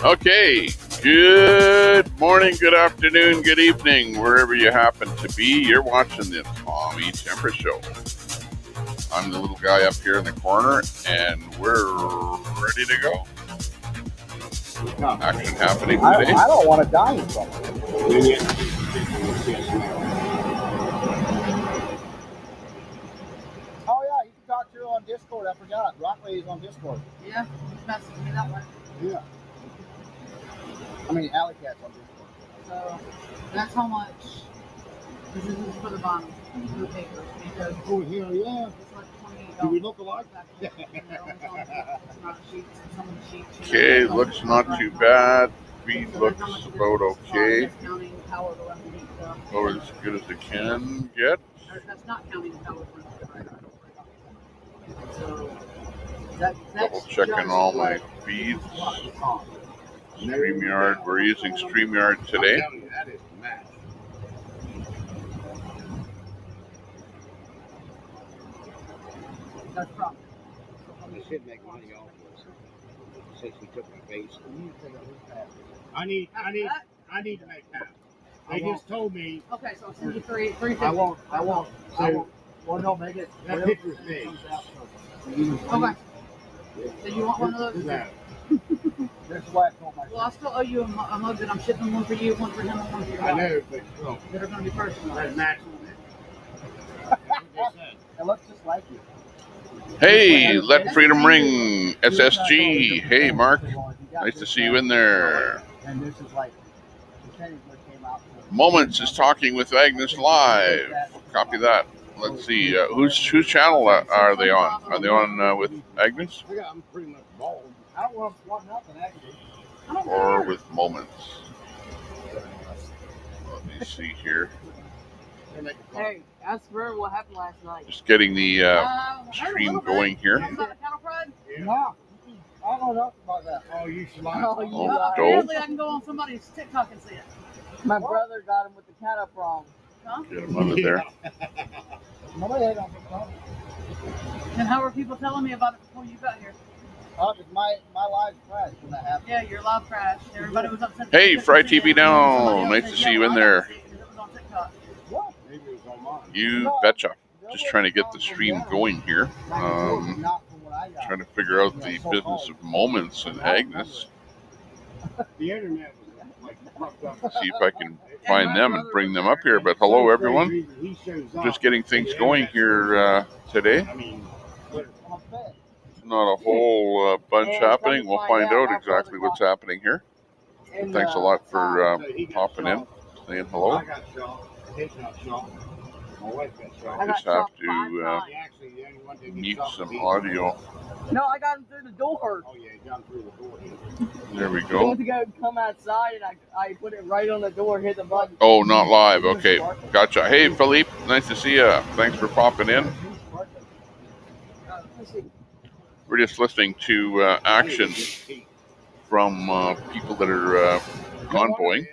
Okay, good morning, good afternoon, good evening, wherever you happen to be. You're watching the Tommy Temper Show. I'm the little guy up here in the corner, and we're ready to go. Action happening today. I don't want to die in something. Oh yeah, you can talk to her on Discord. I forgot. Rockley is on Discord. Yeah, he's messaging me that way. Yeah. I mean, Alley Cat's on Discord. So that's how much. This is for the bottom, for the paper, because Oh hell yeah! it's like $28. Do we look alike? Okay, looks not too bad. Feed looks about okay. About as good as it can get. That's not counting the power. Double checking all my feeds. StreamYard, we're using StreamYard today. That is match. That's profit. We should make money off of this since we took my base. I need to make half. They just told me. Okay, so I'll send you $350. I won't. Well, no, make it. That picture's me. Okay. So you want one of those? Yeah. Well, I still owe you a mug that I'm shipping, one for you, one for him, and one for your I wife. know, but well, That are going to be personal. that match on it. It looks just like you. Hey, Let Freedom Ring, SSG. Hey, Mark. Nice to see you in there. And this is like came out. Moments is talking with Agnes live. Copy that. Let's see. Whose channel are they on? Are they on with Agnes? I'm pretty much bald. I don't want nothing, actually. Or with Moments? Let me see here. Hey, ask her what happened last night. Just getting the stream going here. You know about the cattle prod? No. I don't know nothing about that. Oh, you should lie. Oh, Apparently I can go on somebody's TikTok and see it. My brother got him with the cattle prong. Huh? Get him under there. Nobody had on TikTok. And how were people telling me about it before you got here? Oh, because my live crashed when that happened. Yeah, your live crashed. Everybody was upset. Hey, Fry TV now. Nice to see you in there. What? Maybe it was on mine. You betcha. Just trying to get the stream going here. Trying to figure out the business of Moments and Agnes. The internet was like See if I can find them and bring them up here. But hello, everyone. Just getting things going here today. Not a whole bunch happening. We'll find out exactly what's happening here. But thanks a lot for popping in, saying hello. I just have to mute some audio. No, I got him through the door. Oh yeah, he got through the door. There we I go. went to go come outside and I put it right on the door, hit the button. Oh, not live. Okay, gotcha. Hey, Philippe, nice to see you. Thanks for popping in. We're just listening to action from people that are convoying.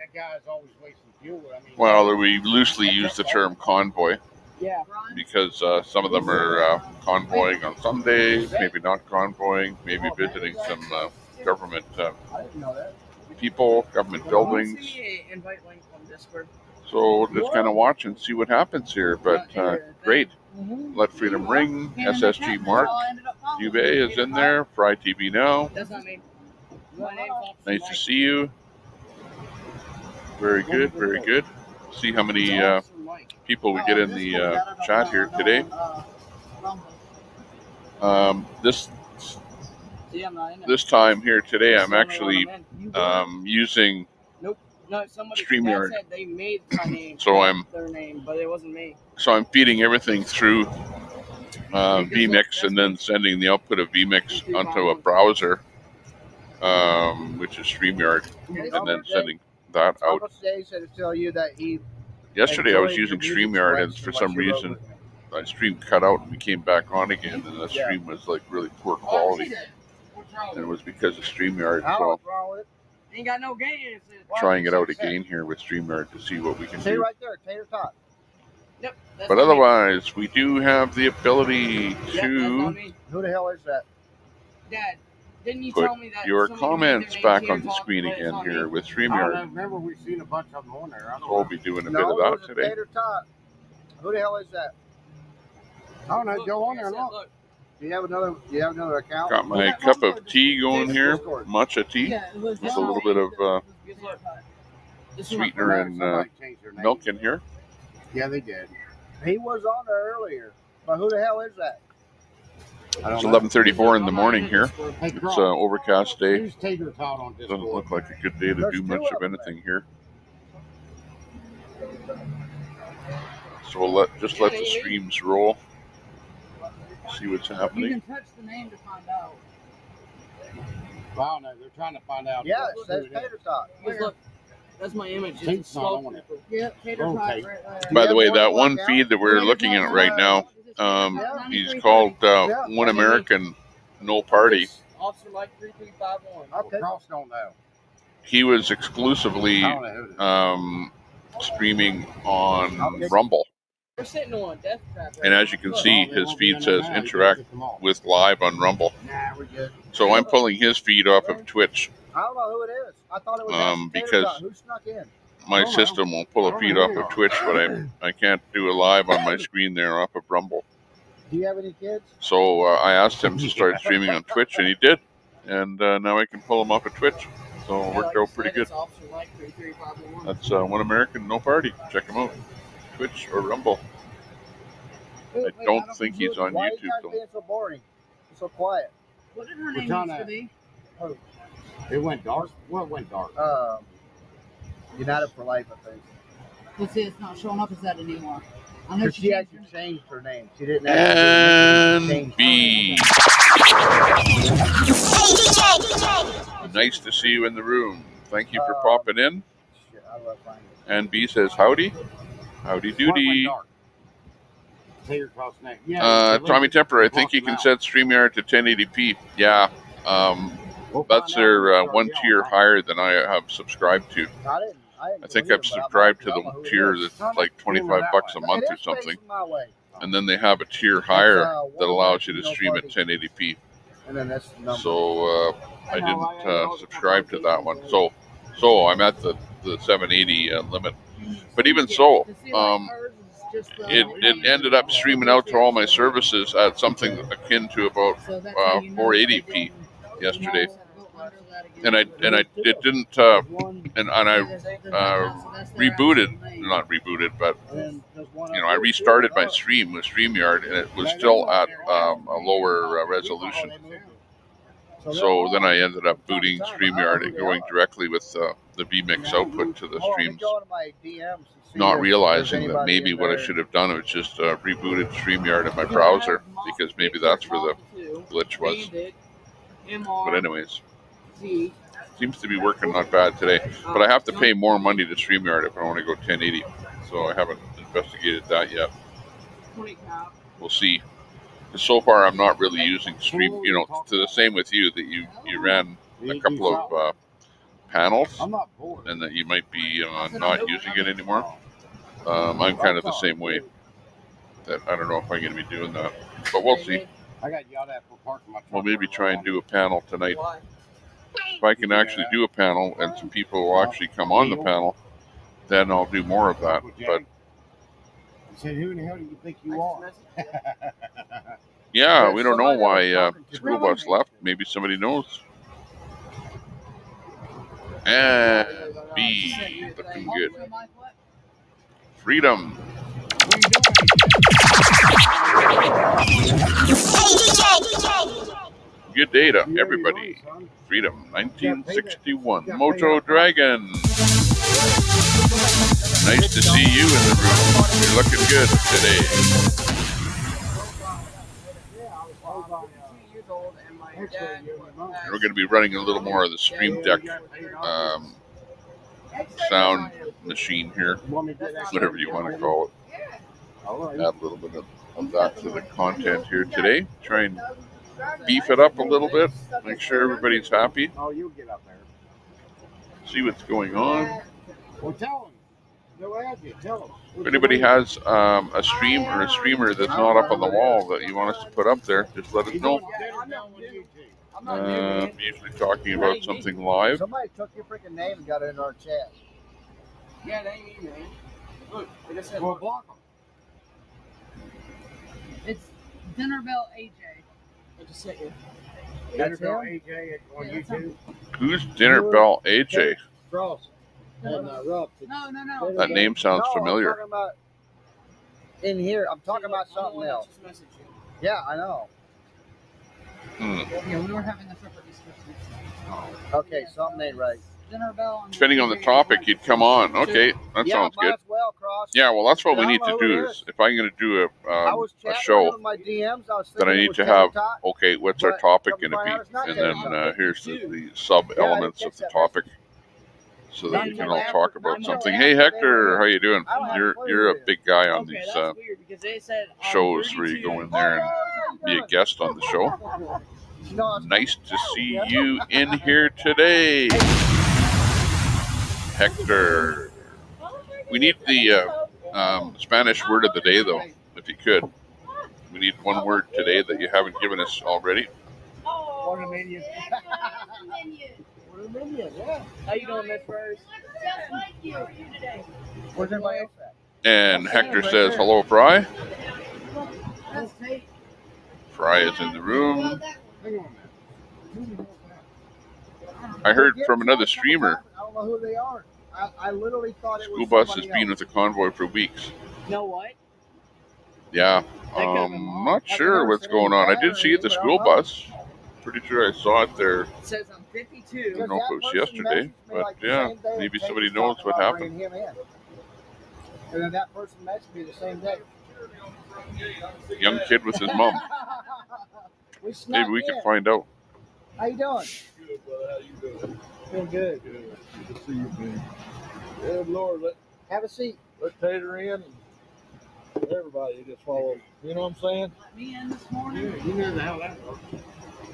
Well, we loosely use the term convoy Yeah. because some of them are convoying on some days, maybe not convoying, maybe visiting some government people, government buildings. Invite link on Discord. So just kind of watch and see what happens here. But great. Let Freedom Ring, SSG Mark, Juve is in there, Fry TV now. That's not me. My name's Nice to see you. Very good, very good. See how many people we get in the chat here today. This time here today, I'm actually using StreamYard. They made my name. So I'm their name, but it wasn't me. So I'm feeding everything through vMix and then sending the output of vMix onto a browser, which is StreamYard, and then sending that out. Uncle Dave said to tell you that he. Yesterday I was using StreamYard, and for some reason my stream cut out and we came back on again, and the stream was like really poor quality. And it was because of StreamYard. So Ain't got no gain. trying it out again here with StreamYard to see what we can See do. right there, tater tot. Yep. But otherwise, we do have the ability Yep, that's to not me. Who the hell is that? Dad, didn't you put tell me that your somebody made comments their back name on the Tater screen Tot, but it's again not here me? with I don't StreamYard. know. Remember, we've seen a bunch of them on there. I don't So we'll know. be doing a bit No, of it that was a today. tater tot. Who the hell is that? I don't know. Look, Go on like I there and said, look. look. Do you have another account? Got my cup of tea going here, matcha tea. Yeah, it was Just a little bit of Just look. This is sweetener No, and somebody changed their name. milk in here. Yeah, they did. He was on there earlier. But who the hell is that? I It's don't know. 11:34 in the morning here. Hey, It's Cross, an overcast day. who's tater tot on Discord? Doesn't look like a good day to There's do two much of of them anything here. So we'll let the streams roll. See what's You happening. can touch the name to find out. Well, I don't know. They're trying to find out. Yeah, it who says it is. tater tot. Just look. That's my image. Tate's It's not slow. on it. Yep, tater Okay. tot right there. By the way, that Yeah, one yeah. feed that we're looking at right now, he's called One American No Party. Officer Mike 3351. Okay. Cross don't know. He was exclusively I don't know who it is. streaming on Okay. Rumble. We're sitting on death trap. Right And as you can now. see, Well, they his won't be feed in there says now. You interact can kick them off. with live on Rumble. Nah, we're good. So I'm pulling his feed off of Twitch. I don't know who it is. I thought it was tater because tot. Who snuck in? My Oh, system will pull a feed off of Twitch, but I can't do a live on my screen there off of Rumble. Do you have any kids? So I asked him to start streaming on Twitch, and he did. And now I can pull him off of Twitch. So it worked out pretty good. It's Officer Mike 3351. That's One American No Party. Check him out. Twitch or Rumble. I don't think he's on Why are YouTube you guys though. being so boring? So quiet. What did her We're name trying used to to- be? It went dark. What went dark? United for Life, I think. Let's see, it's not showing up as that anymore. I know Because she changed actually her- changed her name. She didn't actually And B. Nice to see you in the room. Thank you for popping in. Shit, how do I find it? And B says howdy. Howdy What went doody. dark? Tater tot's neck. Yeah. Tommy Temper, I think you can set StreamYard to 1080p. Yeah. That's their one tier higher than I have subscribed to. I think I've subscribed to the tier that's like 25 bucks a month or something. And then they have a tier higher that allows you to stream at 1080p. And then that's the number. So I didn't subscribe to that one. So I'm at the 780 limit. But even so, it ended up streaming out to all my services at something akin to about 480p yesterday. And it didn't and I not rebooted, but I restarted my stream with StreamYard, and it was still at a lower resolution. So then I ended up booting StreamYard and going directly with the vMix output to the streams, not realizing that maybe what I should have done was just rebooted StreamYard in my browser, because maybe that's where the glitch was. But anyways, seems to be working not bad today. But I have to pay more money to StreamYard if I want to go 1080. So I haven't investigated that yet. We'll see. So far, I'm not really using Stream. To the same with you, that you ran a couple of panels, I'm not bored. and that you might be not using it anymore. I'm kind of the same way. That I don't know if I'm going to be doing that, but we'll see. I got yelled at for parking my truck. We'll maybe try and do a panel tonight. If I can actually do a panel and some people will actually come on the panel, then I'll do more of that. But He said, "Who in the hell do you think you are?" yeah, we don't know why school bus left. Maybe somebody knows. And B, looking good. Freedom. Good day to everybody. Freedom 1961. Mojo Dragon. Nice to see you in the room. You're looking good today. We're going to be running a little more of the Stream Deck sound machine here, whatever you want to call it. Add a little bit of of that to the content here today. Try and beef it up a little bit. Make sure everybody's happy. Oh, you'll get up there. See what's going on. Well, tell them. Go ahead, you tell them. If anybody has a stream or a streamer that's not up on the wall that you want us to put up there, just let us know. Usually talking about something live. Somebody took your freaking name and got it in our chat. Yeah, they ain't me, man. Look, like I said, Well, block them. It's Dinner Bell AJ. I just sent you. That's him? AJ on Yeah, that's YouTube. Who's Dinner Bell AJ? Frost and Rupp. No. That name sounds No, familiar. I'm talking about in here. I'm talking about something else. Yeah, I know. Yeah, we were having a separate discussion. Okay, something ain't right. Dinner Bell. And Depending on the topic, you'd come on. Okay, that Yeah, sounds might good. as well, Cross. Yeah, well, that's what we I need don't to know who do. it Is if I'm going to do I a was chatting show, with my DMs. I was then I thinking it need was to have, TikTok. okay, what's our But topic come going to find out be? it's not And then TikTok. here's the sub-elements Yeah, I of the didn't catch topic so that we Not can until all talk after- about not until something. after Hey, they Hector, were how you doing? I don't have a You're clue you're a who it is. big guy on Okay, these that's weird because they said shows where you go in there and be a guest on the show. No, Nice to see you in here today, Hector. We need the Spanish word of the day, though, if you could. We need one word today that you haven't given us already. Ornamentia. yeah. How you doing, Miss Rose? Where's everybody else at? And Hector says, hello, Fry. That's Tate. Fry is in the room. Hang on a minute. I heard from another streamer, I don't know who they are. I literally thought it was school bus has somebody been else. with the convoy for weeks. Know what? Yeah, could've been I'm not I've sure never what's seen going any on. I bad did or see it at the anything, school but I don't know. bus. Pretty sure I saw it there. It says I'm 52. I don't know if it was Because that person yesterday, messaged me but like the yeah, same day maybe and Kate somebody was knows talking what about happened. bringing him in. And then that person messaged me the same day. Young kid with his mom. We snuck Maybe we in. can find out. How you doing? Good, brother. How you doing? Feel good. Good. Good to see you, man. Good Lord, Have a seat. let Tater in and everybody just follow. You know what I'm saying? Let me in this morning. You know how that works.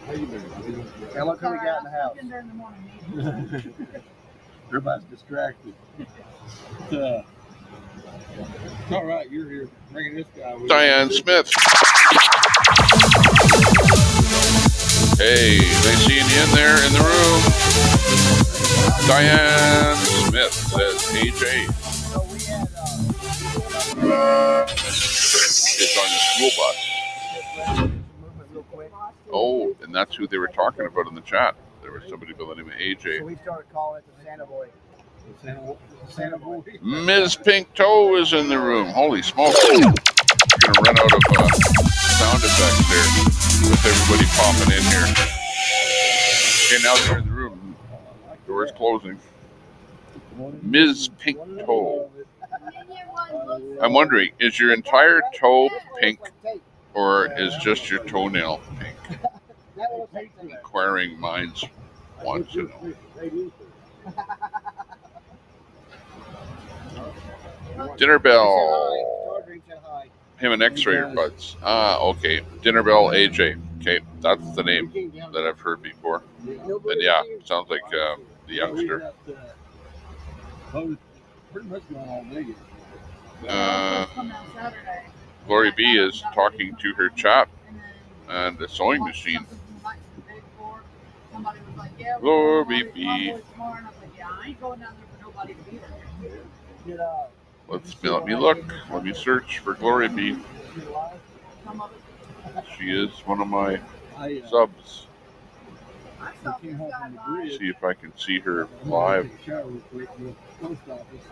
How you doing? Now look who we Sorry, got in the I was house. cooking during the morning. Everybody's distracted. All right, you're here. Bringing this guy with Diane Smith. Hey, nice seeing you in there in the room. Diane Smith says AJ So we had is on the school bus. movement real quick. Oh, and that's who they were talking about in the chat. There was somebody by the name of So AJ. we started calling it the Santa Boy. Santa Boy. Ms. Pink Toe is in the room. Holy smokes. We're going to run out of sound effects there with everybody popping in here. Okay, now they're in the room. Doors closing. Ms. Pink Toe. I'm wondering, is your entire toe pink or is just your toenail pink? Inquiring minds want to know. Dinner bell. Him and X-ray buds. Ah, okay. Dinner bell AJ. Okay, that's the name that I've heard before. And yeah, sounds like the youngster. Pretty much going all day. Coming out Saturday. Glory B is talking to her chat And then and the sewing watched machine. something from the night the day before. Somebody was like, yeah, we're Glory going to be. Convoy tomorrow. And I was like, yeah, I ain't going down there for nobody to be there. Let me look. Let me search for Glory B. Some of it. She is one of my I subs. I saw came this home guy from the by. bridge. See if I can see her I'm live. gonna take a shower real quick to the post office.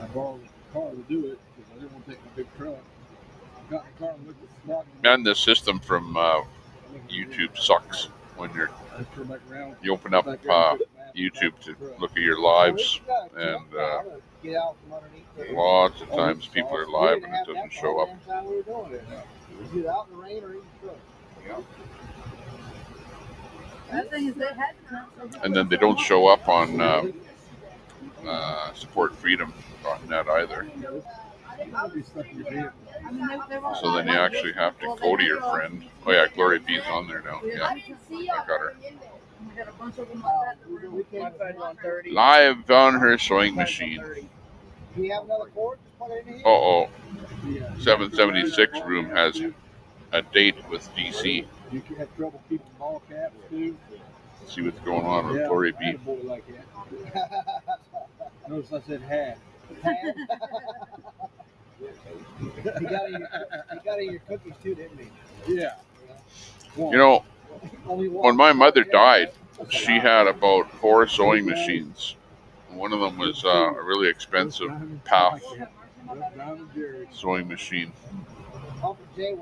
I borrowed a car to do it because I didn't want to take my big truck. I got in the car and looked at the slot. And the system from YouTube sucks when I just turned back around. you open up Back there and took the map YouTube back to the truck. look at your lives, and lots of times people are live and it doesn't show up. Get out in the rain or in the truck. That thing is, they had to. And then they don't show up on supportfreedom.net either. Might be stuck in your vehicle. I mean, they won't So then you actually have to go to your friend. Oh yeah, Glory B's on there now. Yeah, I got her. We got a bunch of them like that. My phone's on 30. Live on her sewing machine. Do you have another cord? Just put it in here. Oh, Yeah. 776 room has a date with DC. You can have trouble keeping ball caps too. See what's going on with Yeah, Glory I had a B. boy like that. Notice I said had. He got in your cookies too, didn't he? Yeah. You know, Only one. when my mother died, she had about 4 sewing machines. One of them was a really expensive PAF sewing machine.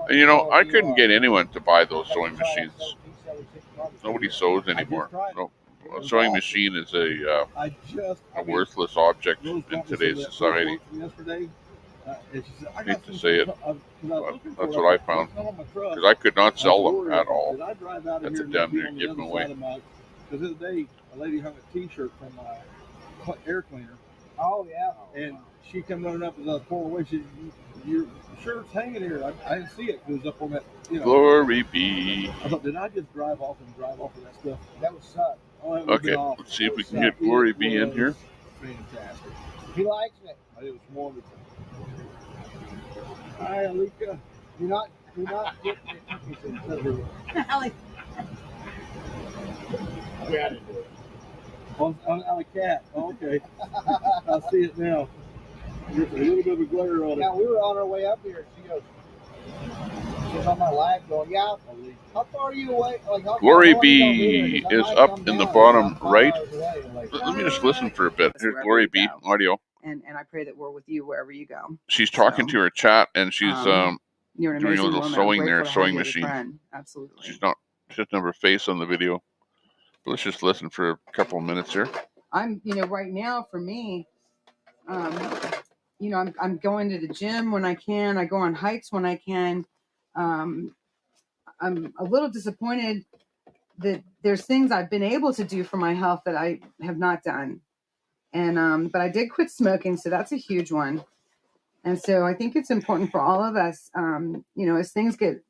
And you know, I couldn't get anyone to buy those sewing machines. Nobody sews anymore. No, a sewing machine is a worthless object in today's society. Hate to say it, but that's what I found. Because I could not sell them at all. That's a damn near give them away. Because the other day, a lady hung a T-shirt from my air cleaner. Oh yeah. And she come running up as I was pulling away. She said, "Your shirt's hanging here." I didn't see it. It was up on that. You know. Glory be. I thought, did I just drive off with that stuff? That was suck. Oh, that would've been Okay, awful. let's see if we can get Glory B in here. Fantastic. He likes it. It was wonderful. Hi, Alika. Do not get it. On a cat. Oh, okay. I see it now. There's a little bit of a glare on it. Now we were on our way up here. She goes, she's on my lag going, yeah. How far are you away? Like, Glory B is up in the bottom right. Let me just listen for a bit. Here's Glory B audio. And I pray that we're with you wherever you go. She's talking to her chat, and she's You're an doing a amazing little woman. sewing I'm there, grateful to have sewing you as a machine. friend. Absolutely. She doesn't have her face on the video. But let's just listen for a couple of minutes here. I'm, right now for me, I'm going to the gym when I can. I go on hikes when I can. I'm a little disappointed that there's things I've been able to do for my health that I have not done. And, but I did quit smoking, so that's a huge one. And so I think it's important for all of us, as things get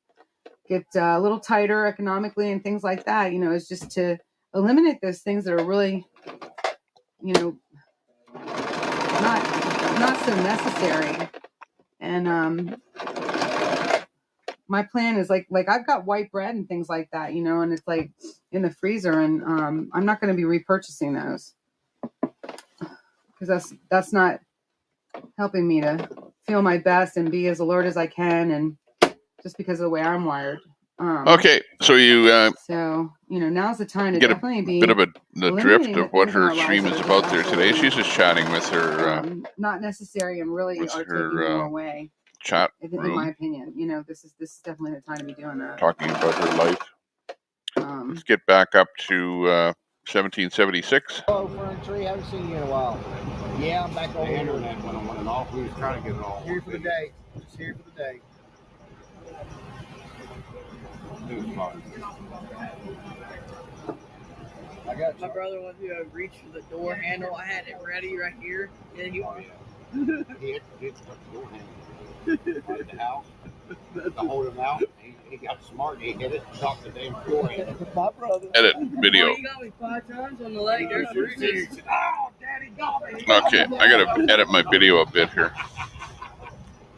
a little tighter economically and things like that, is just to eliminate those things that are really, not so necessary. And my plan is like I've got white bread and things like that, and it's like in the freezer, and I'm not going to be repurchasing those because that's not helping me to feel my best and be as alert as I can, and just because of the way I'm wired. Okay, so you now's the time to get definitely a bit of the drift of what her stream is about there today. She's just chatting with her not necessary and really with taking more away. Chat in room. my opinion, this is definitely the time to be doing that. Talking about her life. Let's get back up to 1776. Hello, Fern Tree. Haven't seen you in a while. Yeah, I'm back over The here. internet went on and off. We was trying to get it all. Here for the day. Just here for the day. It was fun. I got My brother went to reach for the door handle. I had it ready right here. And he Oh, yeah. He hit the door handle. Out the house. To hold him out. He got smart. He hit it and knocked the damn door handle. my brother. Edit video. Oh, you got me 5 times on the leg. There's He bruises. said, "Oh, Daddy got me." Okay, I gotta edit my video a bit here.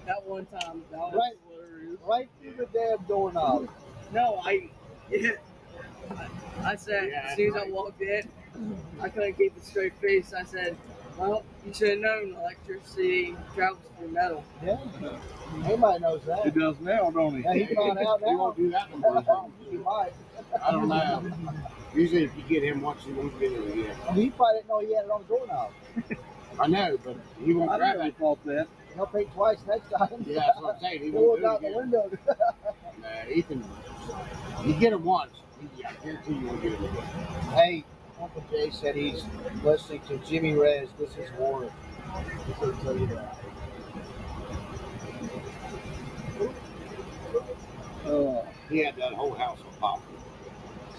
That one time. That was Right. hilarious. Right through the damn doorknob. No, I said, Yeah, as soon as I right. walked in, I couldn't keep a straight face. I said, well, you should have known electricity travels through metal. Yeah. Everybody knows He that. does now, don't he? Yeah, he found out He now. won't do that no more. He might. I don't know. Usually if you get him once, he won't get it again. He probably didn't know he had it on the doorknob. I know, but he won't I grab never it. thought that. He'll think twice next time. Yeah, that's what I'm saying. He Throw won't it do it out the again. window. Ethan, you get him once. I guarantee you won't get him again. Hey, Uncle Jay said he's listening to Jimmy Rez. This is war. Just to tell you that. He had that whole house on top.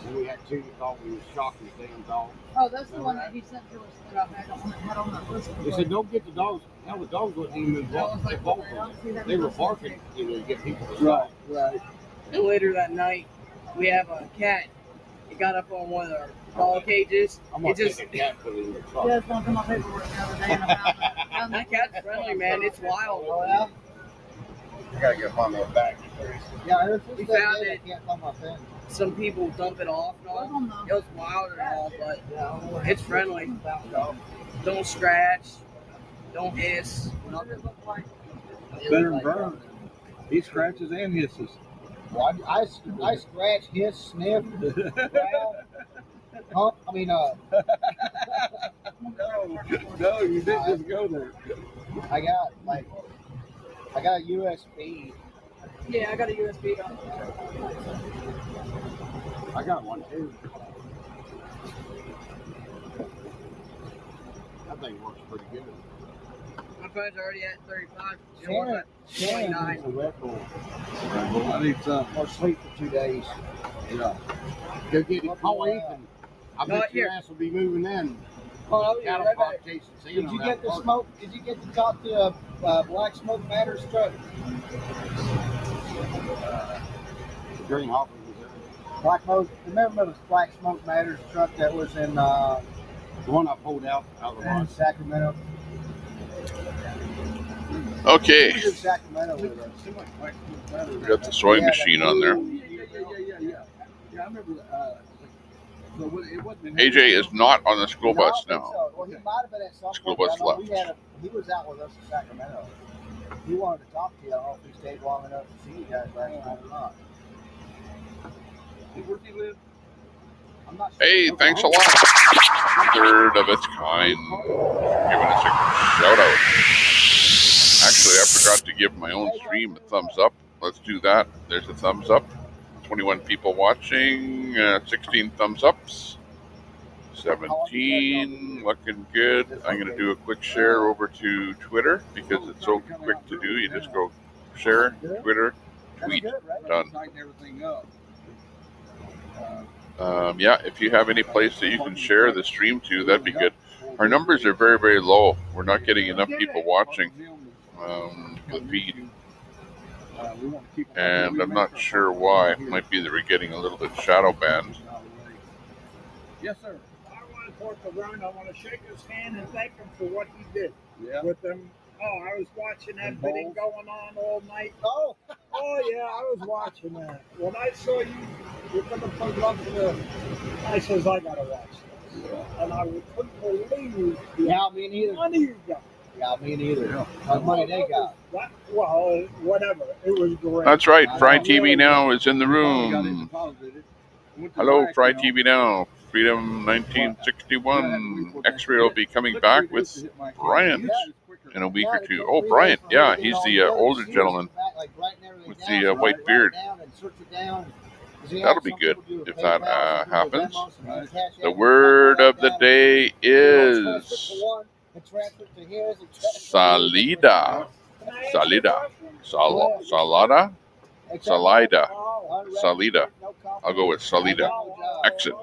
And we had two that thought we was shocking the damn dog. Oh, that's the one that he sent to us that I had on that list. They said, don't get the dogs. Hell, the dogs wouldn't even move That off. was like, They were barking, you know, to get people to Right, stop. right. And later that night, we have a cat. It got up on one of our dog cages. I'm gonna It just take a cat put it in the truck. Yeah, it's one from my paperwork the other day and I found it. that cat's friendly, man. It's wild. Oh, yeah? I gotta get my little back. Yeah, there's We this found day it. I can't find my pen. Some people dump it off and I all. don't know. It was wild and all, but Yeah, I don't know what it's friendly. happened. Don't scratch. Don't hiss. What did it look like? Better than burn. He scratches and hisses. Well, I scratch, hiss, sniff, growl, hump. I mean, No, you didn't just go there. I got a USB. Yeah, I got a USB on. I got one too. That thing works pretty good. My phone's already at 35. Shannon, Shannon 29. needs a Red Bull I need some. or sleep for 2 days. Yeah. Go get it. Call Ethan. I No, bet your here. ass will be moving in. Oh, I'll be Cattle right park back. chasing sand Did you around get the park. smoke? Did you get to talk to Black Smoke Matters truck? Green Hopper was there. Black Smoke. Remember the Black Smoke Matters truck that was in The one I pulled out of the run. Sacramento? Okay, He was in Sacramento with us. Seemed like Black Smoke Matters. we got the sewing machine on there. Yeah, I remember. So it wasn't. AJ is not on the school No, I don't bus think now. so. Well, he might have been at some School point, bus but I know left. he was out with us in Sacramento. He wanted to talk to you. I don't know if he stayed long enough to see you guys last night or not. Where'd he live? I'm not sure. Hey, thanks a lot. Third of its kind. Giving us a shout out. Actually, I forgot to give my own stream a thumbs up. Let's do that. There's a thumbs up. 21 people watching. 16 thumbs ups. 17 looking good. I'm going to do a quick share over to Twitter because it's so quick to do. You just go share, Twitter, That's tweet. good, right? Done. Tighten everything up. Yeah, if you have any place that you can share the stream to, that'd be good. Our numbers are very, very low. We're not getting enough people watching the feed, and I'm not sure why. It might be that we're getting a little bit shadow banned. Yes, sir. I want to talk to Ron. I want to shake his hand and thank him for what he did Yeah. with them. Oh, I was watching that bidding going on all night. Oh, Oh, yeah, I was watching that. When I saw you're going to put it up to the, I says, I got to watch this. And I couldn't believe the yeah, me neither. money you got. Yeah, me neither. What money they got? That, well, whatever. It was great. That's right. Fry TV Now is in the room. Hello, Fry TV Now. Freedom 1961. X-Ray will be coming back with Bryant in a week or two. Oh, Bryant. Yeah, he's the older gentleman with the white beard. That'll be good if that happens. The word of the day is salida. Salida. Salada. Salida. Salida. I'll go with salida. Exit.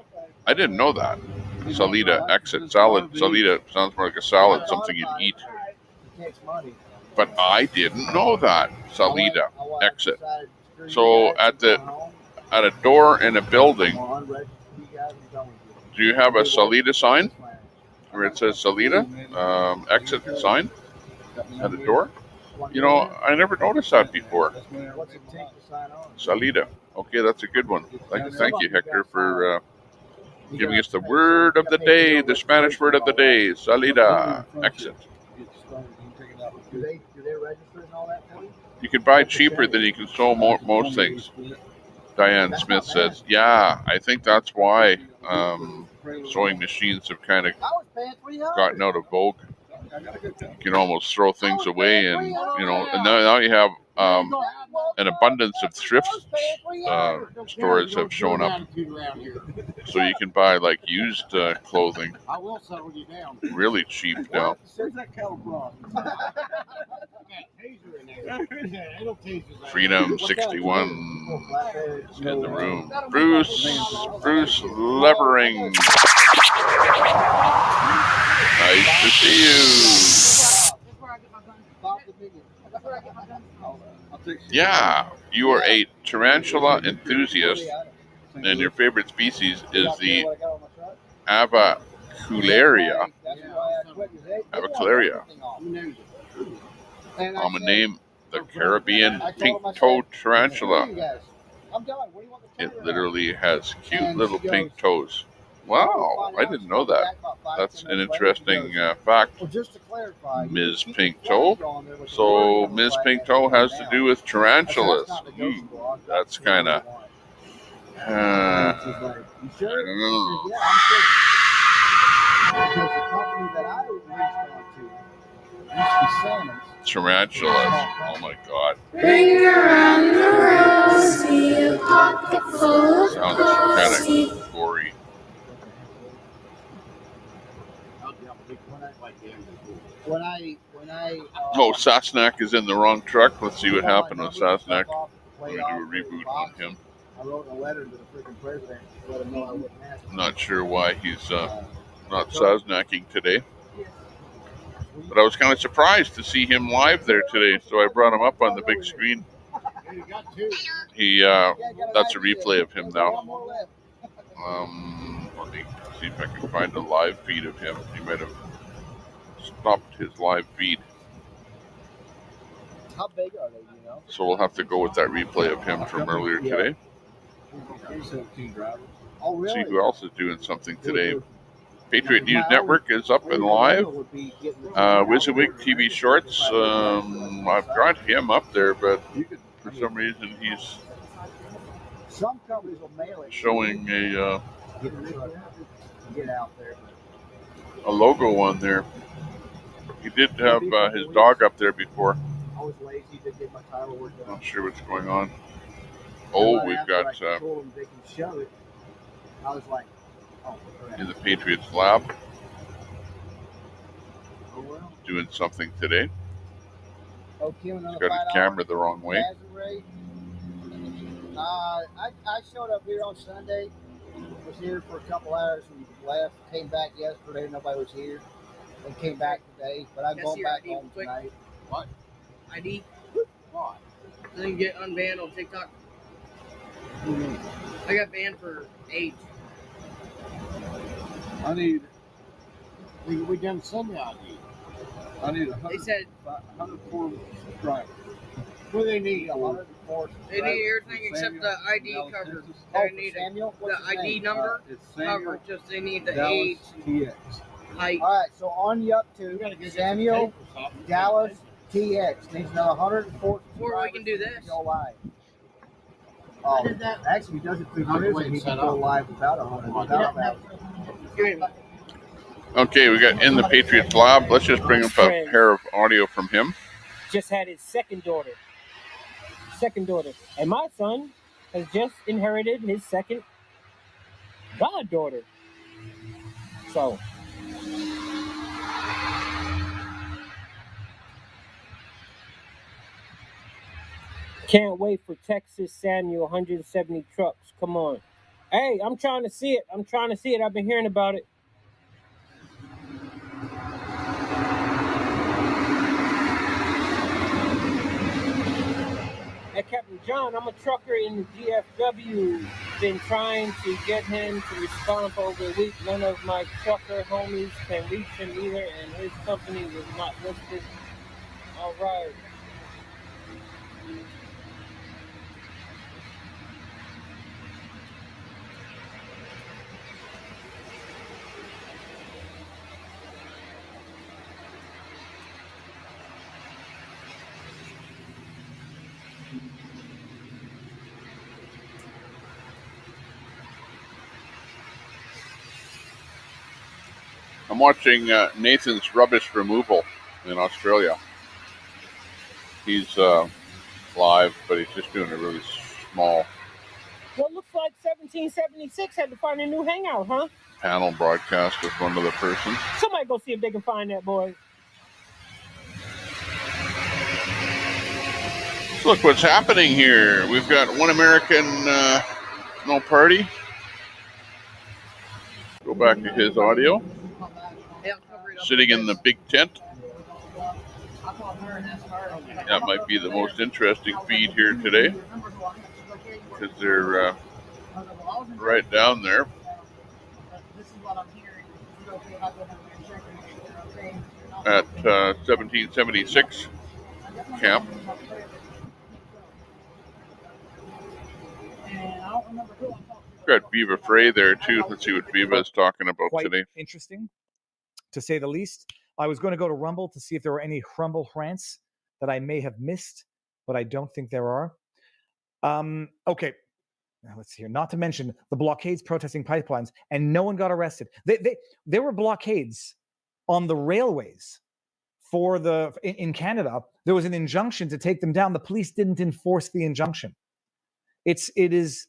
I didn't know that. Salida. Exit. Salad. Salida sounds more like a salad, something you'd eat. But I didn't know that. Salida. Exit. So at a door in a building, do you have a salida sign where it says salida exit sign at a door? You know, I never noticed that before. Salida. Okay, that's a good one. Thank you, Hector, for giving us the word of the day, the Spanish word of the day, salida, exit. Do they register and all that for you? You can buy cheaper than you can sell most things. Diane Smith says, yeah, I think that's why sewing machines have kind of gotten out of vogue. You can almost throw things away, and you know, and now you have an abundance of thrift stores have shown up, so you can buy like used clothing I will settle you down. really cheap now. Where's that kettle from? It'll taste the Freedom 61 in the room. Bruce Levering. Nice to see you. That's where I get my gun. That's where I get my gun. I'll take some. Yeah, you are a tarantula enthusiast, and your favorite species is the Avicularia. Avicularia. Common name, the Caribbean pink-toed tarantula. It literally has cute little pink toes. Wow, I didn't know that. That's an interesting fact, Well, just to clarify, Ms. Pink Toe. So Ms. Pink Toe has to do with tarantulas. That's kind of, I don't know. Because the company that I leased onto used to be salmons. Tarantulas. Oh my God. Ring around the rosy, a pocket full of Sounds kind posy. of gory. When I Oh, Sasnak is in the wrong truck. Let's see what happened with Sasnak. We're going to do a reboot on him. I wrote a letter to the freaking president to let him know I wouldn't ask. I'm not sure why he's not Sasnacking today. But I was kind of surprised to see him live there today, so I brought him up on the big screen. That's a replay of him now. Let me see if I can find a live feed of him. He might have stopped his live feed. How big are they, you know? So we'll have to go with that replay of him from earlier today. 17 drivers. Oh, really? See who else is doing something today. Patriot News Network is up and live. WYSIWYG TV Shorts. I've got him up there, but for some reason he's Some companies will mail it. showing a Get out there. logo on there. He did have his dog up there before. I was lazy to get my title work done. Not sure what's going on. Oh, we've got I told them they can show it. I was like, oh, in the Patriots lab oh well. doing something today. Oh, Kim, He's got his camera the wrong way. I showed up here on Sunday. Was here for a couple hours and left. Came back yesterday. Nobody was here. Then came back today. But I'm going back home tonight. What? ID? Why? So you can get unbanned on TikTok. I got banned for age. I need We done semi-ID. I need They said 104 subscribers. What do they need? 104. they need everything except the ID covered. They need Samuel? the What's his ID name? number It's Samuel covered. Just they need the Dallas age, TX. height. All right, so on you up to Samuel Dallas TX. Needs another 104. Or we can do this. Go live. Oh, actually, he does it through prison. He can go live without 100. Without that. Okay, we got in the Patriots lab. Let's just bring up a pair of audio from him. Just had his second daughter. And my son has just inherited his second goddaughter. So can't wait for Texas Samuel 170 trucks. Come on. Hey, I'm trying to see it. I've been hearing about it. Hey, Captain John, I'm a trucker in the GFW. Been trying to get him to respond for over a week. None of my trucker homies can reach him either, and his company was not listed. All right. I'm watching Nathan's rubbish removal in Australia. He's live, but he's just doing a really small Well, it looks like 1776 had to find a new hangout, huh? panel broadcast with one other person. Somebody go see if they can find that boy. So look what's happening here. We've got One American No Party. Go back to his audio. Sitting in the big tent. That might be the most interesting feed here today, because they're right down there. At 1776 camp. Got Viva Frey there too. Let's see what Viva is talking about Quite today. Interesting, to say the least. I was going to go to Rumble to see if there were any Rumble rants that I may have missed, but I don't think there are. Okay, now let's see here. Not to mention the blockades protesting pipelines, and no one got arrested. There were blockades on the railways in Canada. There was an injunction to take them down. The police didn't enforce the injunction. It's the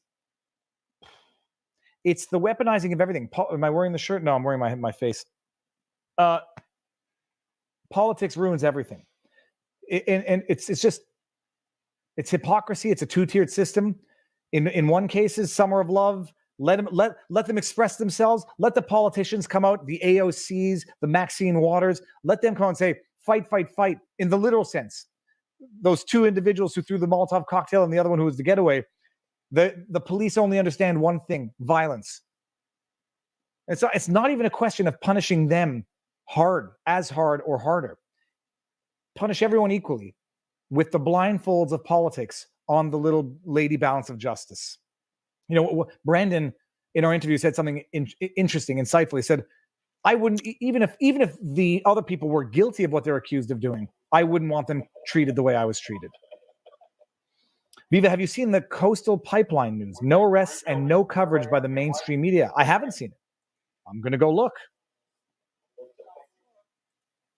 weaponizing of everything. Am I wearing the shirt? No, I'm wearing my face. Politics ruins everything, and it's hypocrisy. It's a two-tiered system. In one cases, summer of love. Let them express themselves. Let the politicians come out, the AOCs, the Maxine Waters. Let them come out and say, fight, fight, fight, in the literal sense. Those two individuals who threw the Molotov cocktail and the other one who was the getaway, the police only understand one thing: violence. It's not even a question of punishing them hard or harder. Punish everyone equally with the blindfolds of politics on the little lady balance of justice. You know, Brandon in our interview said something interesting, insightful. He said, I wouldn't, even if the other people were guilty of what they're accused of doing, I wouldn't want them treated the way I was treated. Viva, have you seen the coastal pipeline news? No arrests and no coverage by the mainstream media. I haven't seen it. I'm going to go look.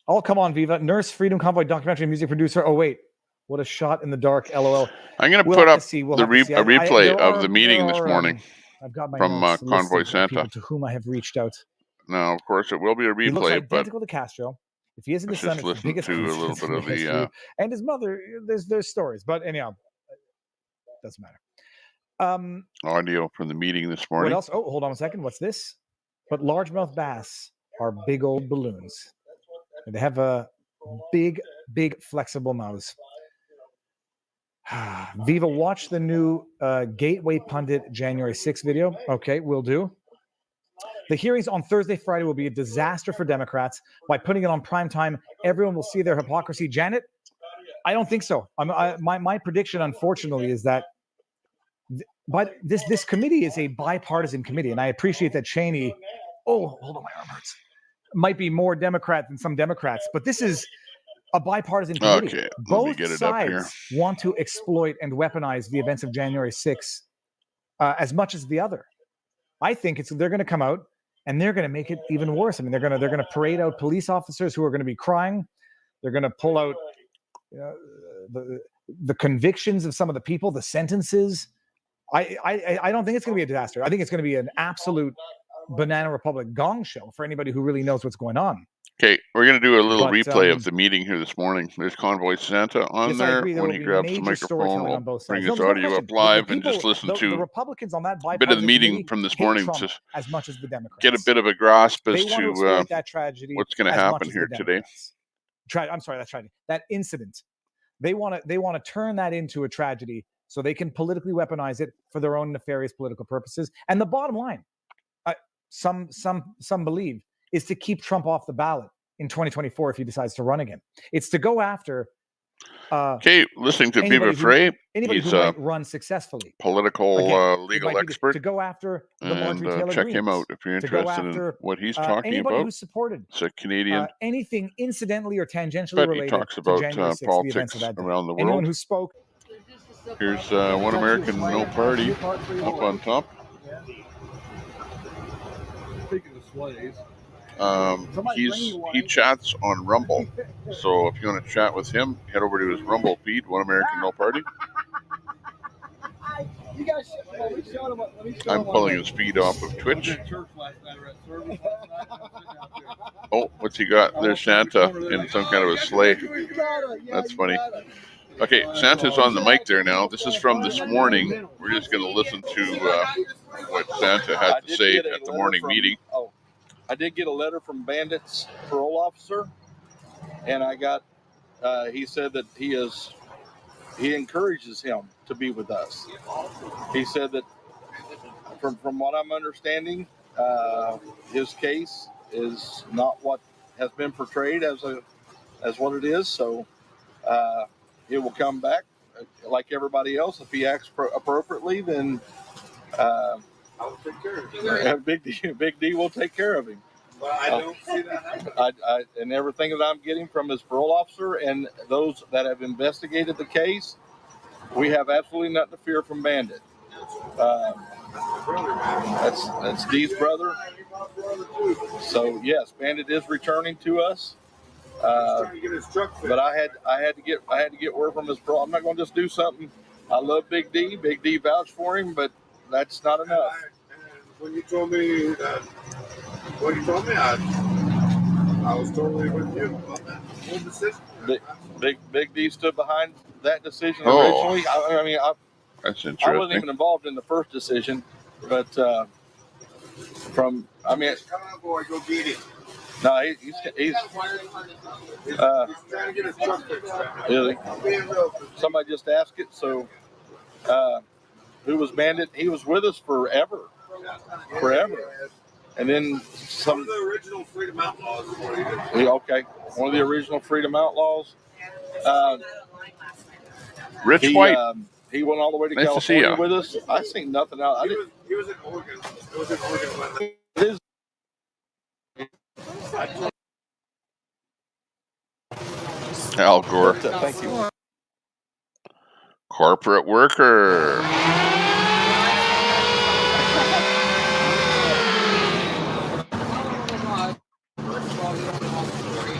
Oh, come on, Viva. Nurse, Freedom Convoy, documentary music producer. Oh, wait. What a shot in the dark, LOL. I'm going to put up a replay of the meeting this morning I've got my from Convoy Santa. To whom I have reached out. Now, of course, it will be a replay, he looks identical to Castro. If he isn't his son, it's the biggest to a little bit of the and his mother. There's stories, but anyhow, doesn't matter. Audio from the meeting this morning. What else? Oh, hold on a second. What's this? But largemouth bass are big old balloons. They have a big, flexible mouths. Viva, watch the new Gateway Pundit January 6th video. Okay, will do. The hearings on Thursday, Friday will be a disaster for Democrats. By putting it on prime time, everyone will see their hypocrisy. Janet, I don't think so. My prediction, unfortunately, is that but this committee is a bipartisan committee, and I appreciate that Cheney, hold on, my arm hurts, might be more Democrat than some Democrats, but this is a bipartisan committee. Okay, both sides want to exploit and weaponize the events of January 6th as much as the other. I think they're going to come out and they're going to make it even worse. I mean, they're going to parade out police officers who are going to be crying. They're going to pull out the convictions of some of the people, the sentences. I don't think it's going to be a disaster. I think it's going to be an absolute Banana Republic gong show for anybody who really knows what's going on. Okay, we're going to do a little replay of the meeting here this morning. There's Convoy Santa on there. When he grabs the microphone, we'll bring his audio up live and just listen to Republicans on that a bit of the meeting from this morning to as much as the Democrats. Get a bit of a grasp as to what's going to happen here today. I'm sorry, that's tragedy. That incident. They want to turn that into a tragedy so they can politically weaponize it for their own nefarious political purposes. And the bottom line, some believe, is to keep Trump off the ballot in 2024 if he decides to run again. It's to go after. Okay, listening to Viva Frey. Anybody who might run successfully. Political legal expert. To go after the Marjorie Taylor check Greens, him out if you're interested in what he's talking anybody about. Who's supported it's a Canadian. Anything incidentally or tangentially related. He talks about to January 6th, politics around the world. Anyone who spoke. Here's One American No Party up on top. Speaking of sways, He chats on Rumble. So if you want to chat with him, head over to his Rumble feed, One American No Party. You guys, well, we showed him. I'm pulling his feed off of Twitch. Oh, what's he got? There's Santa in some kind of a sleigh. That's funny. Okay, Santa's on the mic there now. This is from this morning. We're just going to listen to what Santa had to say at the morning meeting. Oh, I did get a letter from Bandit's parole officer, and I got. He said that he encourages him to be with us. He said that from what I'm understanding, his case is not what has been portrayed as what it is. So it will come back like everybody else. If he acts appropriately, then I'll take care of it. Big D will take care of him. But I don't see that happen. And everything that I'm getting from his parole officer and those that have investigated the case, we have absolutely nothing to fear from Bandit. That's Dee's brother. So yes, Bandit is returning to us. But I had to get word from his parole. I'm not going to just do something. I love Big D. Big D vouched for him, but that's not enough. When you told me I was totally with you on that whole decision. Big D stood behind that decision originally. That's interesting. I wasn't even involved in the first decision, but Come on, boy, go get him. no, he's Trying to get his truck fixed. really. I'm being real. Somebody just asked it. So, who was Bandit? He was with us forever. And then One some. of the original Freedom Outlaws. Okay, one of the original Freedom Outlaws. Rich White. He went all the way to Nice to see California ya. with us. I seen nothing out. He was in Oregon. It was in Oregon when It is. Al Gore. Thank you. Corporate worker.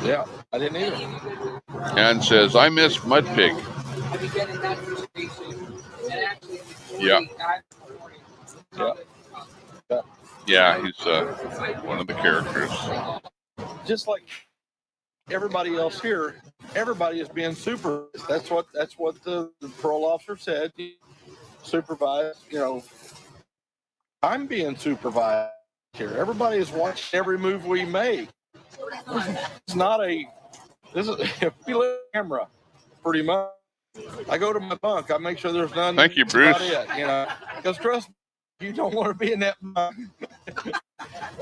Yeah, I didn't either. And says, I miss Mud Pig. Yeah. Yeah, he's one of the characters. Just like everybody else here, everybody is being supervised. That's what the parole officer said. Supervised, I'm being supervised here. Everybody is watching every move we make. It's not this is we live on camera, pretty much. I go to my bunk. I make sure there's none. Thank you, Bruce. Because trust me, you don't want to be in that bunk. I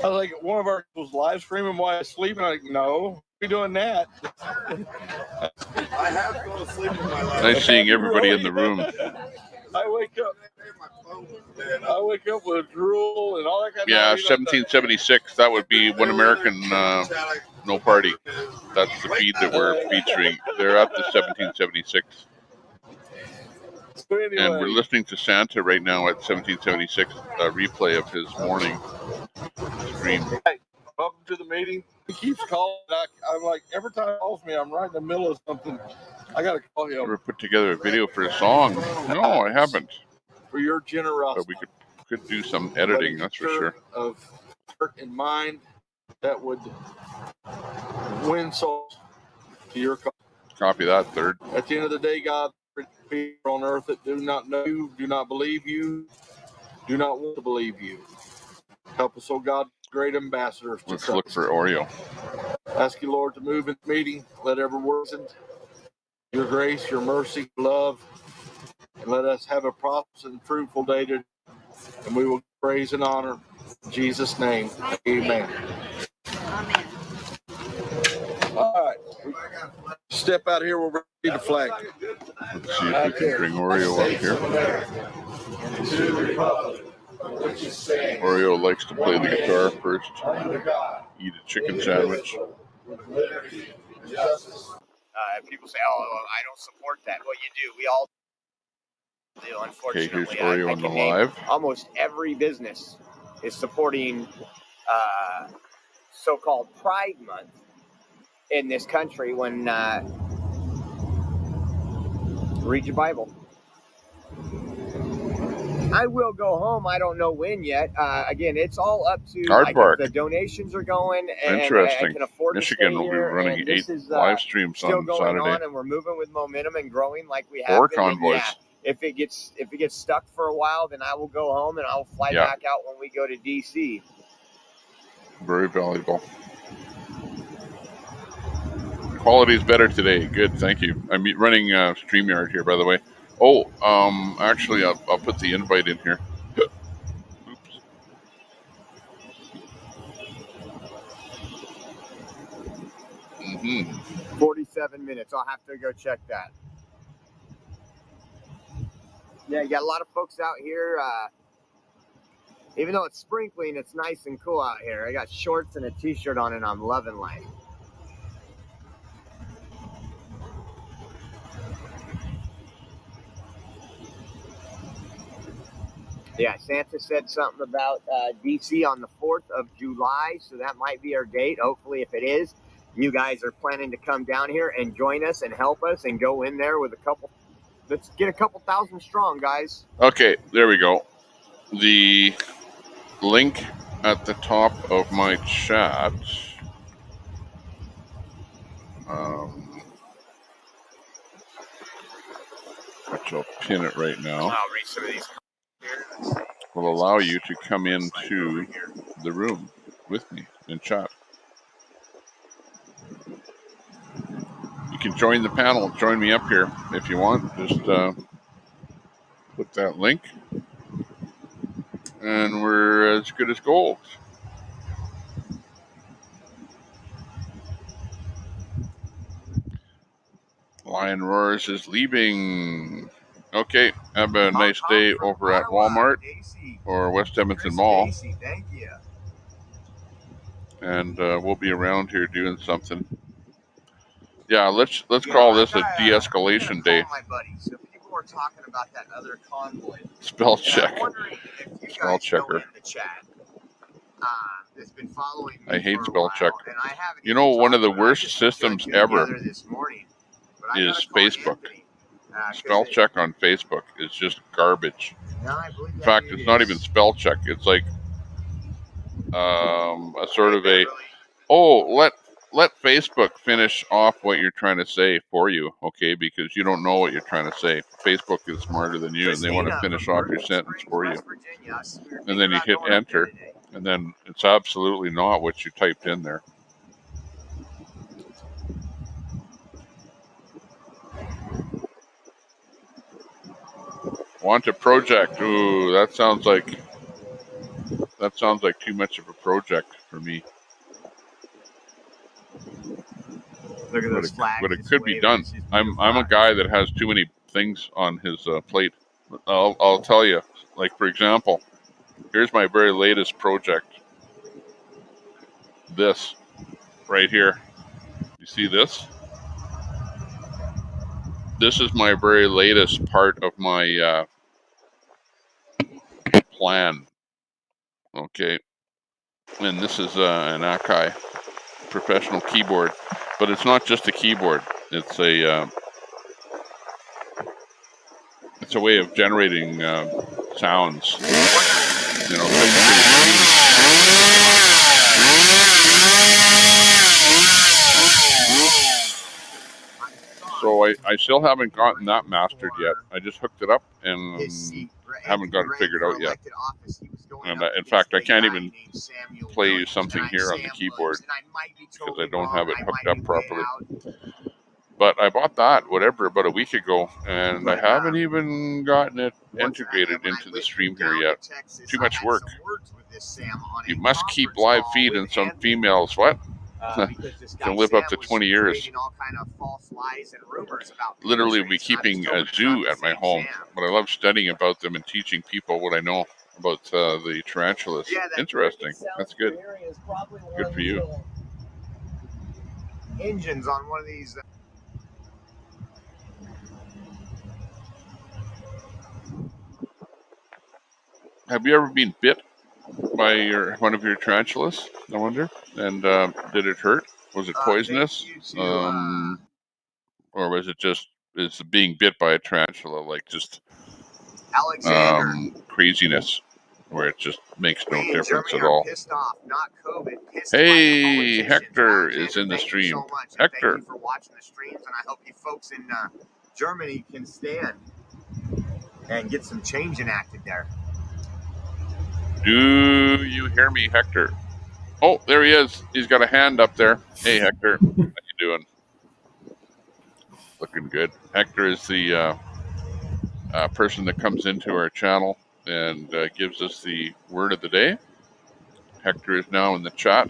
was like, one of our was live streaming while I was sleeping. I'm like, no, we doing that. I have gone to sleep in my life. Nice seeing everybody in the room. I wake up with drool and all that kind of Yeah, stuff. 1776. That would be One American No Party. That's the feed that we're featuring. They're at the 1776. So anyway, And we're listening to Santa right now at 1776, a replay of his morning stream. Hey, welcome to the meeting. He keeps calling. I'm like, every time he calls me, I'm right in the middle of something. I got to call him. Ever put together a video for a song? No, I haven't. For your generosity. But we could do some editing, that's for sure. Of heart and mind that would win souls to your cause. Copy that, third. At the end of the day, God, people on earth that do not know you, do not believe you, do not want to believe you. Help us, oh God, great ambassadors. Let's look for Oreo. Ask you, Lord, to move in the meeting. Let every word, your grace, your mercy, love, and let us have a prosperous and fruitful day today. And we will praise and honor in Jesus' name. Amen. Amen. All right. Step out here. We're ready to flag. Let's see if we can bring Oreo up here. Oreo likes to play the guitar first. Eat a chicken sandwich. People say, "Oh, I don't support that." Well, you do. We all do. Okay, Unfortunately, here's Oreo on the live. almost every business is supporting so-called Pride Month in this country when read your Bible. I will go home. I don't know when yet. Again, it's all up to like if the donations are going and I can afford Michigan to stay will be here. running And this 8 is live streams still on going Saturday. on, and we're moving with momentum and growing like we have 4 been. Then, convoys. yeah, if it gets stuck for a while, then I will go home and I'll fly back out when we go to DC. Very valuable. Quality is better today. Good, thank you. I'm running StreamYard here, by the way. Oh, actually, I'll put the invite in here. Oops. 47 minutes. I'll have to go check that. Yeah, you got a lot of folks out here. Even though it's sprinkling, it's nice and cool out here. I got shorts and a t-shirt on and I'm loving life. Yeah, Santa said something about DC on the 4th of July, so that might be our date. Hopefully, if it is, you guys are planning to come down here and join us and help us and go in there with a couple. Let's get a couple thousand strong, guys. Okay, there we go. The link at the top of my chat. Which I'll pin it right now. I'll read some of these here. Will allow you to come into the room with me and chat. You can join the panel. Join me up here if you want. Just put that link, and we're as good as gold. Lion Roars is leaving. Okay, have a nice day over at Walmart or West Edmonton Mall. Thank you. And we'll be around here doing something. Yeah, let's call this a de-escalation day. My buddy. So people were talking about that other convoy. Spell check. I'm wondering if you Spell guys checker. know in the chat that's been following me I hate for a spell while, check. and I haven't You know, even one of the talked to him. I worst just put systems two together ever this morning, but I is gotta call Facebook. Anthony, Spell check on Facebook is just garbage. No, I believe In that fact, it it's not is. even spell check. It's like a sort of a, oh, let Facebook finish off what you're trying to say for you, okay? Because you don't know what you're trying to say. Facebook is smarter than you, and they want to finish off your sentence for you. And then you hit enter, and then it's absolutely not what you typed in there. Want a project? Ooh, that sounds like too much of a project for me. Look at those flags. But it could be done. I'm a guy that has too many things on his plate. I'll tell you. Like, for example, here's my very latest project. This right here. You see this? This is my very latest part of my plan. Okay. And this is an Akai professional keyboard. But it's not just a keyboard. It's a way of generating sounds. You know, so I still haven't gotten that mastered yet. I just hooked it up and haven't got it figured out yet. And in fact, I can't even play something here on the keyboard because I don't have it hooked up properly. But I bought that, whatever, about a week ago, and I haven't even gotten it integrated into the stream here yet. Too much work. You must keep live feed and some females, what? Can live up to 20 years. Literally be keeping a zoo at my home, but I love studying about them and teaching people what I know about the tarantulas. Interesting. That's good. Good for you. Engines on one of these. Have you ever been bit by one of your tarantulas? I wonder. And did it hurt? Was it poisonous? Or was it just it's being bit by a tarantula like just Alexander. Craziness, where it just makes no We in difference Germany at are all? pissed off, not COVID. Pissed by the Hey, politicians. Hector is Alexander, in the thank stream. you so much. And Hector. thank you for watching the streams, and I hope you folks in Germany can stand and get some change enacted there. Do you hear me, Hector? Oh, there he is. He's got a hand up there. Hey, Hector. How you doing? Looking good. Hector is the person that comes into our channel and gives us the word of the day. Hector is now in the chat,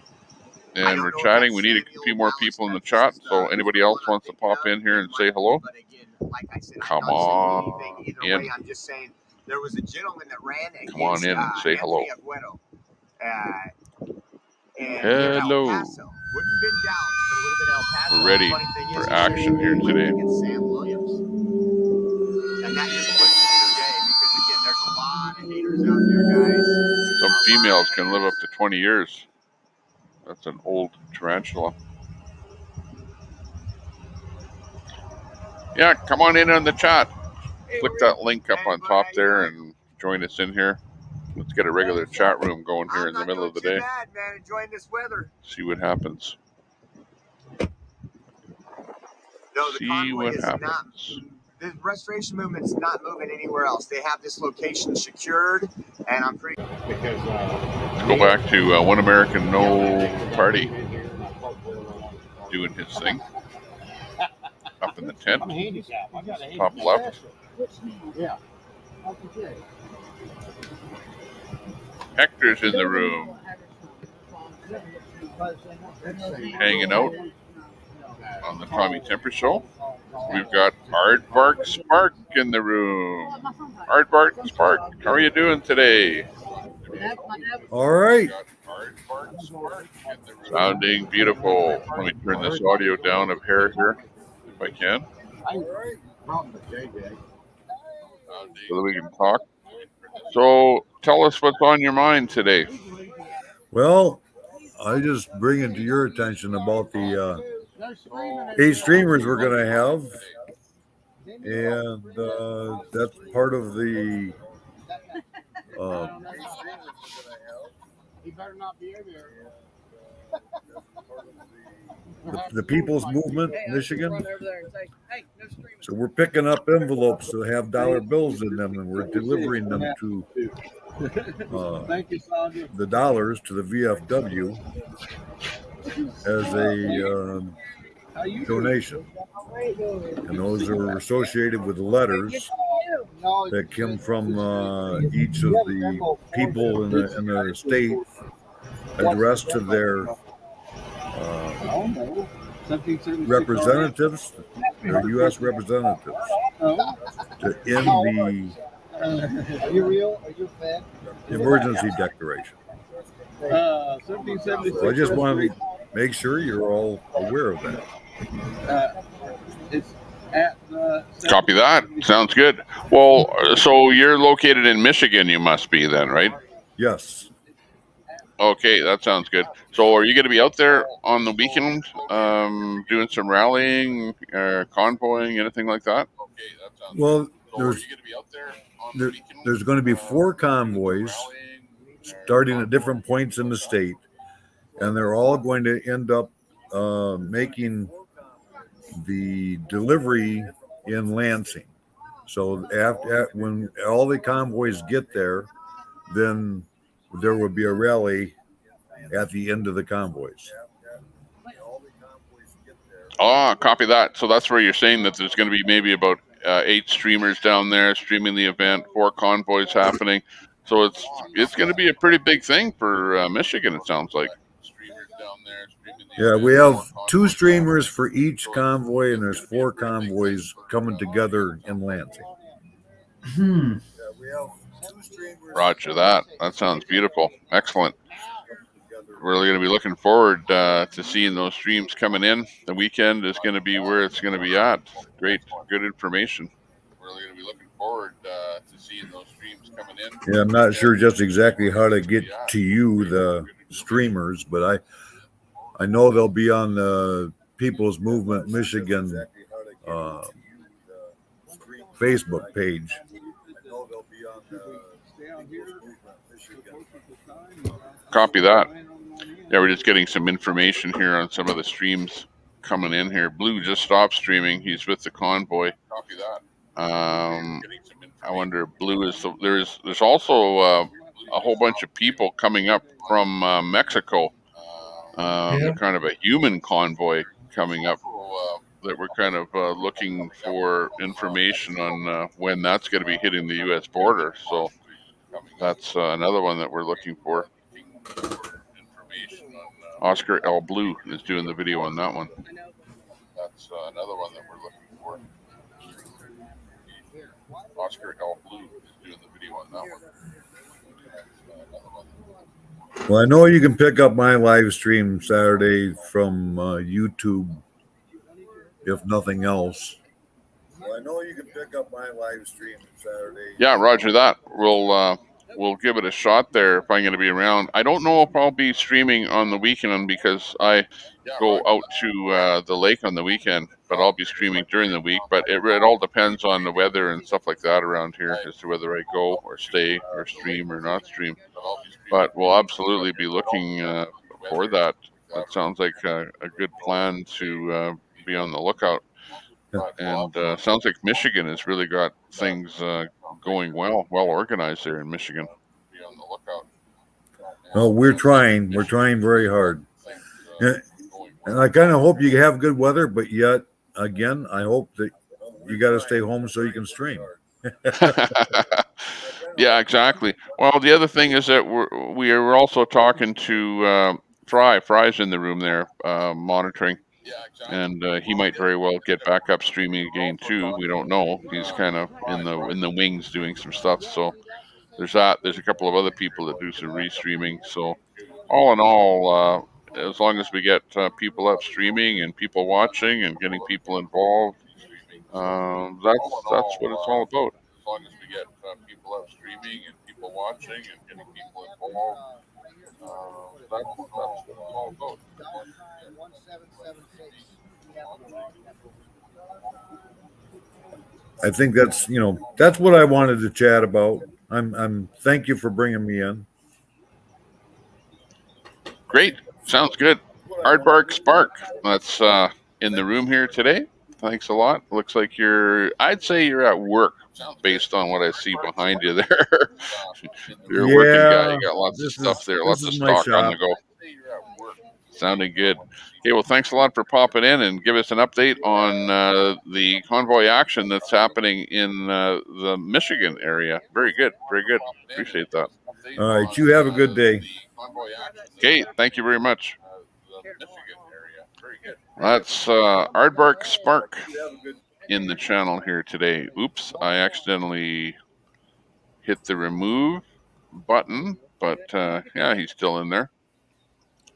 and we're chatting. We need a few more people in the chat, so anybody else wants to pop in here and say hello? But again, like I said, Come I'm not saying on anything either in. way. I'm just saying there was a gentleman that ran against Come on in and say hello. Anthony Aguero. And near Hello. El Paso. Wouldn't have been Dallas, but it would have been El Paso. We're ready The funny thing for is, action here today. against Sam Williams. And that just puts me today because again, there's a lot of haters out there, guys. Some females can live up to 20 years. That's an old tarantula. Yeah, come on in on the chat. Click that link up on top there and join us in here. Let's get a regular chat room going here in the middle of the day. Bad, man. Enjoying this weather. See what happens. No, the See Convoy what is happens. not. The restoration movement's not moving anywhere else. They have this location secured, and I'm pretty. Let's go back to One American No Party doing his thing up in the tent. Top left. Yeah. Hector's in the room, hanging out on the Tommy Temper Show. We've got Aardvark Spark in the room. Aardvark Spark, how are you doing today? All right. Sounding beautiful. Let me turn this audio down of hair here, if I can, so that we can talk. So tell us what's on your mind today. Well, I just bring it to your attention about the 8 streamers we're going to have. And that's part of the the People's Movement, Michigan. So we're picking up envelopes that have dollar bills in them, and we're delivering them to the dollars to the VFW as a donation. And those are associated with letters that come from each of the people in the state addressed to their representatives, their U.S. representatives, to end the emergency declaration. So I just want to make sure you're all aware of that. Copy that. Sounds good. Well, so you're located in Michigan, you must be then, right? Yes. Okay, that sounds good. So are you going to be out there on the weekend doing some rallying, convoying, anything like that? Well, there's going to be 4 convoys starting at different points in the state, and they're all going to end up making the delivery in Lansing. So when all the convoys get there, then there will be a rally at the end of the convoys. Oh, copy that. So that's where you're saying that there's going to be maybe about 8 streamers down there streaming the event, 4 convoys happening. So it's going to be a pretty big thing for Michigan, it sounds like. Yeah, we have 2 streamers for each convoy, and there's 4 convoys coming together in Lansing. Roger that. That sounds beautiful. Excellent. We're really going to be looking forward to seeing those streams coming in. The weekend is going to be where it's going to be at. Great, good information. We're really going to be looking forward to seeing those streams coming in. Yeah, I'm not sure just exactly how to get to you, the streamers, but I know they'll be on the People's Movement Michigan Facebook page. Copy that. Yeah, we're just getting some information here on some of the streams coming in here. Blue just stopped streaming. He's with the Convoy. Copy that. I wonder if Blue is there's also a whole bunch of people coming up from Mexico. They're kind of a human convoy coming up that we're kind of looking for information on when that's going to be hitting the U.S. border. So that's another one that we're looking for. Oscar L. Blue is doing the video on that one. That's another one that we're looking for. Oscar L. Blue is doing the video on that one. Well, I know you can pick up my live stream Saturday from YouTube, if nothing else. Well, I know you can pick up my live stream Saturday. Yeah, roger that. We'll give it a shot there if I'm going to be around. I don't know if I'll be streaming on the weekend because I go out to the lake on the weekend, but I'll be streaming during the week. But it all depends on the weather and stuff like that around here as to whether I go or stay or stream or not stream. But we'll absolutely be looking for that. That sounds like a good plan to be on the lookout. And sounds like Michigan has really got things going well organized there in Michigan. Be on the lookout. No, we're trying. We're trying very hard. And I kind of hope you have good weather, but yet, again, I hope that you got to stay home so you can stream. Yeah, exactly. Well, the other thing is that we're also talking to Fry. Fry's in the room there monitoring. And he might very well get back up streaming again too. We don't know. He's kind of in the wings doing some stuff. So there's that. There's a couple of other people that do some restreaming. So all in all, as long as we get people up streaming and people watching and getting people involved, that's what it's all about. As long as we get people up streaming and people watching and getting people involved, that's what it's all about. I think that's what I wanted to chat about. I'm thank you for bringing me in. Great. Sounds good. Aardvark Spark. That's in the room here today. Thanks a lot. Looks like I'd say you're at work based on what I see behind you there. You're a working guy. You got lots of stuff there, lots of stock on the go. Sounding good. Okay, well, thanks a lot for popping in and give us an update on the convoy action that's happening in the Michigan area. Very good. Very good. Appreciate that. All right. You have a good day. Okay, thank you very much. That's Aardvark Spark in the channel here today. Oops, I accidentally hit the remove button, but yeah, he's still in there.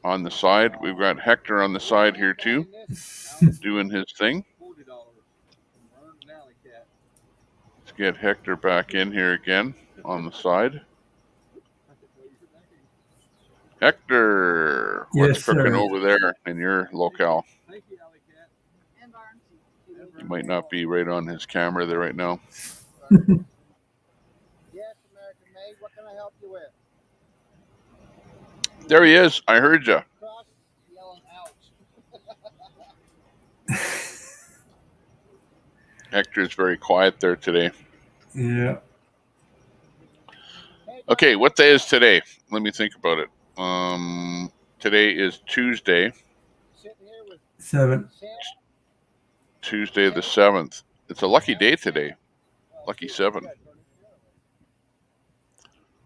On the side, we've got Hector on the side here too, doing his thing. Let's get Hector back in here again on the side. Hector, what's cooking over there in your locale? He might not be right on his camera there right now. Yes, American Made. What can I help you with? There he is. I heard you. Hector's very quiet there today. Yeah. Okay, what day is today? Let me think about it. Today is Tuesday. 7. Tuesday the 7th. It's a lucky day today. Lucky 7.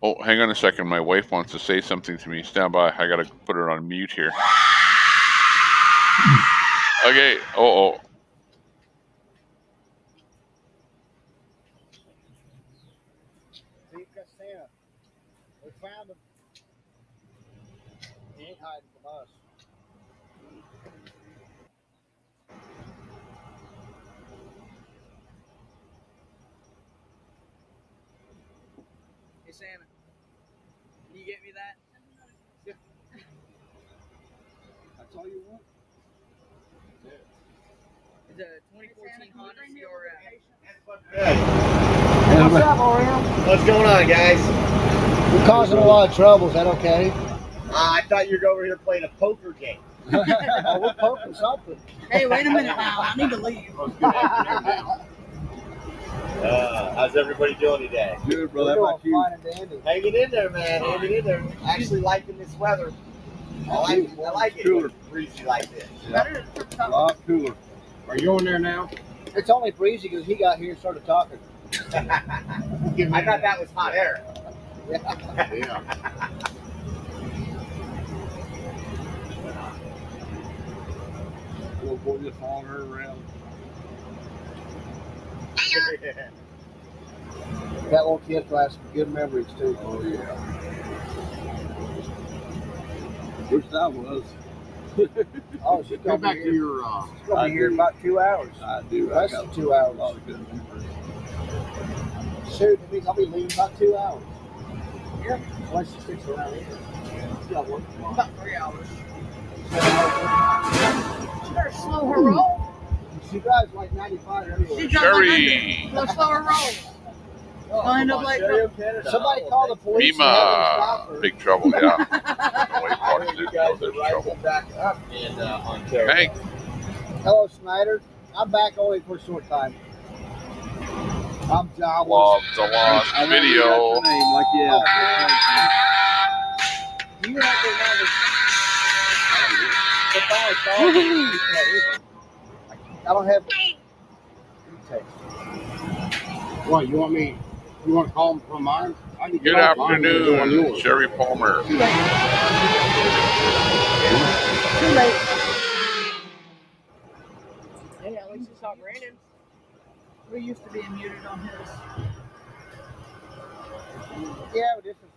Oh, hang on a second. My wife wants to say something to me. Stand by. I got to put her on mute here. Okay. Oh. We found him. He ain't hiding from us. Santa. Can you get me that? That's all you want? It's a 2014 Honda CRF. What's up, Orion? What's going on, guys? You're causing a lot of trouble. Is that okay? I thought you were over here playing a poker game. Oh, we're poking something. Hey, wait a minute now. I need to leave. How's everybody doing today? Good, We're brother. How doing about you? fine and dandy. Hanging in there, man. Hanging in there. Actually liking this weather. I like it. Cooler. Breezy like this. A lot cooler. Are you on there now? It's only breezy because he got here and started talking. I thought that was hot air. Yeah. Little boy just following her around. That little kid's got some good memories too. Oh, yeah. Wish I was. Oh, she's Go gonna back be to here. your. She's gonna be here in about 2 hours. I do. Less I got than 2 hours. a lot of good memories. Shoot, it means I'll be leaving about 2 hours. Yeah. Unless she sticks around here. She got work tomorrow. About 3 hours. She better slow her roll. She drives like 95 everywhere. She drives like Sherry. 100. Go slow her roll. She'll end up like Somebody call the police. and have them stop Mima. her. Big trouble, yeah. White I Fox heard you didn't know guys are there's rising trouble. back up in Ontario. Hank, Hello, Snyder. I'm back only for a short time. I'm jobless. love the lost I know you video. got your name, like, yeah. You have to remember. If I call you, I don't have. What, you want me? You want to call them from mine? I can Good get on mine and go on afternoon, yours. Sherry Palmer. Too late. Too late. Hey, at least it's not raining. We're used to being muted on his. Yeah, but this is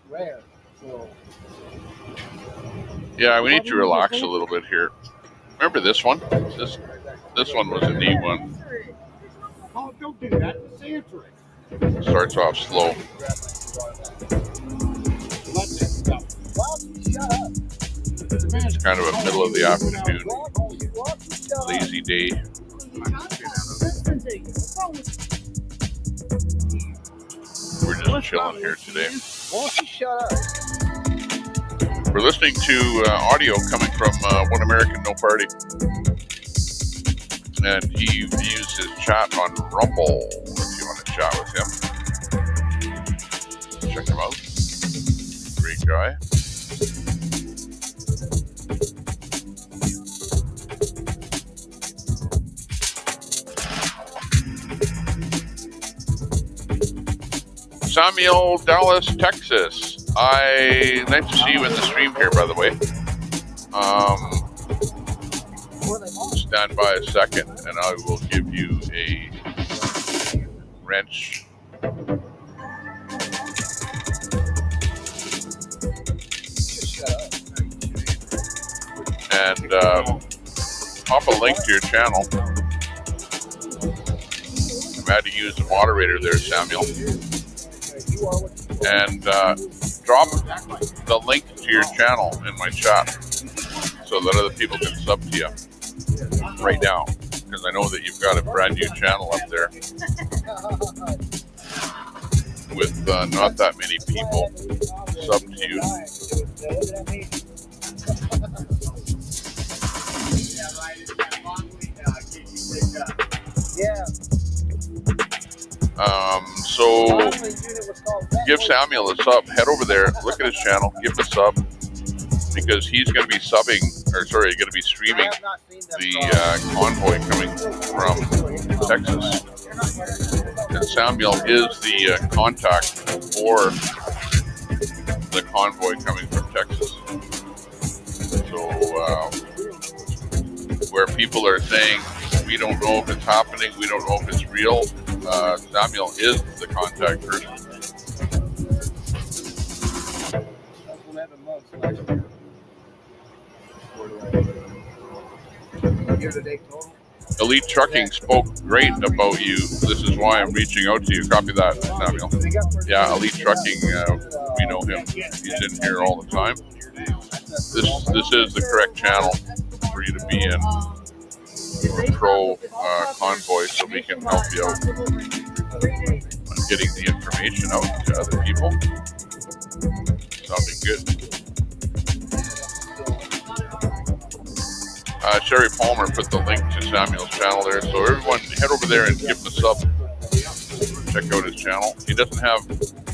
rare. So Yeah, we need to relax a little bit here. Remember this one? This one was a neat one. Oh, don't do that. Just answer it. Starts off slow. Let this go. Well, you shut up. It's kind of a middle of the afternoon, Well, you shut up. lazy day. We're just chilling here today. Why don't you shut up? We're listening to audio coming from One American No Party. And he views his chat on Rumble if you want to chat with him. Check him out. Great guy. Samuel, Dallas, Texas. Nice to see you in the stream here, by the way. Stand by a second, and I will give you a wrench. And pop a link to your channel. I'm had to use the moderator there, Samuel. And drop the link to your channel in my chat so that other people can sub to you right now. Because I know that you've got a brand new channel up there with not that many people sub to you. Yeah. So give Samuel a sub. Head over there, look at his channel, give him a sub, because he's going to be going to be streaming the Convoy coming from Texas. And Samuel is the contact for the Convoy coming from Texas. So where people are saying, we don't know if it's happening, we don't know if it's real, Samuel is the contact person. That's 11 months last year. Year to date total? Elite Trucking spoke great about you. This is why I'm reaching out to you. Copy that, Samuel. Yeah, Elite Trucking, we know him. He's in here all the time. This is the correct channel for you to be in. We're pro Convoy, so we can help you out on getting the information out to other people. Sounding good. Sherry Palmer put the link to Samuel's channel there, so everyone head over there and give him a sub. Check out his channel. He doesn't have,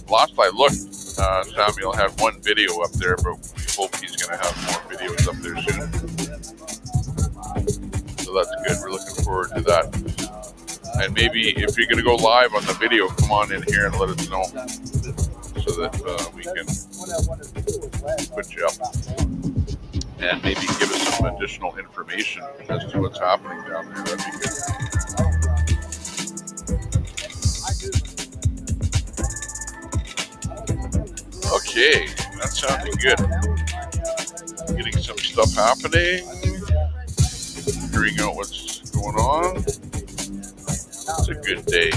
last I looked, Samuel had one video up there, but we hope he's going to have more videos up there soon. So that's good. We're looking forward to that. And maybe if you're going to go live on the video, come on in here and let us know so that we can put you up and maybe give us some additional information as to what's happening down there. That'd be good. Okay, that sounded good. Getting some stuff happening, figuring out what's going on. It's a good day.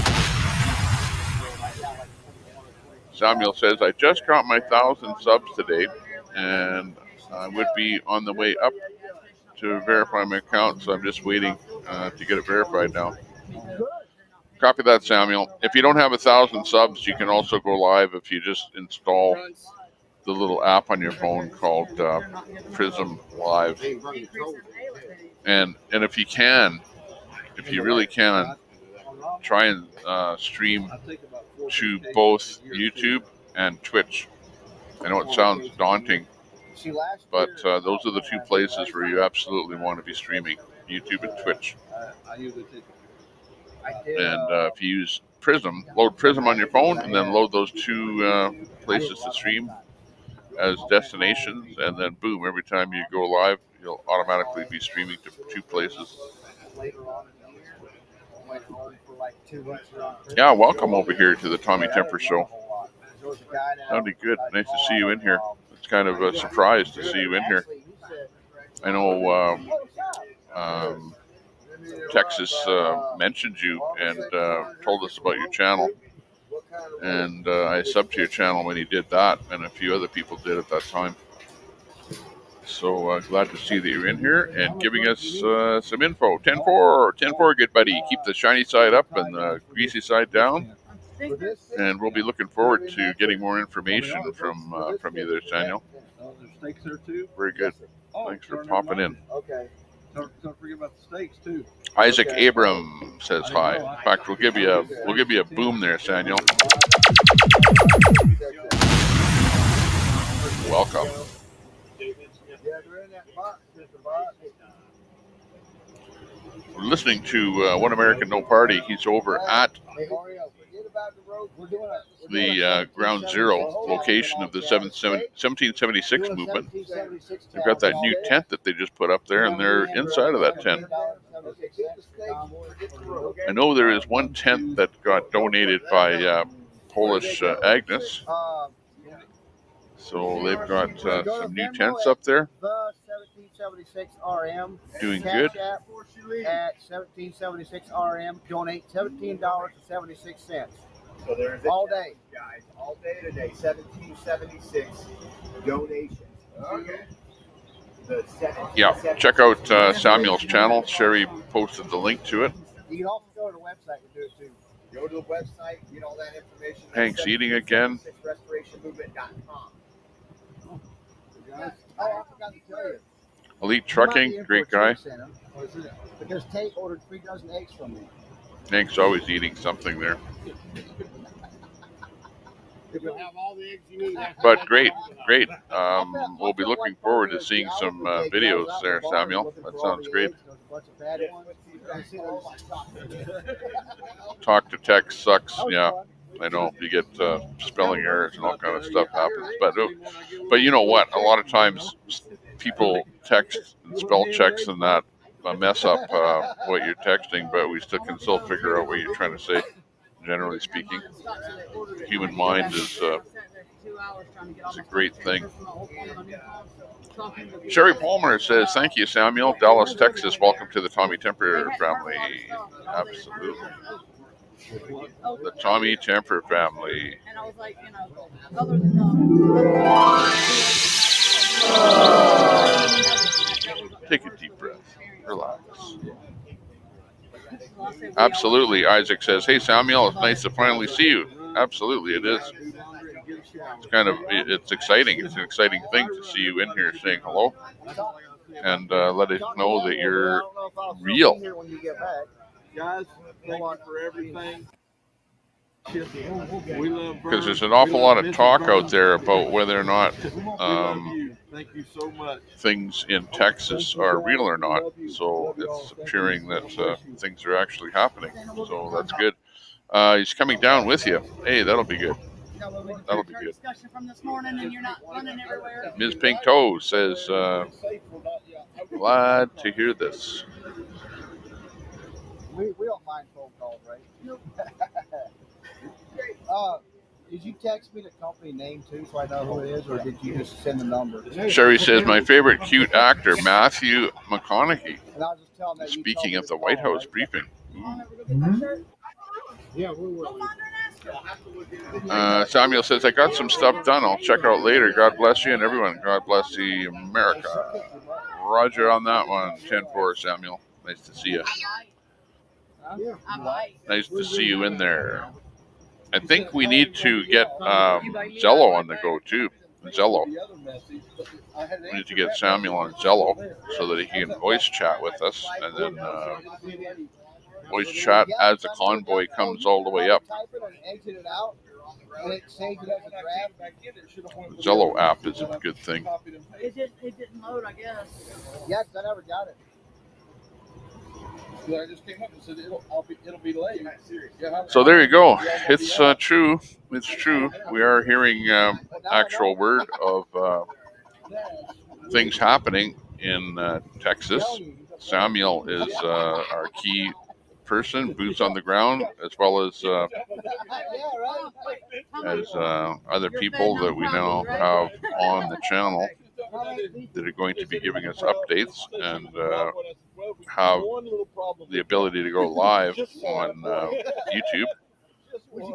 Samuel says, I just got my 1,000 subs today, and I would be on the way up to verify my account, so I'm just waiting to get it verified now. Copy that, Samuel. If you don't have 1,000 subs, you can also go live if you just install the little app on your phone called Prism Live. And if you can, if you really can, try and stream to both YouTube and Twitch. I know it sounds daunting, but those are the two places where you absolutely want to be streaming, YouTube and Twitch. And if you use Prism, load Prism on your phone and then load those two places to stream as destinations, and then boom, every time you go live, you'll automatically be streaming to two places. Yeah, welcome over here to the Tommy Temper Show. Sounded good. Nice to see you in here. It's kind of a surprise to see you in here. I know Texas mentioned you and told us about your channel. And I subbed to your channel when he did that, and a few other people did at that time. So glad to see that you're in here and giving us some info. 10-4, good buddy. Keep the shiny side up and the greasy side down. And we'll be looking forward to getting more information from you there, Daniel. Very good. Thanks for popping in. Don't forget about the steaks too. Isaac Abram says hi. In fact, we'll give you a boom there, Daniel. Welcome. We're listening to One American No Party. He's over at the Ground Zero location of the 1776 movement. They've got that new tent that they just put up there, and they're inside of that tent. I know there is one tent that got donated by Polish Agnes. So they've got some new tents up there. 1776 RM. Doing good. At 1776 RM, donate $17.76. So there's all day, guys, all day today. 1776 donations. Okay. Yeah, check out Samuel's channel. Sherry posted the link to it. You can also go to the website and do it too. Go to the website, get all that information. Hank's eating again. Restorationmovement.com. Oh, I forgot to tell you. Elite Trucking, great guy. Because Tate ordered 3 dozen eggs from me. Hank's always eating something there. But great. We'll be looking forward to seeing some videos there, Samuel. That sounds great. Talk to text sucks. Yeah, I know. You get spelling errors and all kind of stuff happens. But you know what? A lot of times people text and spell checks and that mess up what you're texting, but we can still figure out what you're trying to say, generally speaking. The human mind is 2 hours trying to get all It's a my great stuff thing. transferred from my old phone to my new phone. Talking to Sherry people. Palmer says, "Thank you, Samuel. Dallas, Texas. Welcome to the Tommy Temper family." Absolutely. The Tommy Temper family. And I was like, you know, other than Take a deep breath. Relax. Absolutely. Isaac says, "Hey, Samuel, it's nice to finally see you." Absolutely, it is. It's exciting. It's an exciting thing to see you in here saying hello and let it know that you're real. Guys, thank you for everything. Because there's an awful lot of talk out there about whether or not Thank you so much. things in Texas are real or not. So it's appearing that things are actually happening. So that's good. He's coming down with you. Hey, that'll be good. That'll be good. discussion from this morning and you're not running everywhere. Ms. Pink Toe says, "Glad to hear this." We don't mind phone calls, right? Nope. Did you text me the company name too, so I know who it is, or did you just send the number? Sherry says, "My favorite cute actor, Matthew McConaughey." And I'll just tell them that Speaking of the White House briefing. Yeah, we will. Samuel says, "I got some stuff done. I'll check out later. God bless you and everyone. God bless the America." Roger on that one. 10-4, Samuel. Nice to see you. Nice to see you in there. I think we need to get Zello on the go too. Zello. We need to get Samuel on Zello so that he can voice chat with us, and then voice chat as the convoy comes all the way up. The Zello app is a good thing. It didn't load, I guess. Yeah, because I never got it. I just came up and said it'll be late. So there you go. It's true. It's true. We are hearing actual word of things happening in Texas. Samuel is our key person, boots on the ground, as well as other people that we now have on the channel that are going to be giving us updates and have the ability to go live on YouTube.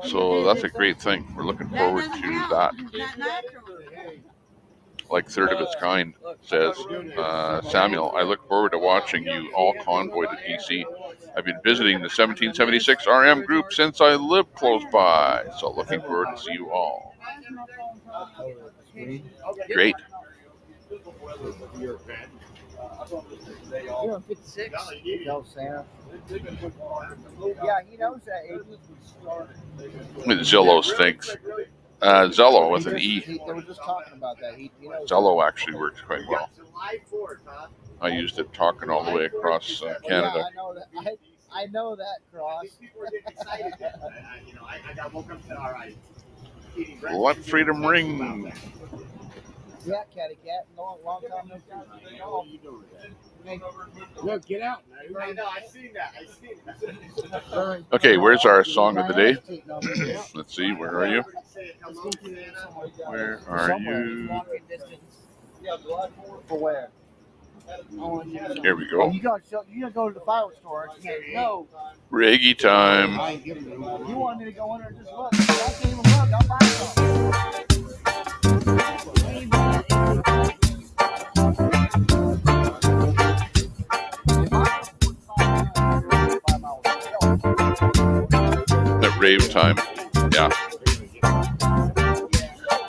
So that's a great thing. We're looking forward to that. Like third of its kind, says Samuel. "I look forward to watching you all convoy to DC. I've been visiting the 1776 RM group since I live close by. So looking forward to see you all." Great. You're 56. No, Sam. Yeah, he knows that. Zillow stinks. Zello with an E. They were just talking about that. Zello actually works quite well. I used it talking all the way across Canada. Yeah, I know that. I know that, Cross. Let freedom ring. Yeah, Catty Cat. Long time no Look, get out, man. I know, I seen that. Okay, where's our song of the day? Let's see, where are you? Where are you? For where? Here we go. You gotta go to the fireworks store. No. Reggae time. You wanted me to go in there and just look. I can't even look. I'll buy At rave time. Yeah.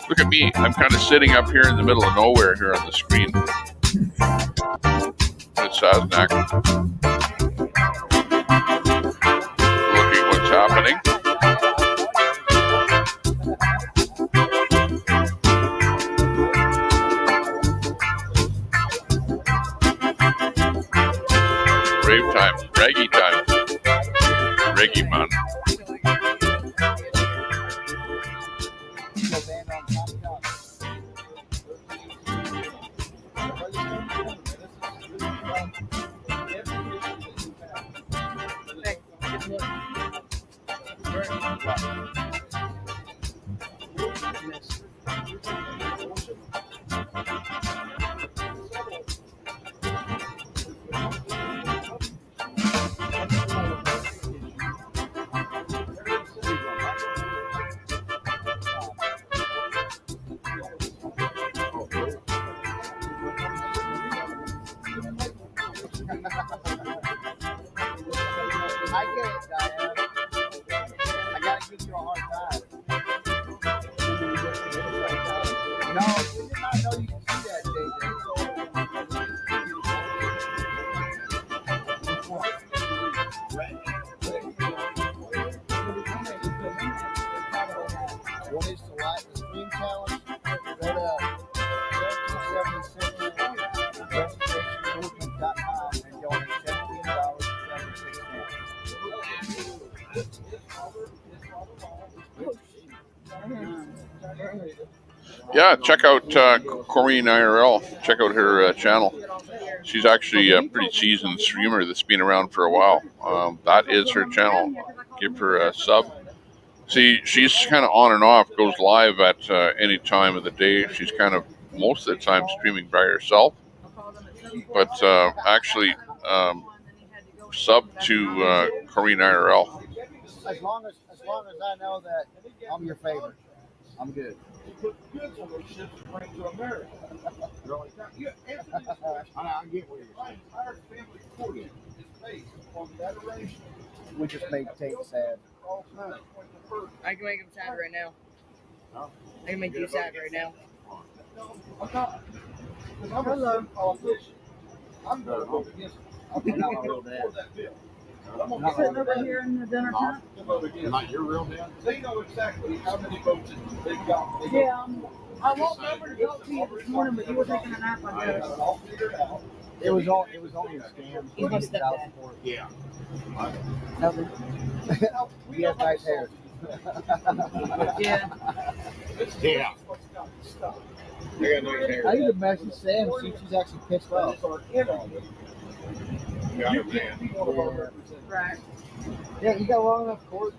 Look at me. I'm kind of sitting up here in the middle of nowhere here on the screen. It's Sasnak. Looking what's happening. Rave time. Reggae time. Reggae man. I get it, Diane. I gotta give you a hard time. No, we did not know you could see that, What is the light the stream challenge? Go to 1776registrationmovement.com and donate $17.76. Yeah, check out Corrine IRL. Check out her channel. She's actually a pretty seasoned streamer that's been around for a while. That is her channel. Give her a sub. See, she's kind of on and off, goes live at any time of the day. She's kind of most of the time streaming by herself. But actually, sub to Corrine IRL. As long as I know that I'm your favorite, I'm good. I get what you're saying. We just made Tate sad. I can make him sad right now. I can make you sad right now. Hello. I'm not real dad. Sitting over here in the dinner tent? Not your real dad? They know exactly how many votes they've got. Yeah. I walked over to talk to you this morning, but you were taking a nap, I guess. It was only a scam. He's my stepdad. Yeah. Nothing. He has nice hair. Yeah. Yeah. I got nice hair. I need to message Sam and see if she's actually pissed off. Right. Yeah, you got long enough cord.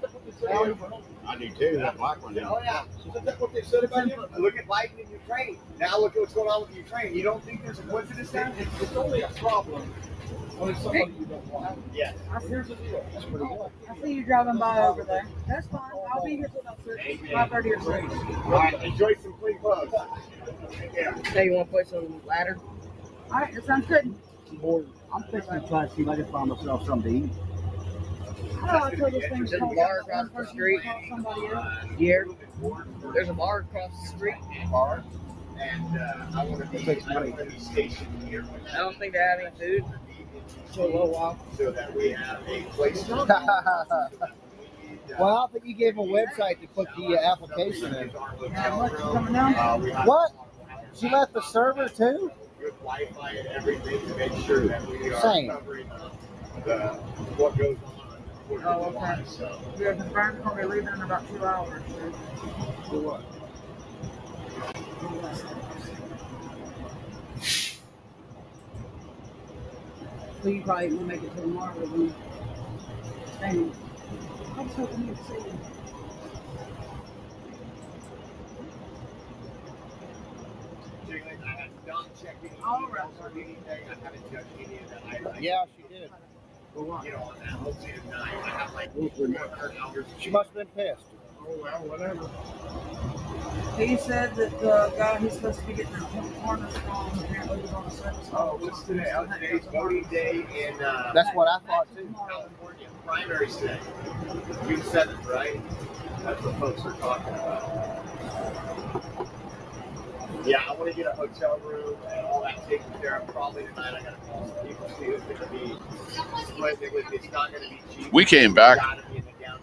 I do too. That black one. Oh yeah. Isn't that what they said about you? Look at Biden in Ukraine. Now look at what's going on with Ukraine. You don't think there's a coincidence there? It's only a problem when it's somebody you don't want. Yeah. Here's the deal. That's pretty good. I see you driving by over there. That's fine. I'll be here till about 5:30 or 6. All right, enjoy some clean clothes. Yeah. Hey, you want to play some ladder? All right, that sounds good. I'm fixing to try to see if I can find myself something to eat. I told this thing There's a bar across the street. Somebody else. Here. There's a bar across the street. Bar. And I want to be stationed here. I don't think they have any food for a little while. So that we have a place. Well, I don't think you gave a website to put the application in. Yeah, what, you coming down? What? She left the server too? Good Wi-Fi and everything to make sure that we are Same. covering what goes on. Oh, okay. So, Yeah, the burn for me leaving in about 2 hours. For what? So you probably won't make it till tomorrow with me. Dang it. I was hoping you'd see you. I have done checking All right. or anything. I haven't judged any of that. Yeah, she did. You know, on that whole scene of nine, I have like 100 hours. She must have been pissed. Oh, well, whatever. He said that the guy he's supposed to be getting a corner from apparently was on the service. Oh, what's today? Today's voting day in That's what I thought too. California. Primaries today. June 7th, right? That's what folks are talking about. Yeah, I want to get a hotel room and all that taken care of. Probably tonight. I got to call some people, see who's going to be splitting with me. It's not going to be cheap. We came back,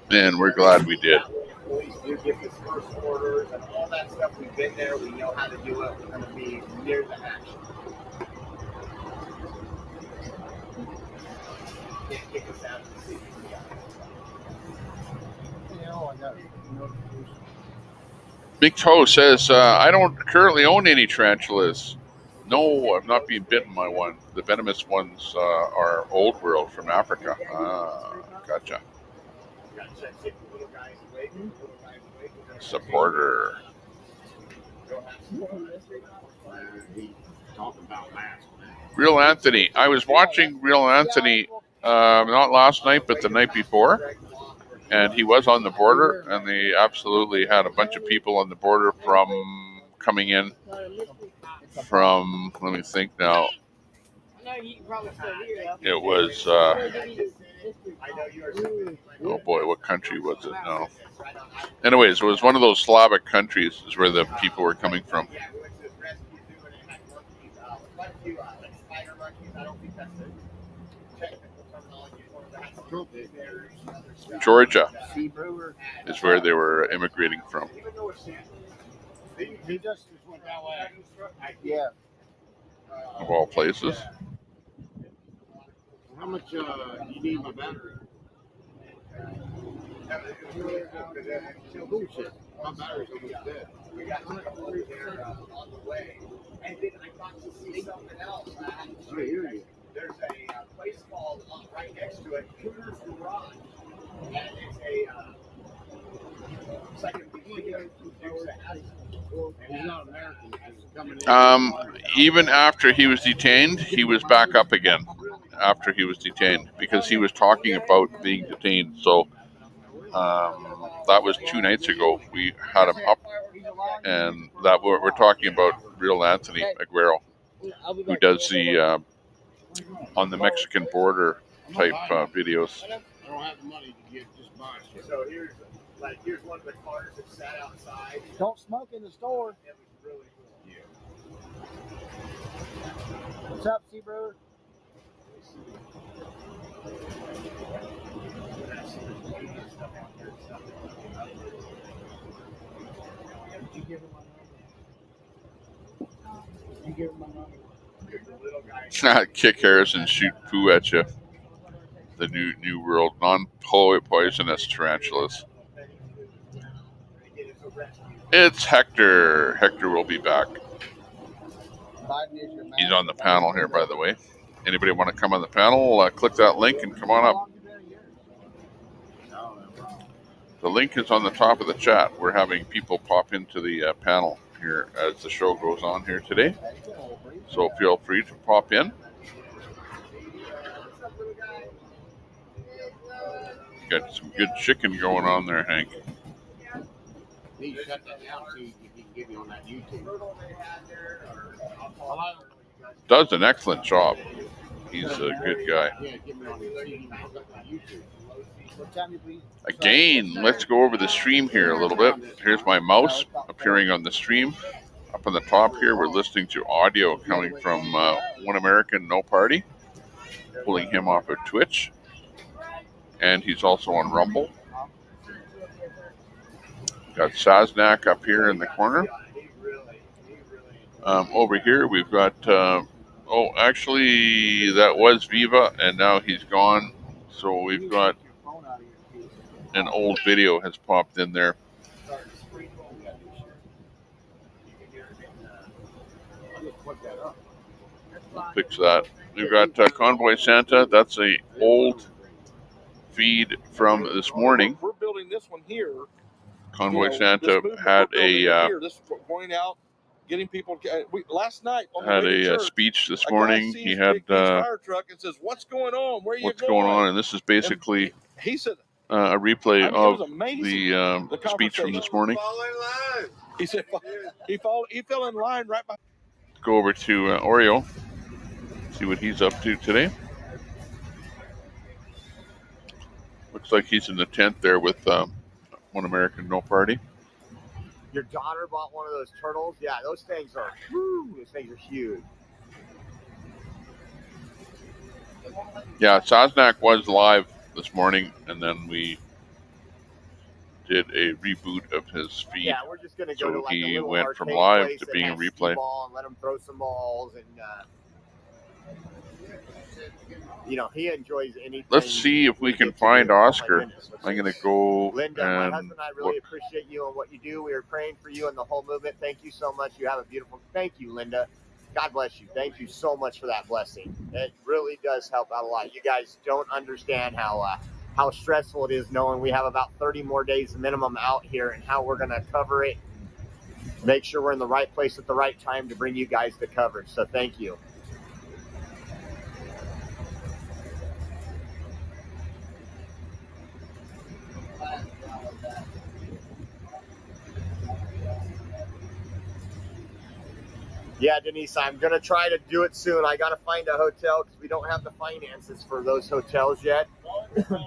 and we're glad we did. Police do give us first orders and all that stuff. We've been there. We know how to do it. We're going to be near the action. Can't kick us out of the city. Big Toe says, I don't currently own any tarantulas. No, I've not been bitten by one. The venomous ones are Old World from Africa. Ah, gotcha. Supporter. Real Anthony. I was watching Real Anthony not last night, but the night before. And he was on the border, and they absolutely had a bunch of people on the border from coming in from, let me think now. It was I know you are so Oh boy, what country was it now? Anyways, it was one of those Slavic countries is where the people were coming from. Yeah, we went to this rescue zoo and it had monkeys, quite a few, like spider monkeys. I don't think that's the technical terminology for that. There's other stuff. Georgia Sea brewer. is where they were immigrating from. Even though it's He just went that way. Yeah. Of all places. How much you need my battery? Bullshit. My battery's almost dead. We got to go over there on the way. And then I got to see something else. I hear you. There's a place called right next to it, Cooter's Garage. And it's a it's like a big He's not American. He's coming in. Even after he was detained, he was back up again after he was detained because he was talking about being detained. So that was 2 nights ago. We had him up, and that we're talking about real Anthony Aguero, who does the on the Mexican border type videos. I don't have the money to get just buy shit. So here's one of the cars that sat outside. Don't smoke in the store. It was really cool. Yeah. What's up, Sea Brewer? Did you give him my number? Did you give him my number? Kick hairs and shoot poo at you. The new world, non-poisonous tarantulas. It's Hector. Hector will be back. He's on the panel here, by the way. Anybody want to come on the panel? Click that link and come on up. The link is on the top of the chat. We're having people pop into the panel here as the show goes on here today. So feel free to pop in. Got some good chicken going on there, Hank. Please shut that down so you can get me on that YouTube. Does an excellent job. He's a good guy. Yeah, get me on YouTube. Again, let's go over the stream here a little bit. Here's my mouse appearing on the stream. Up on the top here, we're listening to audio coming from One American No Party, pulling him off of Twitch. And he's also on Rumble. Got Saznak up here in the corner. Over here, we've got, actually, that was Viva, and now he's gone. So we've got an old video has popped in there. We'll fix that. We've got Convoy Santa. That's a old feed from this morning. We're building this one here. Convoy Santa had a this going out, getting people. Last night had a speech this morning. He had fire truck and says, "What's going on? Where are you what's going on?" And this is basically he said a replay of the speech from this morning. He said he fell in line right behind. Go over to Oreo, see what he's up to today. Looks like he's in the tent there with One American No Party. Your daughter bought one of those turtles? Yeah, those things are huge. Yeah, Saznak was live this morning, and then we did a reboot of his feed. Yeah, we're just going to go to like he a little went from arcade live place to that being a has replay. skee-ball and let him throw some balls, and he enjoys anything. Let's see if we can find Oscar. I'm going to go Linda, my and husband and I really appreciate you and what you do. We are praying for you and the whole movement. Thank you so much. You have a beautiful. Thank you, Linda. God bless you. Thank you so much for that blessing. It really does help out a lot. You guys don't understand how stressful it is knowing we have about 30 more days minimum out here and how we're going to cover it. Make sure we're in the right place at the right time to bring you guys the coverage. So thank you. Yeah, Denise, I'm going to try to do it soon. I got to find a hotel because we don't have the finances for those hotels yet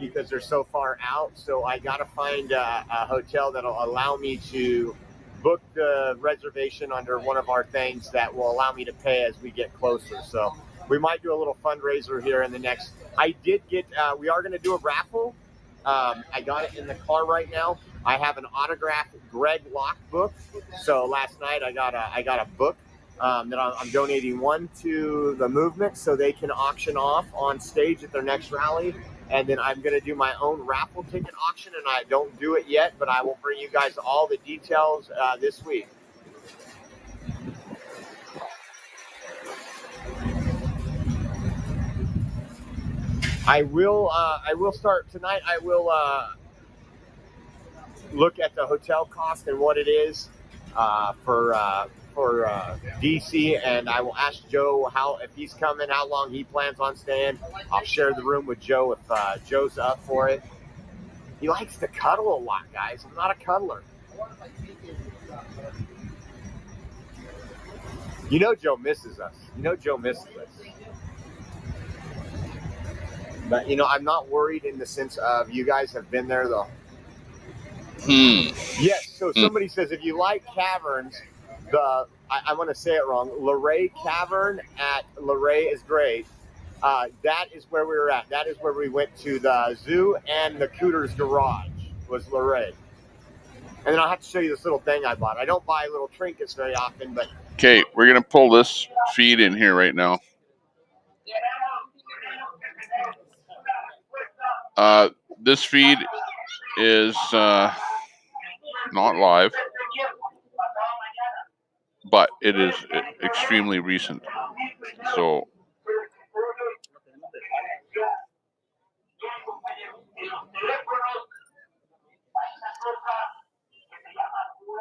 because they're so far out. So I got to find a hotel that'll allow me to book the reservation under one of our things that will allow me to pay as we get closer. So we might do a little fundraiser here in the next. I did get, we are going to do a raffle. I got it in the car right now. I have an autographed Greg Locke book. So last night I got a book. That I'm donating one to the movement so they can auction off on stage at their next rally. And then I'm going to do my own raffle ticket auction, and I don't do it yet, but I will bring you guys all the details this week. I will start tonight. I will look at the hotel cost and what it is for DC, and I will ask Joe if he's coming, how long he plans on staying. I'll share the room with Joe if Joe's up for it. He likes to cuddle a lot, guys. I'm not a cuddler. You know Joe misses us. But, I'm not worried in the sense of you guys have been there, though. Yes, so somebody says if you like caverns, I want to say it wrong, Luray Cavern at Luray is great. That is where we were at. That is where we went to the zoo and the Cooter's Garage was Luray. And then I'll have to show you this little thing I bought. I don't buy little trinkets very often, but... Okay, we're going to pull this feed in here right now. This feed is not live, but it is extremely recent. So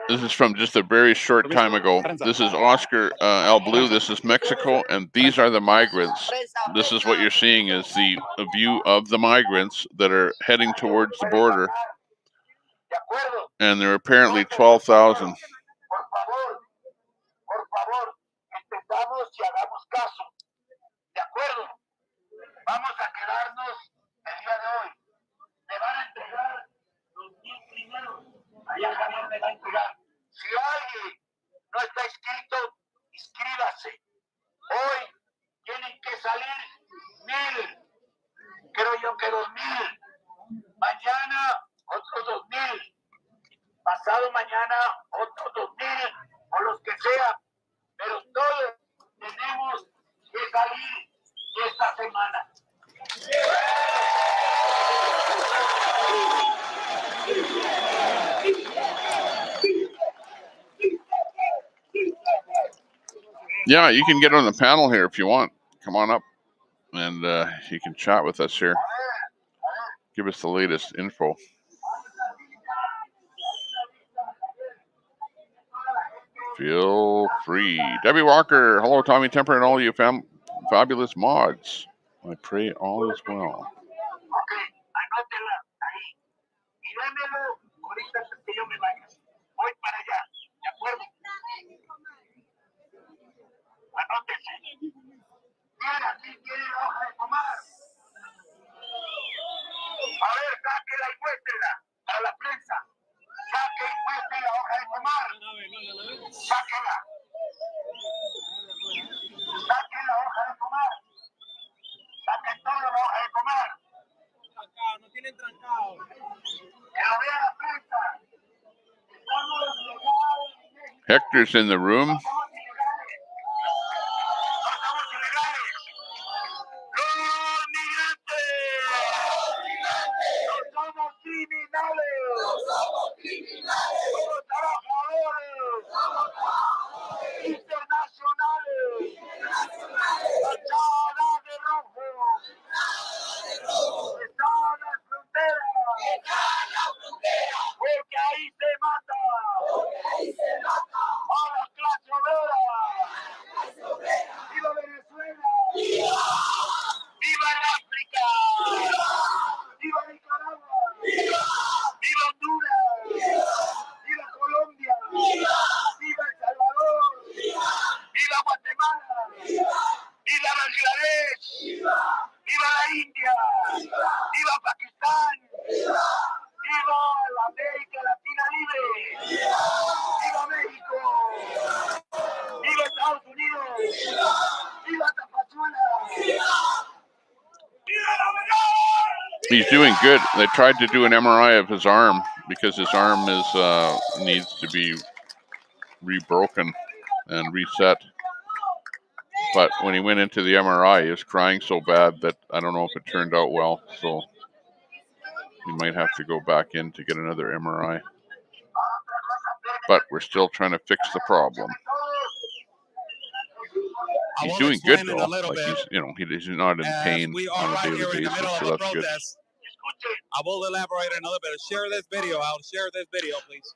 this is from just a very short time ago. This is Oscar El Blue. This is Mexico, and these are the migrants. This is what you're seeing is the view of the migrants that are heading towards the border. And there are apparently 12,000. Yeah, you can get on the panel here if you want. Come on up, and you can chat with us here. Give us the latest info. Feel free. Debbie Walker, hello, Tommy Temper, and all you fabulous mods. I pray all is well. Hector's in the room. He's doing good. They tried to do an MRI of his arm because his arm is needs to be rebroken and reset. But when he went into the MRI, he was crying so bad that I don't know if it turned out well. So he might have to go back in to get another MRI. But we're still trying to fix the problem. He's doing good though. Like he's not in pain on a daily basis, so that's good. I will elaborate a little bit. Share this video. I'll share this video, please.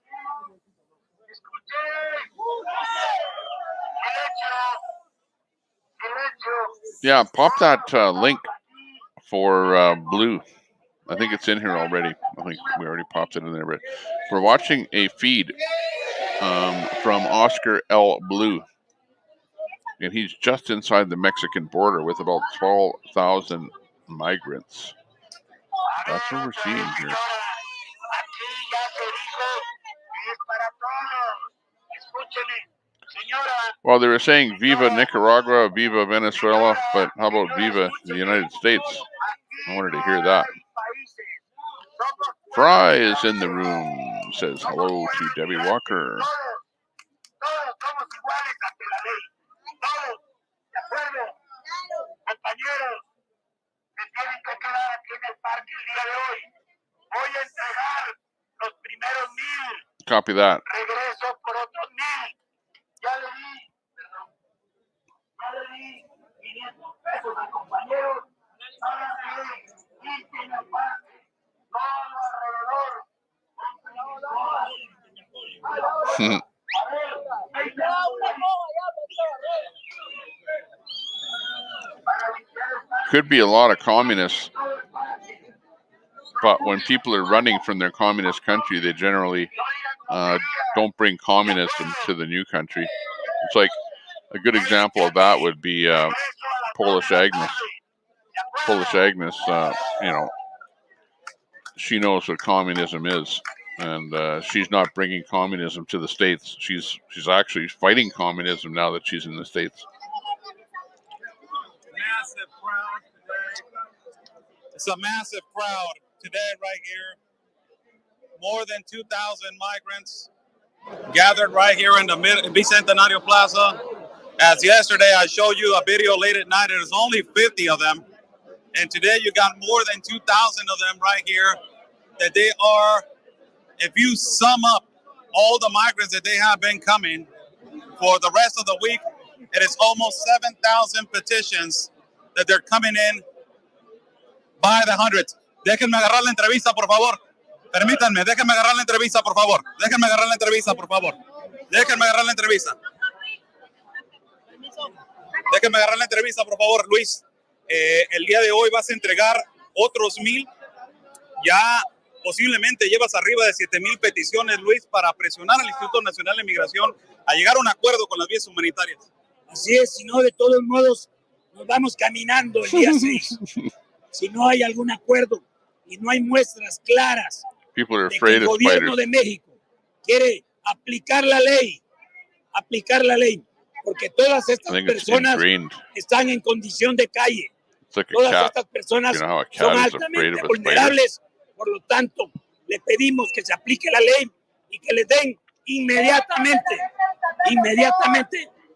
Yeah, pop that link for Blue. I think it's in here already. I think we already popped it in there. But we're watching a feed from Oscar L. Blue. And he's just inside the Mexican border with about 12,000 migrants. That's what we're seeing here. Well, they were saying Viva Nicaragua, Viva Venezuela, but how about Viva the United States? I wanted to hear that. Fry is in the room, says hello to Debbie Walker. Copy that. Could be a lot of communists, but when people are running from their communist country, they generally don't bring communism to the new country. It's like a good example of that would be Polish Agnes. Polish Agnes, she knows what communism is, and she's not bringing communism to the States. She's actually fighting communism now that she's in the States. Massive crowd today. It's a massive crowd today right here. More than 2,000 migrants gathered right here in the Bicentenario Plaza. As yesterday I showed you a video late at night, there's only 50 of them. And today you got more than 2,000 of them right here. That they are, if you sum up all the migrants that they have been coming for the rest of the week, it is almost 7,000 petitions that they're coming in by the hundreds. Déjenme agarrar la entrevista, por favor. Permítanme, déjenme agarrar la entrevista, por favor. Déjenme agarrar la entrevista, por favor. Déjenme agarrar la entrevista. Déjenme agarrar la entrevista, por favor, Luis. El día de hoy vas a entregar otros 1,000. Ya posiblemente llevas arriba de 7,000 peticiones, Luis, para presionar al Instituto Nacional de Migración a llegar a un acuerdo con las vías humanitarias. Así es, si no, de todos modos, nos vamos caminando el día 6. Si no hay algún acuerdo y no hay muestras claras de que el gobierno de México quiere aplicar la ley, porque todas estas personas están en condición de calle. Todas estas personas son altamente vulnerables, por lo tanto, le pedimos que se aplique la ley y que les den inmediatamente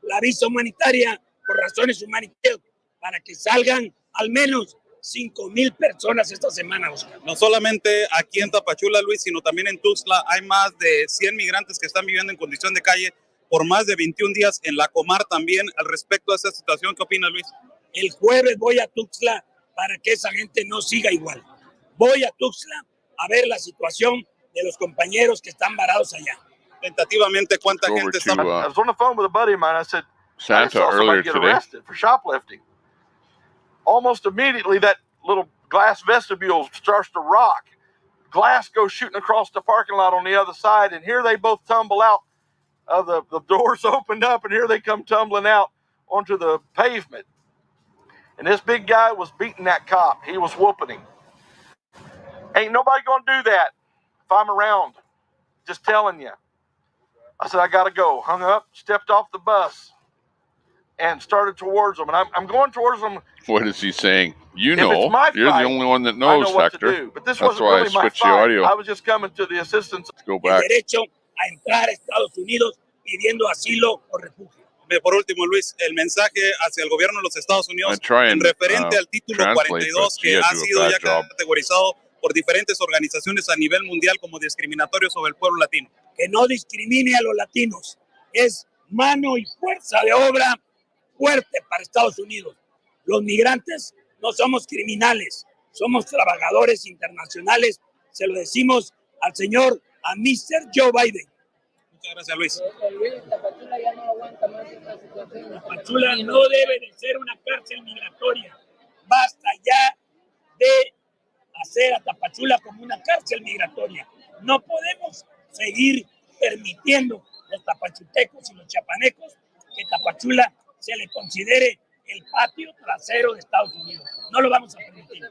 la visa humanitaria por razones humanitarias para que salgan al menos 5,000 personas esta semana, Oscar. No solamente aquí en Tapachula, Luis, sino también en Tuxtla hay más de 100 migrantes que están viviendo en condición de calle por más de 21 días en la Comar también. Al respecto a esta situación, ¿qué opina, Luis? El jueves voy a Tuxtla para que esa gente no siga igual. Voy a Tuxtla a ver la situación de los compañeros que están varados allá. Tentativamente, ¿cuánta gente está? I was on the phone with a buddy of mine. I said, Santa I saw somebody get arrested for shoplifting. Almost immediately, that little glass vestibule starts to rock. Glass goes shooting across the parking lot on the other side, and here they both tumble out. The doors opened up, and here they come tumbling out onto the pavement. And this big guy was beating that cop. He was whooping him. Ain't nobody going to do that if I'm around. Just telling you. I said, I got to go. Hung up, stepped off the bus. and started towards them. And I'm going towards them. What is he saying? You If it's know, my you're fight, the only one that I knows, know what Hector. to do. But this That's wasn't why I really my switched the fight. audio. I was just coming to the assistance. Let's go El back. derecho a entrar a Estados Unidos pidiendo asilo o refugio. Por último, Luis, el mensaje hacia el gobierno de los Estados Unidos en referente al título 42 que ha sido ya categorizado por diferentes organizaciones a nivel mundial como discriminatorio sobre el pueblo latino. Que no discrimine a los latinos. Es mano y fuerza de obra fuerte para Estados Unidos. Los migrantes no somos criminales, somos trabajadores internacionales. Se lo decimos al señor, a Mr. Joe Biden. Muchas gracias, Luis. Tapachula no debe de ser una cárcel migratoria. Basta ya de hacer a Tapachula como una cárcel migratoria. No podemos seguir permitiendo los tapachutecos y los chapanecos que Tapachula se le considere el patio trasero de Estados Unidos. No lo vamos a permitir.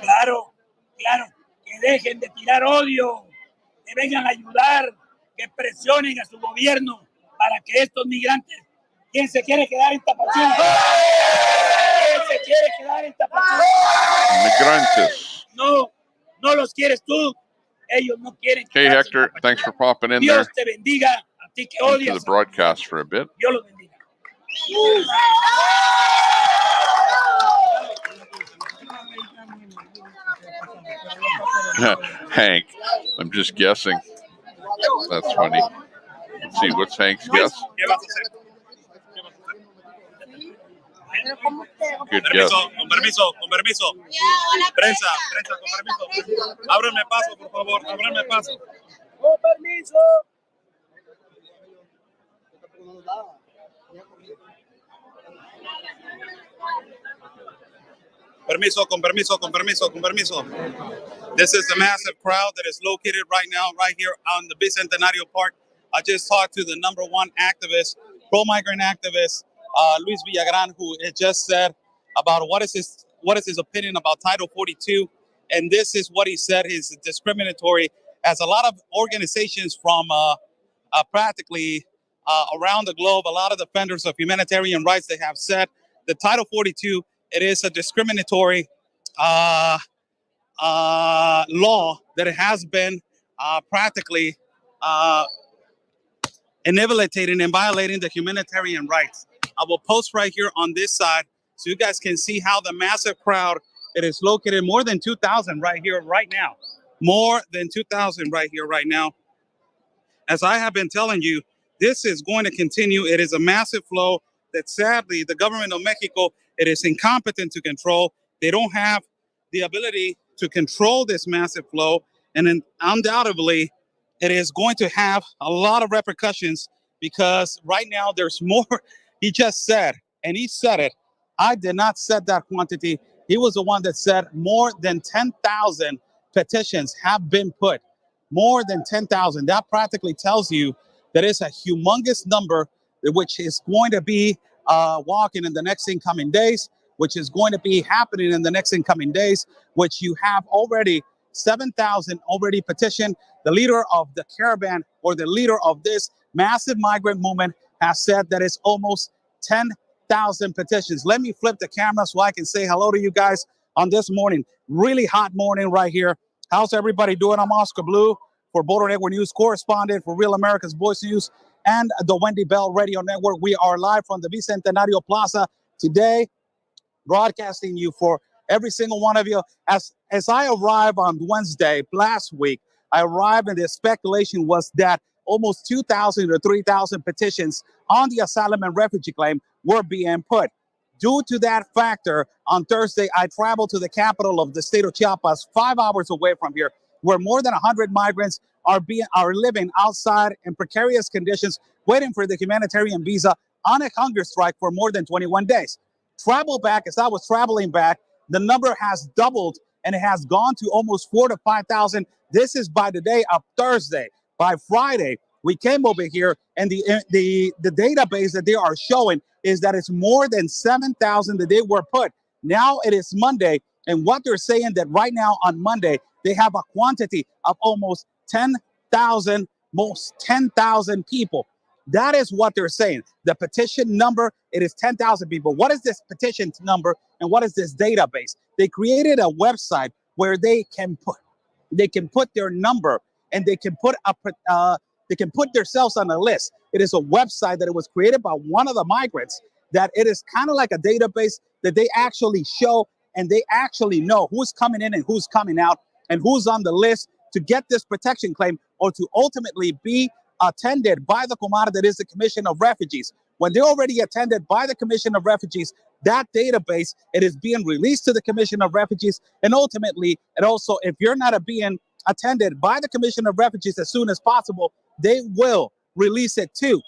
Claro, claro, que dejen de tirar odio, que vengan a ayudar, que presionen a su gobierno para que estos migrantes, ¿quién se quiere quedar en Tapachula? ¿Quién se quiere quedar en Tapachula? Migrantes. No, no los quieres tú. Ellos no quieren. Hey, Hector, thanks for popping in Dios there. te bendiga a ti que odias. Into the broadcast for a bit. Dios los bendiga. Hank, I'm just guessing. That's funny. Let's see, what's Hank's guess? Good guess. Con permiso. Prensa, con permiso. Ábranme paso, por favor, ábranme paso. Con permiso. Con permiso. This is the massive crowd that is located right now, right here on the Bicentenario Park. I just talked to the #1 activist, pro-migrant activist, Luis Villagran, who had just said about what is his opinion about Title 42. And this is what he said is discriminatory, as a lot of organizations from practically around the globe, a lot of defenders of humanitarian rights, they have said that Title 42, it is a discriminatory law that it has been practically inhabilitating and violating the humanitarian rights. I will post right here on this side so you guys can see how the massive crowd, it is located, more than 2,000 right here, right now. More than 2,000 right here, right now. As I have been telling you, this is going to continue. It is a massive flow that sadly the government of Mexico, it is incompetent to control. They don't have the ability to control this massive flow. And then undoubtedly, it is going to have a lot of repercussions because right now there's more. He just said, and he said it, I did not set that quantity. He was the one that said more than 10,000 petitions have been put. More than 10,000. That practically tells you that it's a humongous number, which is going to be walking in the next incoming days, which is going to be happening in the next incoming days, which you have already 7,000 already petitioned. The leader of the caravan, or the leader of this massive migrant movement, has said that it's almost 10,000 petitions. Let me flip the camera so I can say hello to you guys on this morning. Really hot morning right here. How's everybody doing? I'm Oscar Blue for Border Network News correspondent for Real America's Voice News and the Wendy Bell Radio Network. We are live from the Bicentenario Plaza today, broadcasting you for every single one of you. As I arrived on Wednesday last week, I arrived and the speculation was that almost 2,000 or 3,000 petitions on the asylum and refugee claim were being put. Due to that factor, on Thursday, I traveled to the capital of the state of Chiapas, 5 hours away from here, where more than 100 migrants are living outside in precarious conditions, waiting for the humanitarian visa on a hunger strike for more than 21 days. Travel back, as I was traveling back, the number has doubled and it has gone to almost 4,000 to 5,000. This is by the day of Thursday. By Friday, we came over here and the database that they are showing is that it's more than 7,000 that they were put. Now it is Monday, and what they're saying that right now on Monday, they have a quantity of almost 10,000 people. That is what they're saying. The petition number, it is 10,000 people. What is this petition number and what is this database? They created a website where they can put their number and they can put themselves on a list. It is a website that it was created by one of the migrants, that it is kind of like a database that they actually show, and they actually know who's coming in and who's coming out and who's on the list to get this protection claim or to ultimately be attended by the Comar, that is the Commission of Refugees. When they're already attended by the Commission of Refugees, that database, it is being released to the Commission of Refugees. And ultimately, and also, if you're not being attended by the Commission of Refugees as soon as possible, they will release it to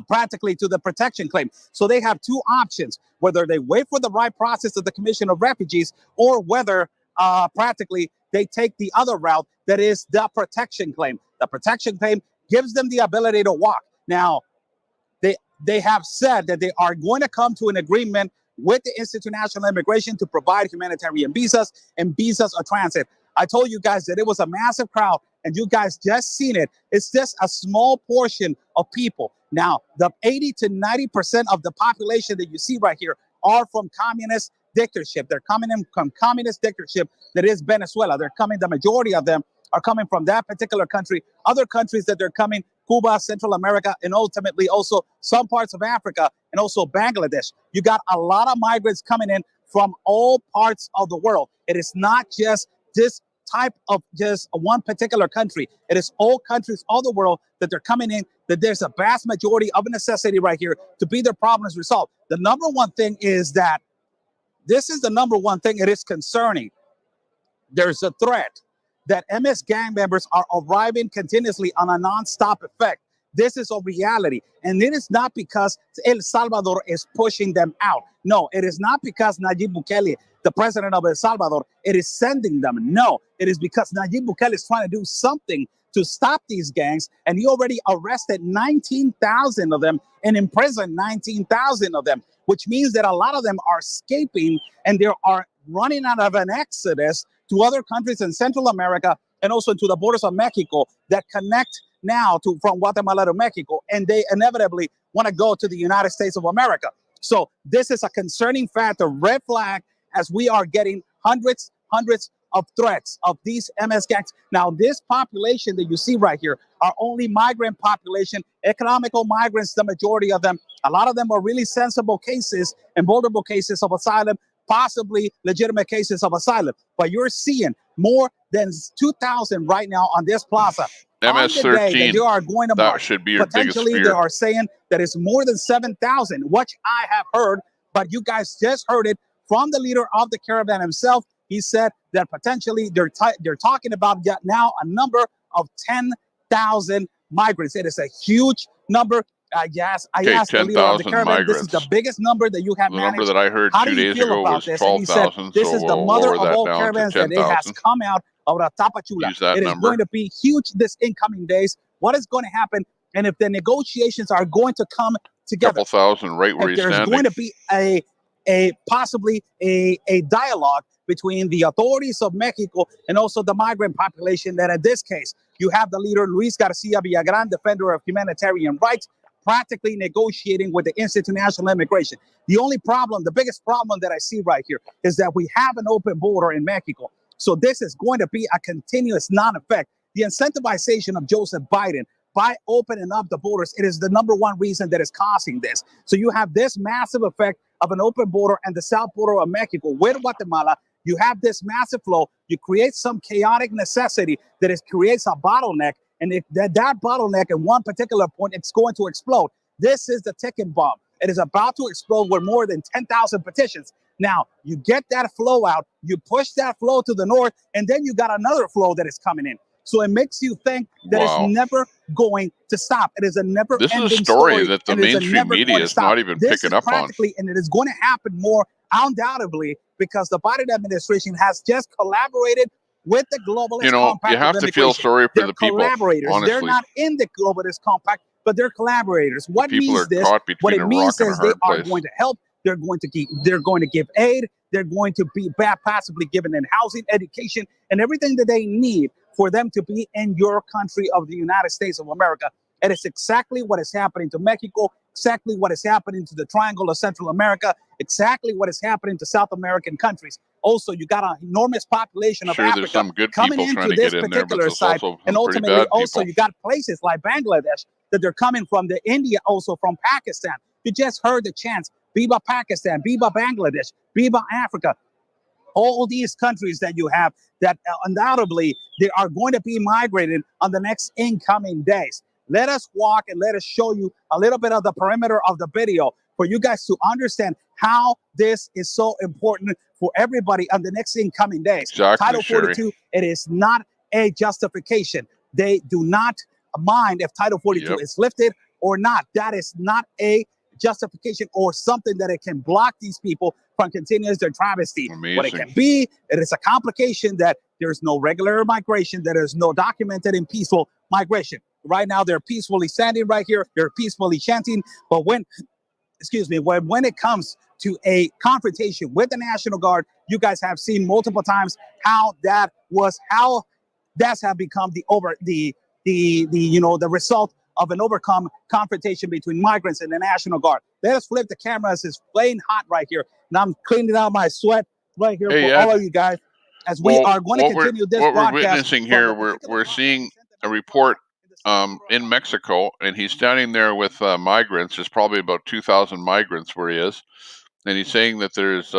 practically to the protection claim. So they have two options, whether they wait for the right process of the Commission of Refugees or whether practically they take the other route, that is the protection claim. The protection claim gives them the ability to walk. Now, they have said that they are going to come to an agreement with the Institute of National Immigration to provide humanitarian visas and visas of transit. I told you guys that it was a massive crowd, and you guys just seen it. It's just a small portion of people. Now, the 80 to 90% of the population that you see right here are from communist dictatorship. They're coming in from communist dictatorship that is Venezuela. They're coming, the majority of them are coming from that particular country. Other countries that they're coming, Cuba, Central America, and ultimately also some parts of Africa and also Bangladesh. You got a lot of migrants coming in from all parts of the world. It is not just this type of just one particular country. It is all countries, all the world that they're coming in, that there's a vast majority of a necessity right here to be their problems resolved. The number one thing is that this is the number one thing it is concerning. There's a threat that MS gang members are arriving continuously on a non-stop effect. This is a reality. And it is not because El Salvador is pushing them out. No, it is not because Nayib Bukele, the president of El Salvador, it is sending them. No, it is because Nayib Bukele is trying to do something to stop these gangs. And he already arrested 19,000 of them and imprisoned 19,000 of them, which means that a lot of them are escaping and they are running out of an exodus to other countries in Central America and also to the borders of Mexico that connect now from Guatemala to Mexico, and they inevitably want to go to the United States of America. So this is a concerning factor, red flag, as we are getting hundreds of threats of these MS gangs. Now, this population that you see right here are only migrant population, economical migrants, the majority of them. A lot of them are really sensible cases and vulnerable cases of asylum, possibly legitimate cases of asylum. But you're seeing more than 2,000 right now on this plaza. MS-13, they are going to that march. should be your biggest Potentially, fear. they are saying that it's more than 7,000, which I have heard, but you guys just heard it from the leader of the caravan himself. He said that potentially they're talking about now a number of 10,000 migrants. It is a huge number. Yes, I asked the leader of the caravan, this is the biggest number that you have The managed. number that I heard How 2 do you days feel ago about was this? And he said, 12,000, this so is the we'll mother lower of that all down caravans to that it has 10,000. come out of the Tapachula. Use that It is number. going to be huge this incoming days. What is going to happen? And if the negotiations are going to come together, couple thousand right where if you're there's standing. going to be possibly a dialogue between the authorities of Mexico and also the migrant population, that in this case, you have the leader, Luis Garcia Villagran, defender of humanitarian rights, practically negotiating with the Institute of National Immigration. The only problem, the biggest problem that I see right here is that we have an open border in Mexico. So this is going to be a continuous non-effect. The incentivization of Joseph Biden by opening up the borders, it is the number one reason that is causing this. So you have this massive effect of an open border and the south border of Mexico with Guatemala. You have this massive flow. You create some chaotic necessity that creates a bottleneck. And if that bottleneck at one particular point, it's going to explode. This is the ticking bomb. It is about to explode with more than 10,000 petitions. Now, you get that flow out, you push that flow to the north, and then you got another flow that is coming in. So it makes you think that it's never going to stop. It is a never-ending story. This is a story that the mainstream media is not even picking up on. And it is going to happen more undoubtedly because the Biden administration has just collaborated with the globalist compact. You have to feel sorry for the people. Honestly, they're not in the globalist compact, but they're collaborators. What means this? What it means is they are going to help. They're going to give aid. They're going to be passively given in housing, education, and everything that they need for them to be in your country of the United States of America. It is exactly what is happening to Mexico, exactly what is happening to the Triangle of Central America, exactly what is happening to South American countries. Also, you got an enormous population of Sure, there's Africa some good coming people trying into to this get in there, but particular there's side, also and some pretty ultimately, bad also people. you got places like Bangladesh that they're coming from, the India, also from Pakistan. You just heard the chants, "Viva Pakistan, Viva Bangladesh, Viva Africa." All these countries that you have that undoubtedly they are going to be migrating on the next incoming days. Let us walk and let us show you a little bit of the perimeter of the video for you guys to understand how this is so important for everybody on the next incoming days. Exactly, Title Sherry. 42, it is not a justification. They do not mind if Title 42 Yep. is lifted or not. That is not a justification or something that it can block these people from continuing their travesty. What it Amazing. can be, it is a complication that there's no regular migration, that there's no documented and peaceful migration. Right now, they're peacefully standing right here, they're peacefully chanting, but when it comes to a confrontation with the National Guard, you guys have seen multiple times how that's have become the result of an overcome confrontation between migrants and the National Guard. Let us flip the cameras. It's flame hot right here. And I'm cleaning out my sweat right here for all of you guys as we are going to continue this what broadcast. we're witnessing here, we're seeing a report in Mexico, and he's standing there with migrants. There's probably about 2,000 migrants where he is. And he's saying that there's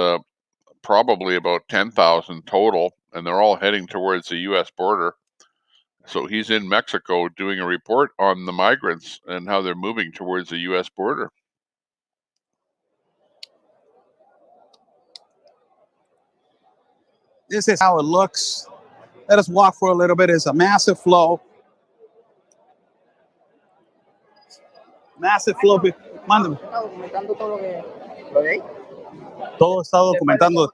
probably about 10,000 total, and they're all heading towards the U.S. border. So he's in Mexico doing a report on the migrants and how they're moving towards the U.S. border. This is how it looks. Let us walk for a little bit. It's a massive flow. Massive flow. Mándame. Todo está documentando.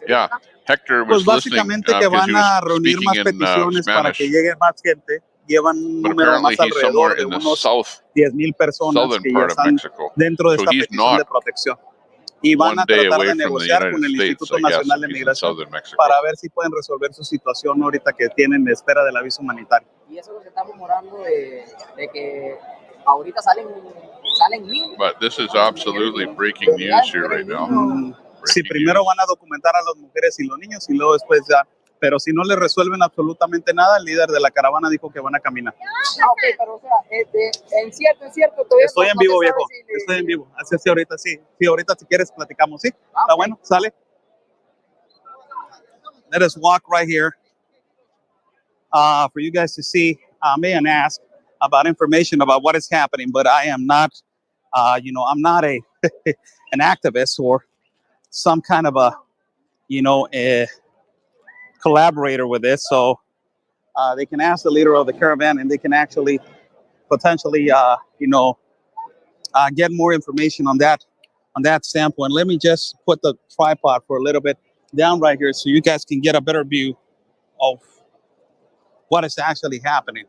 Yeah, Hector was listening básicamente que because van he was a reunir speaking más in peticiones para que Spanish. llegue más gente. Llevan un But número apparently más he's somewhere alrededor de in the unos south, 10,000 personas southern que ya part of están Mexico. dentro de So esta he's petición de not protección. Y van one a day tratar away de from the negociar United con el States, Instituto I guess. Nacional de He's in Migración southern Mexico. para ver si pueden resolver su situación ahorita que tienen de espera del aviso humanitario. Y eso es lo que estamos morando de que ahorita salen niños. But this is absolutely breaking news here right now. Sí, primero van a documentar a las mujeres y los niños y luego después ya. Pero si no le resuelven absolutamente nada, el líder de la caravana dijo que van a caminar. Ok, pero o sea, en cierto, todavía Estoy en vivo, viejo. Estoy en vivo. Así ahorita sí. Sí, ahorita si quieres platicamos, ¿sí? Está bueno, sale. Let us walk right here for you guys to see me and ask about information about what is happening. But I am not, I'm not a an activist or some kind of a collaborator with this. So they can ask the leader of the caravan, and they can actually potentially, get more information on that standpoint. Let me just put the tripod for a little bit down right here so you guys can get a better view of what is actually happening.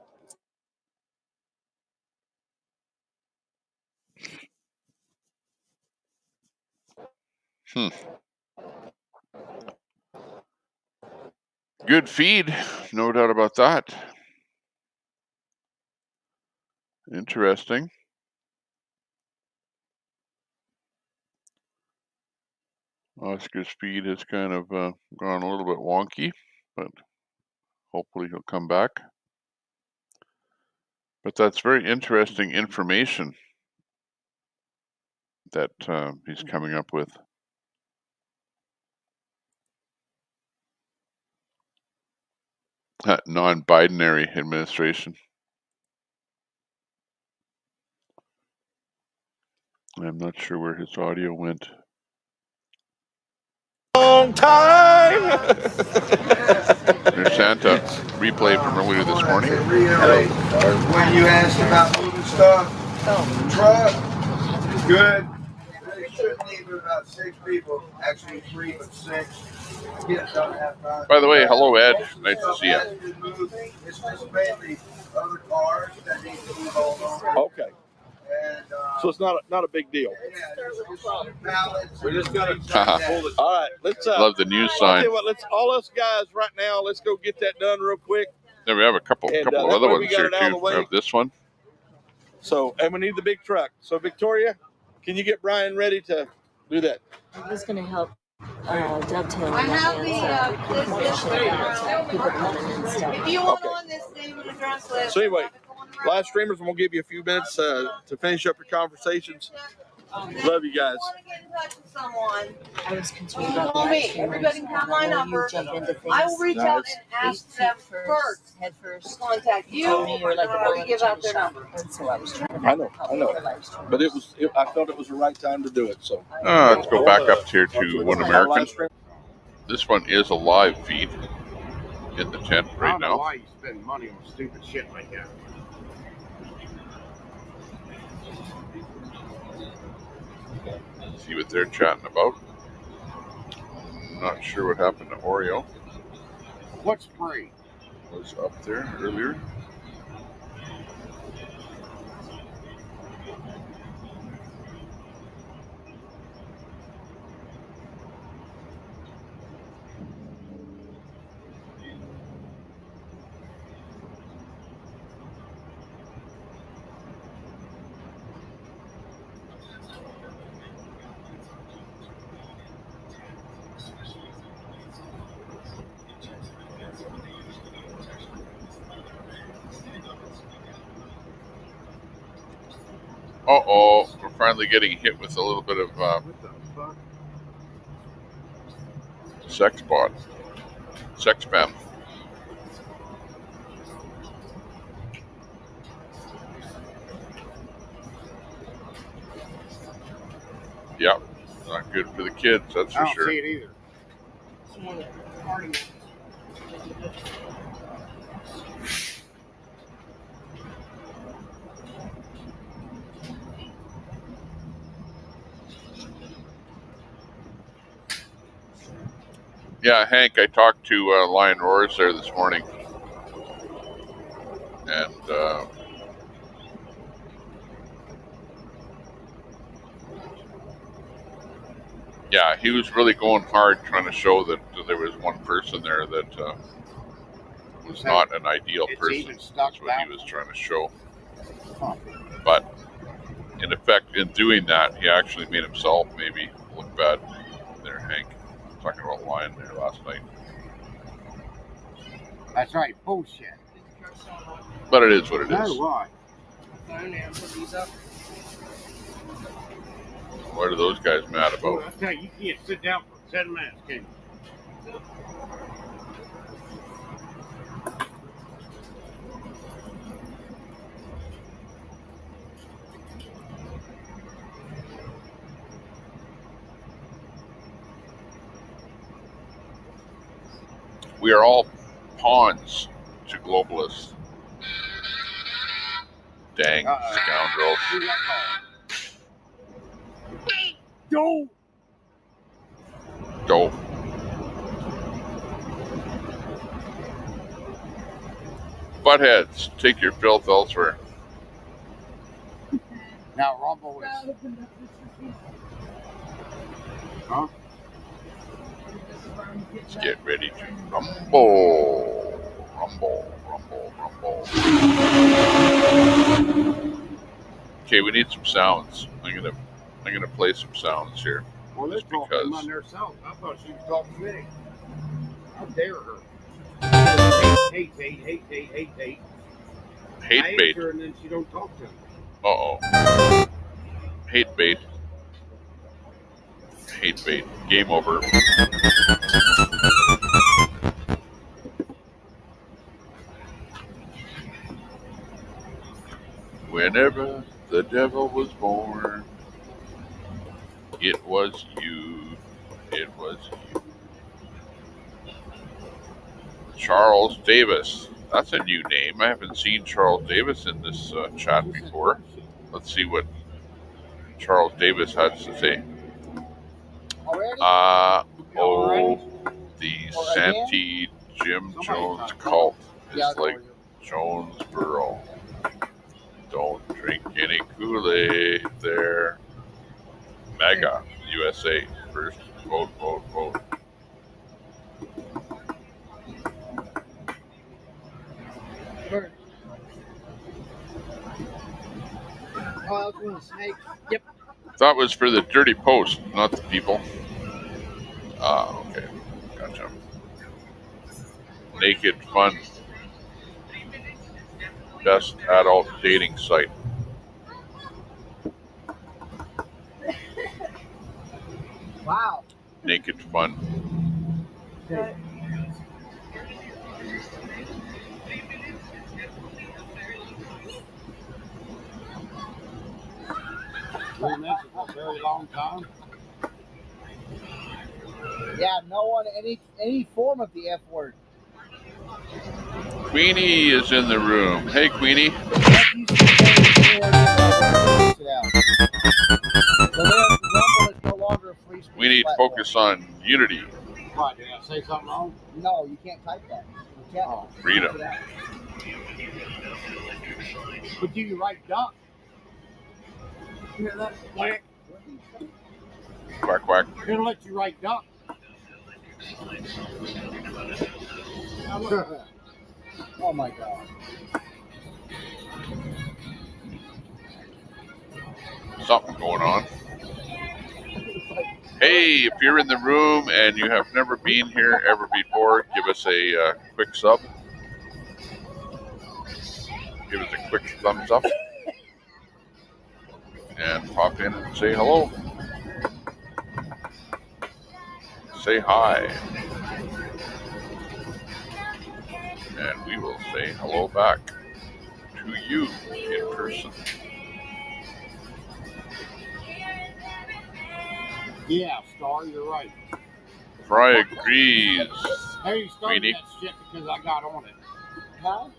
Good feed, no doubt about that. Interesting. Oscar's feed has kind of gone a little bit wonky, but hopefully he'll come back. But that's very interesting information that he's coming up with. Non-binary administration. I'm not sure where his audio went. Long time. There's Santa replay from earlier this morning. When you asked about moving stuff, truck, good. They should leave about 6 people, actually 3 but 6. By the way, hello Ed, nice to see you. It's just mainly other cars that need to move all over. Okay. And, so it's not a big deal. We're just gonna all right, let's love the news sign. I'll tell you what, let's all us guys right now, let's go get that done real quick. Then we have a couple And other that way ones we got here it out of too. the We way. have this one. So, and we need the big truck. So, Victoria, can you get Brian ready to do that? I was going to help dovetail my information about people coming and stuff. If you want on this name and address list. So anyway, live streamers, I'm going to give you a few minutes to finish up your conversations. Love you guys. I was confused about that. Everybody can have my number. Jump into things. I will reach out and ask them first. Head first. To contact you. Told me you were like or give out their number. And so I was trying to I know. But I felt it was the right time to do it. So Let's go back up here to One American. This one is a live feed in the tent I right don't know now. why you spend money on stupid shit like that. See what they're chatting about. Not sure what happened to Oreo. What's free? Was up there earlier. Uh-oh, we're finally getting hit with a little bit of sex bot. Sex spam. Yep, not good for the kids, that's for I don't sure. see it either. Yeah, Hank, I talked to Lion Roars there this morning. And yeah, he was really going hard trying to show that there was one person there that was not an ideal person. That's what he was trying to show. But in effect, in doing that, he actually made himself maybe look bad there, Hank. Talking about Lion there last night. That's right, bullshit. But it is what it No, is. why? What are those guys mad about? I tell you, you can't sit down for 10 minutes, can you? We are all pawns to globalists. Dang scoundrels. Go! Dope. Buttheads, take your filth elsewhere. Now Rumble is... Huh? Let's get ready to rumble. Rumble, rumble, rumble. Okay, we need some sounds. I'm gonna play some sounds here. Well, they're talking on their self. I thought she was talking to me. How dare her? Hate. Hate I bait. answer and then she don't talk to me. Uh-oh. Hate bait. Hate bait. Game over. Whenever the devil was born, it was you. It was you. Charles Davis. That's a new name. I haven't seen Charles Davis in this chat before. Let's see what Charles Davis has to say. The Santee Jim Jones cult is like Jonesboro. Don't drink any Kool-Aid there. MAGA, USA. First, vote, vote, vote. the snake. Yep. That was for the dirty post, not the people. Okay. Gotcha. Naked Fun. Best adult dating site. Wow. Naked Fun. Okay. Three minutes is a very long time. Yeah, no one any form of the F word. Queenie is in the room. Hey, Queenie. We need to focus on unity. What, did I say something wrong? No, you can't type that. You can't. Freedom. But do you write duck? You hear that? Quack. Quack, quack. They're gonna let you write duck. Oh my God. Something going on. Hey, if you're in the room and you have never been here ever before, give us a quick sub. Give us a quick thumbs up. And pop in and say hello. Say hi. And we will say hello back to you in person. Yeah, Star, you're right. Fry agrees. Hey, you started Queenie. that shit because I got on it. Huh?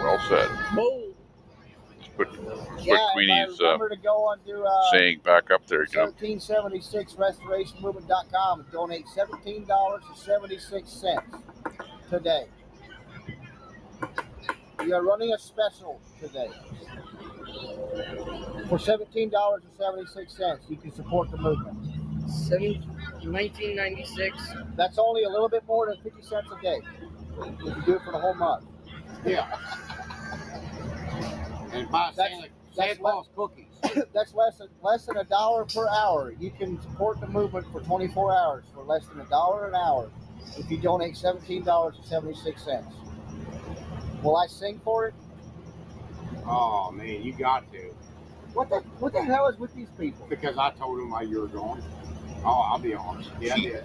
Well said. Boom. Let's put Queenie's remember to go on to saying back up there. 1776restorationmovement.com and donate $17.76 today. We are running a special today. For $17.76, you can support the movement. 1996. That's only a little bit more than 50 cents a day. If you do it for the whole month. Yeah. And buy Santa Claus cookies. That's less than $1 per hour. You can support the movement for 24 hours for less than $1 an hour if you donate $17.76. Will I sing for it? Oh man, you got to. What the hell is with these people? Because I told them why you were going. Oh, I'll be honest. Yeah, I did.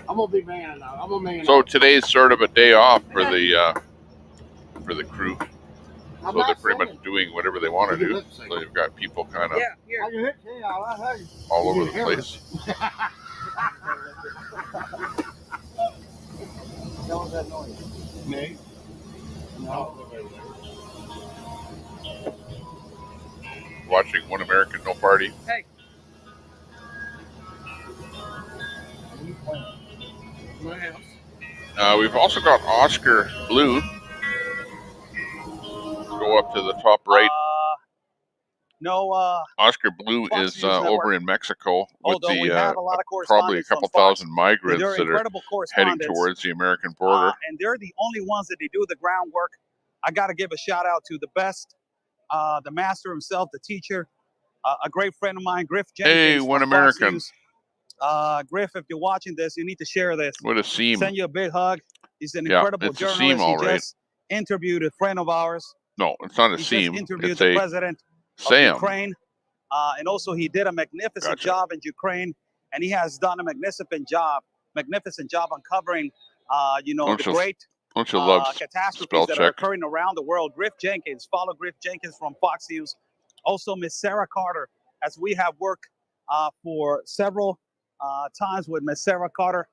I'm gonna be man enough. I'm a man. So today's sort of a day off for the crew. So they're pretty much doing whatever they want to do. So you've got people kind of all over the place. What was that noise? Me? No. Watching One American No Party. Hey. My house. We've also got Oscar Blue. Go up to the top right. Oscar Blue is over in Mexico with the probably a couple thousand migrants that are heading towards the American border. And they're the only ones that they do the groundwork. I got to give a shout out to the best, the master himself, the teacher, a great friend of mine, Griff Jenkins. Hey, One American. Griff, if you're watching this, you need to share this. What a seam. Send you a big hug. He's an incredible it's journalist. A seam, all he right. just interviewed a friend of ours. No, it's not a he seam. Just interviewed it's the a president Sam. of Ukraine. And also he did a magnificent job in Ukraine. And he has done a magnificent job uncovering, the great catastrophes that are occurring around the world. Griff Jenkins, follow Griff Jenkins from Fox News. Also, Miss Sarah Carter, as we have worked for several times with Miss Sarah Carter.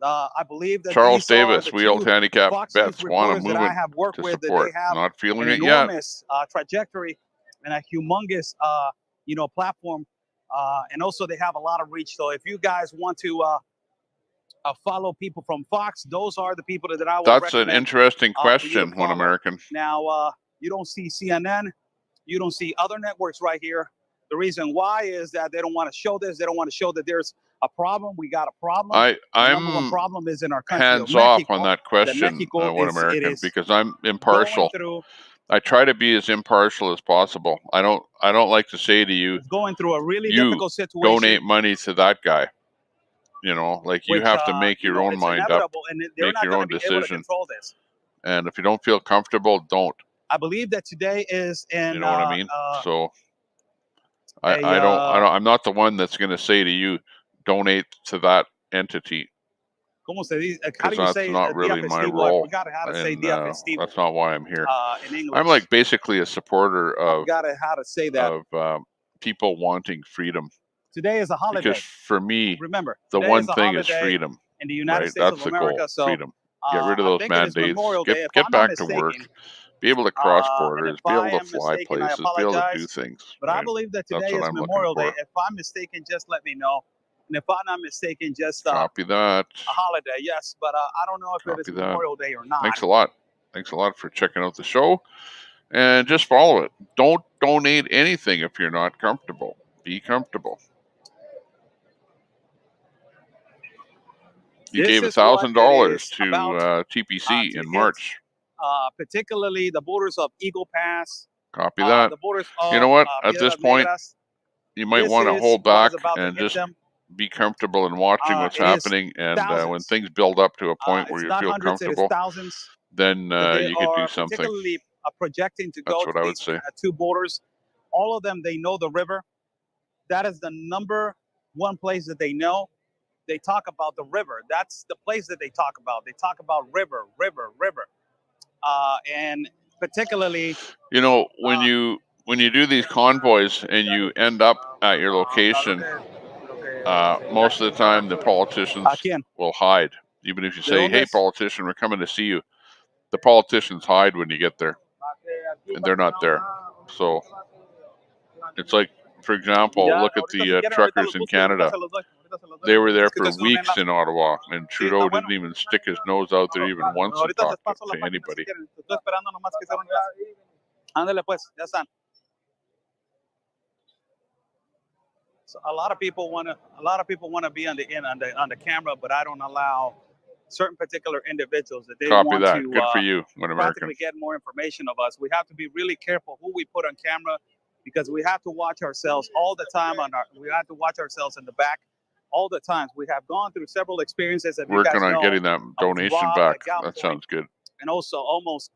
I believe that Charles Davis, we old handicap vets want a movement to support. Not feeling it yet. Enormous trajectory and a humongous, platform. And also they have a lot of reach. So if you guys want to follow people from Fox, those are the people that I would recommend. That's an interesting question, One American. Now, you don't see CNN. You don't see other networks right here. The reason why is that they don't want to show this. They don't want to show that there's a problem. We got a problem. I'm number one problem is in our country hands off on that question, One American, because I'm impartial. I try to be as impartial as possible. I don't like to say to you, going through a really you difficult situation. Donate money to that guy. You know, like you have to make your own mind up, and they're make not your going own to be able to decision. control this. And if you don't feel comfortable, don't. I believe that today is in. You know what I mean? So I'm not the one that's going to say to you, donate to that entity. Because that's not really my role. I forgot how to say that's not why I'm here. In English. I'm like basically a supporter of. I forgot how to say that. Of people wanting freedom. Today is a holiday. Because for me, remember, the one thing is freedom. In the United States That's of the America, goal. so Freedom. Get rid of those mandates. Get back to work. Be able to cross borders. Be able to fly places. Be able to do things. But I believe that today is Memorial Day. If I'm mistaken, just let me know. And if I'm not mistaken, just copy that. A holiday, yes. But I don't know if it is Memorial Day or not. Thanks a lot. Thanks a lot for checking out the show. And just follow it. Don't donate anything if you're not comfortable. Be comfortable. You gave $1,000 to TPC in March. Particularly the borders of Eagle Pass. Copy that. The borders of, you know what? At this point, you might want to hold back and just be comfortable in watching what's happening. And when things build up to a point where you feel comfortable, then you could do something. Particularly projecting to That's go what to I would these say. Two borders. All of them, they know the river. That is the number one place that they know. They talk about the river. That's the place that they talk about. They talk about river. And particularly, you know, when you do these convoys and you end up at your location, most of the time the politicians will hide. Even if you say, "Hey, politician, we're coming to see you," the politicians hide when you get there, and they're not there. So it's like, for example, look at the truckers in Canada. They were there for weeks in Ottawa, and Trudeau didn't even stick his nose out there even once and talk to anybody. So a lot of people want to be on the camera, but I don't allow certain particular individuals that they want that. to Good for you, practically get more information of us. We have to be really careful who we put on camera, because we have to watch ourselves all the time. We have to watch ourselves in the back all the time. We have gone through several experiences that working on getting that donation back. That sounds good. And also almost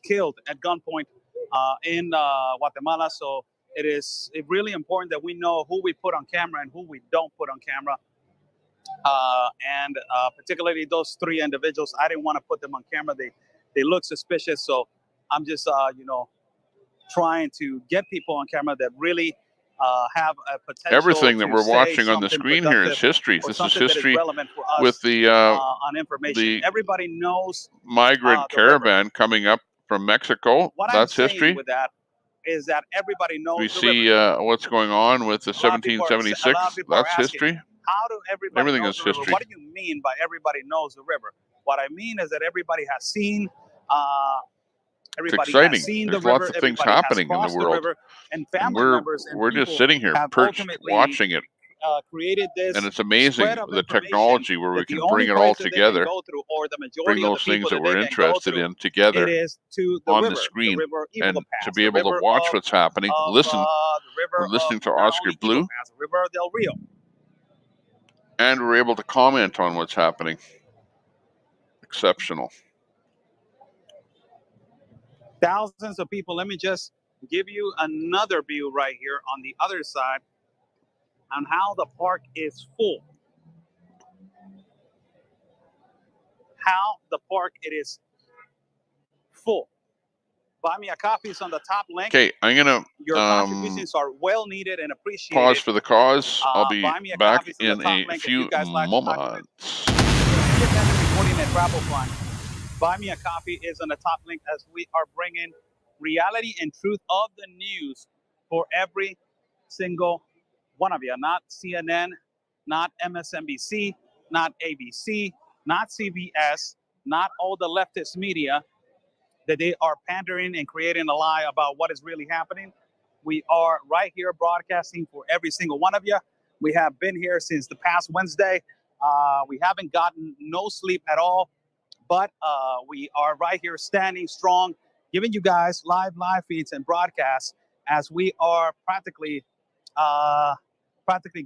killed at gunpoint in Guatemala. So it's really important that we know who we put on camera and who we don't put on camera. And particularly those three individuals, I didn't want to put them on camera. They look suspicious. So I'm just trying to get people on camera that really have a potential. Everything that we're watching on the screen here is history. This is history with the on information. Everybody knows migrant caravan coming up from Mexico. What That's I'm history. With that is that everybody knows. We see what's going on with the 1776. That's history. How do everybody Everything knows is the river? history. What do you mean by everybody knows the river? What I mean is that everybody has seen. Everybody it's exciting. Has seen There's the river. lots of things Everybody happening in the world, and we're just sitting here perched watching it. Created this, and it's amazing the technology where we can bring it all together, bring those things that we're interested in together on the screen, and to be able to watch what's happening, listen. We're listening to Oscar Blue, and we're able to comment on what's happening. Exceptional. Thousands of people. Let me just give you another view right here on the other side on how the park is full. How the park it is full. Buy me a coffee is on the top link. Okay, I'm gonna your contributions are well needed and appreciated. Pause for the cause. I'll be back in a few moments. Buy me a coffee is on the top link as we are bringing reality and truth of the news for every single one of you. Not CNN, not MSNBC, not ABC, not CBS, not all the leftist media that they are pandering and creating a lie about what is really happening. We are right here broadcasting for every single one of you. We have been here since the past Wednesday. We haven't gotten no sleep at all, but we are right here standing strong giving you guys live feeds and broadcasts as we are practically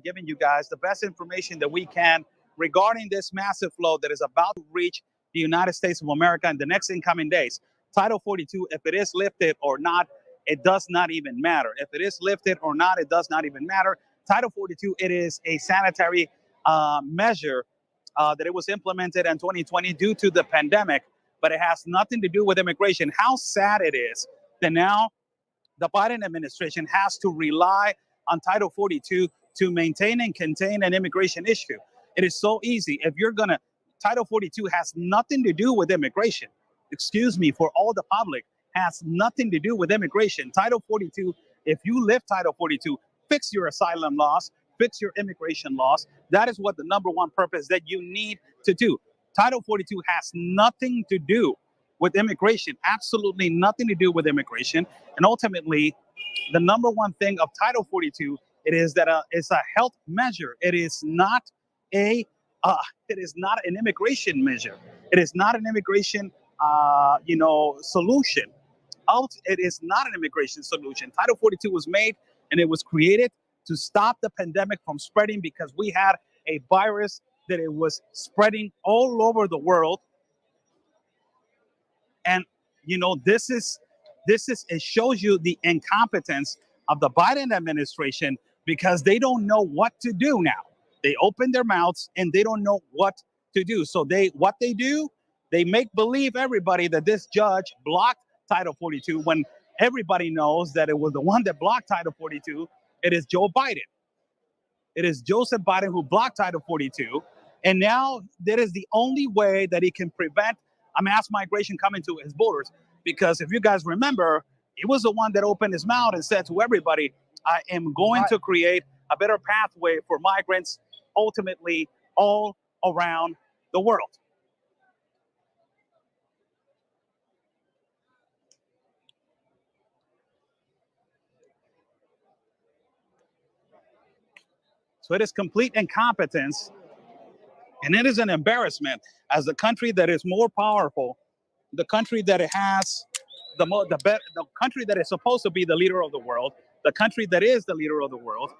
giving you guys the best information that we can regarding this massive flow that is about to reach the United States of America in the next incoming days. Title 42, if it is lifted or not, it does not even matter. If it is lifted or not, it does not even matter. Title 42, it is a sanitary measure that it was implemented in 2020 due to the pandemic, but it has nothing to do with immigration. How sad it is that now the Biden administration has to rely on Title 42 to maintain and contain an immigration issue. It is so easy. If you're going to, Title 42 has nothing to do with immigration. Excuse me, for all the public, has nothing to do with immigration. Title 42, if you lift Title 42, fix your asylum laws, fix your immigration laws. That is what the number one purpose that you need to do. Title 42 has nothing to do with immigration, absolutely nothing to do with immigration. And ultimately, the number one thing of Title 42, it is that it's a health measure. It is not a it is not an immigration measure. It is not an immigration solution. It is not an immigration solution. Title 42 was made and it was created to stop the pandemic from spreading because we had a virus that it was spreading all over the world. And it shows you the incompetence of the Biden administration because they don't know what to do now. They open their mouths and they don't know what to do. So what they do, they make believe everybody that this judge blocked Title 42 when everybody knows that it was the one that blocked Title 42. It is Joe Biden. It is Joseph Biden who blocked Title 42. And now that is the only way that he can prevent a mass migration coming to his borders. Because if you guys remember, he was the one that opened his mouth and said to everybody, I am going to create a better pathway for migrants ultimately all around the world. So it is complete incompetence, and it is an embarrassment as the country that is more powerful, the country that it has the country that is supposed to be the leader of the world, the country that is the leader of the world.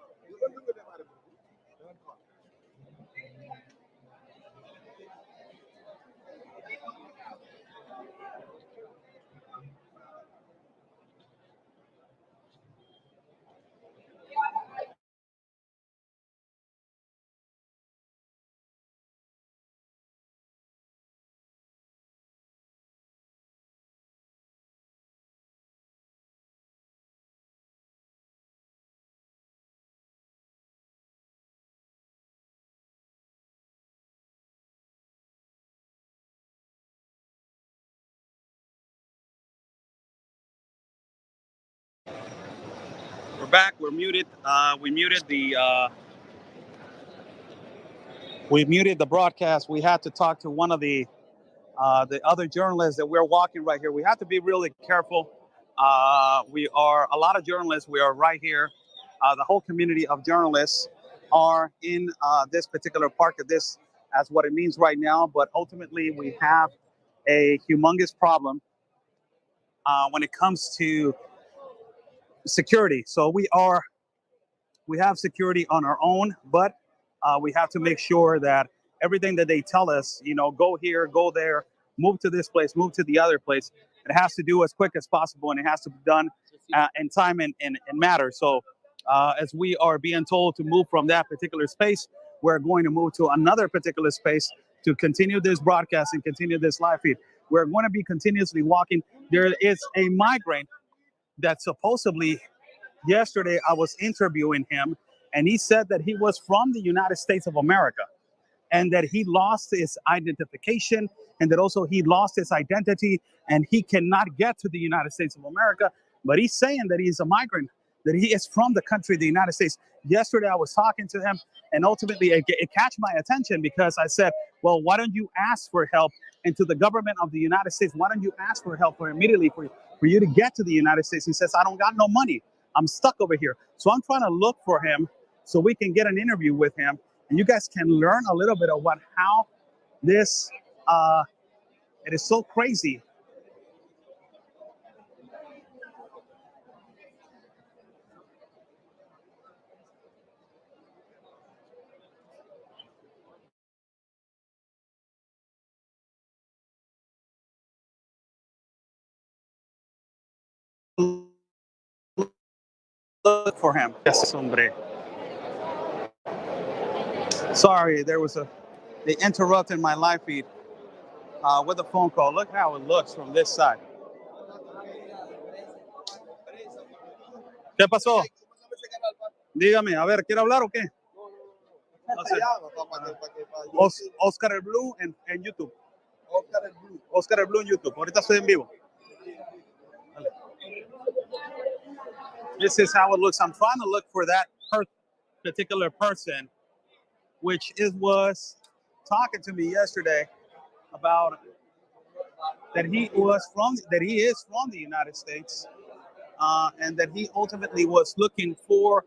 We're back. We're muted. We muted the broadcast. We had to talk to one of the other journalists that we're walking right here. We have to be really careful. We are a lot of journalists. We are right here. The whole community of journalists are in this particular park of this, as what it means right now. But ultimately, we have a humongous problem when it comes to security. So we have security on our own, but we have to make sure that everything that they tell us, go here, go there, move to this place, move to the other place, it has to do as quick as possible, and it has to be done in time and matter. So as we are being told to move from that particular space, we're going to move to another particular space to continue this broadcast and continue this live feed. We're going to be continuously walking. There is a migrant that supposedly yesterday I was interviewing him, and he said that he was from the United States of America and that he lost his identification and that also he lost his identity and he cannot get to the United States of America. But he's saying that he's a migrant, that he is from the country of the United States. Yesterday I was talking to him, and ultimately it catch my attention because I said, well, why don't you ask for help? And to the government of the United States, why don't you ask for help immediately for you to get to the United States? He says, I don't got no money. I'm stuck over here. So I'm trying to look for him so we can get an interview with him. And you guys can learn a little bit of how this, it is so crazy look for him. Yes, hombre. Sorry, they interrupted my live feed with a phone call. Look how it looks from this side. ¿Qué pasó? Dígame, a ver, ¿quiere hablar o qué? No sé. Oscar el Blue en YouTube. Oscar el Blue en YouTube. Ahorita estoy en vivo. Vale. This is how it looks. I'm trying to look for that particular person, which was talking to me yesterday about that he is from the United States, and that he ultimately was looking for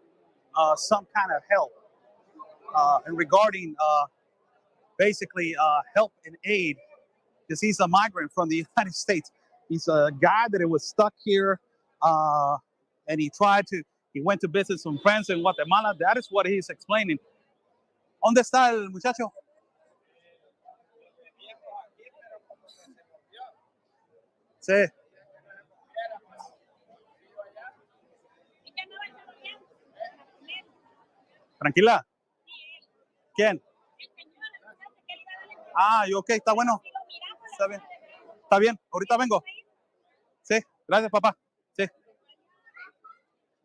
some kind of help and regarding basically help and aid, because he's a migrant from the United States. He's a guy that was stuck here, and he went to visit some friends in Guatemala. That is what he's explaining. ¿Dónde está el muchacho? Sí. Tranquila. ¿Quién? Ah, ok, está bueno. Está bien. Está bien, ahorita vengo. Sí, gracias, papá. Sí.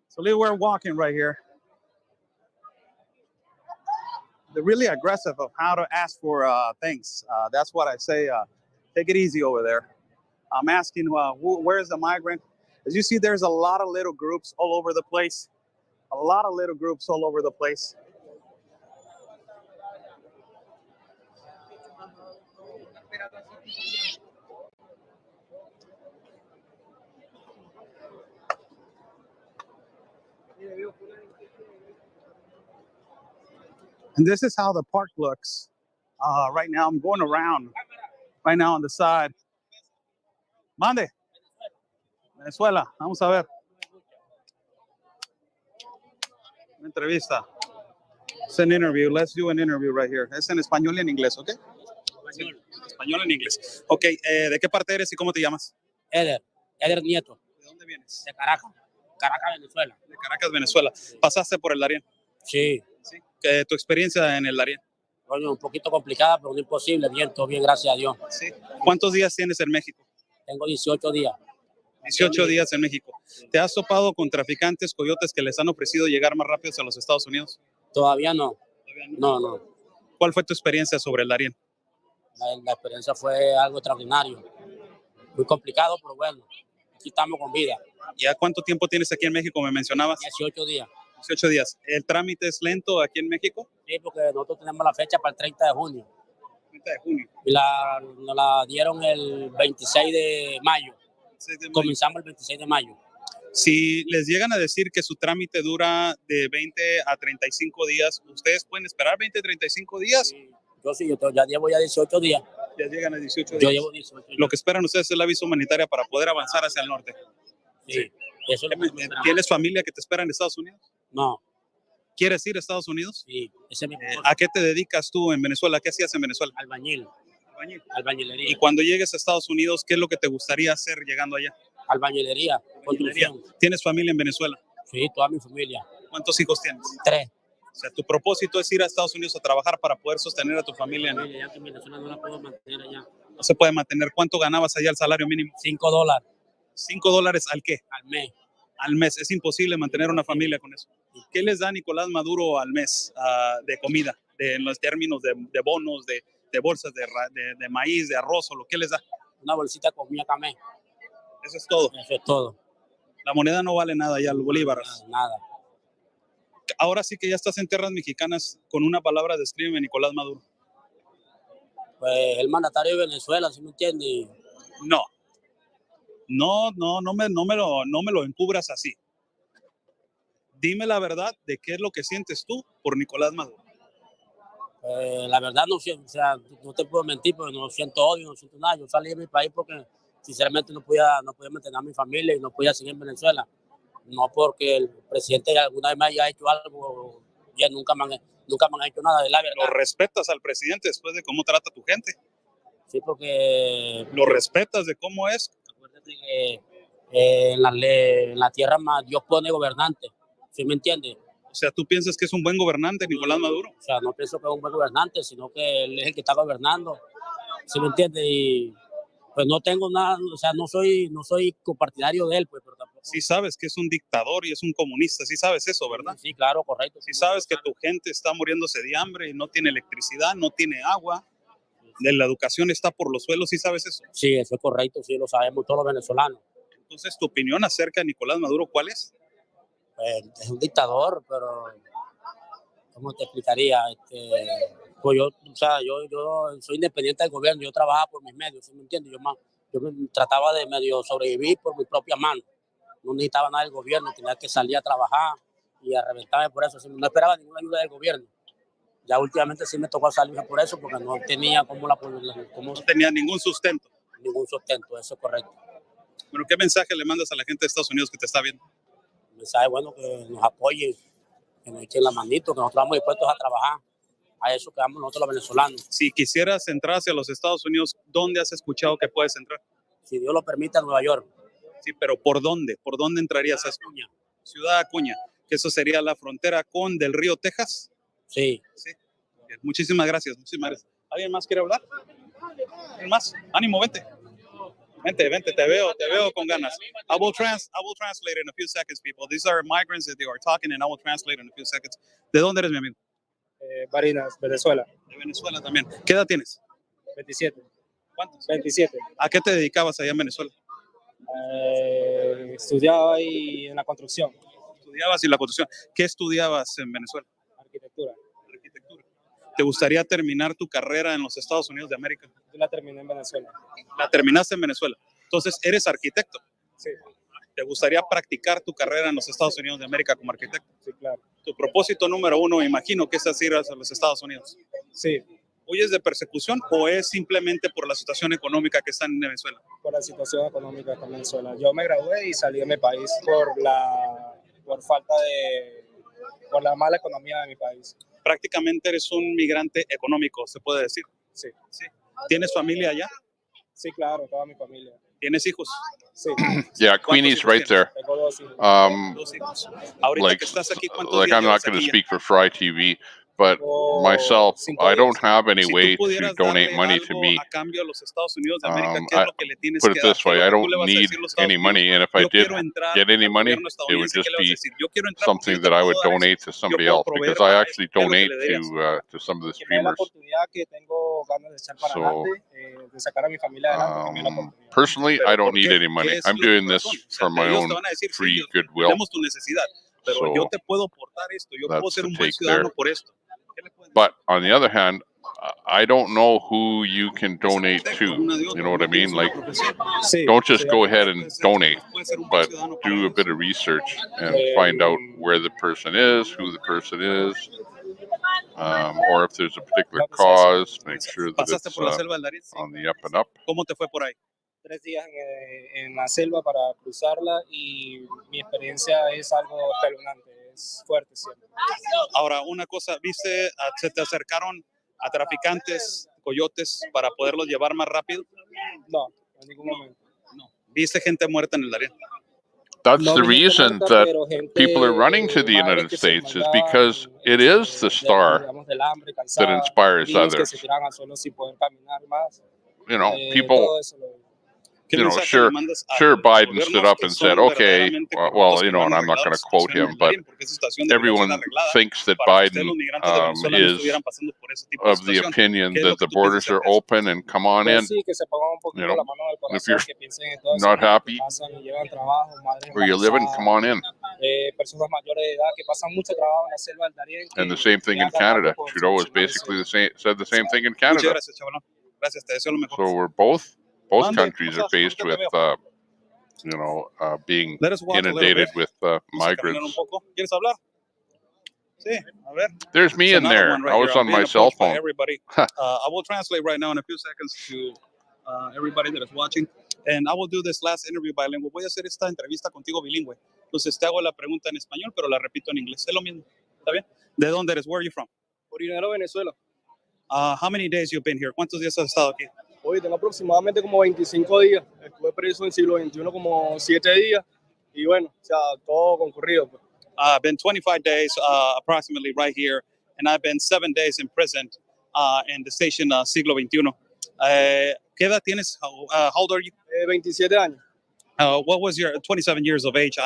So we're walking right here. They're really aggressive of how to ask for things. That's what I say. Take it easy over there. I'm asking, where's the migrant? As you see, there's a lot of little groups all over the place. A lot of little groups all over the place. And this is how the park looks. Right now, I'm going around right now on the side. Mande. Venezuela. Vamos a ver. Una entrevista. It's an interview. Let's do an interview right here. Es en español y en inglés, ¿ok? Español en inglés. Ok, ¿de qué parte eres y cómo te llamas? Eder Nieto. ¿De dónde vienes? De Caracas, Venezuela. De Caracas, Venezuela. ¿Pasaste por el Darién? Sí. ¿Tu experiencia en el Darién? Bueno, un poquito complicada, pero no imposible. Bien, todo bien, gracias a Dios. Sí. ¿Cuántos días tienes en México? Tengo 18 días. 18 días en México. ¿Te has topado con traficantes, coyotes que les han ofrecido llegar más rápido a los Estados Unidos? Todavía no. No. ¿Cuál fue tu experiencia sobre el Darién? La experiencia fue algo extraordinario. Muy complicado, pero bueno, aquí estamos con vida. ¿Ya cuánto tiempo tienes aquí en México, me mencionabas? 18 días. 18 días. ¿El trámite es lento aquí en México? Sí, porque nosotros tenemos la fecha para el 30 de junio. 30 de junio. Y nos la dieron el 26 de mayo. Comenzamos el 26 de mayo. Si les llegan a decir que su trámite dura de 20 a 35 días, ¿ustedes pueden esperar 20 a 35 días? Sí. Yo ya llevo 18 días. Ya llegan a 18 días. Yo llevo 18 días. Lo que esperan ustedes es la visa humanitaria para poder avanzar hacia el norte. Sí. Eso es lo que ¿Tienes familia que te espera en Estados Unidos? No. ¿Quieres ir a Estados Unidos? Sí. Ese es mi ¿A qué te dedicas tú en Venezuela? ¿Qué hacías en Venezuela? Albañil. Albañilería. Y cuando llegues a Estados Unidos, ¿qué es lo que te gustaría hacer llegando allá? Albañilería. Construcción. ¿Tienes familia en Venezuela? Sí, toda mi familia. ¿Cuántos hijos tienes? 3. O sea, tu propósito es ir a Estados Unidos a trabajar para poder sostener a tu familia. ¿No? Ya que en Venezuela no la puedo mantener allá. No se puede mantener. ¿Cuánto ganabas allá el salario mínimo? $5. $5 ¿al qué? Al mes. Al mes. Es imposible mantener una familia con eso. ¿Qué les da Nicolás Maduro al mes de comida? En los términos de bonos, de bolsas de maíz, de arroz o lo que les da. Una bolsita de comida cada mes. Eso es todo. Eso es todo. La moneda no vale nada ya, el bolívar. Nada. Ahora sí que ya estás en tierras mexicanas. Con una palabra descríbeme Nicolás Maduro. Pues el mandatario de Venezuela, ¿sí me entiendes? No me lo encubras así. Dime la verdad de qué es lo que sientes tú por Nicolás Maduro. La verdad no siento, o sea, no te puedo mentir, porque no siento odio, no siento nada. Yo salí de mi país porque sinceramente no podía mantener a mi familia y no podía seguir en Venezuela. No porque el presidente alguna vez me haya hecho algo, ya nunca me han hecho nada, de la verdad. ¿Lo respetas al presidente después de cómo trata a tu gente? Sí, porque... ¿Lo respetas de cómo es? Acuérdate que en la tierra más Dios pone gobernante. ¿Sí me entiende? O sea, ¿tú piensas que es un buen gobernante, Nicolás Maduro? O sea, no pienso que es un buen gobernante, sino que él es el que está gobernando. ¿Sí me entiende? Y pues no tengo nada, o sea, no soy copartidario de él, pues, pero tampoco. Sí sabes que es un dictador y es un comunista, sí sabes eso, ¿verdad? Sí, claro, correcto. Sí sabes que tu gente está muriéndose de hambre, no tiene electricidad, no tiene agua, la educación está por los suelos, sí sabes eso. Sí, eso es correcto, sí, lo sabemos todos los venezolanos. Entonces, ¿tu opinión acerca de Nicolás Maduro cuál es? Pues, es un dictador, pero ¿cómo te explicaría? Pues yo, o sea, yo soy independiente del gobierno, yo trabajaba por mis medios, ¿sí me entiendes? Yo me trataba de medio sobrevivir por mis propias manos. No necesitaba nada del gobierno, tenía que salir a trabajar y a reventarme por eso. No esperaba ninguna ayuda del gobierno. Ya últimamente sí me tocó salirme por eso porque no tenía no tenía ningún sustento. Ningún sustento, eso es correcto. Bueno, ¿qué mensaje le mandas a la gente de Estados Unidos que te está viendo? Un mensaje bueno, que nos apoyen, que nos echen la manito, que nosotros estamos dispuestos a trabajar. A eso quedamos nosotros los venezolanos. Si quisieras entrar hacia los Estados Unidos, ¿dónde has escuchado que puedes entrar? Si Dios lo permite, a Nueva York. Sí, pero ¿por dónde? ¿Por dónde entrarías? Ciudad Acuña. Ciudad Acuña, que eso sería la frontera con del río Texas. Sí. Sí. Bien, muchísimas gracias. ¿Alguien más quiere hablar? ¿Alguien más? Ánimo, vente. Vente, te veo con ganas. I will translate in a few seconds, people. These are migrants that they are talking and I will translate in a few seconds. ¿De dónde eres, mi amigo? Barinas, Venezuela. De Venezuela también. ¿Qué edad tienes? 27. ¿Cuántos? 27. ¿A qué te dedicabas allá en Venezuela? Estudiaba ahí en la construcción. Estudiabas en la construcción. ¿Qué estudiabas en Venezuela? Arquitectura. ¿Te gustaría terminar tu carrera en los Estados Unidos de América? Yo la terminé en Venezuela. La terminaste en Venezuela. Entonces, ¿eres arquitecto? Sí. ¿Te gustaría practicar tu carrera en los Estados Unidos de América como arquitecto? Sí, claro. Tu propósito número uno, me imagino, que es ir a los Estados Unidos. Sí. ¿Huyes de persecución o es simplemente por la situación económica que está en Venezuela? Por la situación económica que está en Venezuela. Yo me gradué y salí de mi país por la mala economía de mi país. Prácticamente eres un migrante económico, se puede decir. Sí. ¿Tienes familia allá? Sí, claro, toda mi familia. ¿Tienes hijos? Sí. Yeah, Queenie's right there. Tengo 2 hijos. Like I'm not going to speak for Fry TV, but myself, I don't have any way to donate money to me. Put it this way, I don't need any money, and if I did get any money, it would just be something that I would donate to somebody else, because I actually donate to some of the streamers. So, personally, I don't need any money. I'm doing this from my own free goodwill. So, that's the take there. But on the other hand, I don't know who you can donate to. You know what I mean? Like, don't just go ahead and donate, but do a bit of research and find out where the person is, who the person is, or if there's a particular cause, make sure that it's on the up and up. ¿Cómo te fue por ahí? 3 días en la selva para cruzarla y mi experiencia es algo espeluznante, es fuerte siempre. Ahora, una cosa, ¿viste? ¿Se te acercaron a traficantes, coyotes, para poderlos llevar más rápido? No, en ningún momento. No. ¿Viste gente muerta en el Darién? That's the reason that people are running to the United States, is because it is the star that inspires others. You know, people, you know, sure, Biden stood up and said, okay, well, you know, and I'm not going to quote him, but everyone thinks that Biden is of the opinion that the borders are open and come on in. You know, if you're not happy where you're living, come on in. And the same thing in Canada. Trudeau was basically said the same thing in Canada. So we're both countries are faced with, being inundated with migrants. There's me in there. I was on my cell phone. I will translate right now in a few seconds to everybody that is watching. And I will do this last interview bilingual. Voy a hacer esta entrevista contigo bilingüe. Entonces te hago la pregunta en español, pero la repito en inglés. Es lo mismo. ¿Está bien? ¿De dónde eres? Where are you from? Originario de Venezuela. How many days you've been here? ¿Cuántos días has estado aquí? Hoy tengo aproximadamente como 25 días. Estuve preso en siglo XXI como 7 días. Y bueno, o sea, todo concurrido. Pues. I've been 25 days approximately right here, and I've been 7 days imprisoned in the station Siglo XXI. ¿Qué edad tienes? How old are you? 27 años. What was your 27 years of age?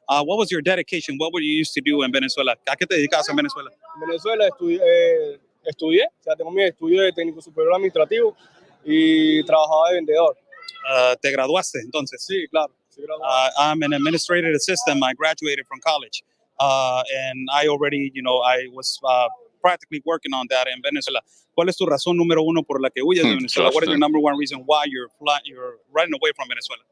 What was your dedication? What were you used to do in Venezuela? ¿A qué te dedicabas en Venezuela? En Venezuela estudié, o sea, tengo mi estudio de técnico superior administrativo y trabajaba de vendedor. ¿Te graduaste entonces? Sí, claro. I'm an administrative assistant. I graduated from college, and I already, I was practically working on that in Venezuela. ¿Cuál es tu razón número uno por la que huyes de Venezuela? What is your number one reason why you're running away from Venezuela?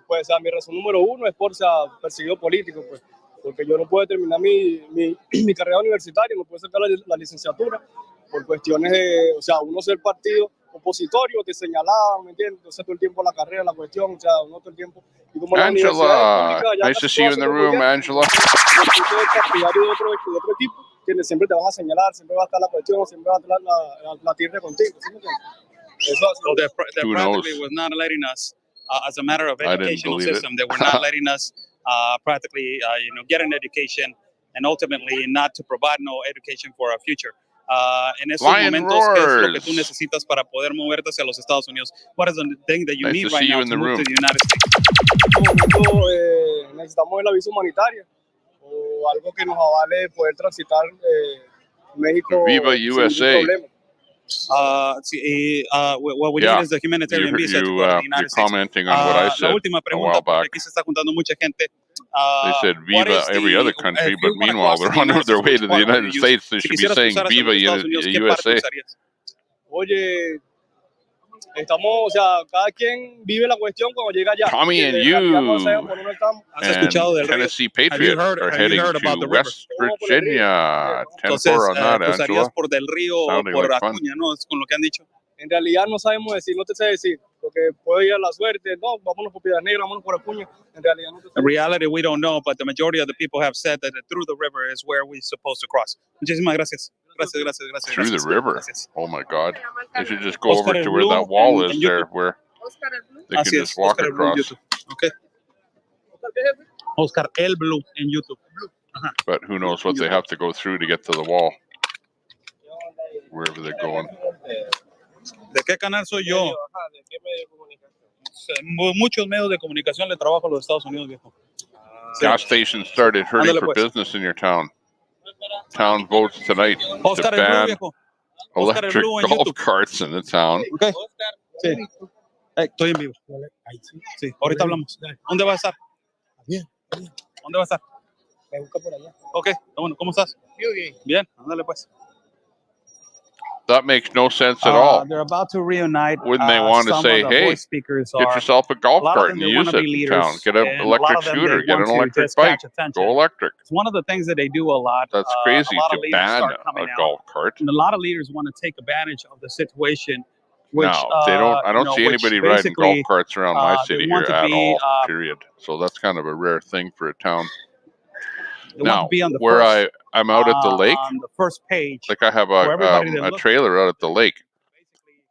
Pues mi razón número uno es por perseguido político, pues, porque yo no puedo terminar mi carrera universitaria, no puedo sacar la licenciatura por cuestiones de, o sea, uno ser partido opositorio, te señalaban, ¿me entiendes? Entonces todo el tiempo la carrera, la cuestión, o sea, uno todo el tiempo. Y como Angela, nice to see you in the room, Angela. Partidario de otro equipo, que siempre te van a señalar, siempre va a estar la cuestión, siempre va a estar la tierra contigo, ¿sí me entiendes? So they're practically was not letting us, as a matter of educational system, they were not letting us practically, get an education, and ultimately not to provide no education for our future. En estos momentos, ¿qué es lo que tú necesitas para poder moverte hacia los Estados Unidos? What is the thing that you need right now to move to the United States? Necesitamos la visa humanitaria o algo que nos avale poder transitar México Viva USA. sin ningún problema. What we need is the humanitarian visa to go to the United States. Commenting on what I said la última pregunta, porque aquí se está juntando mucha gente. They said Viva every other country, but meanwhile they're on their way to the United States. They should be saying Viva USA. Oye, estamos, o sea, cada quien vive la cuestión cuando llega allá. Tommy and you and Tennessee Patriot are heading to West Virginia. 10-4 on that, Angela. Por del río o por Acuña, ¿no? Es con lo que han dicho. En realidad no sabemos decir, no te sé decir, porque puede ir a la suerte, no, vámonos por Piedras Negras, vámonos por Acuña. En realidad no te sé. In reality, we don't know, but the majority of the people have said that through the river is where we're supposed to cross. Muchísimas gracias. Gracias. Through the river? Oh my God. They should just go over to where that wall is there, where they can just walk across. Okay. Oscar El Blue in YouTube. But who knows what they have to go through to get to the wall, wherever they're going. ¿De qué canal soy yo? Muchos medios de comunicación le trabajo a los Estados Unidos, viejo. Gas stations started hurting for business in your town. Town votes tonight to ban electric golf carts in the town. Okay. Sí. Estoy en vivo. Sí, ahorita hablamos. ¿Dónde va a estar? Bien. ¿Dónde va a estar? Me busca por allá. Ok, bueno, ¿cómo estás? Bien, ándale pues. That makes no sense at all. They're about to reunite. Wouldn't they want to say, hey, get yourself a golf cart and use it in town. Get an electric scooter, get an electric bike, go electric. It's one of the things that they do a lot. That's crazy to ban a golf cart. And a lot of leaders want to take advantage of the situation. Which, no, they don't. I don't see anybody riding golf carts around my city here at all, period. So that's kind of a rare thing for a town. Now, where I'm out at the lake, on the first page, like I have a trailer out at the lake.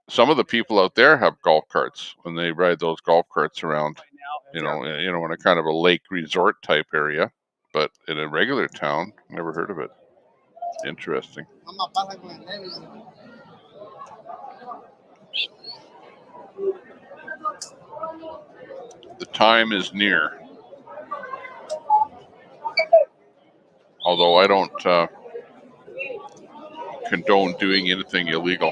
Some of the people out there have golf carts when they ride those golf carts around, in a kind of a lake resort type area. But in a regular town, never heard of it. Interesting. The time is near. Although I don't condone doing anything illegal.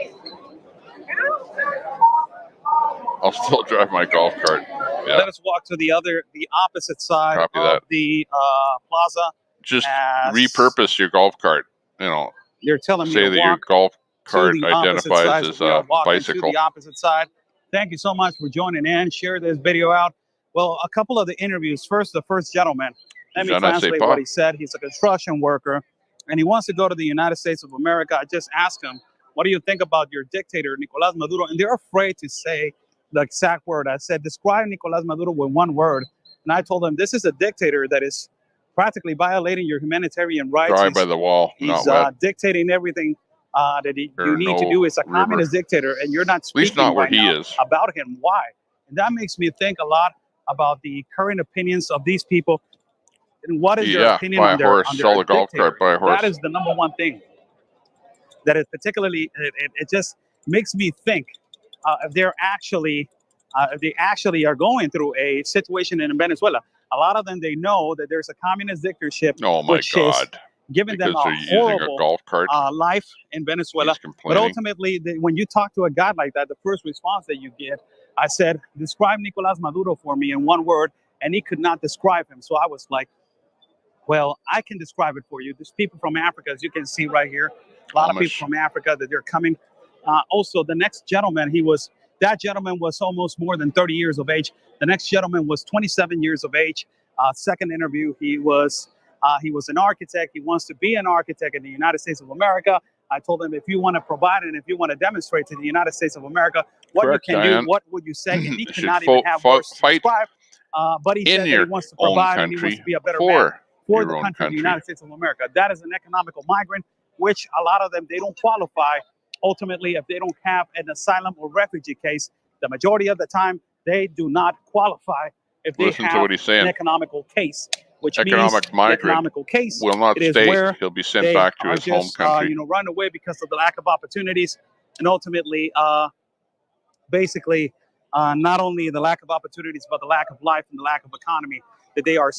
I'll still drive my golf cart. Yeah. Let us walk to the opposite side of the plaza. Just repurpose your golf cart. You're telling me say to that walk your golf cart to the identifies as a bicycle. To the opposite side. Thank you so much for joining in. Share this video out. Well, a couple of the interviews. First, the first gentleman. Let me translate what he said. He's a construction worker, and he wants to go to the United States of America. I just asked him, what do you think about your dictator, Nicolás Maduro? And they're afraid to say the exact word. I said, describe Nicolás Maduro with one word. And I told him, this is a dictator that is practically violating your humanitarian rights. Dry by the wall, he's dictating everything that you need to do. It's a communist dictator, and you're not speaking about him. Why? And that makes me think a lot about the current opinions of these people. and what is their opinion buy on a their horse, sell a golf dictator. cart, buy a horse. That is the number one thing that is particularly. It just makes me think if they actually are going through a situation in Venezuela. A lot of them, they know that there's a communist dictatorship, Oh my which is God! giving them Because a they're using a horrible golf cart. life in Venezuela. He's But complaining. ultimately, when you talk to a guy like that, the first response that you get, I said, describe Nicolás Maduro for me in one word, and he could not describe him. So I was like, well, I can describe it for you. There's people from Africa, as you can see right here, a lot of people from Africa that they're coming. Also, the next gentleman, that gentleman was almost more than 30 years of age. The next gentleman was 27 years of age. Second interview, he was an architect. He wants to be an architect in the United States of America. I told him, if you want to provide and if you want to demonstrate to the United States of America what Correct, you can Diane. do, what would you say? And he You could should not even have words to fight describe. But he in said that he your wants to own provide and he wants country to be a better man for your the own country, the United States of America. That is an economical migrant, which a lot of them, they don't qualify. Ultimately, if they don't have an asylum or refugee case, the majority of the time, they do not qualify if they Listen to have what he's saying. an economical case, which Economic means migrant the economical case will not it is stay. where He'll be sent they back to are his home just, country. run away because of the lack of opportunities, and ultimately, basically, not only the lack of opportunities, but the lack of life and the lack of economy that they are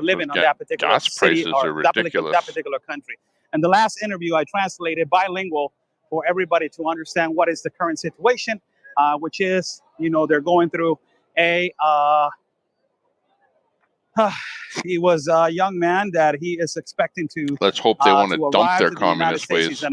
living on that particular gas city prices or are that ridiculous. particular country. And the last interview I translated bilingual for everybody to understand what is the current situation, which is, they're going through a. He was a young man that he is expecting to. Let's hope they want to dump arrive their to the United communist States. ways He's an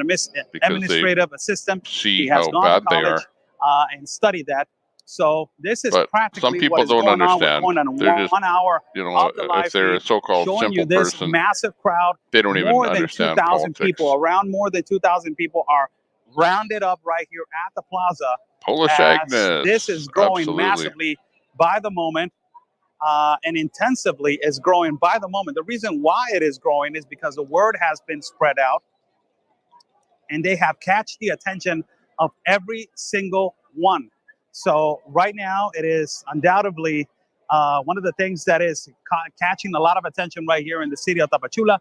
because administrative they assistant. see He has how gone to bad they college are. and studied that. So this is But practically some people what is don't going on. We're understand. going on They're just, 1 hour of the live if they're a feed, so-called showing you simple this person, massive crowd. they don't even More than understand 2,000 politics. people, around more than 2,000 people are rounded up right here at the plaza. Polish as Agnes. This is growing Absolutely. massively by the moment. And intensively is growing by the moment. The reason why it is growing is because the word has been spread out and they have catch the attention of every single one. So right now it is undoubtedly one of the things that is catching a lot of attention right here in the city of Tapachula.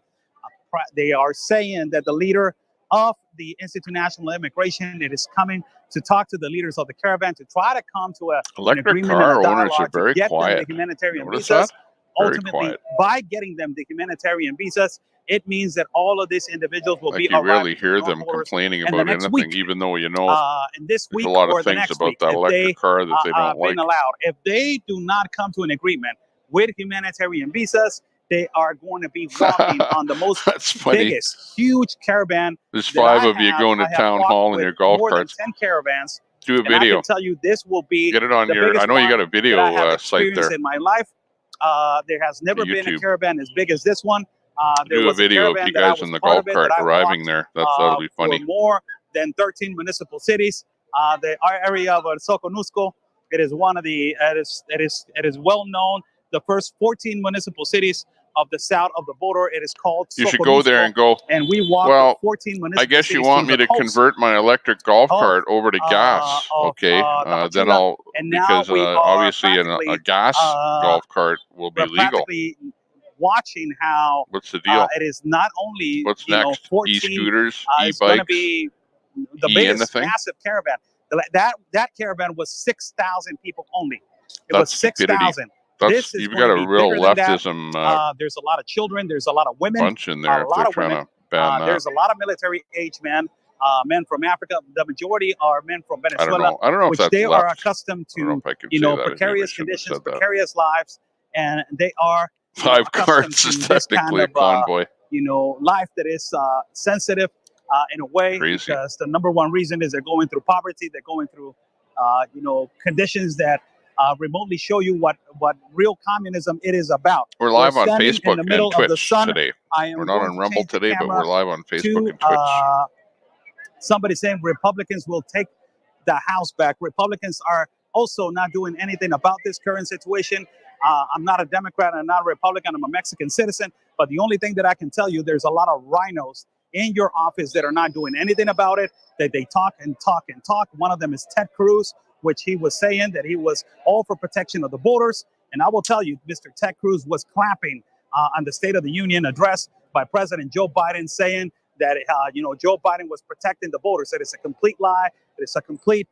They are saying that the leader of the Institute of National Immigration, it is coming to talk to the leaders of the caravan to try to come to an agreement and a dialogue to get them the humanitarian visas. Ultimately, by getting them the humanitarian visas, it means that all of these individuals will be you rarely arriving hear them complaining about anything, week. Even though in this there's week a lot or of the things next about week, that if electric car that they don't like. been allowed. If they do not come to an agreement with humanitarian visas, they are going to be walking on the most biggest, huge caravan. There's 5 of you going to town hall in your golf more carts. Than 10 caravans. Do a And I video. can tell you, this will be Get it on the your. biggest I know you got a video that I have site there. in my life. There has never been a YouTube. caravan as big as this one. There Do a was video of caravan you that I guys was in the part golf of it, cart that I arriving walked, there. That'll be funny. For more than 13 municipal cities. Our area of Soconusco, it is one of the. It is well known. The first 14 municipal cities of the south of the border. It is called Soconusco. You should go there and go. And we walk 14 municipal I guess cities you want me to convert my electric golf cart over to gas. Okay. Then I'll, because obviously a gas golf cart will be legal. Watching how what's the deal? It is not only what's next? 14, e-scooters, it's going to e-bikes, be the biggest massive caravan. That caravan was 6,000 people only. It was 6,000. This is you've got a real leftism. There's a lot of children. There's a lot of women. Bunch in there. A lot of women. There's a lot of military age men. Men from Africa. The majority are men from Venezuela. I don't know which if that's they left. are accustomed to, that. precarious conditions, precarious lives, and they are 5 carts is technically a convoy. Life that is sensitive in a way. Crazy. Because the number one reason is they're going through poverty. They're going through, conditions that remotely show you what real communism it is about. We're live on Facebook in the middle and Twitch of the sun. today. We're not on Rumble today, but we're live on Facebook to, and Twitch. Somebody saying Republicans will take the House back. Republicans are also not doing anything about this current situation. I'm not a Democrat, I'm not a Republican, I'm a Mexican citizen. But the only thing that I can tell you, there's a lot of rhinos in your office that are not doing anything about it, that they talk and talk and talk. One of them is Ted Cruz, which he was saying that he was all for protection of the borders. And I will tell you, Mr. Ted Cruz was clapping on the State of the Union address by President Joe Biden, saying that Joe Biden was protecting the voters. That it's a complete lie. It's a complete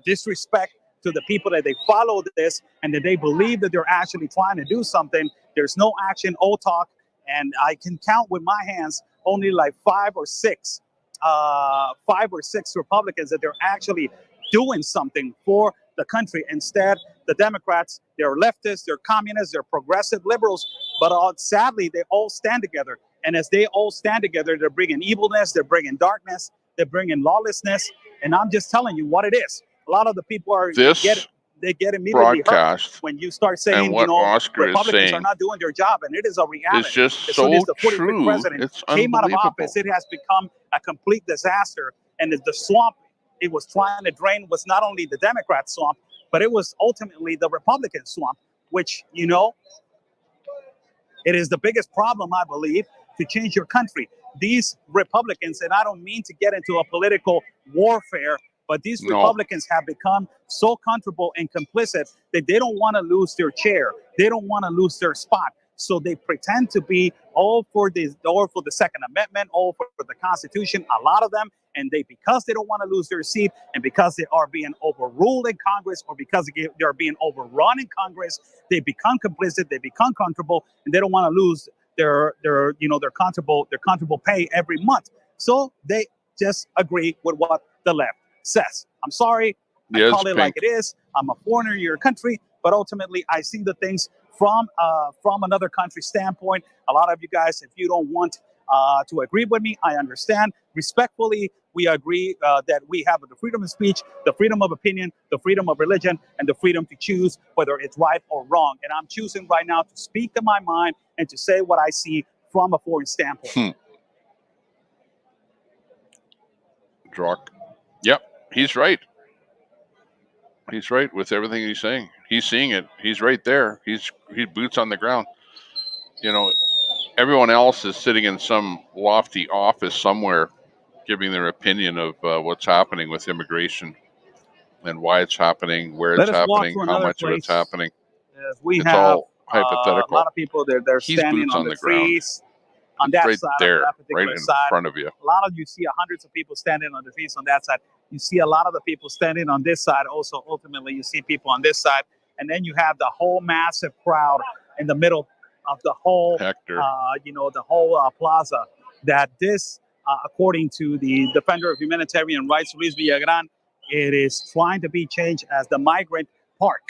disrespect to the people that they follow this and that they believe that they're actually trying to do something. There's no action, all talk, and I can count with my hands only like five or six Republicans that they're actually doing something for the country. Instead, the Democrats, they're leftists, they're communists, they're progressive liberals, but sadly, they all stand together. And as they all stand together, they're bringing evilness, they're bringing darkness, they're bringing lawlessness. And I'm just telling you what it is. A lot of the people they get immediately hurt when you start saying, Republicans are not doing their job, and it is a reality. It's just as soon as so the 45th true. president It's came out of unbelievable. office, it has become a complete disaster. And the swamp it was trying to drain was not only the Democrat swamp, but it was ultimately the Republican swamp, which, it is the biggest problem, I believe, to change your country. These Republicans, and I don't mean to get into a political warfare, but these Republicans have become so comfortable and complicit that they don't want to lose their chair. They don't want to lose their spot. So they pretend to be all for the Second Amendment, all for the Constitution, a lot of them. And because they don't want to lose their seat, and because they are being overruled in Congress, or because they are being overrun in Congress, they become complicit, they become comfortable, and they don't want to lose their comfortable pay every month. So they just agree with what the left says. I'm sorry, I call it like it is. I'm a foreigner in your country, but ultimately I see the things from another country's standpoint. A lot of you guys, if you don't want to agree with me, I understand. Respectfully, we agree that we have the freedom of speech, the freedom of opinion, the freedom of religion, and the freedom to choose whether it's right or wrong. And I'm choosing right now to speak to my mind and to say what I see from a foreign standpoint. Drock. Yep, he's right. He's right with everything he's saying. He's seeing it. He's right there. He's boots on the ground. Everyone else is sitting in some lofty office somewhere, giving their opinion of what's happening with immigration and why it's happening, where it's happening, how much of it's happening. We it's have all hypothetical. A lot of people they're He's standing on the trees on that right side, there, on that particular right in side. front of you. A lot of you see hundreds of people standing on the trees on that side. You see a lot of the people standing on this side. Also, ultimately, you see people on this side, and then you have the whole massive crowd in the middle of the whole, the whole plaza. That this, according to the Defender of Humanitarian Rights, Luis Villagran, it is trying to be changed as the migrant park.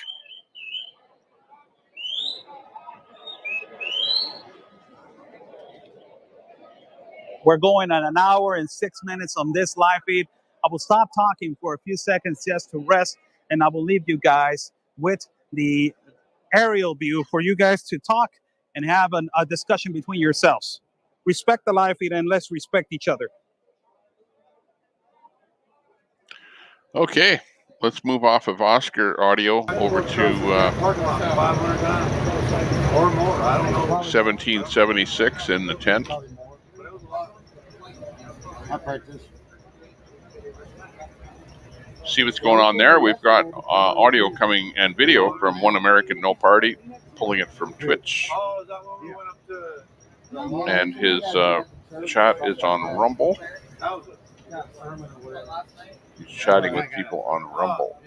We're going at 1 hour and 6 minutes on this live feed. I will stop talking for a few seconds just to rest, and I will leave you guys with the aerial view for you guys to talk and have a discussion between yourselves. Respect the live feed, and let's respect each other. Okay, let's move off of Oscar audio over to 1776 in the tent. See what's going on there. We've got audio coming and video from One American No Party, pulling it from Twitch. And his chat is on Rumble. He's chatting with people on Rumble.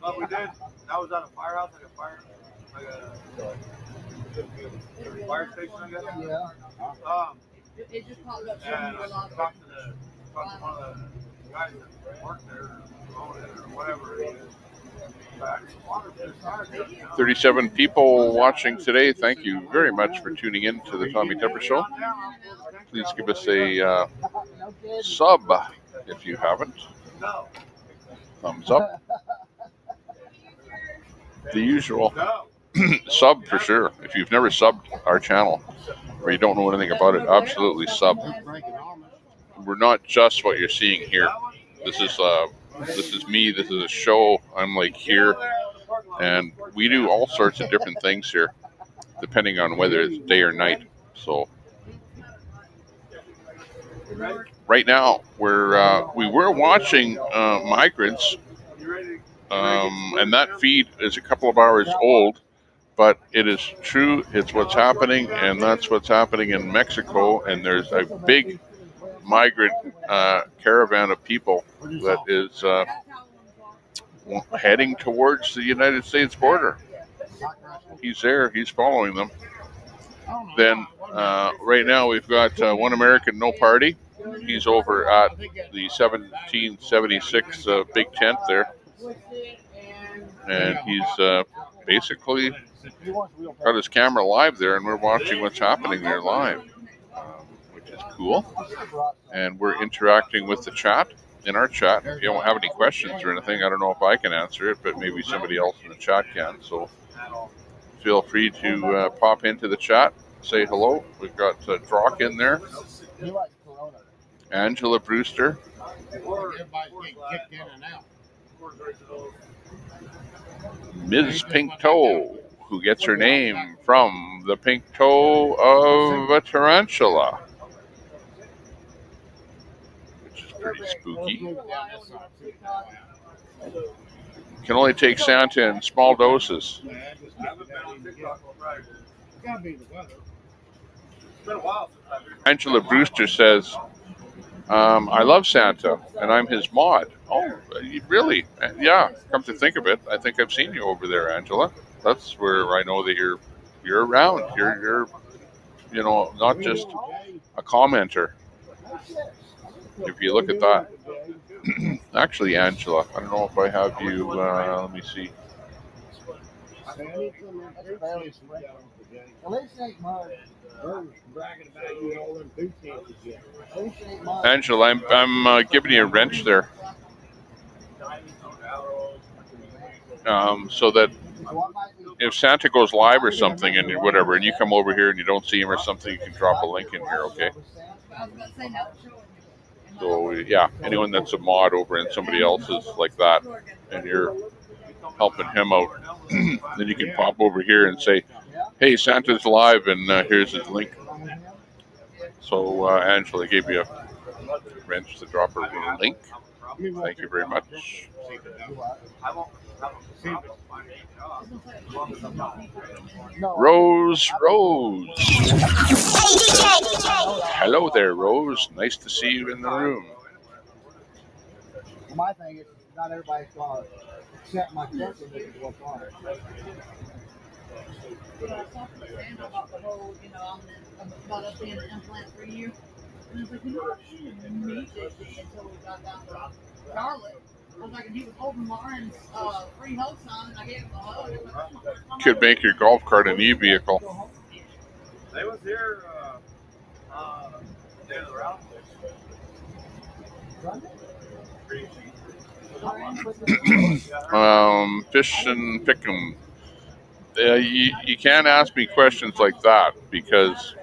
But we did. That was at a firehouse, like a fire station, I guess. Yeah. It just popped up. And I talked to one of the guys that worked there, or owned it, or whatever it is. 37 people watching today. Thank you very much for tuning in to the Tommy Tepper Show. Please give us a sub if you haven't. Thumbs up. The usual. Sub for sure. If you've never subbed our channel or you don't know anything about it, absolutely sub. We're not just what you're seeing here. This is me. This is a show. I'm like here, and we do all sorts of different things here, depending on whether it's day or night. So right now we were watching migrants, and that feed is a couple of hours old. but it is true. It's what's happening, and that's what's happening in Mexico. And there's a big migrant caravan of people that is heading towards the United States border. He's there. He's following them. Then right now we've got One American No Party. He's over at the 1776 big tent there. And he's basically got his camera live there, and we're watching what's happening there live, which is cool. And we're interacting with the chat in our chat. If you don't have any questions or anything, I don't know if I can answer it, but maybe somebody else in the chat can. So feel free to pop into the chat, say hello. We've got Drock in there, Angela Brewster, Ms. Pink Toe, who gets her name from the pink toe of a tarantula, which is pretty spooky. Can only take Santa in small doses. Angela Brewster says, I love Santa, and I'm his mod. Oh, really? Yeah, come to think of it, I think I've seen you over there, Angela. That's where I know that you're around. You're not just a commenter. If you look at that. Actually, Angela, I don't know if I have you, let me see. Angela, I'm giving you a wrench there. So that if Santa goes live or something and whatever, and you come over here and you don't see him or something, you can drop a link in here, okay? So yeah, anyone that's a mod over in somebody else's like that, and you're helping him out, then you can pop over here and say, hey, Santa's live, and here's his link. So Angela gave you a wrench to drop her link. Thank you very much. Rose. Hello there, Rose. Nice to see you in the room. My thing is, not everybody's going to accept my question what's on it. I talked to Sandra about the whole, about us being an implant for you. And I was like, she didn't meet this until we got down to Charlotte. I was like, and he was holding Lauren's free host on, and I gave him a hug. Could make your golf cart an e-vehicle. They was here day of the round. Fish and pick 'em. You can't ask me questions like that because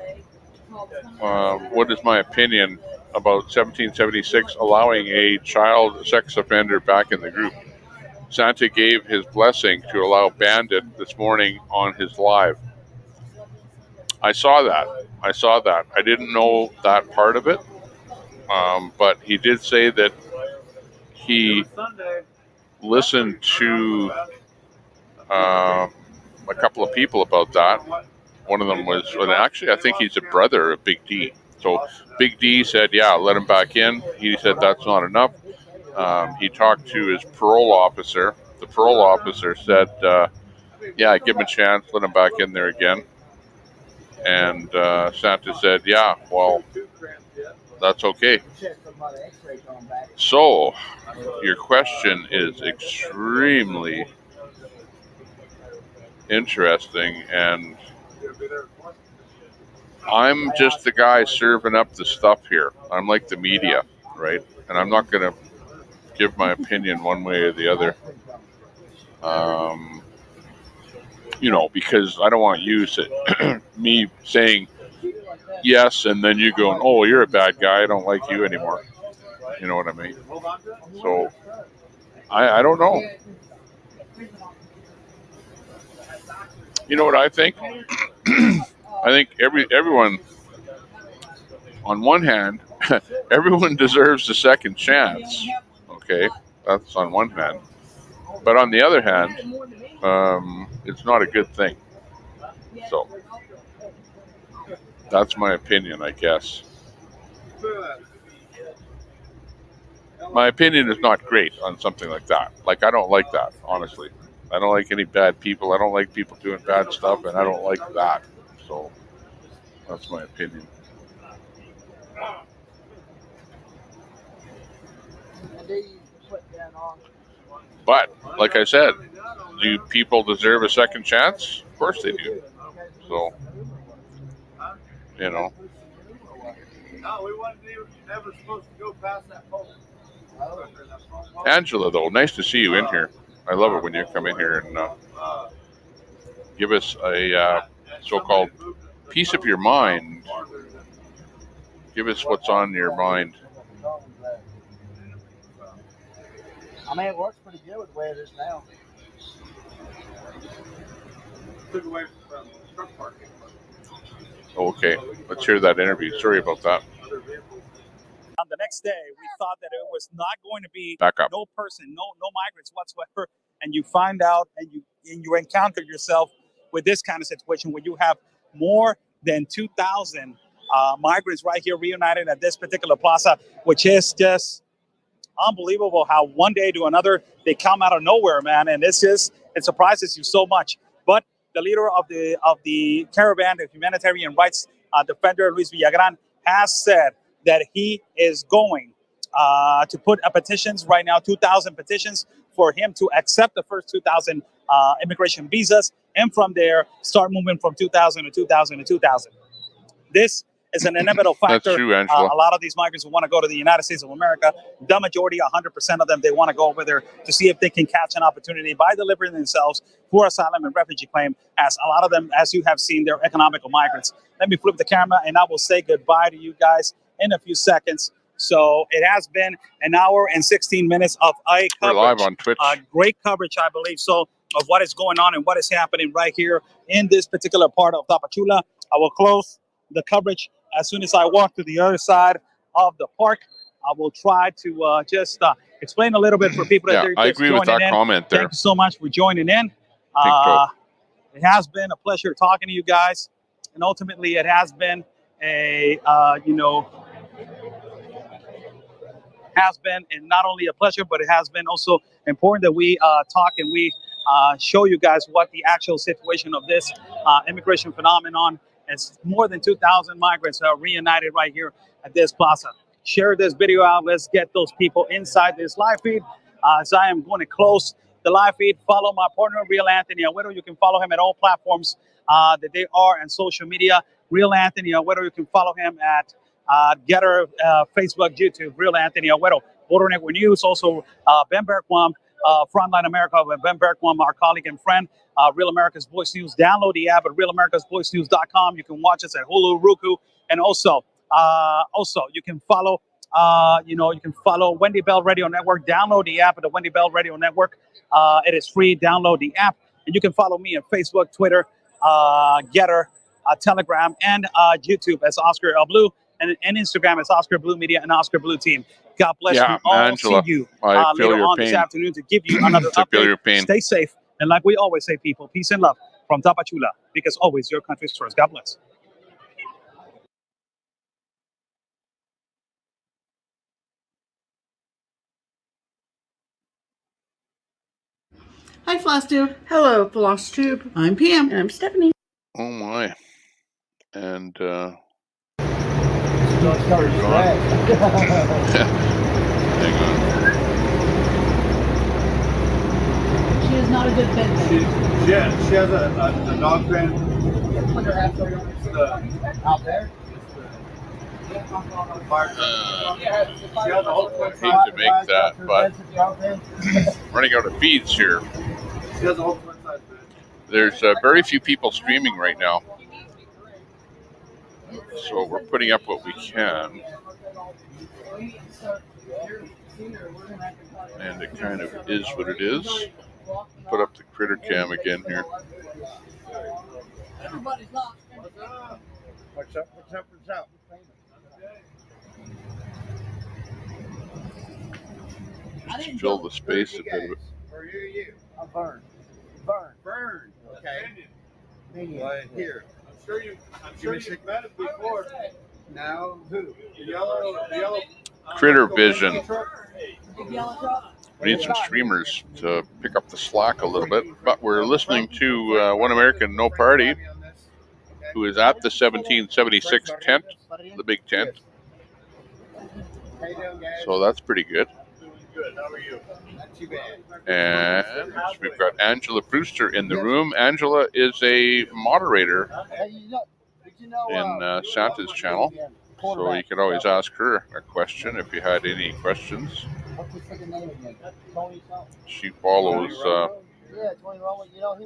what is my opinion about 1776 allowing a child sex offender back in the group? Santa gave his blessing to allow Bandit this morning on his live. I saw that. I didn't know that part of it, but he did say that he listened to a couple of people about that. One of them was, and actually I think he's a brother of Big D. So Big D said, yeah, let him back in. He said that's not enough. He talked to his parole officer. The parole officer said, yeah, give him a chance, let him back in there again. And Santa said, yeah, well, that's okay. So your question is extremely interesting, and I'm just the guy serving up the stuff here. I'm like the media, right? And I'm not going to give my opinion one way or the other, because I don't want you me saying yes, and then you going, oh, you're a bad guy, I don't like you anymore. You know what I mean? So I don't know. You know what I think? I think everyone, on one hand, everyone deserves a second chance. Okay, that's on one hand. But on the other hand, it's not a good thing. So that's my opinion, I guess. My opinion is not great on something like that. Like, I don't like that, honestly. I don't like any bad people. I don't like people doing bad stuff, and I don't like that. So that's my opinion. But, like I said, do people deserve a second chance? Of course they do. So, you know. No, we wasn't ever supposed to go past that pole. Angela, though, nice to see you in here. I love it when you come in here and give us a so-called piece of your mind. Give us what's on your mind. I mean, it works pretty good with the way it is now. Took away from truck parking. Okay, let's hear that interview. Sorry about that. On the next day, we thought that it was not going to be no person, no migrants whatsoever, and you find out and you encounter yourself with this kind of situation where you have more than 2,000 migrants right here reunited at this particular plaza, which is just unbelievable how one day to another they come out of nowhere, man, and it surprises you so much. But the leader of the caravan, the humanitarian rights defender Luis Villagran, has said that he is going to put petitions right now, 2,000 petitions for him to accept the first 2,000 immigration visas, and from there start moving from 2,000 to 2,000 to 2,000. This is an inevitable factor. That's true, Angela. A lot of these migrants who want to go to the United States of America, the majority, 100% of them, they want to go over there to see if they can catch an opportunity by delivering themselves for asylum and refugee claim, as a lot of them, as you have seen, they're economical migrants. Let me flip the camera and I will say goodbye to you guys in a few seconds. So it has been an hour and 16 minutes of coverage. We're live on Twitch. Great coverage, I believe so, of what is going on and what is happening right here in this particular part of Tapachula. I will close the coverage as soon as I walk to the other side of the park. I will try to just explain a little bit for people that are I just agree with that in. comment there. Thank you so much for joining in. It has been a pleasure talking to you guys, and ultimately it has been and not only a pleasure, but it has been also important that we talk and we show you guys what the actual situation of this immigration phenomenon. It's more than 2,000 migrants are reunited right here at this plaza. Share this video out. Let's get those people inside this live feed. As I am going to close the live feed, follow my partner, Real Anthony Agüero. You can follow him at all platforms that they are and social media. Real Anthony Agüero. You can follow him at Getter, Facebook, YouTube, Real Anthony Agüero. Border Network News, also Ben Bergquam, Frontline America, Ben Bergquam, our colleague and friend, Real America's Voice News. Download the app at realamericasvoicenews.com. You can watch us at Hulu, Roku, and also you can follow, you can follow Wendy Bell Radio Network. Download the app at the Wendy Bell Radio Network. It is free. Download the app, and you can follow me on Facebook, Twitter, Getter, Telegram, and YouTube as Oscar L. Blue, and Instagram as Oscar Blue Media and Oscar Blue Team. God bless you all. Angela, See you I feel later your on pain. this afternoon to give you another I feel your update. pain. Stay safe, and like we always say, people, peace and love from Tapachula, because always your country's first. God bless. Hi, Flosstube. Hello, Flosstube. I'm Pam. And I'm Stephanie. Oh my. And Hang on. She is not a good bed. She has a dog pen. Out there? I hate to make that, but running out of feeds here. There's very few people streaming right now, so we're putting up what we can, and it kind of is what it is. Put up the critter cam again here. Everybody's lost. What's up? Just fill the space a bit. Where are you? I'm Vern. Vern. Okay. Right here. I'm sure you've met it before. Now who? The yellow. Critter Vision. Big yellow truck. We need some streamers to pick up the slack a little bit, but we're listening to One American No Party, who is at the 1776 tent, the big tent. So that's pretty good. Good. How are you? Not too bad. And we've got Angela Brewster in the room. Angela is a moderator in Santa's channel, so you could always ask her a question if you had any questions. She follows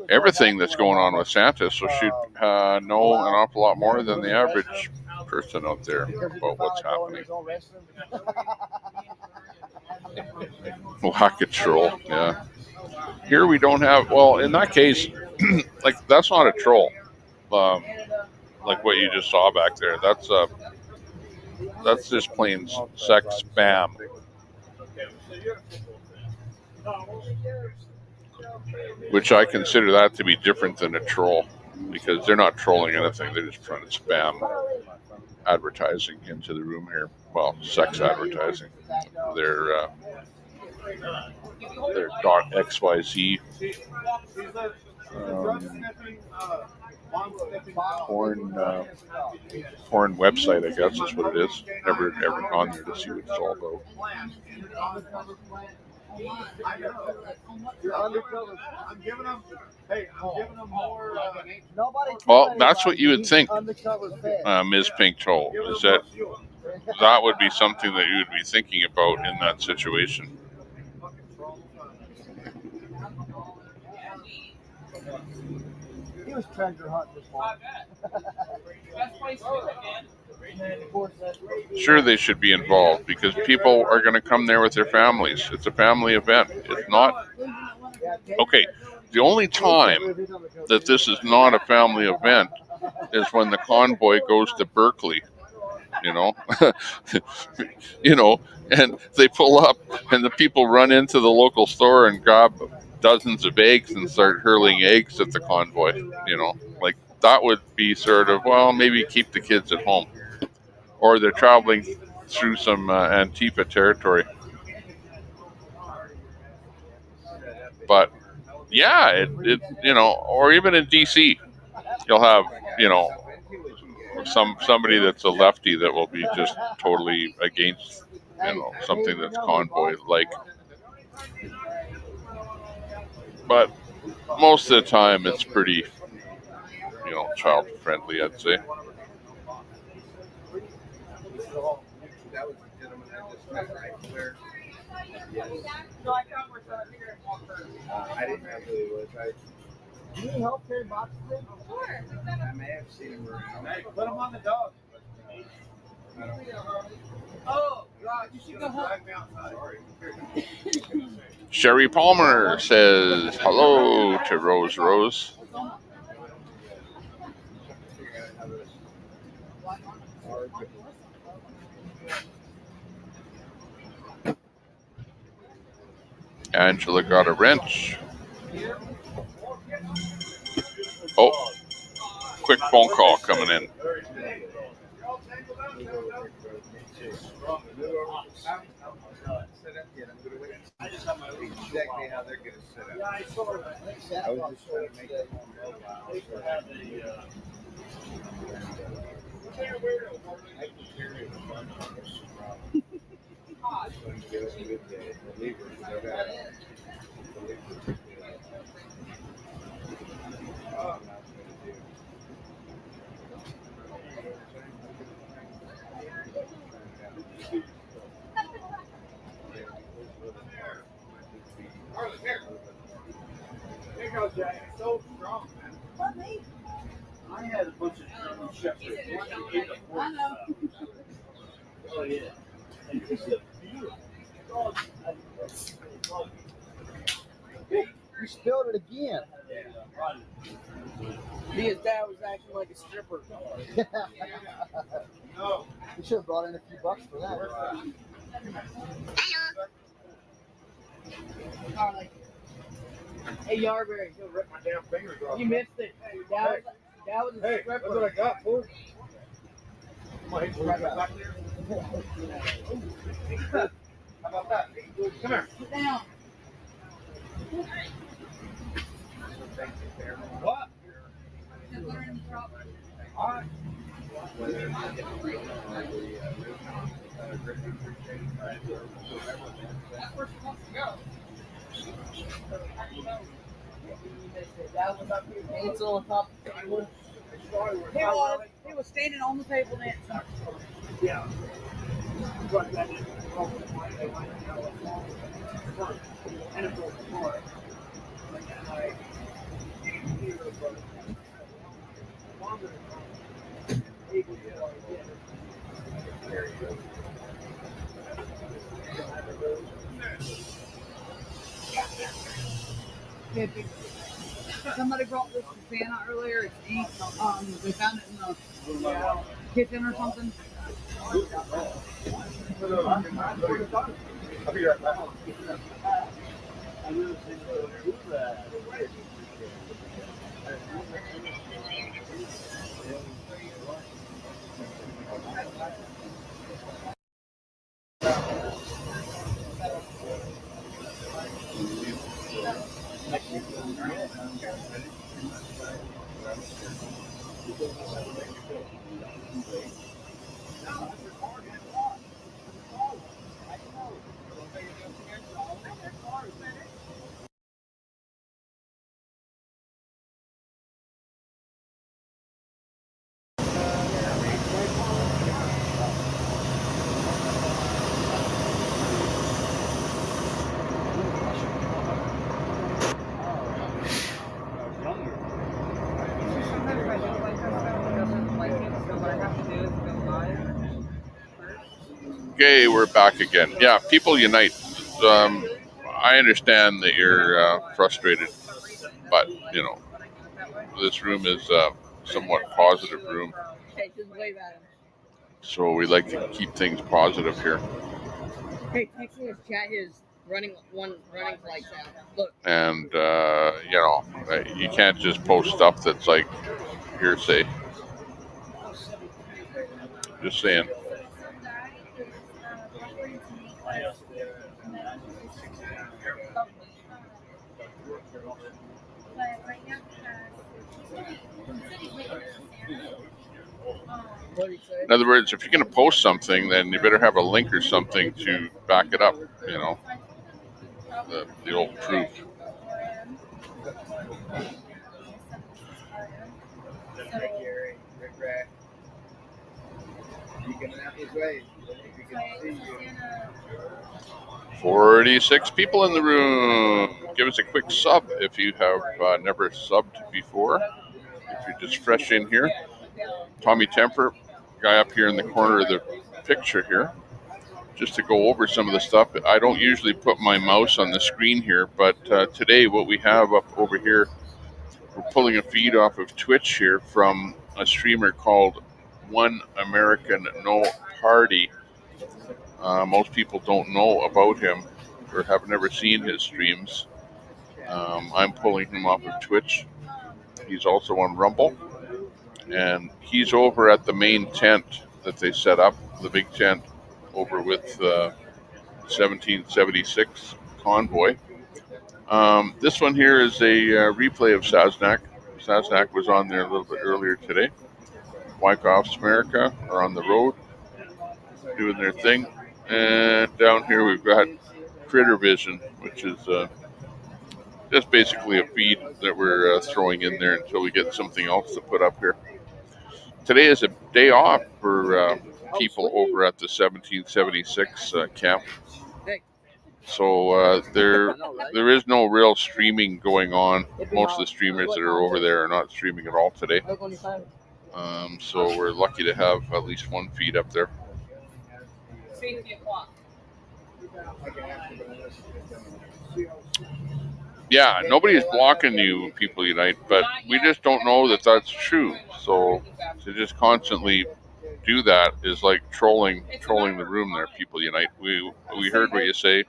everything that's going on with Santa, so she'd know an awful lot more than the average person out there about what's happening. Lack of troll, yeah. Here we don't have, well, in that case, like, that's not a troll. Like what you just saw back there. That's just plain sex spam. Which I consider that to be different than a troll, because they're not trolling anything. They're just trying to spam advertising into the room here. Well, sex advertising. They're .xyz porn website, I guess is what it is. Never gone there to see what it's all about. I'm giving them more. Well, that's what you would think, Ms. Pink Toe, is that would be something that you would be thinking about in that situation. He was treasure hunting this morning. Sure, they should be involved because people are going to come there with their families. It's a family event. It's not. Okay, the only time that this is not a family event is when the convoy goes to Berkeley, you know. And they pull up and the people run into the local store and grab dozens of eggs and start hurling eggs at the convoy, like that would be sort of, well, maybe keep the kids at home. Or they're traveling through some Antifa territory. But yeah, it or even in DC, you'll have, somebody that's a lefty that will be just totally against, something that's convoy-like. But most of the time, it's pretty, child-friendly, I'd say. That was the gentleman I just met right where. I didn't know who he was. Do you need help carrying boxes in? Sure. I may have seen him around. Hey, put him on the dog. Oh, God, you should go home. Sherry Palmer says hello to Rose Rose. Angela got a wrench. Oh, quick phone call coming in. I just have my lead exactly how they're going to set up. Yeah, I saw that. I was just trying to make it more mobile. They could have a. I can carry it. There you go, Jack. It's so strong, man. I had a bunch of shepherds. I know. Oh, yeah. You spilled it again. His dad was acting like a stripper. No. You should have brought in a few bucks for that. Hey, Yarberry. You'll rip my damn fingers off. You missed it. That was a Hey, stripper. that's what I got, fool. Come on, hey, fool, back there. How about that? Come here. Sit down. What? Just put her in the truck. All right. That's where she wants to go. That was up here. Hansel on top of the table. He was standing on the table dancing. Yeah. Somebody brought this to Santa earlier. It's ink. They found it in the kitchen or something. I'll be right back. Okay, we're back again. Yeah, people unite. I understand that you're frustrated, but you know, this room is a somewhat positive room, Hey, just wave at him. so we like to keep things positive here. Hey, text me his chat. His running lights out. Look. And you know, you can't just post stuff that's like hearsay. Just saying. In other words, if you're going to post something, then you better have a link or something to back it up. You know, the old truth. "46 people in the room. Give us a quick sub if you have never subbed before. If you're just fresh in here, Tommy Temper, guy up here in the corner of the picture here, just to go over some of the stuff. I don't usually put my mouse on the screen here, but today what we have up over here, we're pulling a feed off of Twitch here from a streamer called One American No Party. Most people don't know about him or have never seen his streams. I'm pulling him off of Twitch. He's also on Rumble. And he's over at the main tent that they set up, the big tent over with 1776 Convoy. This one here is a replay of Sasnak. Sasnak was on there a little bit earlier today. Wyckoff's America are on the road doing their thing. And down here we've got Critter Vision, which is just basically a feed that we're throwing in there until we get something else to put up here. Today is a day off for people over at the 1776 camp. So there is no real streaming going on. Most of the streamers that are over there are not streaming at all today. So we're lucky to have at least one feed up there. Yeah, nobody's blocking you, People Unite, but we just don't know that that's true. So to just constantly do that is like trolling the room there, People Unite. We heard what you say.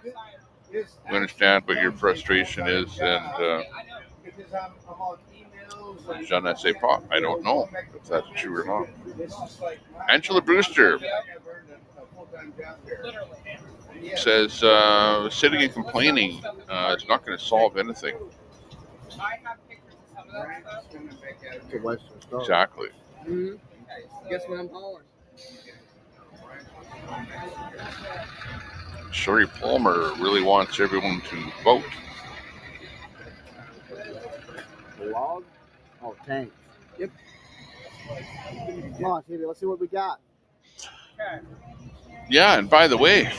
we understand what your frustration is, and je ne sais pas. I don't know if that's true or not. Angela Brewster says sitting and complaining is not going to solve anything. Exactly. Mm-hmm. Guess what I'm hauling? Shorty Palmer really wants everyone to vote. Log? Oh, tanks. Yep. Come on, TV, let's see what we got. Yeah, and by the way,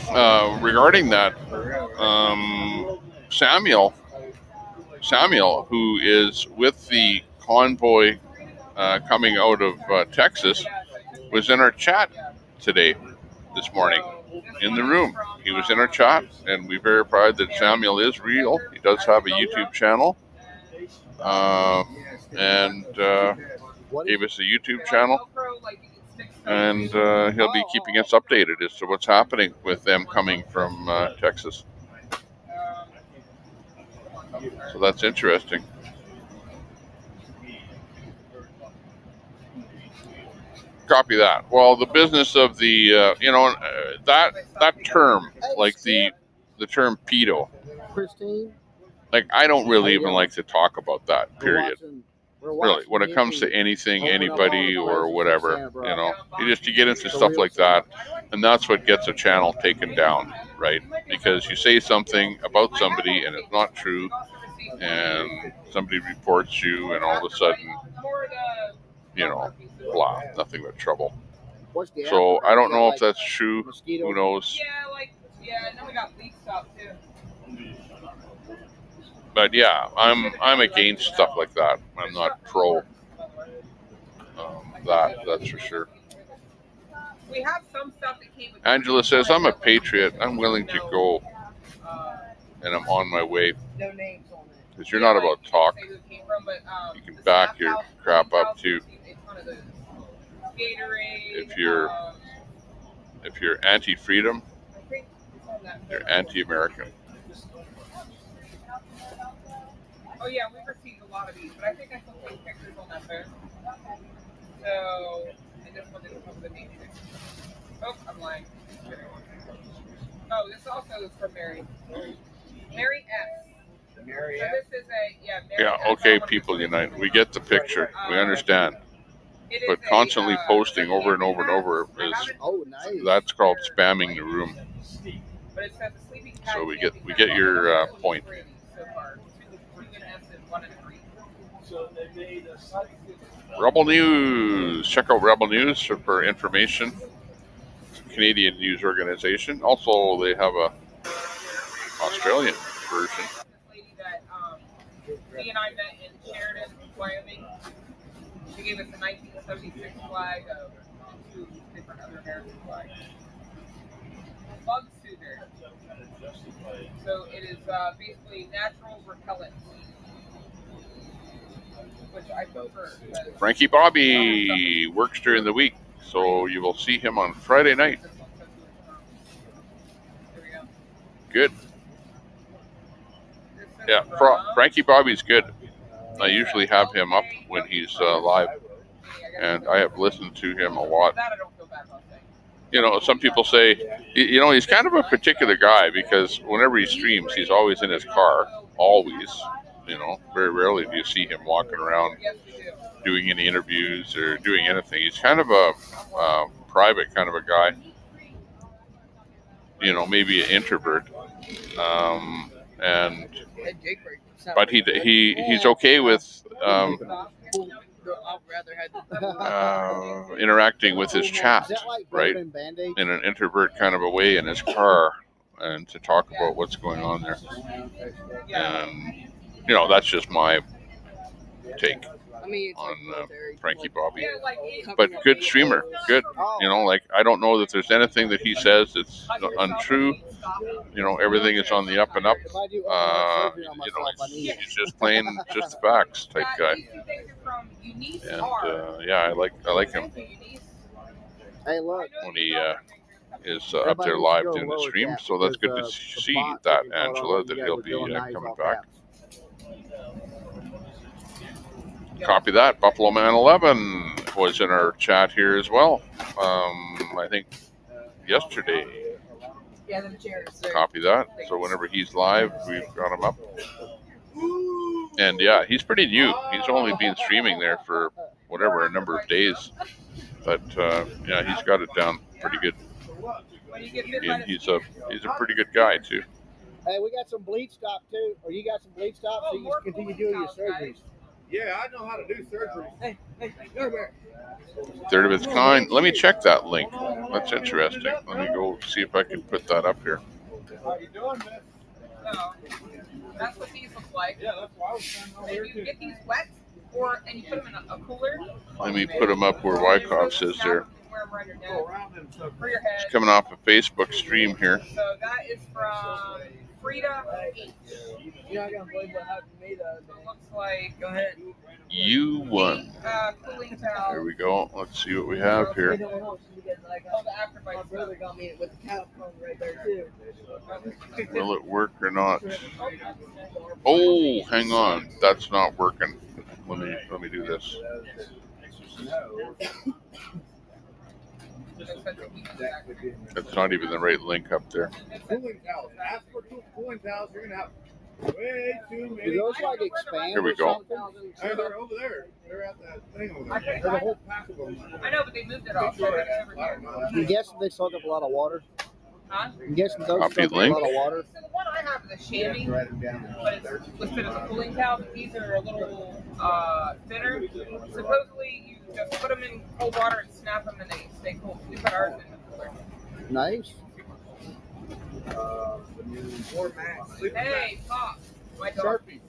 regarding that, Samuel, who is with the convoy coming out of Texas, was in our chat this morning, in the room. He was in our chat, and we verified that Samuel is real. He does have a YouTube channel, and gave us a YouTube channel, and he'll be keeping us updated as to what's happening with them coming from Texas. So that's interesting. Copy that. Well, the business of the that term, like the term pedo, Christine, like I don't really even like to talk about that. Period. Really, when it comes to anything, anybody, or whatever, you get into stuff like that, and that's what gets a channel taken down, right? Because you say something about somebody and it's not true, and somebody reports you, and all of a sudden, blah, nothing but trouble. So I don't know if that's true. Who knows? But yeah, I'm against stuff like that. I'm not pro that's for sure. We have some stuff that came with Angela says, I'm a patriot. I'm willing to go, and I'm on my way. No names on it. Because you're not about talk. You can back your crap up too. If you're anti-freedom, you're anti-American. Oh yeah, we've received a lot of these, but I think I still take pictures on that phone. So I just wanted to cover the name. Oh, I'm lying. Oh, this also is from Mary. Mary S. Mary S. So this is a Mary S. Okay, people unite. We get the picture. We understand. But constantly posting over and over and over is that's called spamming the room. So we get your point. Rebel News. Check out Rebel News for information. Canadian news organization. Also, they have a Australian version. He and I met in Sheridan, Wyoming. She gave us a 1976 flag of two different other American flags. Bug soother. So it is basically natural repellent, which I prefer. Frankie Bobby works during the week, so you will see him on Friday night. Good. Yeah, Frankie Bobby's good. I usually have him up when he's live, and I have listened to him a lot. Some people say, he's kind of a particular guy because whenever he streams, he's always in his car, always. Very rarely do you see him walking around doing any interviews or doing anything. He's kind of a private kind of a guy, maybe an introvert, but he's okay with interacting with his chat, right, in an introvert kind of a way in his car, and to talk about what's going on there. And that's just my take on Frankie Bobby. But good streamer, good. I don't know that there's anything that he says that's untrue. Everything is on the up and up. He's just playing just the facts type guy. And I like him. Hey, look. When he is up there live doing the stream. So that's good to see that, Angela, that he'll be coming back. Copy that. Buffalo Man 11 was in our chat here as well. I think yesterday. Yeah, the chairs. Copy that. So whenever he's live, we've got him up. And yeah, he's pretty new. He's only been streaming there for whatever, a number of days. But yeah, he's got it down pretty good. And he's a pretty good guy too. Hey, we got some bleach stop too, or you got some bleach stop so you can continue doing your surgeries. Yeah, I know how to do surgery. Hey, go back. Third of its kind. Let me check that link. That's interesting. Let me go see if I can put that up here. How you doing, man? No, that's what these look like. Yeah, that's what I was trying to Maybe you get these wet, and you put them in a cooler. Let me put them up where Wyckoff says there. For your head. It's coming off a Facebook stream here. So that is from Frida H. You're not gonna believe what happened to me though. It looks like. Go ahead. You won. Cooling towel. Here we go. Let's see what we have here. My brother got me with the cattle phone right there too. Will it work or not? Oh, hang on. That's not working. Let me do this. That's not even the right link up there. Cooling towels. Ask for cooling towels. You're gonna have way too many. Do those like expand? Here we go. Hey, they're over there. They're at that thing over there. There's a whole pack of them. I know, but they moved it all. You guessing they soak up a lot of water? Huh? You guessing those soak up a lot of water? So the one I have is a chamois, but it's listed as a cooling towel. But these are a little thinner. Supposedly, you just put them in cold water and snap them, and they stay cool. We put ours in the cooler. Nice. Hey, Pop. My dog. Sharpie.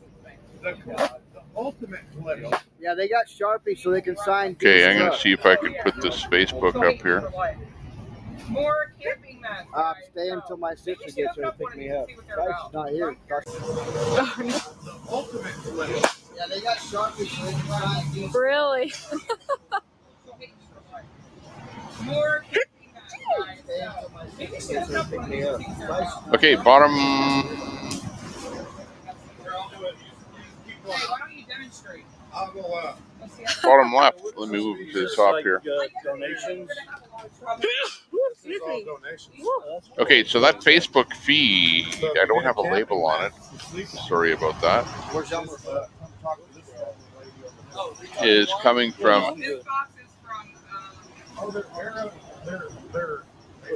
The ultimate collection. Yeah, they got Sharpie so they can sign. Okay, I'm going to see if I can put this Facebook up here. More camping mats. Stay until my sister gets here to pick me up. She's not here. Ultimate collection. Yeah, they got Sharpie so they can sign. Really? More camping mats. Okay, bottom. Hey, why don't you demonstrate? I'll go Bottom left. Let me move to the top here. Donations. Okay, so that Facebook feed, I don't have a label on it. Sorry about that. Is coming from. This box is from. they're Oh,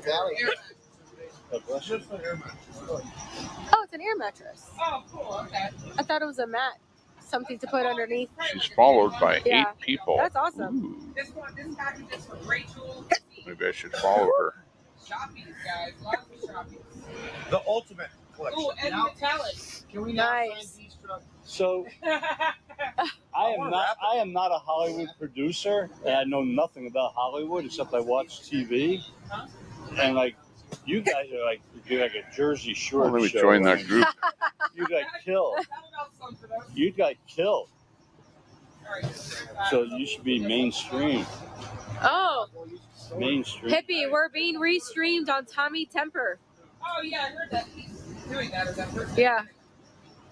it's an air mattress. Oh, cool. Okay. I thought it was a mat, something to put underneath. She's followed by 8 people. That's awesome. Ooh, This package is from Rachel. maybe I should follow her. Shoppies, guys. Lots of shoppies. the ultimate collection. Ooh, and metallic. Can we Nice. So I am not a Hollywood producer, and I know nothing about Hollywood except I watch TV. And like you guys are like a Jersey Shore. Let me show. join that group. You got killed. You got killed. So you should be mainstream. Oh, Mainstream. Hippie, we're being restreamed on Tommy Temper. Oh, yeah, I heard that he's doing that. Or that person. Yeah.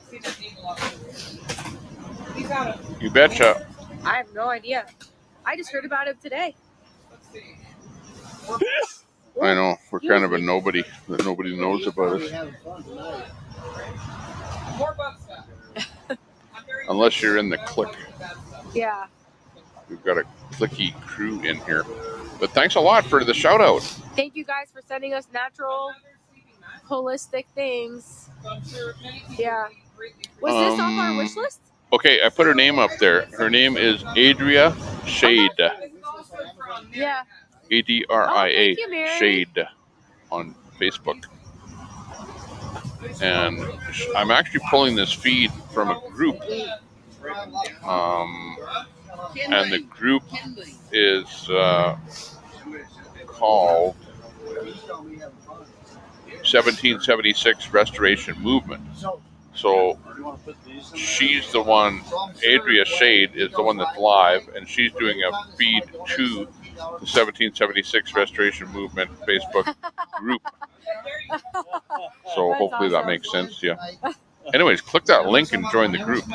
See that name a lot. He's out of. You betcha. I have no idea. I just heard about him today. Let's see. I know. We're kind of a nobody that nobody knows about us. More bug stuff. Unless you're in the clique. Yeah. We've got a clicky crew in here. But thanks a lot for the shout out. Thank you guys for sending us natural, holistic things. Yeah. Was this off our wish list? Okay, I put her name up there. Her name is Adria Shade. Yeah. Adria Oh, thank you, Mary. Shade on Facebook. And I'm actually pulling this feed from a group. And the group is called 1776 Restoration Movement. So she's the one, Adria Shade is the one that's live, and she's doing a feed to the 1776 Restoration Movement Facebook group. So hopefully that makes sense to you. Anyways, click that link and join the group.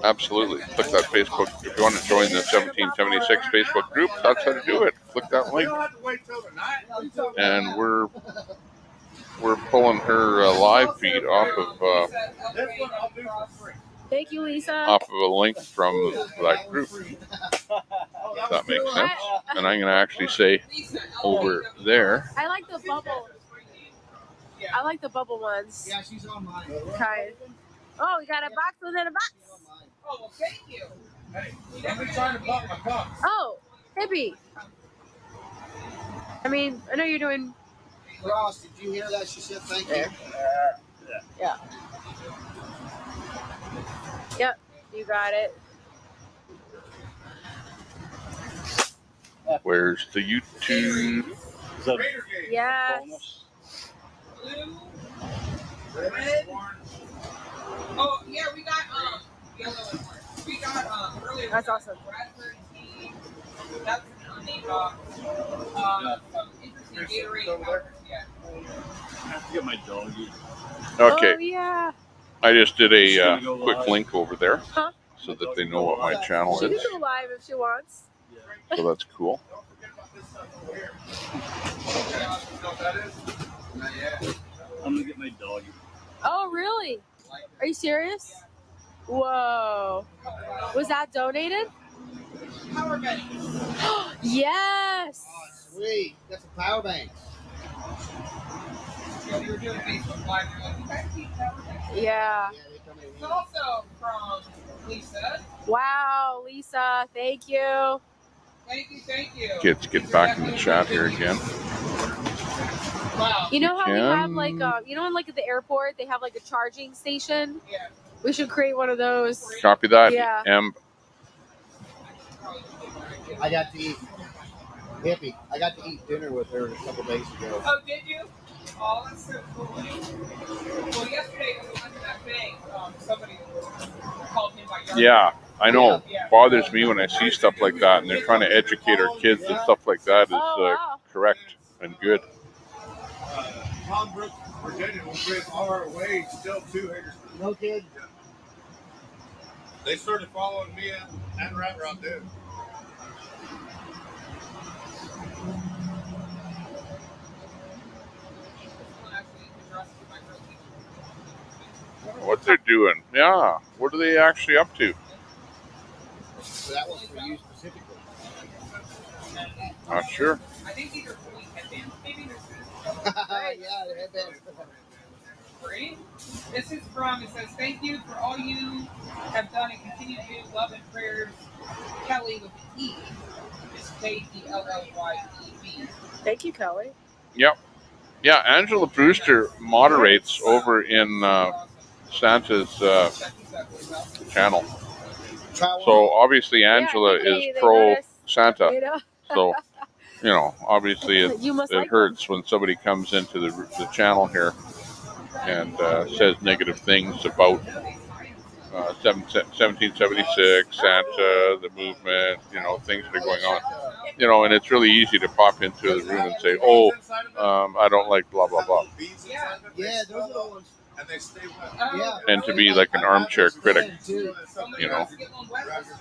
Absolutely. Click that Facebook. If you want to join the 1776 Facebook group, that's how to do it. Click that link. And we're pulling her live feed off of Thank you, Lisa. off of a link from that group. If that makes sense. And I'm going to actually say over there. I like the bubble. I like the bubble ones. Yeah, she's on mine. Okay. Oh, we got a box within a box. Oh, well, thank you. Hey, somebody's trying to buck my cups. Oh, hippie. I mean, I know you're doing. Ross, did you hear that? She said thank you. Yeah. Yep, you got it. Where's the YouTube? Yes. Red. Oh, yeah, we got yellow and orange. We got earlier. That's awesome. Raspberry tea. That's the box. Some interesting Gatorade powders. Yeah. I have to get my doggy. Okay. Oh, yeah. I just did a quick link over there Huh? so that they know what my channel She is. can go live if she wants. So that's cool. I'm gonna get my doggy. Oh, really? Are you serious? Whoa. Was that donated? Power bank. Yes. Oh, sweet. That's a power bank. So we were doing Facebook Live. You're like, you guys keep power bank. Yeah. It's also from Lisa. Wow, Lisa. Thank you. Thank you, thank you. Let's get back in the chat here again. Wow. You know how we have like you know, in like at the airport they have like a charging station. Yeah. We should create one of those. Copy that. Yeah. I got to eat. Hippie. I got to eat dinner with her a couple days ago. Oh, did you? Oh, that's so cool. Well, yesterday when we went to that bank, somebody called him by yard. Yeah, I know. Bothers me when I see stuff like that, and they're trying to educate our kids that stuff like that is correct and good. Tom Brooks, Virginia, was with ROA, still 2 haters. No kid. They started following me and Rat Rock too. What they're doing. Yeah. What are they actually up to? So that was for you specifically. Not sure. I think these are fully headbands. Maybe this is. Yeah, the headbands. Free. This is from, it says, thank you for all you have done and continue to do. Love and prayers. Kelly with the E. It's Kellyyeb. Thank you, Kelly. Yep. Yeah, Angela Brewster moderates over in Santa's channel. So obviously Angela is pro Santa. So, you know, obviously it hurts when somebody comes into the channel here and says negative things about 1776, Santa, the movement, you know, things that are going on. You know, and it's really easy to pop into the room and say, oh, I don't like blah, blah, blah. Yeah, those are the ones. And they stay wet. Yeah. And to be like an armchair critic, you know.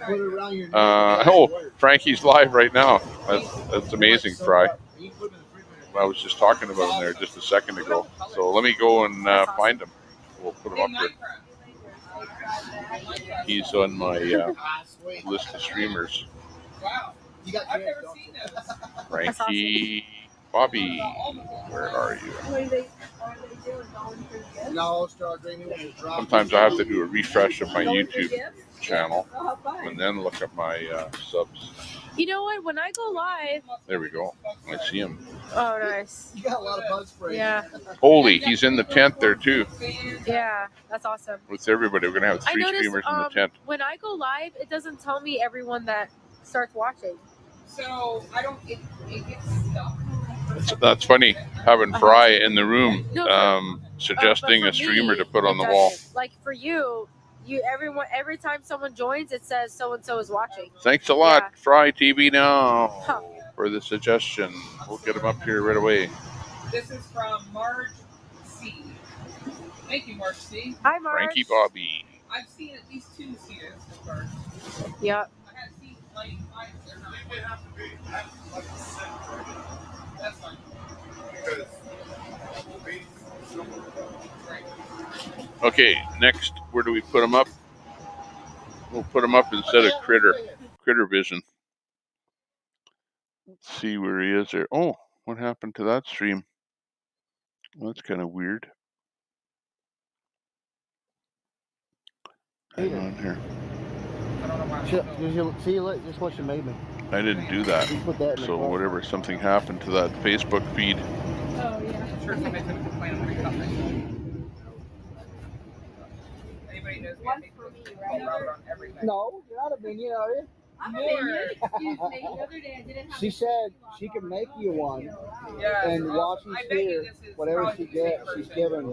Put it around your neck. Oh, Frankie's live right now. That's amazing, Fry. I was just talking about him there just a second ago. So let me go and find him. We'll put him up here. He's on my list of streamers. Wow. You got I've never seen this. Frankie, Bobby, where are you? No, Star Dreaming was dropped. Sometimes I have to do a refresh of my YouTube channel and then look at my subs. You know what? When I go live. There we go. I see him. Oh, nice. You got a lot of bug spray. Yeah. Holy, he's in the tent there too. Yeah, that's awesome. With everybody, we're gonna have 3 streamers in the tent. When I go live, it doesn't tell me everyone that starts watching. So I don't. It gets stuck. That's funny having Fry in the room, suggesting a streamer to put on the wall. Like for you, every time someone joins, it says so and so is watching. Thanks a lot, Fry TV Now, for the suggestion. We'll get them up here right away. This is from Marge C. Thank you, Marge C. Hi, Marge. Frankie Bobby. I've seen at least 2 Cetas so far. Yep. I have seen like 5 or 9. That's fine. Okay, next, where do we put them up? We'll put them up instead of Critter Vision. Let's see where he is there. Oh, what happened to that stream? Well, that's kind of weird. Hang on here. See, just what you made me. I didn't do that. So whatever, something happened to that Facebook feed. Oh, yeah. I'm sure somebody's going to complain. I'm going to cut myself. Anybody knows one for me, right? On everything. No, you're not a minion, are you? I'm a minion. Excuse me. The other day I didn't have. She said she can make you one. Yeah. And while she's here, whatever she gets, she's giving.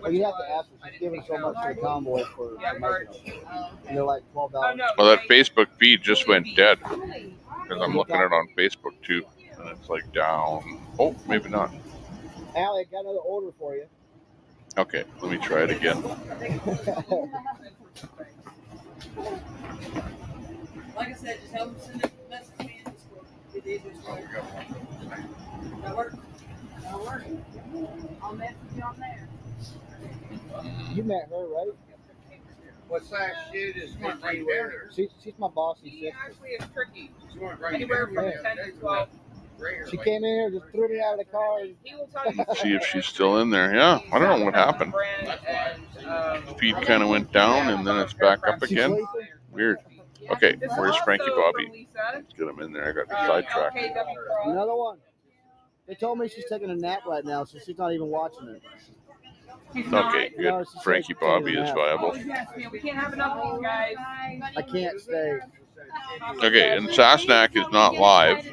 Well, you have to ask her. She's giving so much to the Convoy for making it. You're like $12. Well, that Facebook feed just went dead. Because I'm looking at it on Facebook too. And it's like down. Oh, maybe not. Allie, I got another order for you. Okay, let me try it again. Like I said, just help them send a message to me in Discord. Get the easiest way. That work? That'll work. I'll message you on there. You met her, right? What size shit is right there? She's my boss's sister. Actually, it's tricky. Anywhere from 10 to 12. She came in here, just threw me out of the car. He will tell you. See if she's still in there. Yeah, I don't know what happened. Feed kind of went down and then it's back up again. Weird. Okay, where's Frankie Bobby? Let's get him in there. I got sidetracked. Another one. They told me she's taking a nap right now, so she's not even watching it. Okay, good. Frankie Bobby is viable. We can't have enough of these guys. I can't stay. Okay, and Sasnak is not live,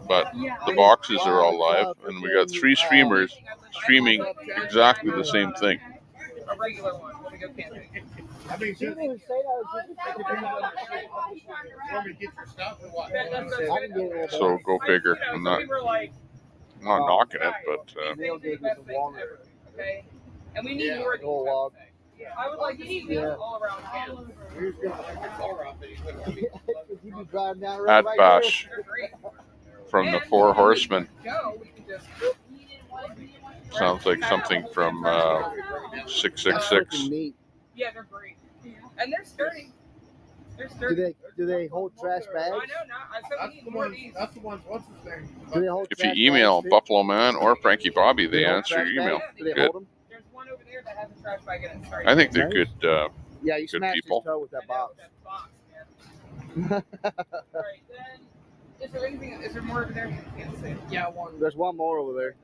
but the boxes are all live, and we got 3 streamers streaming exactly the same thing. A regular one. Let me go camping. I mean, she didn't even say that. So go figure. I'm not knocking it, but okay, and we need more of these. I would like to see them all around town. At Bash from the 4 Horsemen. Sounds like something from 666. Yeah, they're great. And they're sturdy. They're sturdy. Do they hold trash bags? I know not. I said we need more of these. That's the ones. What's his name? Do they hold If you email Buffalo Man or Frankie Bobby, they answer your email. Good. There's one over there that has a trash bag in it. Sorry. I think they're good. Yeah, you good smashed people. his toe with that box. Right, then, is there anything? Is there more over there? Can't see. Yeah, one. There's one more over there.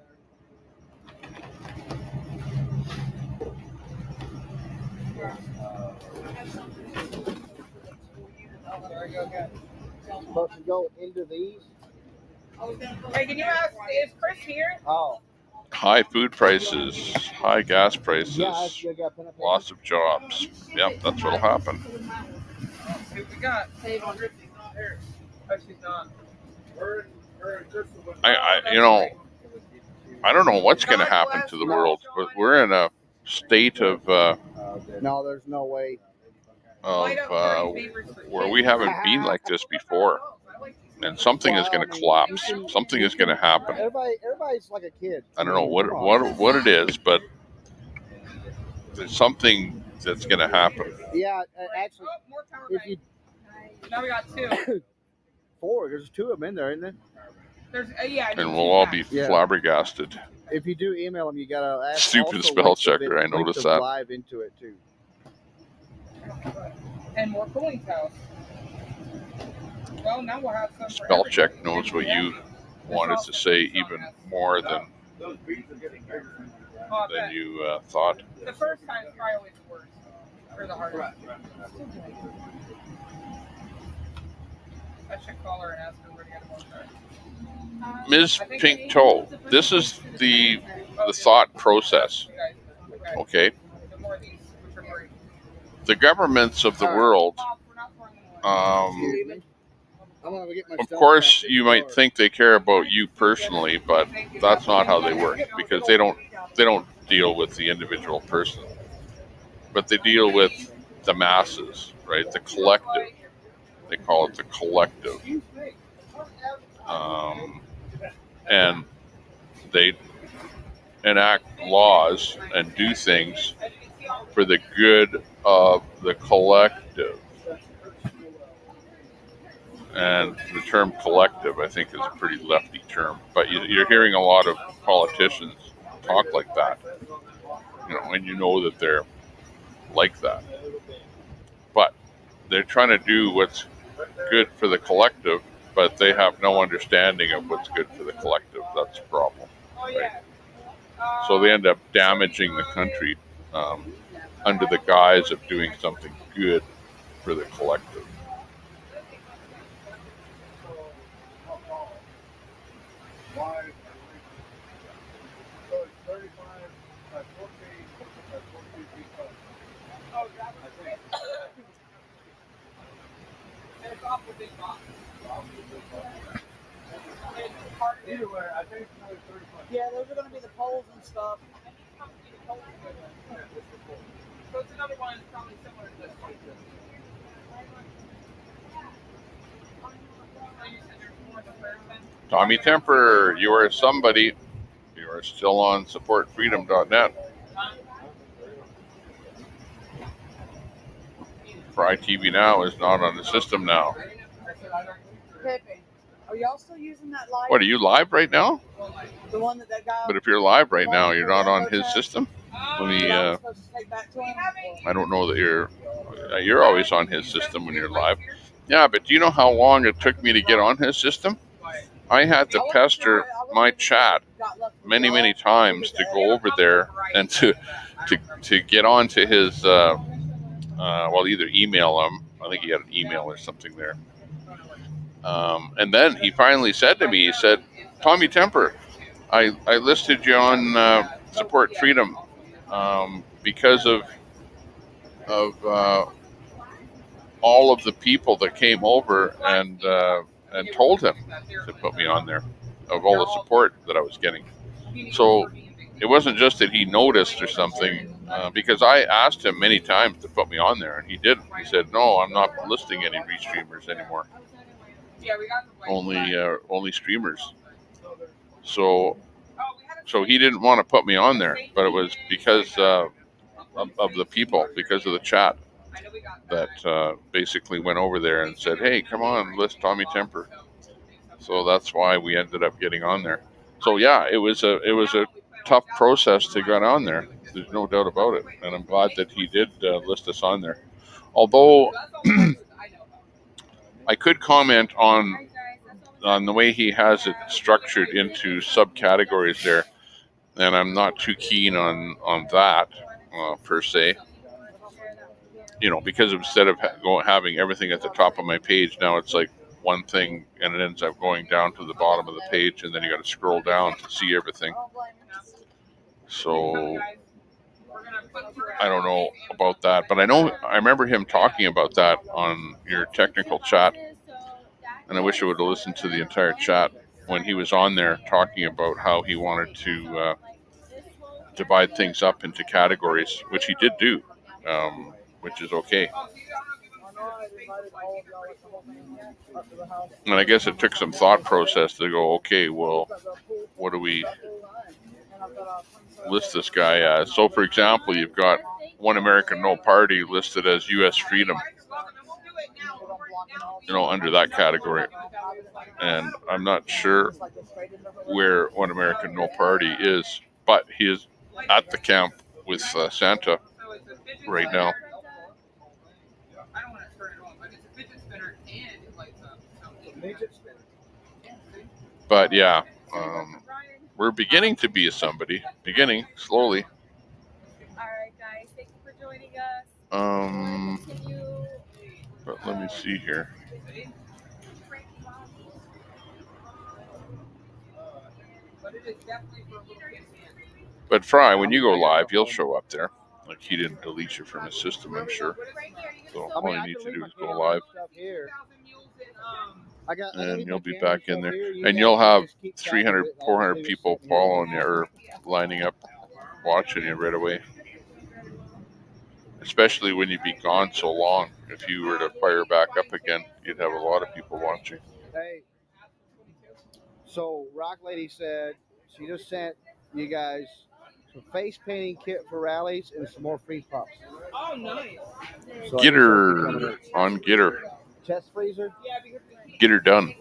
Supposed to go into these. Hey, can you ask? Is Chris here? Oh. High food prices, high gas prices, loss of jobs. Yep, that's what'll happen. See what we got. Oh, she's not. I don't know what's going to happen to the world, but we're in a state of no, there's no way. Where we haven't been like this before, and something is going to collapse. Something is going to happen. Everybody's like a kid. I don't know what it is, but there's something that's going to happen. Yeah, actually, if you now we got 2. 4. There's 2 of them in there, isn't there? There's yeah. And we'll all be flabbergasted. If you do email them, you gotta ask. Stupid spell checker. I noticed that. Live into it too. And more cooling towels. Well, now we'll have some. Spell check knows what you wanted to say even more than you thought. The first time is probably always the worst, or the hardest. I should call her and ask her where to get them on. Ms. Pink Toe, this is the thought process. Okay. the governments of the world, of course, you might think they care about you personally, but that's not how they work, because they don't deal with the individual person, but they deal with the masses, right? The collective. They call it the collective, and they enact laws and do things for the good of the collective. And the term collective, I think, is a pretty lefty term. But you're hearing a lot of politicians talk like that, and you know that they're like that. But they're trying to do what's good for the collective, but they have no understanding of what's good for the collective. That's the problem, right? So they end up damaging the country under the guise of doing something good for the collective. Either way, I think it's another 35. Yeah, those are going to be the poles and stuff. So it's another one probably similar to this one. Tommy Temper, you are somebody. You are still on supportfreedom.net. Fry TV Now is not on the system now. Pepe, are y'all still using that light? What, are you live right now? The one that guy. But if you're live right now, you're not on his system? Let me, I don't know that you're always on his system when you're live. Yeah, but do you know how long it took me to get on his system? I had to pester my chat many, many times to go over there and to get onto his, well, either email him. I think he had an email or something there. And then he finally said to me, he said, Tommy Temper, I listed you on Support Freedom because of all of the people that came over and told him to put me on there, of all the support that I was getting. So it wasn't just that he noticed or something, because I asked him many times to put me on there, and he didn't. He said, no, I'm not listing any restreamers anymore. Only streamers. So he didn't want to put me on there, but it was because of the people, because of the chat that basically went over there and said, hey, come on, list Tommy Temper. So that's why we ended up getting on there. So yeah, it was a tough process to get on there. There's no doubt about it, and I'm glad that he did list us on there. Although I could comment on the way he has it structured into subcategories there, and I'm not too keen on that per se. Because instead of having everything at the top of my page, now it's like one thing, and it ends up going down to the bottom of the page, and then you got to scroll down to see everything. So I don't know about that, but I remember him talking about that on your technical chat, and I wish I would have listened to the entire chat when he was on there talking about how he wanted to divide things up into categories, which he did do, which is okay. And I guess it took some thought process to go, okay, well, what do we list this guy as? So, for example, you've got One American No Party listed as U.S. Freedom, under that category. And I'm not sure where One American No Party is, but he is at the camp with Santa right now. But yeah, we're beginning to be somebody. Beginning slowly. All right, guys. Thank you for joining us. But let me see here. But Fry, when you go live, you'll show up there. Like he didn't delete you from his system, I'm sure. So I mean, all you I need can to leave do my is go camera live, and stuff here. I can and leave you'll my be camera and back in stuff there. here. You And guys you'll can have just keep track of 300, it, and I'll just 400 leave it people sitting here. following you or lining up, watching you right away. Especially when you'd be gone so long. If you were to fire back up again, you'd have a lot of people watching. Hey, so Rock Lady said she just sent you guys some face painting kit for rallies and some more freeze pops. Oh, nice. So Get her on Get Her. Chest freezer? Get her done.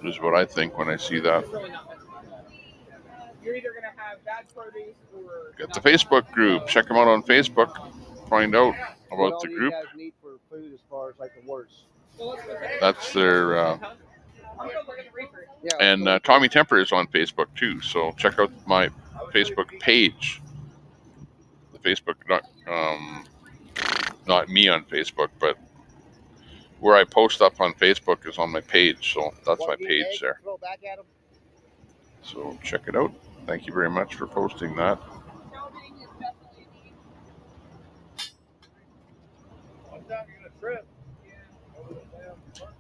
Is what I think when I see that. You're either gonna have bad produce or Get the Facebook group. Check them out on Facebook. Find out about the group. What all you guys need for food as far as like the worst? That's their. And Tommy Temper is on Facebook too. So check out my Facebook page. The Facebook, not me on Facebook, but where I post up on Facebook is on my page. So that's my page there. So check it out. Thank you very much for posting that.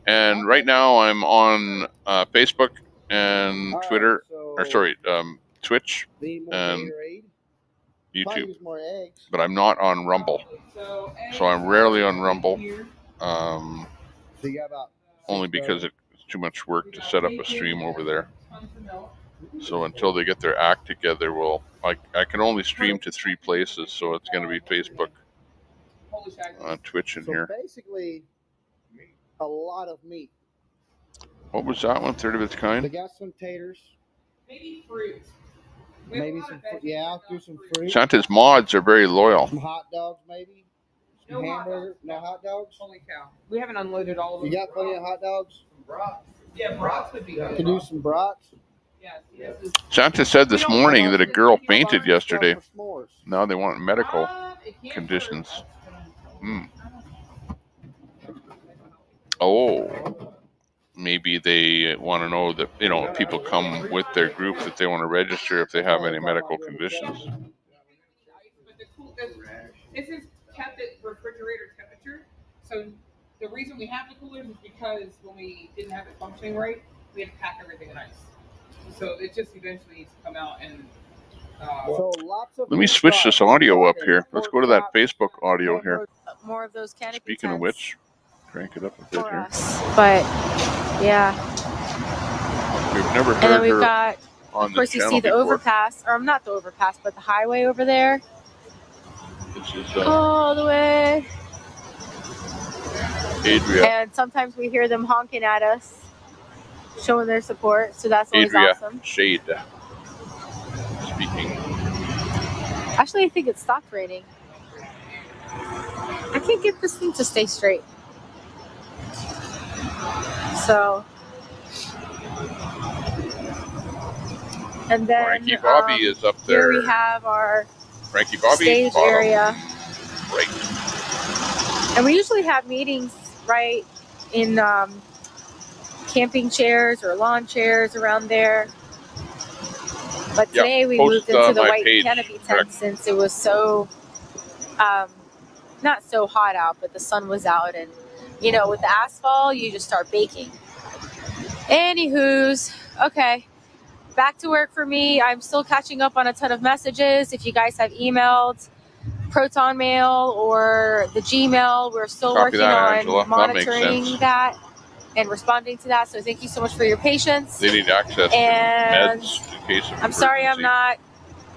And right now I'm on Facebook and Twitter, Twitch and YouTube. But I'm not on Rumble. So I'm rarely on Rumble. Only because it's too much work to set up a stream over there. So until they get their act together, I can only stream to 3 places, so it's going to be Facebook, Twitch, and here. Basically, a lot of meat. What was that one? Third of its kind? They got some taters. maybe fruit. Maybe some fruit. Yeah, I'll do some fruit. Santa's mods are very loyal. Some hot dogs, maybe. Some hamburger. No hot dogs. Holy cow! We haven't unloaded all of them. You got plenty of hot dogs? Yeah, brats would be good. Can do some brats. Yes. Santa said this morning that a girl fainted yesterday. Now they want medical conditions. Oh, maybe they want to know that, people come with their group that they want to register if they have any medical conditions. This is kept at refrigerator temperature. So the reason we have the coolers is because when we didn't have it functioning right, we had to pack everything in ice. So it just eventually needs to come out and. Let me switch this audio up here. Let's go to that Facebook audio here. More of those canopy Speaking of which, crank it up a bit here. But yeah. We've never heard and then we've her got, on of course, this you see the before. overpass, or not the overpass, but the highway over there. This is all the way. Adria. And sometimes we hear them honking at us, showing their support. So that's always awesome. Shade. Speaking. Actually, I think it stopped raining. I can't get this thing to stay straight. So. And then Frankie Bobby is up there. Here we have our Frankie Bobby stage area. Right. And we usually have meetings right in camping chairs or lawn chairs around there. But today we moved into the white canopy tent since it was so, not so hot out, but the sun was out. And, with the asphalt, you just start baking. Anywho's, okay. Back to work for me. I'm still catching up on a ton of messages. If you guys have emailed Proton Mail or the Gmail, we're still working on monitoring that and responding to that. So thank you so much for your patience. They need access to meds in case of I'm sorry I'm not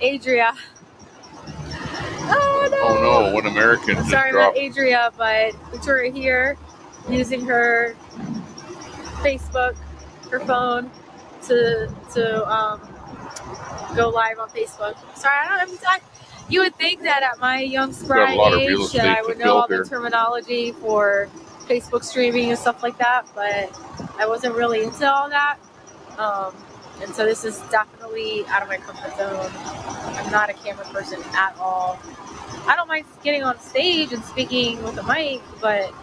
Adria. Oh no, one American just sorry dropped. I'm not Adria, but Victoria here using her Facebook, her phone to go live on Facebook. Sorry, I don't have time. You would think that at my young spry age that I would know all the terminology for Facebook streaming and stuff like that, but I wasn't really into all that. And so this is definitely out of my comfort zone. I'm not a camera person at all. I don't mind getting on stage and speaking with a mic, but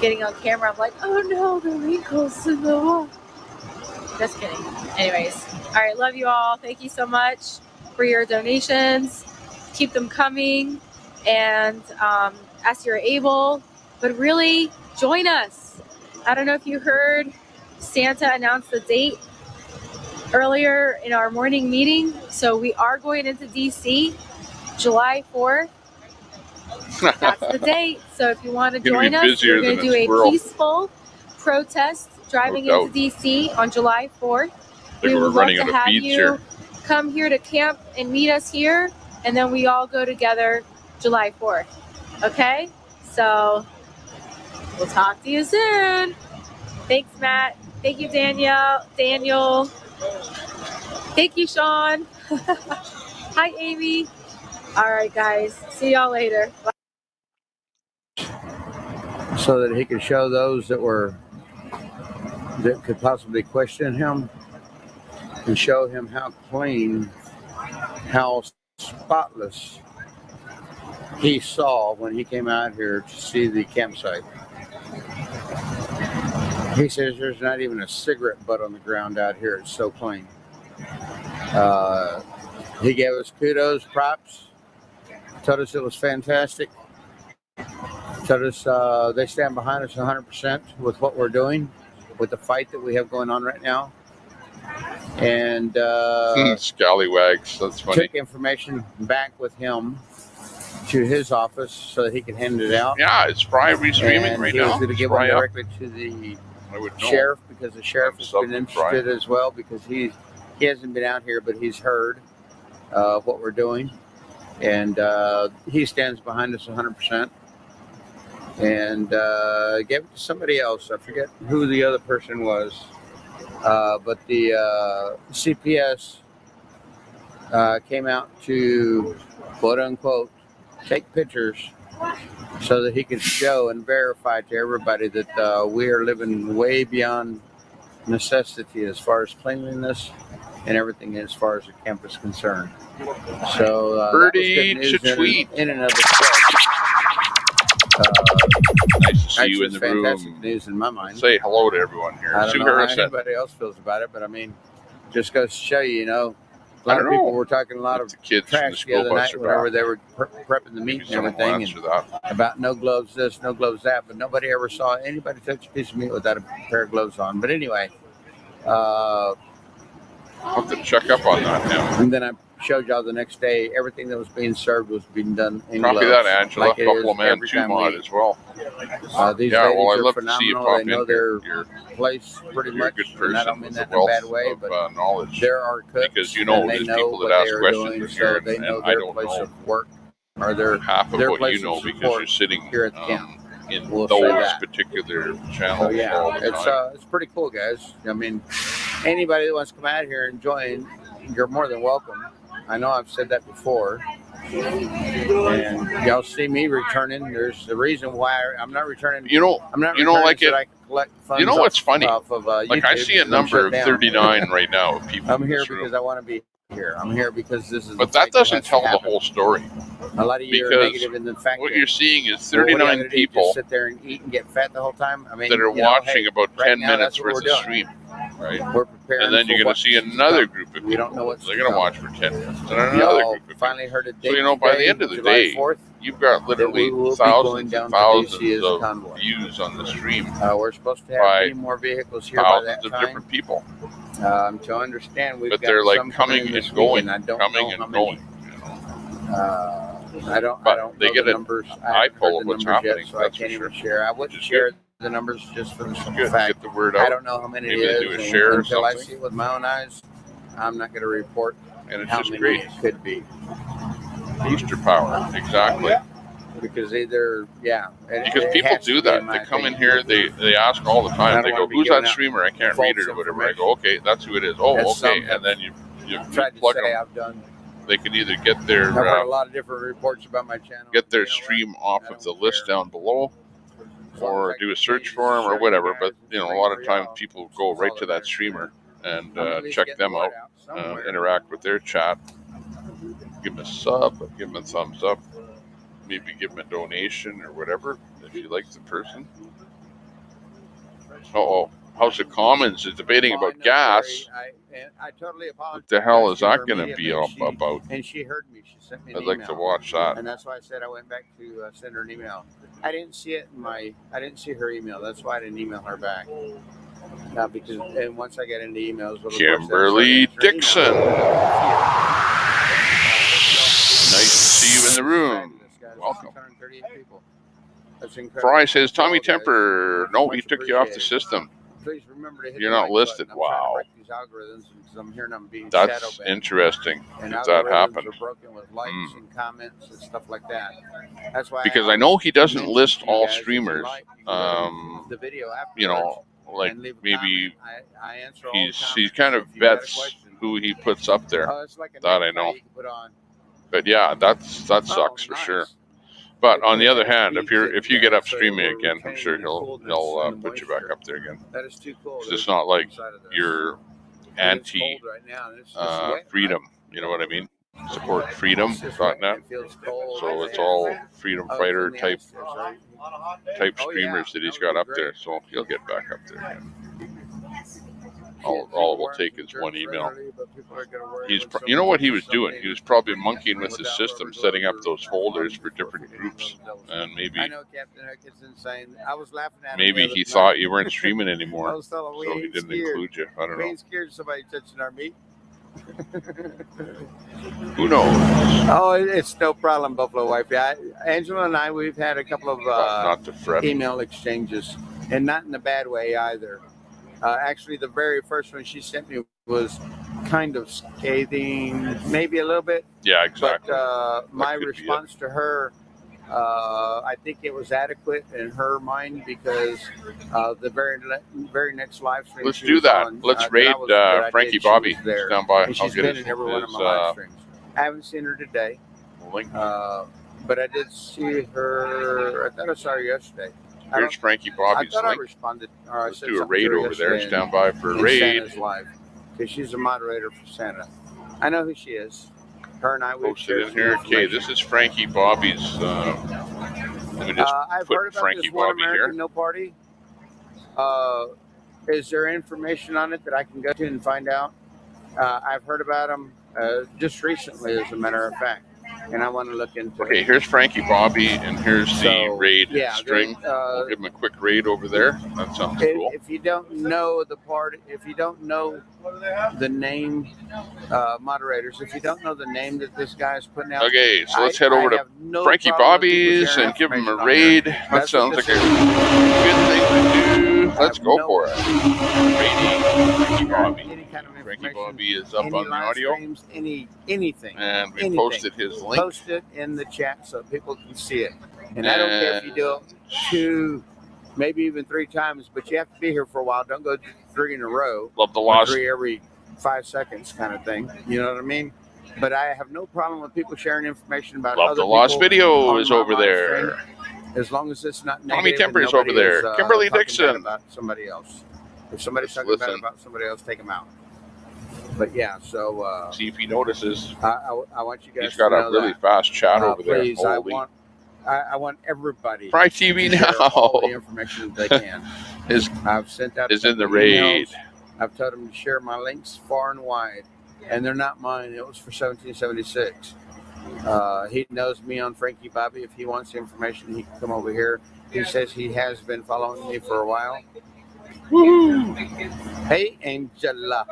getting on camera, I'm like, oh no, the wrinkles in the wall. Just kidding. Anyways, all right, love you all. Thank you so much for your donations. keep them coming, and as you're able, but really join us. I don't know if you heard Santa announce the date earlier in our morning meeting. So we are going into DC July 4th. That's the date. So if you want to join us, we're going to do a peaceful protest driving into DC on July 4th. We would love to have you come here to camp and meet us here, and then we all go together July 4th. Okay? So we'll talk to you soon. Thanks, Matt. Thank you, Daniel. Thank you, Sean. Hi, Amy. All right, guys. See y'all later. Bye. So that he could show those that could possibly question him, and show him how clean, how spotless he saw when he came out here to see the campsite. He says there's not even a cigarette butt on the ground out here. It's so clean. He gave us kudos, props, told us it was fantastic. Told us they stand behind us 100% with what we're doing, with the fight that we have going on right now. And scallywags, that's funny. Took information back with him to his office so that he could hand it out. Yeah, it's probably streaming right now. He was going to give one directly to the sheriff, because the sheriff has been interested as well, because he hasn't been out here, but he's heard what we're doing. And he stands behind us 100%. And gave it to somebody else. I forget who the other person was. But the CPS came out to, quote unquote, take pictures so that he could show and verify to everybody that we are living way beyond necessity as far as cleanliness and everything as far as the camp is concerned. So Birdie that was good to tweet. in and of itself. Nice to see you in the fantastic room. News in my mind. Say hello to everyone here. I don't know how anybody else feels about it, but I mean, just goes to show you, a lot of people were talking a lot of kids trash the other night whenever they were prepping the meat and everything, and about no gloves this, no gloves that, but nobody ever saw anybody touch a piece of meat without a pair of gloves on. But anyway, I'll have to check up on that now. And then I showed y'all the next day everything that was being served was being done in Copy gloves. that, Angela. Like Compliment to Mod as well. These yeah, ladies well, I'd are love phenomenal. to see you pop They know in their here. place pretty You're much. a good person. And I don't mean that in a wealth bad way, of, but knowledge. there are cooks, because you know and they there's know people what that they ask are questions doing, in so here, they know and I their don't place know of work or their half of what place you know of because support you're sitting here at the camp. in We'll say those that. particular So channels all yeah, the time. it's pretty cool, guys. I mean, anybody that wants to come out here and join, you're more than welcome. I know I've said that before, and y'all see me returning. There's a reason why I'm not returning. I'm not returning like so it. that I can collect funds. You know what's funny? Off of, like I YouTube, see a number of 39 right now of people. I'm in here this because room. I want to be here. I'm here because this is. But that doesn't tell the whole story. A lot of you are negative in the fact what that you're seeing is well, 39 people just sit there and eat and get fat the whole time. I mean, that are watching about 10 minutes worth of doing. stream, right? We're preparing and then you're going to see another group of people. We don't know what's they're going to watch for 10 minutes, and another group of people. Finally heard a date. So by the end of the day, you've got literally thousands and thousands of views on the stream. We're supposed to have many more vehicles here by that time. Thousands of different people. To understand, we've but got they're like some coming and going, coming and going. I don't they know get the numbers. I pull of what's happening, yet, so I can't even share. I wouldn't share the numbers just for the simple fact. Get the word out. I don't know how many it is. Do a share or until I something. see it with my own eyes, I'm not going to report and it's how just many great. it could be. Booster power, exactly. Because either, because people do that. They come in here, they ask all the time. They go, "Who's that streamer? I can't read it or whatever." I go, "Okay, that's who it is." Oh, okay, and then you plug them. They can either get their I've heard a lot of different reports about my channel. Get their stream off of the list down below, or do a search for them or whatever. But a lot of times people go right to that streamer and check them out, interact with their chat, give them a sub, give them a thumbs up, maybe give them a donation or whatever if you like the person. House of Commons is debating about gas. I totally apologize. What the hell is that going to be about? And she heard me. She sent me an I'd email. like to watch that. And that's why I said I went back to send her an email. I didn't see it in I didn't see her email. That's why I didn't email her back. Because once I get into emails, Kimberly Dixon. Nice to see you in the room. Welcome. Fry says, Tommy Temper. No, he took you off the system. Please remember to hit You're the not like listed. button. Wow. These algorithms, because I'm hearing them being That's shadow banned. interesting. And if that happened. Are broken with likes and comments and stuff like that. That's why. Because I know he doesn't list all guys, streamers. The video You know, like and leave a maybe I answer all the he comments. kind So of if you got a vets question- who he puts up there. it's like a That I necktie know. you can put on. But yeah, that sucks for sure. But on the other hand, if you get up streaming again, I'm sure he'll put you back up there again. That is too cold. It's not like you're anti freedom. You know what I mean? Support freedom.net. So it's all freedom fighter type streamers that he's got up there. So he'll get back up there again. All it will take is one email. You know what he was doing? He was probably monkeying with his system, setting up those folders for different groups, and maybe I know Captain Hook is insane. I was laughing at him. maybe he thought you weren't streaming anymore, so he didn't include you. I don't We know. ain't scared of somebody touching our meat. Who knows? Oh, it's no problem, Buffalo Wife. Angela and I, we've had a couple of Not to fret. email exchanges, and not in a bad way either. Actually, the very first one she sent me was kind of scathing, maybe a little bit. Yeah, exactly. But my response to her, I think it was adequate in her mind because the very next live stream. Let's she do was that. on, Let's that raid I was- that I Frankie did, she Bobby. was there. Stand by. And I'll she's get been his, in every one of my live streams. I haven't seen her today. link. But I did see her. I thought I saw her yesterday. Here's Frankie Bobby's I thought link. I responded. Or I Let's said do a something to raid her over there. yesterday Stand by for a in raid. Santa's live, because she's a moderator for Santa. I know who she is. Her and I. Post it in here. Okay, this is Frankie Bobby's. Let me just I've put heard about Frankie this One Bobby American here. No Party. Is there information on it that I can go to and find out? I've heard about them just recently, as a matter of fact, and I want to look into it. Okay, here's Frankie Bobby, and here's the raid string. there- We'll give him a quick raid over there. That sounds cool. If you don't know the party, if you don't know the name, moderators, if you don't know the name that this guy's putting out. Okay, so let's head over I to have no Frankie problem with people Bobby's sharing and give him a information on raid. there. That That's sounds what like a this good thing to do. Let's go for it. Raiding Frankie Bobby. Any kind of Frankie information, Bobby is up any on the live audio. streams, anything. And we anything. posted his link. Post it in the chat so people can see it. And I don't care if you do it 2, maybe even 3 times, but you have to be here for a while. Don't go 3 in a row. Love the or lost. 3 every 5 seconds kind of thing. You know what I mean? But I have no problem with people sharing information about Love other the lost people video on is my over live there. stream, as long as it's not Tommy negative Temper and is over nobody there. Kimberly talking Dixon. bad about somebody else. If somebody's talking bad about somebody else, take them out. But yeah, so see if he notices. I want you guys. He's got to a know really that. fast chat over there. Please, Holy. I want everybody. Fry TV to share now. all the information that they can. I've sent out is in the emails. raid. I've told them to share my links far and wide, and they're not mine. It was for 1776. He knows me on Frankie Bobby. If he wants the information, he can come over here. He says he has been following me for a while. Woo-hoo. Hey, Angela.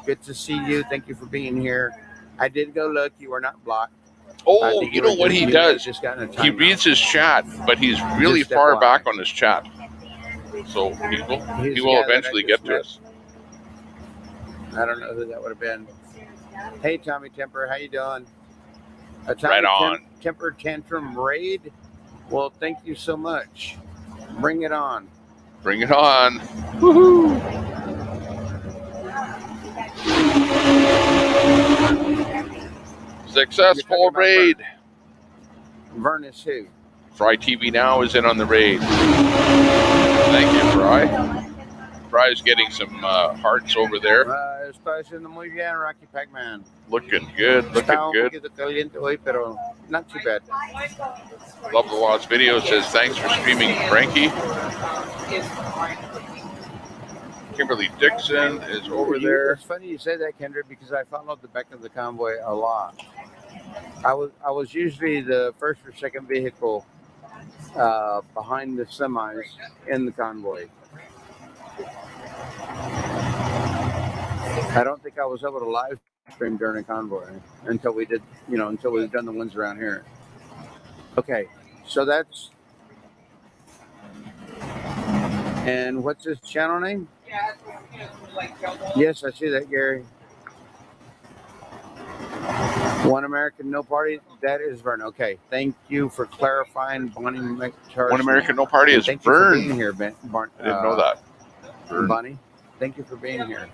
Good to see you. Thank you for being here. I did go look. You were not blocked. Oh, you know what he does? He reads his chat, but he's really Just far FYI. back on his chat. So he will eventually get to us. I don't know who that would have been. Hey, Tommy Temper, how you doing? Right on. Temper Tantrum Raid. Well, thank you so much. Bring it on. Bring it on. Woohoo! Successful raid. Vern is who? Fry TV Now is in on the raid. Thank you, Fry. Fry's getting some hearts over there. Estás haciendo muy bien, Rocky Pac-Man. Looking good, looking Está un good. poquito caliente hoy, pero not too bad. Love the Lost video. Says thanks for streaming, Frankie. Kimberly Dixon is over there. It's funny you say that, Kendra, because I followed the back of the convoy a lot. I was usually the first or second vehicle behind the semis in the convoy. I don't think I was able to live stream during a convoy until we did, until we've done the ones around here. Okay, so that's. And what's his channel name? Yes, I see that, Gary. One American, no party. That is Vern. Okay, thank you for clarifying, Bonnie McCharson. One American, no party is Vern. Vern. You for being here, I didn't know that. Vern. Bonnie, thank you for being here.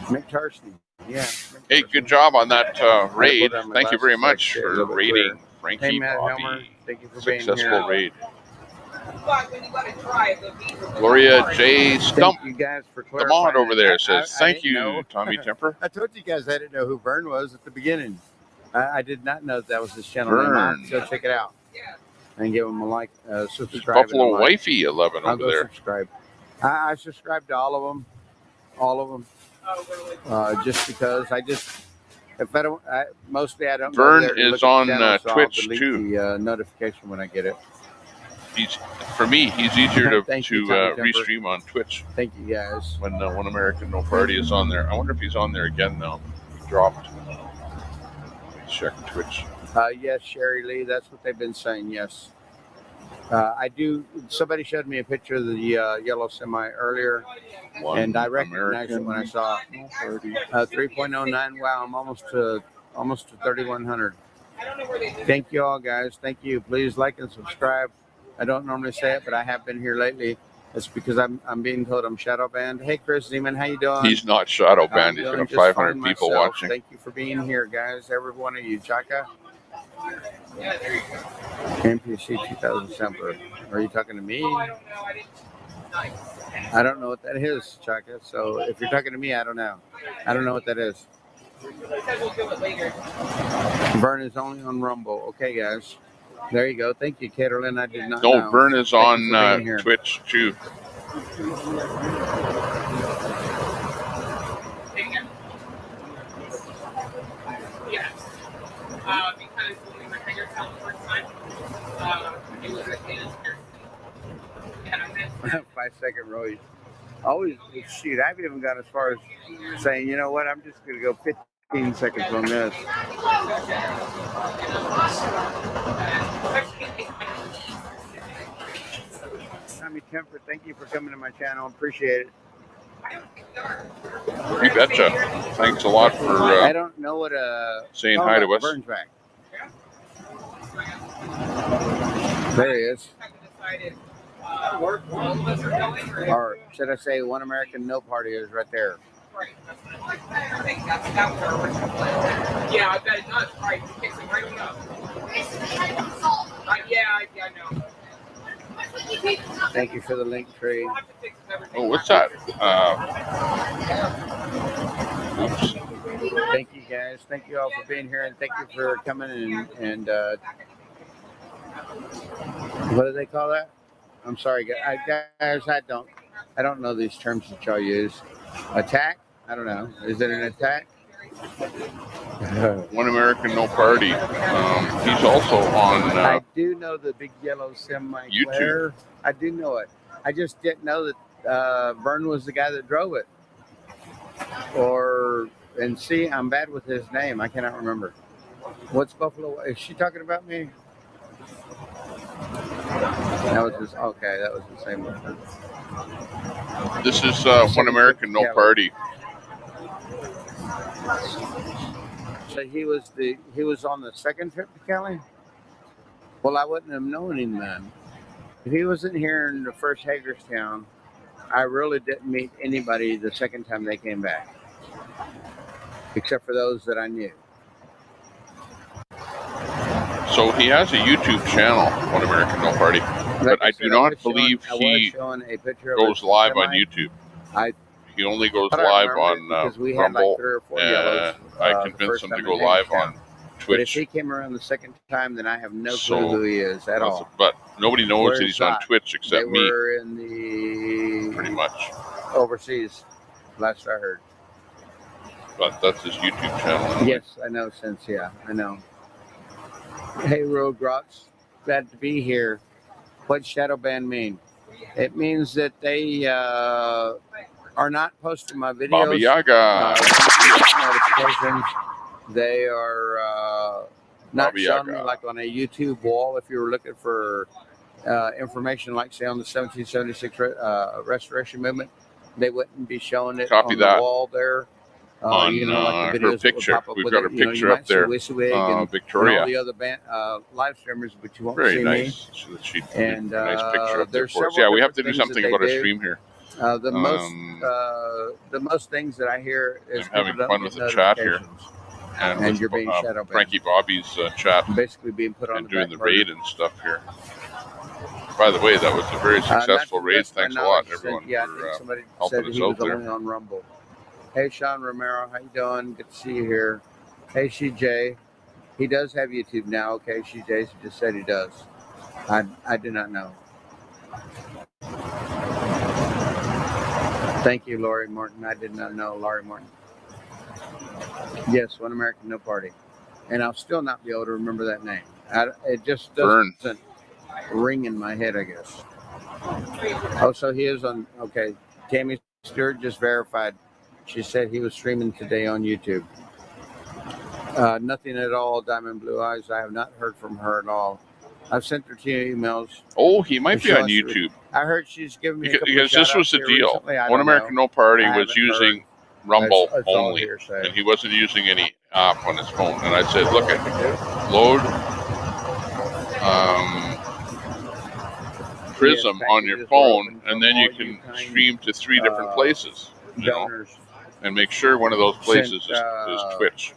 McCharson. Yeah. Hey, good job on that raid. Thank you very much for raiding Frankie. Hey, Matt Bobby. Helmer, thank you for being here. Successful raid. Gloria J. Stump, you guys for the mod over there, says, I thank didn't you, know. Tommy Temper. I told you guys I didn't know who Vern was at the beginning. I did not know that was his channel name. I'll have to go check it out and give him a like, subscribe. Buffalo Wifey 11 I'll over go there. Subscribe. I subscribe to all of them, just because if I don't, mostly I don't. Vern go there to is look at on the channel, so I'll Twitch delete too. The notification when I get it. For me, he's easier to Thank you, Tommy Temper. restream on Twitch. Thank you, guys. When One American No Party is on there. I wonder if he's on there again now. He dropped. Check Twitch. Yes, Sherry Lee, that's what they've been saying, yes. I do. Somebody showed me a picture of the yellow semi earlier, and I recognized it when I saw it. 3.09. Wow, I'm almost to 3,100. Thank you all, guys. Thank you. Please like and subscribe. I don't normally say it, but I have been here lately. It's because I'm being told I'm shadow banned. Hey, Chris Zeman, how you doing? He's not shadow banned. He's got 500 people watching. Thank you for being here, guys. Every one of you. Chaka. NPC 2000 Semper. Are you talking to me? I don't know what that is, Chaka. So if you're talking to me, I don't know. I don't know what that is. Vern is only on Rumble. Okay, guys. There you go. Thank you, Caterlin. I did not know. No, Vern is on Twitch too. Yes. Because when we were figured out the first time, it was a 5-second roll. Always shoot. I've even gone as far as saying, you know what? I'm just going to go 15 seconds on this. Tommy Temper, thank you for coming to my channel. Appreciate it. You betcha. Thanks a lot for I don't know what saying hi to us. Vern's back. There he is. Or should I say One American No Party is right there. I think that was our original plan. Yeah, I bet it does. Right, it kicks it right on up. Yeah, I know. Thank you for the link tree. Oh, what's that? Oops. Thank you, guys. Thank you all for being here, and thank you for coming and what do they call that? I'm sorry, guys. I don't know these terms that y'all use. Attack? I don't know. Is it an attack? One American No Party. He's also on I do know the big yellow semi YouTube. I do know it. I just didn't know that Vern was the guy that drove it. And see, I'm bad with his name. I cannot remember. What's Buffalo? Is she talking about me? That was just okay. That was the same one. This is One American No Party. So he was on the second trip to Cali? Well, I wouldn't have known him then. If he wasn't here in the first Hagerstown, I really didn't meet anybody the second time they came back, except for those that I knew. So he has a YouTube channel, One American No Party, but I do not believe he goes live on YouTube. He only goes live on Rumble, and I convinced him to go live on Twitch. But if he came around the second time, then I have no clue who he is at all. But nobody knows that he's on Twitch except me. They were in the pretty much overseas, last I heard. But that's his YouTube channel. Anyway. Yes, I know. I know. Hey, Road Grots, glad to be here. What's shadow ban mean? It means that they are not posting my videos. Baba Yaga. Notifications. They are not Baba showing Yaga. me like on a YouTube wall. If you were looking for information, like say on the 1776 Restoration Movement, they wouldn't be showing it Copy on that. the wall there. On you know, like the her videos picture. pop up We've with got it. her You know, picture you up might see there. Wisswig and Victoria. all the other live streamers, but you won't Very see nice. me. So she And a nice picture up there there's for us. several Yeah, we have to different do things something that about our they do. stream here. The most things that I hear is I'm having people fun don't with get the chat here. notifications. And And with you're being shadow banned. Frankie Bobby's chat. Basically being put on and the doing back the burner. raid and stuff here. By the way, that was a very successful raid. That's my Thanks a lot, knowledge. everyone, Yeah, I for think somebody helping said us he out was there. only on Rumble. Hey, Sean Romero, how you doing? Good to see you here. Hey, CJ. He does have YouTube now. Okay, CJ just said he does. I do not know. Thank you, Laurie Martin. I did not know Laurie Martin. Yes, One American, No Party. And I'll still not be able to remember that name. It just doesn't ring in my head, I guess. Oh, so he is on. Okay, Tammy Stewart just verified. She said he was streaming today on YouTube. Nothing at all, Diamond Blue Eyes. I have not heard from her at all. I've sent her 2 emails. Oh, he might be on YouTube. I heard she's giving me a couple because of this was the shout-outs deal. recently. I One don't American know. No Party I was haven't using heard. Rumble It's all only, hearsay. and he wasn't using any app on his phone. And I said, look, load Prism on your phone, and then you can stream to 3 different places, you know, and make sure one of those places is Twitch.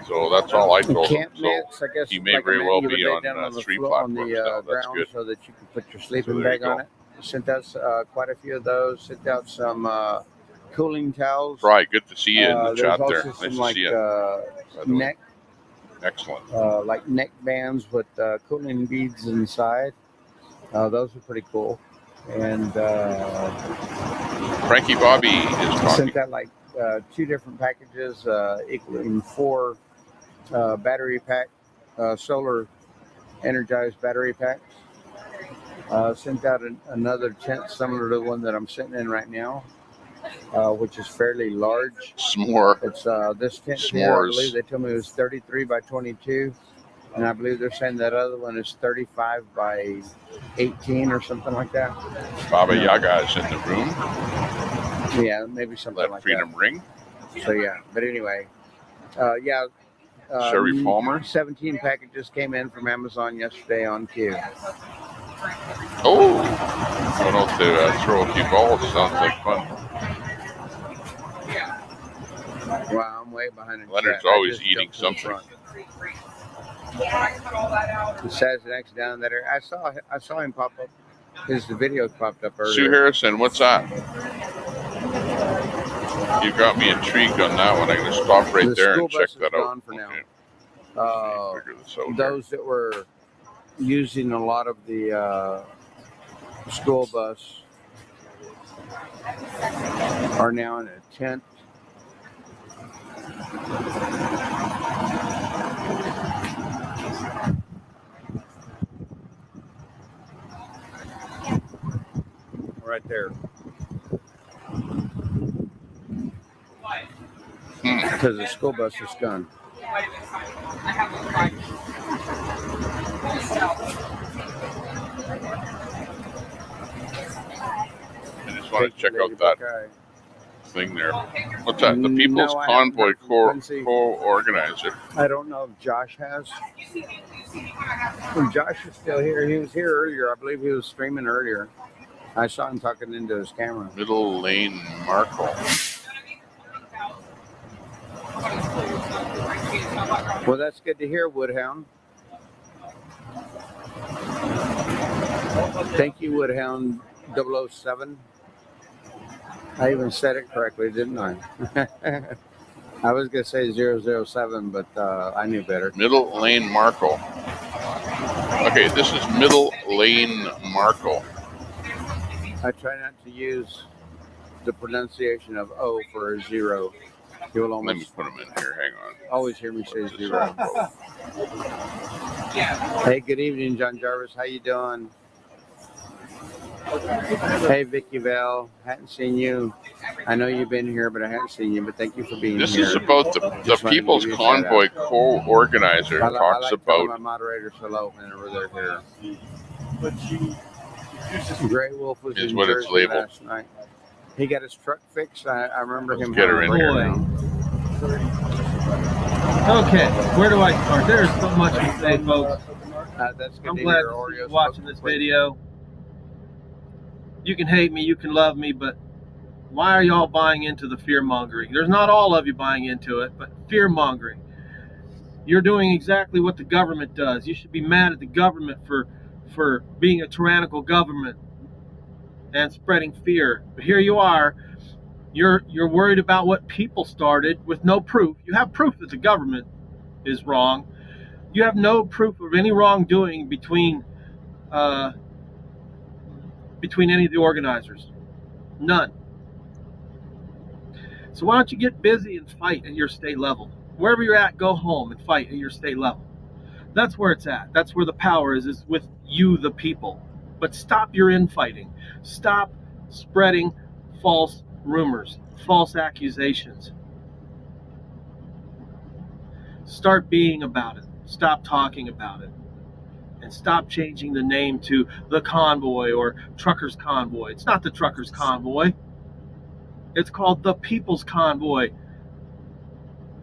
So that's all I told him. So he may very well be on 3 platforms now. That's good. So that you can put your sleeping bag on it. Sent out quite a few of those. Sent out some cooling towels. Right, good to see you in the chat there. Nice to like, see you. Neck. Excellent. Like neck bands with cooling beads inside. Those are pretty cool. And Frankie Bobby is talking. Sent out like 2 different packages equaling 4 battery pack, solar energized battery packs. Sent out another tent similar to the one that I'm sitting in right now, which is fairly large. S'more. It's this tent here, I believe they told me it was 33 by 22, and I believe they're saying that other one is 35 by 18 or something like that. Baba Yaga is in the room. Yeah, maybe something Let like Freedom that. Ring. So yeah, but anyway, yeah. Sherry Palmer. 17 packages came in from Amazon yesterday on Q. Oh, going out to throw a few balls. Sounds like fun. Wow, I'm way behind. Leonard's always eating something. He says next down that area. I saw him pop up. His video popped up earlier. Sue Harrison, what's that? You got me intrigued on that one. I'm going to stop right there and check that out. For now. Those that were using a lot of the school bus are now in a tent. Right there. Because the school bus is gone. I just want to check out that thing there. What's that? The People's Convoy co-organizer. I don't know if Josh has. Josh is still here. He was here earlier. I believe he was streaming earlier. I saw him talking into his camera. Middle Lane Markle. Well, that's good to hear, Woodhound. Thank you, Woodhound 007. I even said it correctly, didn't I? I was going to say 007, but I knew better. Middle Lane Markle. Okay, this is Middle Lane Markle. I try not to use the pronunciation of O for a zero. You will Let me almost put them in here. Hang on. always hear me say zero. Hey, good evening, John Jarvis. How you doing? Hey, Vicky Bell. Hadn't seen you. I know you've been here, but I haven't seen you. But thank you for being This here. is about the People's Convoy co-organizer. Talks like about my moderators hello whenever they're here. Great Wolf was in Jersey last night. He got his truck fixed. I remember him get her in here now. Okay, where do I start? There's so much to say, folks. That's good. I'm glad you're watching this video. You can hate me, you can love me, but why are y'all buying into the fear-mongering? There's not all of you buying into it, but fear-mongering. You're doing exactly what the government does. You should be mad at the government for being a tyrannical government and spreading fear. But here you are. You're worried about what people started with no proof. You have proof that the government is wrong. You have no proof of any wrongdoing between any of the organizers. None. So why don't you get busy and fight at your state level? Wherever you're at, go home and fight at your state level. That's where it's at. That's where the power is with you, the people. But stop your infighting. Stop spreading false rumors, false accusations. Start being about it. Stop talking about it. And stop changing the name to the Convoy or Truckers Convoy. It's not the Truckers Convoy. It's called the People's Convoy.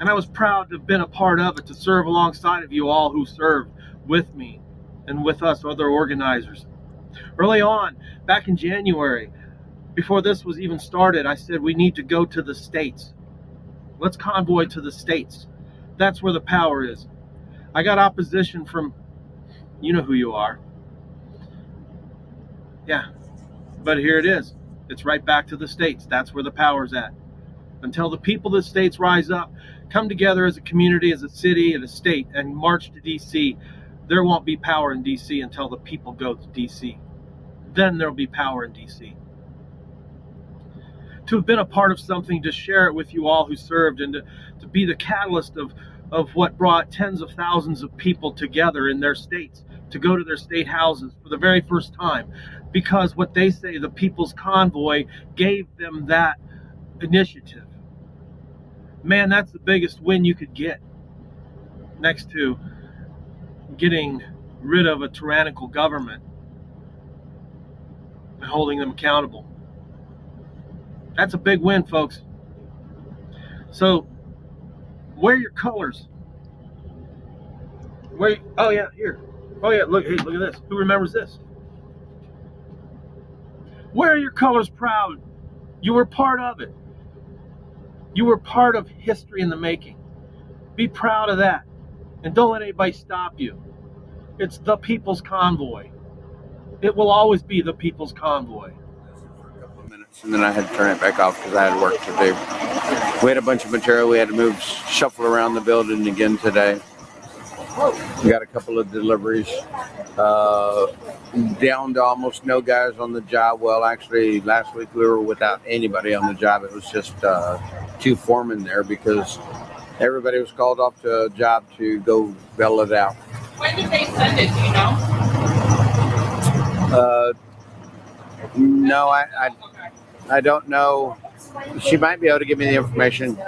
And I was proud to have been a part of it, to serve alongside of you all who served with me and with us other organizers. Early on, back in January, before this was even started, I said we need to go to the states. Let's convoy to the states. That's where the power is. I got opposition from, you know who you are. Yeah, but here it is. It's right back to the states. That's where the power's at. Until the people of the states rise up, come together as a community, as a city, and a state, and march to D.C., there won't be power in D.C. until the people go to D.C. Then there'll be power in D.C. To have been a part of something, to share it with you all who served, and to be the catalyst of what brought tens of thousands of people together in their states, to go to their state houses for the very first time, because what they say, the People's Convoy, gave them that initiative. Man, that's the biggest win you could get, next to getting rid of a tyrannical government and holding them accountable. That's a big win, folks. So wear your colors. Oh yeah, here. Oh yeah, look at this. Who remembers this? Wear your colors proud. You were part of it. You were part of history in the making. Be proud of that. And don't let anybody stop you. It's the People's Convoy. It will always be the People's Convoy. And then I had to turn it back off because I had work to do. We had a bunch of material we had to shuffle around the building again today. We got a couple of deliveries. Down to almost no guys on the job. Well, actually, last week we were without anybody on the job. It was just 2 foremen there because everybody was called off to a job to go bail it out. When did they send it? Do you know? No, I don't know. She might be able to give me the information.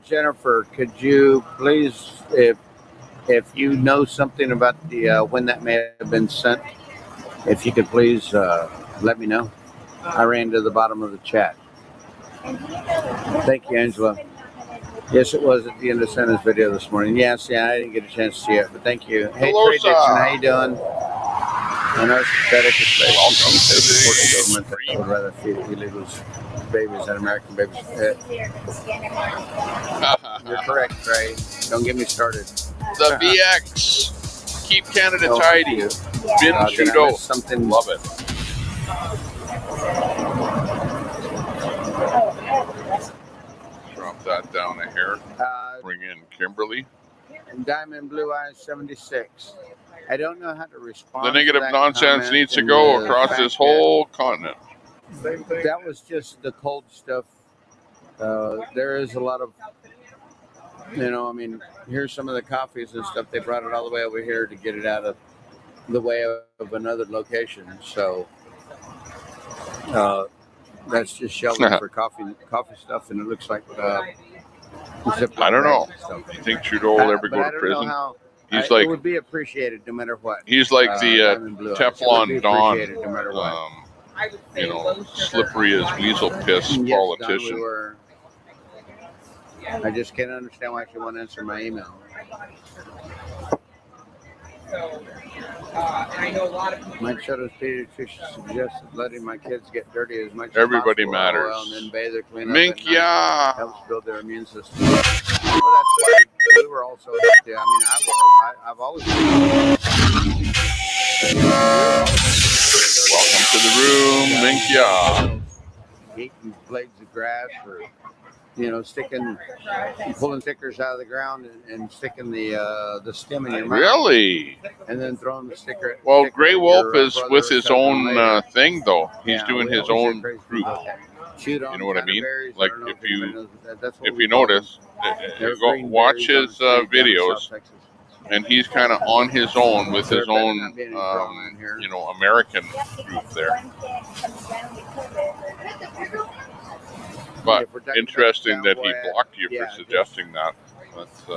Jennifer, could you please, if you know something about the when that may have been sent, if you could please let me know. I ran to the bottom of the chat. Thank you, Angela. Yes, it was at the end of Santa's video this morning. Yes, yeah, I didn't get a chance to see it, but thank you. Hey, Hello, Trey Dixon, how you doing? I know it's pathetic, especially government that would rather feed illegals babies than American babies. You're correct, Trey. Don't get me started. The VX. Keep Canada tidy. Vin Trudeau. Something. Love it. Drop that down a hair. Bring in Kimberly. And Diamond Blue Eyes 76. I don't know how to respond. The negative to that nonsense needs to go across this whole continent. That was just the cold stuff. There is a lot of, I mean, here's some of the coffees and stuff. They brought it all the way over here to get it out of the way of another location. So that's just shelving for coffee stuff, and it looks like I don't know. You think Trudeau will ever go to prison? He's like, it would be appreciated no matter what. He's like the Teflon Don, no matter what. Slippery as weasel piss politician. I just can't understand why she won't answer my email. Mike Shutter's pediatrician suggested letting my kids get dirty as much Everybody as possible. matters. And then bathe or clean up Mink, at night. yeah. Helps build their immune system. Well, that's why we were also helped. I mean, I've always been. Welcome to the room, Mink, yeah. Eating blades of grass or, pulling stickers out of the ground and sticking the stem in your mouth. Really? And then throwing the sticker. Well, Grey Wolf is with his own thing, though. He's doing his own group. You know what I mean? Like if you notice, watch his videos, and he's kind of on his own with his own, American group there. But interesting that he blocked you for suggesting that. That's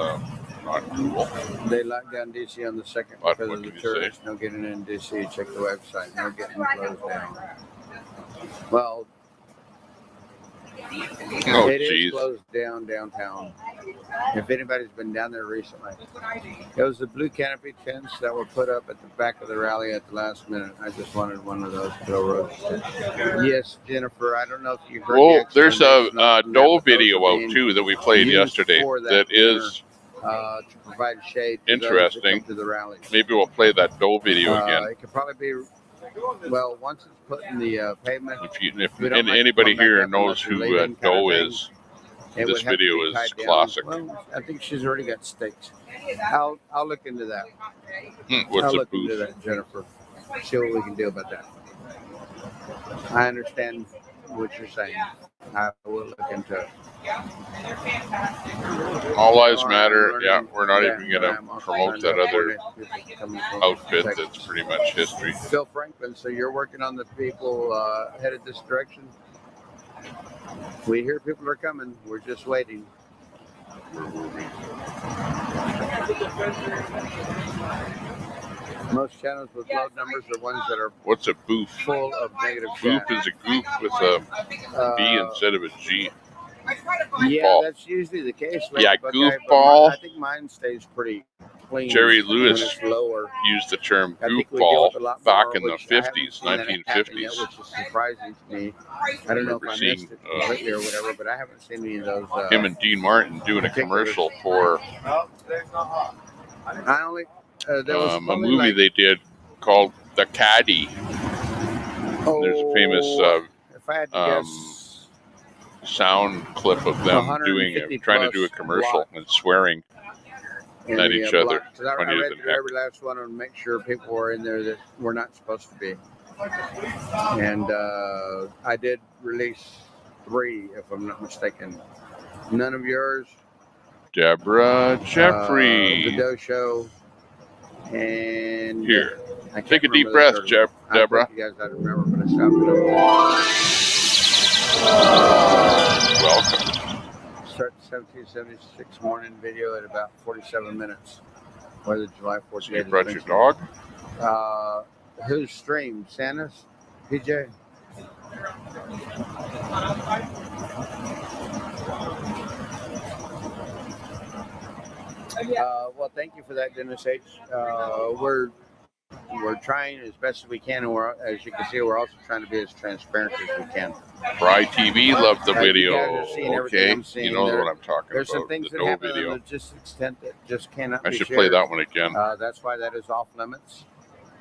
not cool. They locked down D.C. on the 2nd because of the tourists. No getting in D.C. Check the website. No getting closed down. Well, it is closed down downtown. If anybody's been down there recently, it was the blue canopy tents that were put up at the back of the rally at the last minute. I just wanted one of those railroads. Yes, Jennifer, I don't know if you heard. Well, there's a Doe video out too that we played yesterday that is to provide shade interesting. To the rally. Maybe we'll play that Doe video again. It could probably be. Well, once it's put in the pavement. If anybody here knows who Doe is, this video is classic. Well, I think she's already got stakes. I'll look into that. What's I'll a look booth? into that, Jennifer. See what we can do about that. I understand what you're saying. I will look into it. All lives matter. Yeah, we're not even going to promote that other outfit that's pretty much history. Phil Franklin, so you're working on the people headed this direction? We hear people are coming. We're just waiting. Most channels with low numbers are ones that are What's a boof? full of negative Boof chat. is a group with a B instead of a G. Yeah, Goofball. that's usually the case. Yeah, but goofball. I think mine stays pretty clean. Jerry when Lewis it's lower. used the term I think we goofball deal with a lot back more, in the which I haven't 50s, seen that happen yet, 1950s. which is surprising to me. I don't know if I missed it completely or whatever, but I haven't seen any of those. Him and Dean Martin doing a commercial for I only there was a probably movie like, they did called The Caddy. There's a famous if I had to guess, sound clip of them trying to do a commercial and swearing at each other. I Funnier read than through heck. every last one and make sure people were in there that were not supposed to be. And I did release 3, if I'm not mistaken. None of yours. Deborah Jeffrey. The Doe Show. And Here, I can't take a deep remember the breath, third one. Deborah. I think you guys I remember, but I stopped. Welcome. Start the 1776 morning video at about 47 minutes. Where the July 4th So you brought your dog? Whose stream? Santa's? PJ? Well, thank you for that, Dennis H. We're trying as best as we can, and as you can see, we're also trying to be as transparent as we can. Fry TV loved the video. You guys are seeing everything Okay, I'm seeing. you know what I'm talking There's about. some things the that Doe happen video. on the logistics tent that just cannot I be should shared. play that one again. That's why that is off limits.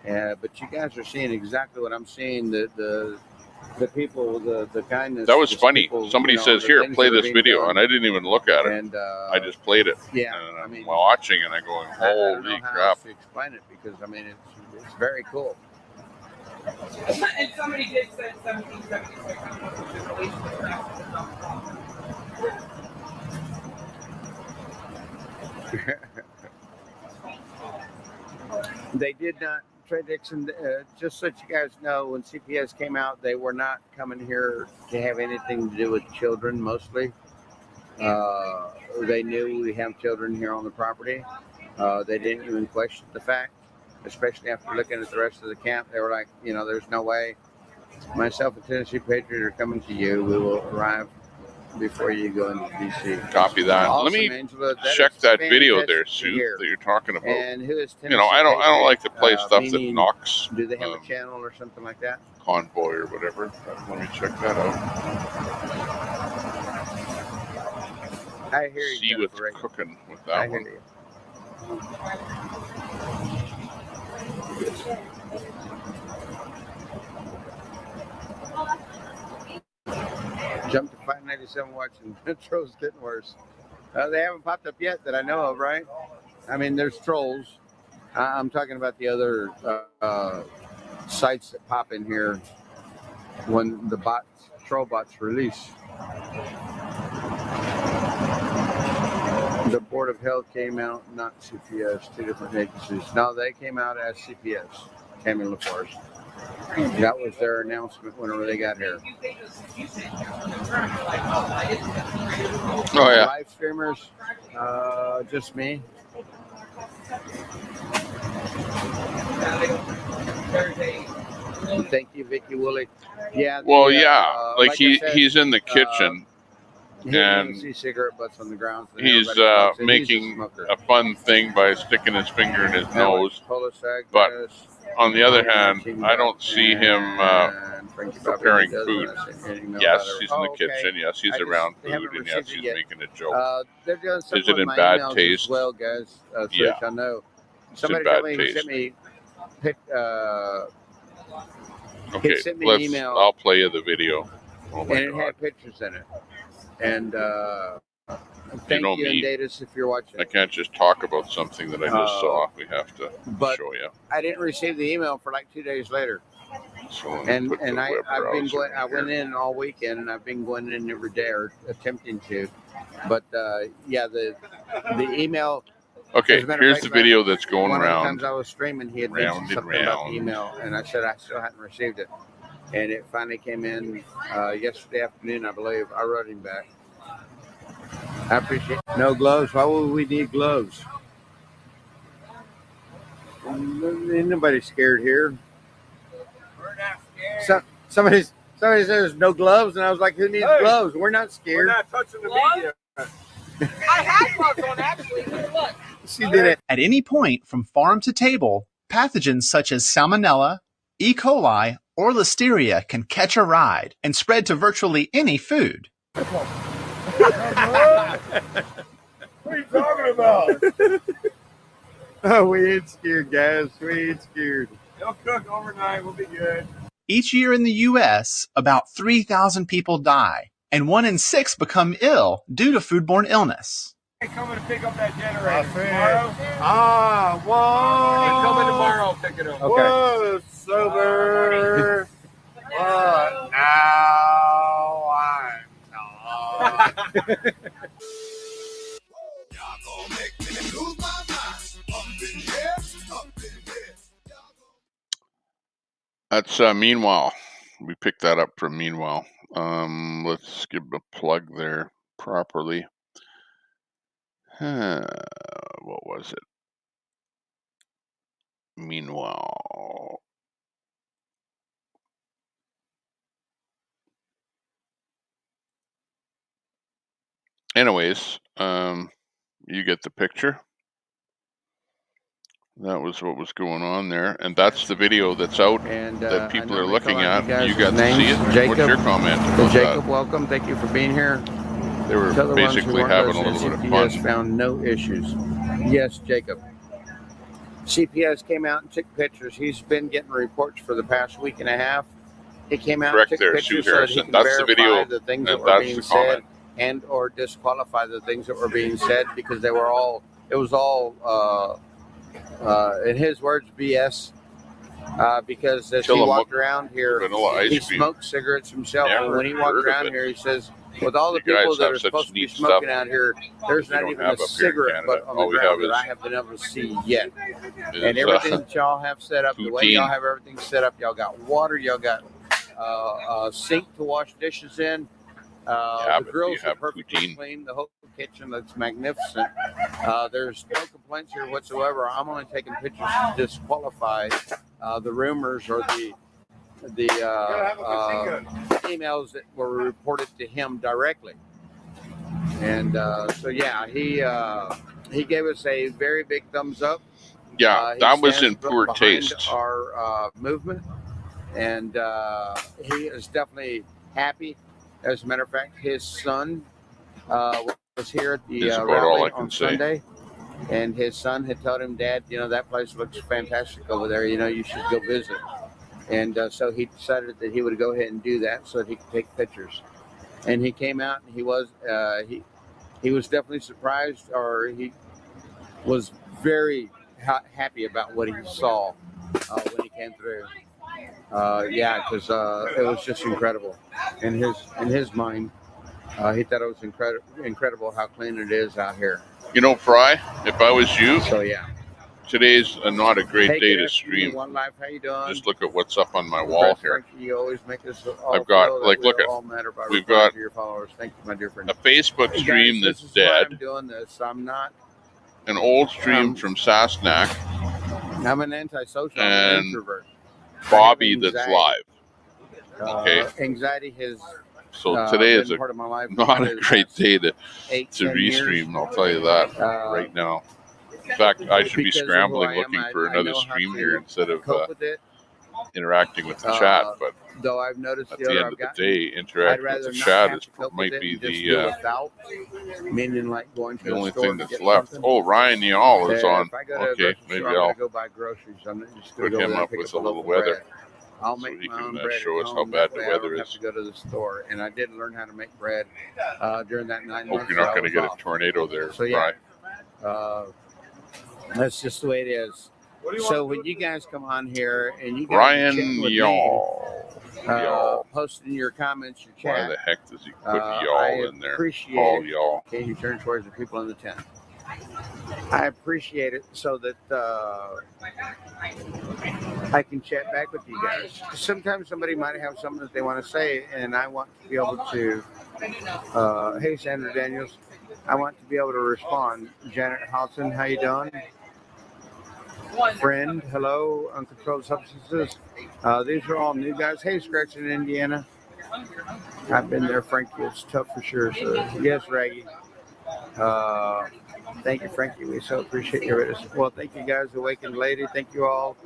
But you guys are seeing exactly what I'm seeing. The the people, the kindness. That was just funny. people, Somebody you know, says, the "Here, things play that are this being video," done. and I didn't even look at it. And I just played it. yeah, And I mean, I'm watching, and I'm going, I don't know "Holy how crap!" else to explain it because I mean it's very cool. And somebody did say 1776. I don't know if it's relation to that. They did not, Trey Dixon, just so you guys know, when CPS came out, they were not coming here to have anything to do with children mostly. They knew we have children here on the property. They didn't even question the fact, especially after looking at the rest of the camp. They were like, you know, there's no way myself and Tennessee Patriot are coming to you. We will arrive before you go into D.C. Copy that. Awesome, Let me Angela. check that video fantastic there, to Sue, hear. that you're talking about. And who is Tennessee You know, I don't like to play Patriot? stuff that Meaning, knocks. do they have a channel or something like that? Convoy or whatever. Let me check that out. I hear you. See what's cooking with that one. Jump to 597 watching. Trolls getting worse. They haven't popped up yet that I know of, right? I mean, there's trolls. I'm talking about the other sites that pop in here when the troll bots release. The Board of Health came out, not CPS, two different agencies. No, they came out as CPS, Tammy LaForce. That was their announcement whenever they got here. Oh, yeah. Live streamers, just me. Thank you, Vicky Woolley. Yeah. Well, yeah, like he's in the kitchen. And see cigarette butts on the ground. He's making a fun thing by sticking his finger in his nose. But on the other hand, I don't see him preparing food. Yes, he's in the kitchen. Yes, he's around food. And yes, he's making a joke. They're doing Is it in bad taste? As well, guys. So yeah. I know. It's Somebody in bad sent me okay, sent me an email. I'll play you the video. Oh my and it God. had pictures in it. And thank you know you, me. Datus, if you're watching. I can't just talk about something that I just saw. We have to show you. I didn't receive the email for like 2 days later. So I've been going. I went in all weekend, and I've been going in every day or attempting to. But yeah, the email. Okay, here's the video that's going around. One of the around. times I was streaming, he had mentioned something about the email, and I said I still hadn't received it. And it finally came in yesterday afternoon, I believe. I wrote him back. I appreciate it. No gloves. Why would we need gloves? Ain't nobody scared here. We're not scared. Somebody said there's no gloves, and I was like, who needs gloves? We're not scared. We're not touching the media. I had gloves on, actually. Look. She did it. At any point from farm to table, pathogens such as Salmonella, E. coli, or Listeria can catch a ride and spread to virtually any food. What are you talking about? Oh, we ain't scared, guys. We ain't scared. They'll cook overnight. We'll be good. Each year in the U.S., about 3,000 people die, and 1 in 6 become ill due to foodborne illness. Hey, coming to pick up that generator tomorrow. Whoa. Hey, coming tomorrow, pick it up. Okay. Whoa, sober. What? Now I'm That's Meanwhile. We picked that up from Meanwhile. Let's give a plug there properly. What was it? Meanwhile. Anyways, you get the picture. That was what was going on there, and that's the video that's out that people are looking at. You got to see it. Jacob. What's your comment about Jacob, that? welcome. Thank you for being here. They were basically having a little bit of fun. CPS found no issues. Yes, Jacob. CPS came out and took pictures. He's been getting reports for the past week and a half, He came out and Correct took there, pictures Sue so that he Harrison. can That's the verify video, the things and that were that's being the said comment. and or disqualify the things that were being said because they were all, it was all, in his words, BS. Because as he walked around here, he smoked cigarettes himself. And when he walked around here, he says, with all the people that are supposed to be smoking out here, there's not even a cigarette butt on the ground that I have been able to see yet. And everything that y'all have set up, the way y'all have everything set up, y'all got water, y'all got a sink to wash dishes in. The grills are perfectly clean. The whole kitchen looks magnificent. There's no complaints here whatsoever. I'm only taking pictures to disqualify the rumors or the emails that were reported to him directly. And so yeah, he gave us a very big thumbs up. Yeah, that was in poor taste. Our movement, and he is definitely happy. As a matter of fact, his son was here at the rally on Sunday, and his son had told him, "Dad, you know that place looks fantastic over there. You know you should go visit." And so he decided that he would go ahead and do that so that he could take pictures. And he came out, and he was definitely surprised, or he was very happy about what he saw when he came through. Yeah, because it was just incredible in his mind. He thought it was incredible how clean it is out here. You know, Fry, if I was you, so yeah, today's not a great day to stream. One Life, how you doing? Just look at what's up on my wall here. Frankie, you always make us all I've got, feel like, that look we at, all matter by we've replying got to your followers. Thank you, my dear friend. a Facebook Hey, stream guys, that's this is why dead. I'm doing this. I'm not. An old stream from Sasnak. I'm an antisocial. I'm an introvert. Bobby that's live. Okay. Anxiety has. So today is part of my life not a great day to 10 restream. I'll tell you that right now. In fact, I should be scrambling looking for another stream here instead of interacting with the chat. But though I've noticed at the end of the day, interacting with the chat might be the meaning like going to the only store thing that's left. Something. Oh, Ryan Y'all is on. If I go to Okay, maybe I'll go buy groceries. I'm just put go him there up and with pick a little weather. I'll so make he my can own bread show at us how home. bad That the way weather I don't have is. to go to the store, and I did learn how to make bread during that 9 Hope months. you're not going to get a tornado there, So yeah, Ryan. that's just the way it is. So when you guys come on here and you guys Ryan chatting with Y'all. me, posting your comments, your chat. Why the heck does he put I y'all in there? appreciate Call it. y'all. Okay, you turn towards the people in the tent. I appreciate it so that I can chat back with you guys. Sometimes somebody might have something that they want to say, and I want to be able to. Hey, Sandra Daniels, I want to be able to respond. Janet Hodson, how you doing? Friend, hello. Uncontrolled substances. These are all new guys. Hey, Scratch in Indiana. I've been there, Frankie. It's tough for sure. So yes, Raggy. Thank you, Frankie. We so appreciate your witness. Well, thank you guys, Awakened Lady. Thank you all.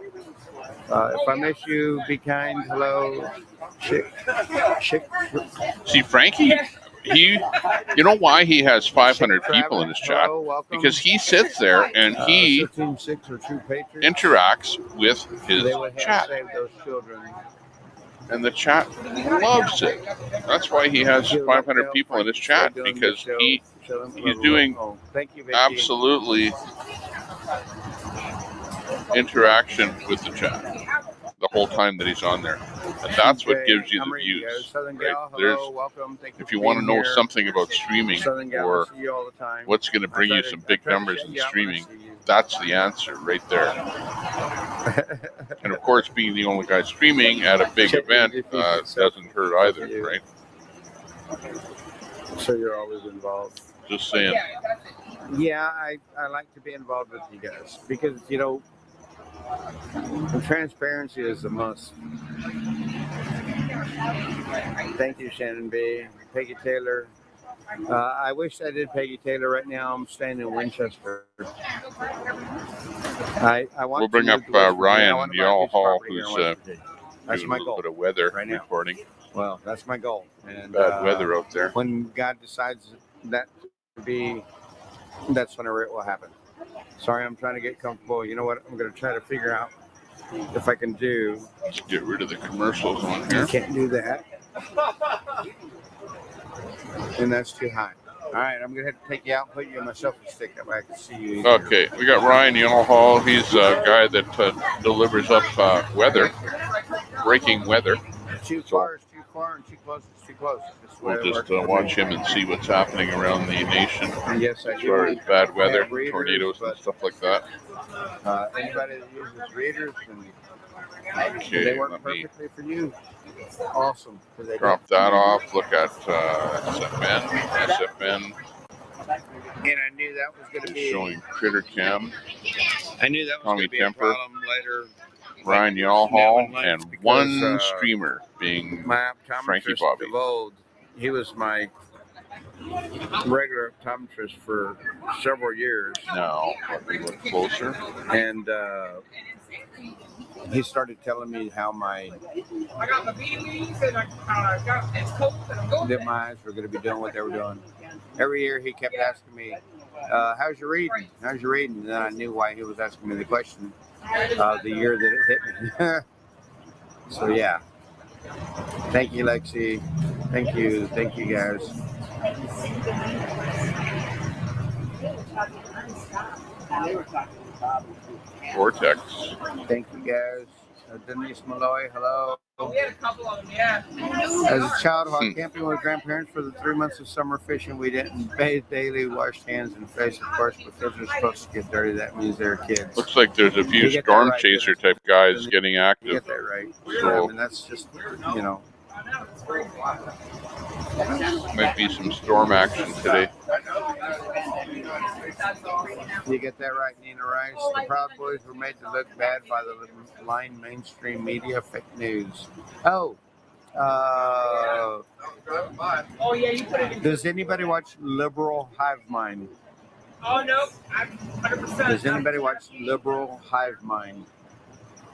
If I miss you, be kind. Hello. See, Frankie, you know why he has 500 people in his chat? Because he sits there and he interacts with his chat. Those children. And the chat loves it. That's why he has 500 people in his chat, because he's doing absolutely interaction with the chat the whole time that he's on there. And that's what gives you the views. Right? If you want to know something about streaming or what's going to bring you some big numbers in streaming, that's the answer right there. And of course, being the only guy streaming at a big event doesn't hurt either, right? So you're always involved. Just saying. Yeah, I like to be involved with you guys because, you know, transparency is a must. Thank you, Shannon B. Peggy Taylor. I wish I did Peggy Taylor right now. I'm staying in Winchester. I want we'll bring up Ryan Y'all Hall, who's doing a little bit of weather right reporting. Well, that's my goal. And bad weather out there. When God decides that to be, that's whenever it will happen. Sorry, I'm trying to get comfortable. You know what? I'm going to try to figure out if I can do. Let's get rid of the commercials on here. You can't do that. And that's too high. All right, I'm going to have to take you out and put you on my selfie stick. That way I can see you easier. Okay, we got Ryan Yellowhall. He's a guy that delivers up weather, breaking weather. Too far is too far, and too close is too close. We'll just watch him and see what's happening around the nation. Yes, I as far as bad weather, tornadoes, and stuff like that. Anybody that uses readers, okay, they work perfectly for you. Awesome. Drop that off. Look at SFN. And I knew that was going to be showing Critter Cam. I knew that was going to be a problem later. Ryan Yallhall and one streamer being my Frankie optometrist Bobby. of old. He was my regular optometrist for several years. Now, let me look closer. And he started telling me how my that my eyes were going to be doing what they were doing. Every year he kept asking me, how's your reading? How's your reading? And then I knew why he was asking me the question the year that it hit me. So yeah. Thank you, Lexi. Thank you. Thank you, guys. Vortex. Thank you, guys. Denise Malloy, hello. We had a couple of them, yeah. As a child, while camping with grandparents for the 3 months of summer fishing, we didn't bathe daily, washed hands and face, of course, because they're supposed to get dirty. That means they're kids. Looks like there's a few storm chaser type guys getting You active. get that right. So I mean, that's just, you know. might be some storm action today. You get that right, Nina Rice. The Proud Boys were made to look bad by the lying mainstream media. Fake news. Oh. Oh, yeah, you put it in. Does anybody watch Liberal Hive Mind? Oh, no. I'm 100%. Does anybody watch Liberal Hive Mind?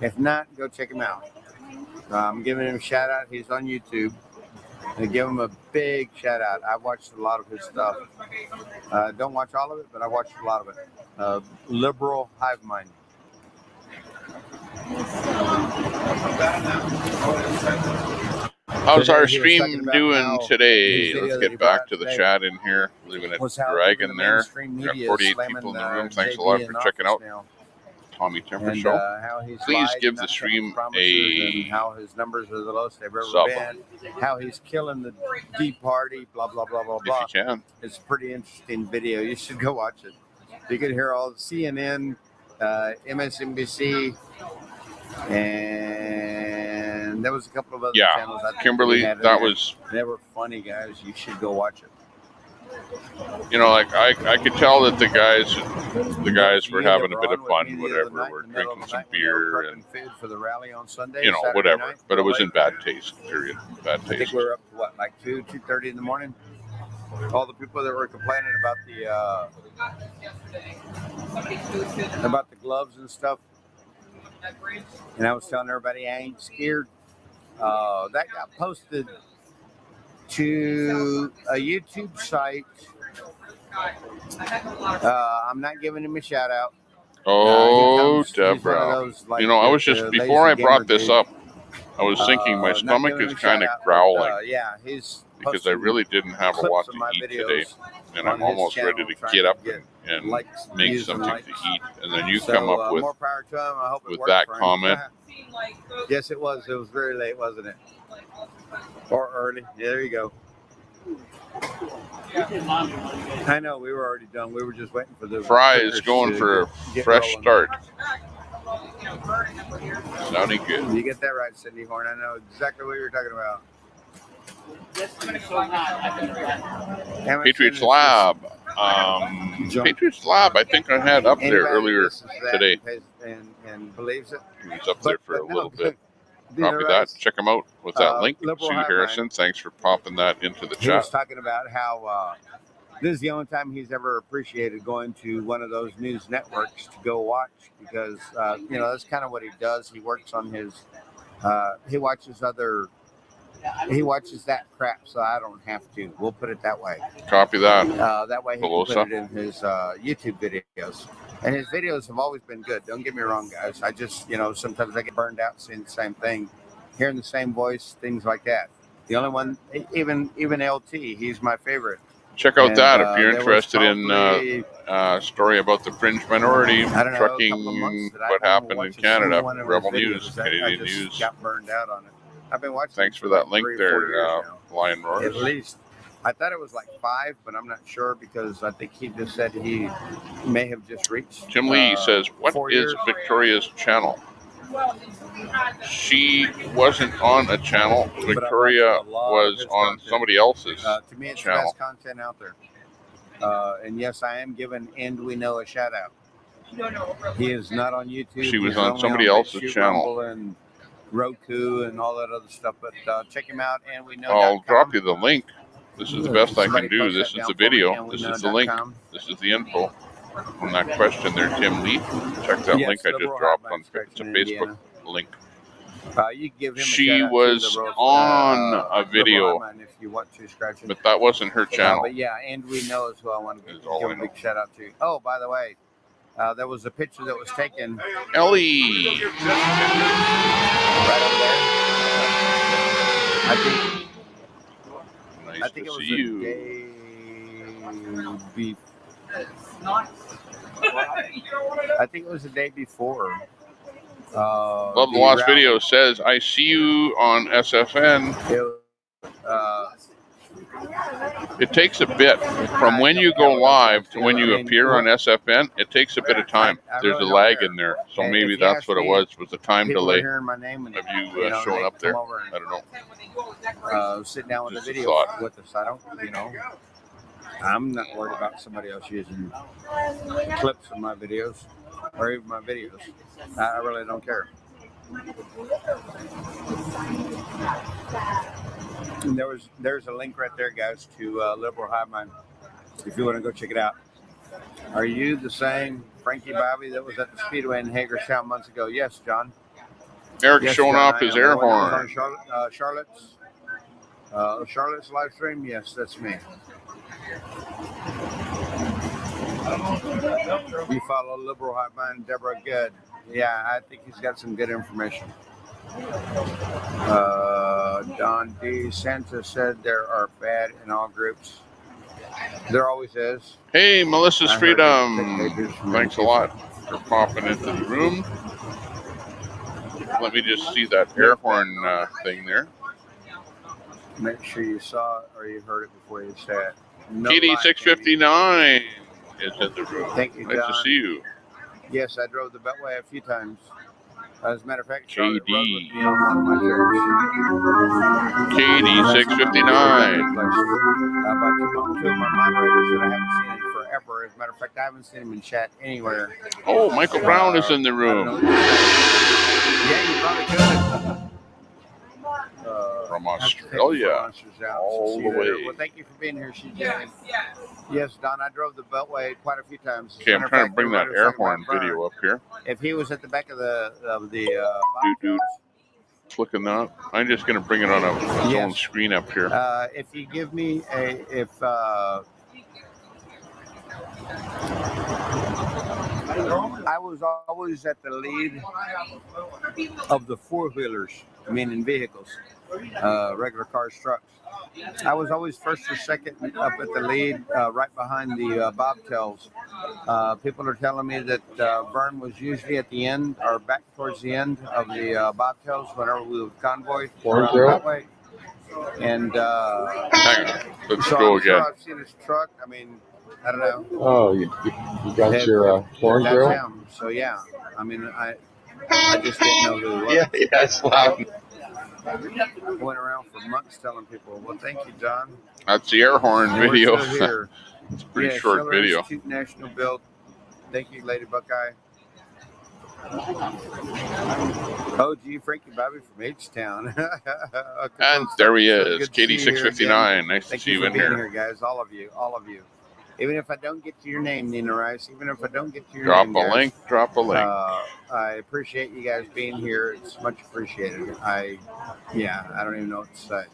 If not, go check him out. I'm giving him a shout out. He's on YouTube. I give him a big shout out. I've watched a lot of his stuff. Don't watch all of it, but I watched a lot of it. Liberal Hive Mind. How's our stream doing today? Let's get back to the chat in here. Leaving it dragging there. Got 48 people in the room. Thanks a lot for checking out Tommy Temper Show. Please give the stream a how his numbers are the lowest they've ever sub. been. How he's killing the Tea Party. Blah blah blah blah blah. If you can. It's a pretty interesting video. You should go watch it. You can hear all the CNN, MSNBC, and there was a couple of other channels. I think Kimberly, they had in that there. was. They were funny guys. You should go watch it. You know, like I could tell that the guys were having a bit of fun, whatever. We're drinking some beer and food for the rally on Sunday. you know, Saturday whatever. night. But it was in bad taste. Period. Bad I think taste. we were up to what, like 2:30 in the morning. All the people that were complaining about the gloves and stuff, and I was telling everybody I ain't scared. That got posted to a YouTube site. I'm not giving him a shout out. Oh, he's one of Deborah. those, like, You know, I was just, lazy before I brought gamer this dude. up, I was thinking my Not stomach giving is him a kind of shout out, but, growling yeah, he's because I really didn't have a clips lot of to my eat videos today. And on I'm his almost channel ready to trying get to up get and likes, make views, and something likes. to eat. And then you So, come up with more power to him. I hope it worked that for him. comment. Yes, it was. It was very late, wasn't it? Or early. Yeah, there you go. I know, we were already done. We were just waiting for the Fry is cookers going to for a get fresh rolling. start. Sounding good. You get that right, Cindy Horn. I know exactly what you're talking about. Patriots Lab. Patriots Lab, I think I had up there Anybody earlier listens to that today. and believes it. He was up there for a little bit. Dina Copy Rice, that. Check him out with that link. Liberal Sue Hive Harrison, Mind. thanks for popping that into the He was chat. talking about how this is the only time he's ever appreciated going to one of those news networks to go watch because, you know, that's kind of what he does. He works on his, he watches that crap, so I don't have to. We'll put it that way. Copy that. That way he can Pelosa. put it in his YouTube videos. And his videos have always been good. Don't get me wrong, guys. I just, sometimes I get burned out seeing the same thing, hearing the same voice, things like that. The only one, even LT, he's my favorite. Check out that if you're interested in a story about the fringe minority, trucking, what happened in Canada, Rebel News, Canadian News. Got burned out on it. I've been watching. Thanks for that link there, Lion Roars. At least. I thought it was like 5, but I'm not sure because I think he just said he may have just reached. Tim Lee says, "What is Victoria's channel?" She wasn't on a channel. Victoria was on somebody else's to me, it's channel. the best content out there. And yes, I am giving And We Know a shout out. He is not on YouTube. She was on somebody else's channel. And Roku and all that other stuff. But check him out. And We Know. I'll drop you the link. This is the best I can do. This is the video. This is the link. This is the info on that question there, Tim Lee. Check that link I just dropped on. It's a Facebook link. You give him she was on a video, if you want to scratch it. But that wasn't her channel. But yeah, And We Know is who I want to give a big shout out to. Oh, by the way, there was a picture that was taken. Ellie. Right over there. I think it was a day I think it was the day before. Love the Lost video says, "I see you on SFN." It takes a bit from when you go live to when you appear on SFN. It takes a bit of time. There's a lag in there, so maybe that's what it was the time delay of you showing up there. I don't know. Sit down with the video with us. I don't, I'm not worried about somebody else using clips of my videos or even my videos. I really don't care. And there's a link right there, guys, to Liberal Hive Mind if you want to go check it out. Are you the same Frankie Bobby that was at the Speedway in Hagerstown months ago? Yes, John. Eric's showing off his air horn. Charlotte's live stream? Yes, that's me. You follow Liberal Hive Mind, Deborah? Good. Yeah, I think he's got some good information. Don D. Santa said there are bad in all groups. There always is. Hey, Melissa's Freedom. Thanks a lot for popping into the room. Let me just see that air horn thing there. Make sure you saw it or you heard it before you said it. No KD659 is in the room. Thank you, nice John. to see you. Yes, I drove the Beltway a few times. As a matter of fact, KD. KD659. KD659. Two of my moderators that I haven't seen in forever. As a matter of fact, I haven't seen him in chat anywhere. Oh, Michael Brown is in the room. Yeah, you probably could. From Australia, all the way. Well, thank you for being here, CJ. Yes, Don, I drove the Beltway quite a few times. Okay, I'm trying to bring that air horn video up here. If he was at the back of the clicking that, I'm just going to bring it on a own screen up here. If you give me I was always at the lead of the four-wheelers, meaning vehicles, regular cars, trucks. I was always first or second up at the lead, right behind the bobtails. People are telling me that Vern was usually at the end or back towards the end of the bobtails whenever we would convoy around that way. And hang on, let's so go I'm again. sure I've seen his truck. I mean, I don't know. Oh, you got your horn That's drill? him. So yeah, I mean, I just didn't know who he was. Yeah, it's loud. Went around for months telling people, well, thank you, John. That's the air horn And we're video. still here. It's a pretty Yeah, short Schiller video. Institute National Build. Thank you, Lady Buckeye. OG Frankie Bobby from H-Town. And there he is, Good to see you here KD659. again. Nice to Thank see you you for in being here. guys. All of you. Even if I don't get to your name, Nina Rice, even if I don't get to your Drop name, a guys, link. Drop a link. I appreciate you guys being here. It's much appreciated. I don't even know what to say.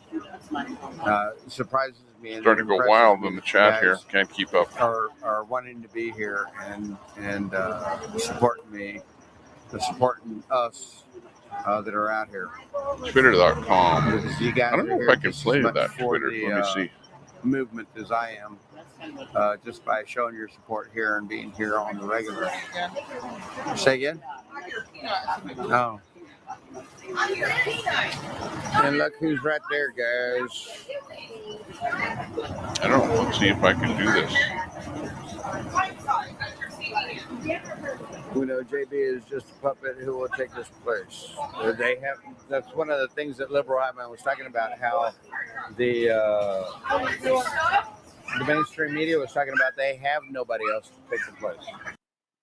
Surprises me and Starting to go wild in the chat here. Can't keep up. Are wanting to be here and supporting me, supporting us that are out here. Twitter.com. Because you guys I don't know if I can play that Twitter. Let me see. Movement as I am, just by showing your support here and being here on the regular. Say again? No. And look who's right there, guys. I don't know. Let's see if I can do this. We know JB is just a puppet who will take this place. That's one of the things that Liberal Hyman was talking about, how the mainstream media was talking about they have nobody else to take the place.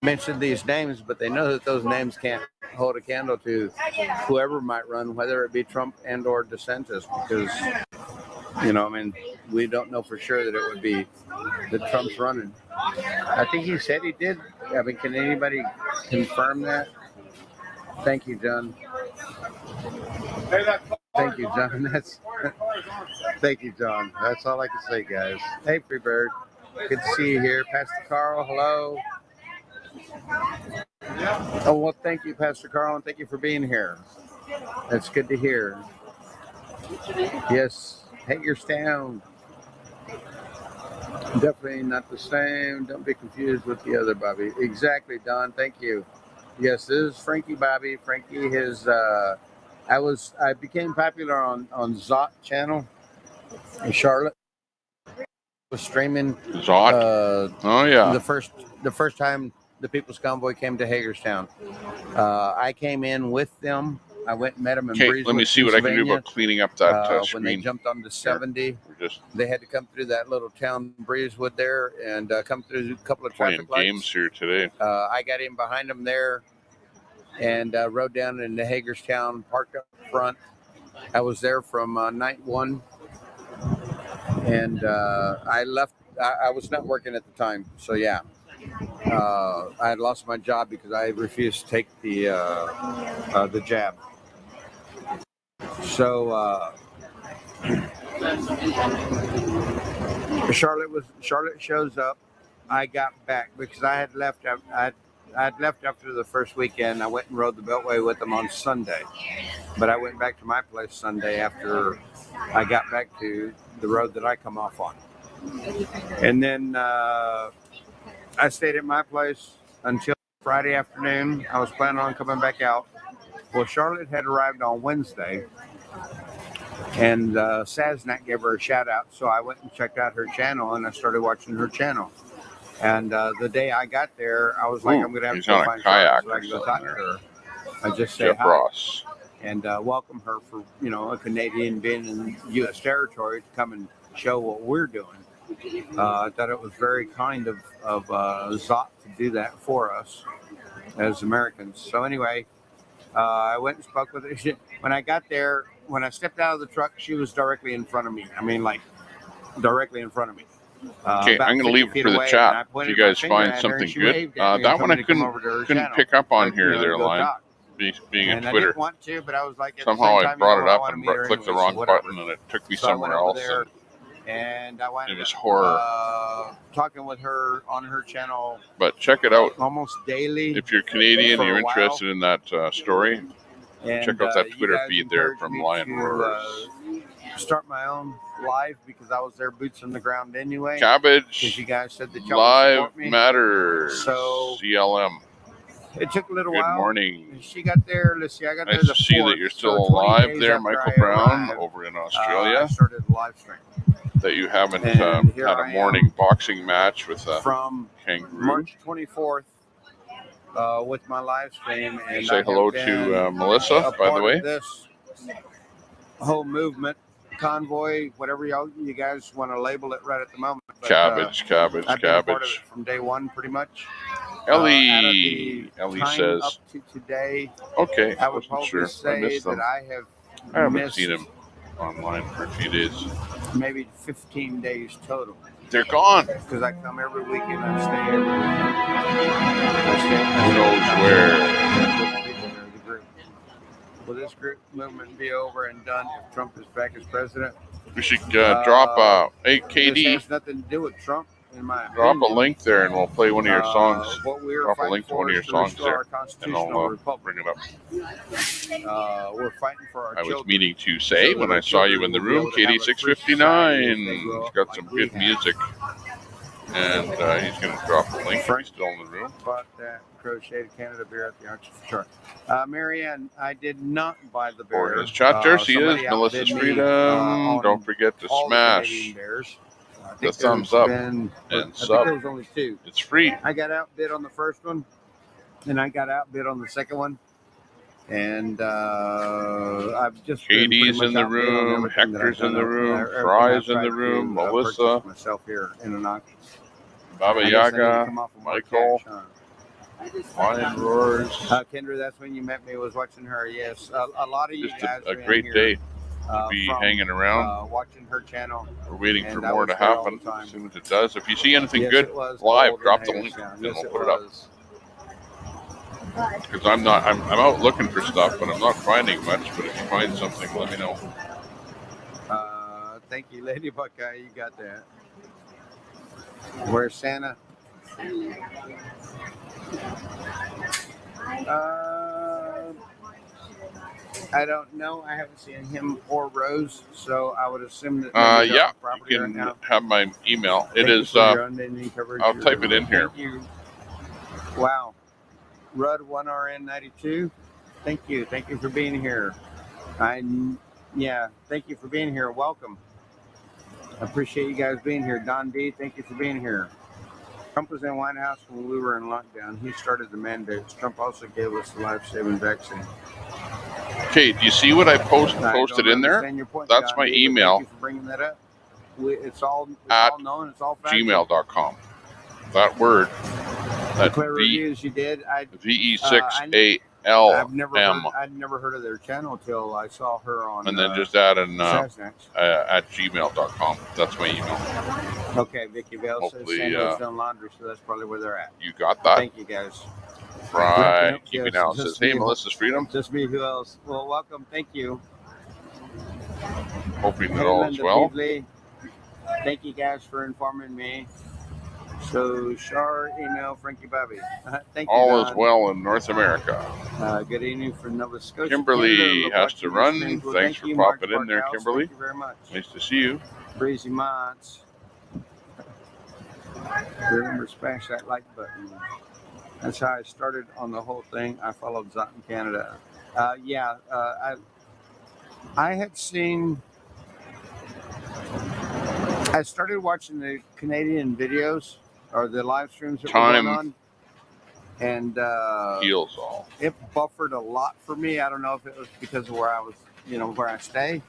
Mentioned these names, but they know that those names can't hold a candle to whoever might run, whether it be Trump and or DeSantis, because we don't know for sure that it would be that Trump's running. I think he said he did. I mean, can anybody confirm that? Thank you, John. Thank you, John. Thank you, John. That's all I can say, guys. Hey, Freebird. Good to see you here. Pastor Carl, hello. Oh, well, thank you, Pastor Carl, and thank you for being here. That's good to hear. Yes, Hagerstown. Definitely not the same. Don't be confused with the other Bobby. Exactly, Don. Thank you. Yes, this is Frankie Bobby. Frankie, I became popular on Zot channel in Charlotte. Was streaming Zot. Oh yeah. The first time the People's Convoy came to Hagerstown. I came in with them. I went and met them in Breezewood, let me see what I can do about cleaning up that screen. When they jumped on the 70, they had to come through that little town Breezewood there and come through a couple of traffic lights. Games here today. I got in behind them there and rode down into Hagerstown, parked up front. I was there from night one, and I left. I was not working at the time, so yeah. I had lost my job because I refused to take the jab. So Charlotte shows up. I got back because I had left. I'd left after the first weekend. I went and rode the Beltway with them on Sunday, but I went back to my place Sunday after I got back to the road that I come off on, and then I stayed at my place until Friday afternoon. I was planning on coming back out. Well, Charlotte had arrived on Wednesday, and Saznak gave her a shout out. So I went and checked out her channel, and I started watching her channel. And the day I got there, I was like, I'm going to have to go find Charlotte so I can go talk to her. I just say hi Ross. And welcome her for, a Canadian being in U.S. territory to come and show what we're doing. I thought it was very kind of Zot to do that for us as Americans. So anyway, I went and spoke with her. When I got there, when I stepped out of the truck, she was directly in front of me. I mean, like, directly in front of me. Okay, I'm going to leave it for the chat. If you guys find something good, that one I couldn't pick up on here. There, Line, being in Twitter. I didn't want to, but I was like, somehow I brought it up and clicked the wrong button, and it took me somewhere else. And I went. It was horror. Talking with her on her channel. But check it out almost daily. If you're Canadian and you're interested in that story, check out that Twitter feed there from Lion Roars. Start my own live because I was there, boots on the ground anyway. Cabbage. Because you guys said that y'all live matters. So CLM. It took a little while. Good morning. She got there. Let's see, I got nice there the to see 4th, that you're still alive there, Michael Brown, over in Australia. I started the live stream. That you haven't had a morning boxing match with a from kangaroo. March 24th with my live stream. And say hello to Melissa, by the way. This whole movement, convoy, whatever you guys want to label it right at the moment. But, cabbage. I've been part of it from day one, pretty much. Ellie says. Up to today. Okay, I would wasn't sure. say I missed them. that I haven't seen him online for a few days. Maybe 15 days total. They're gone. Because I come every weekend. I stay every weekend. Who knows where? The group. Will this group movement be over and done if Trump is back as president? We should drop hey, This KD. has nothing to do with Trump, in my Drop opinion. a link there, and we'll play one of your songs. What we are Drop a fighting link to for one of is your to songs restore there, our and constitutional I'll republic. bring it up. We're fighting for our I was children. meaning to say So when that I saw you in the children will be room, able to have a free society as KD659. they grow He's up got like some we good have. music, and he's going to drop a link. He's still in the room. Bought that crocheted Canada beer at the auction for sure. Marianne, I did not buy the beer. Or his chat, there she is. Somebody Melissa's outbid me, Freedom. on Don't forget to all the smash Canadian bears. I the think thumbs there's up been, and I think sub. there was only 2. It's free. I got outbid on the first one, and I got outbid on the second one. And I've just been pretty KD's much in the outbid on room. everything that I've Hector's in done. the room. Everything Fry's I've in tried the to room. do, Melissa. purchase myself here in an auction. Baba I guess I need to Yaga. come off of more Michael. cash, huh? Lion Roars. Kendra, that's when you met me. Was watching her. Yes, a lot of you Just guys a are in great here, day to be from, hanging around. watching her channel. We're waiting for and I more was to there all happen. the time. As soon as it does, if you see anything Yes, good it was live, golden drop the hair link sound. and Yes, we'll it put it up. was. Because I'm out looking for stuff, but I'm not finding much. But if you find something, let me know. Thank you, Lady Buckeye. You got that. Where's Santa? I don't know. I haven't seen him or Rose, so I would assume that maybe they're Yeah, on property you right can now. have my email. It Thank you is. for your unending coverage. I'll type it in here. Thank you. Wow. Rudd 1RN92. Thank you. Thank you for being here. Thank you for being here. Welcome. I appreciate you guys being here. Don D, thank you for being here. Trump was in White House when we were in lockdown. He started the mandates. Trump also gave us the life-saving vaccine. Okay, do you see what I posted in there? That's my email. Thank you for bringing that up. It's all known. It's all factual. gmail.com. That word. That Clear reviews you did. VE6ALM. I'd never heard of their channel till I saw her on. And then just add an Sasnax. at gmail.com. That's my email. Okay, Vicky Bell says Hopefully, Santa's done laundry, so that's probably where they're at. You got that? Thank you, guys. Right. Yes, Keeping out says, hey, Melissa's Freedom. Just me. Who else? Well, welcome. Thank you. Hoping that all is Linda well. Beasley. Thank you guys for informing me. So, Shar, email Frankie Bobby. Thank you. All Don. is well in North America. Good evening from Nova Scotia. Kimberly has to run. Well, Thanks for you, popping Mark in there, Barkhouse. Kimberly. Thank you very much. Nice to see you. Breezy Mods. Remember, smash that like button. That's how I started on the whole thing. I followed Zot in Canada. I had seen. I started watching the Canadian videos or the live streams that were going on, and heals all. It buffered a lot for me. I don't know if it was because of where I was, where I stay,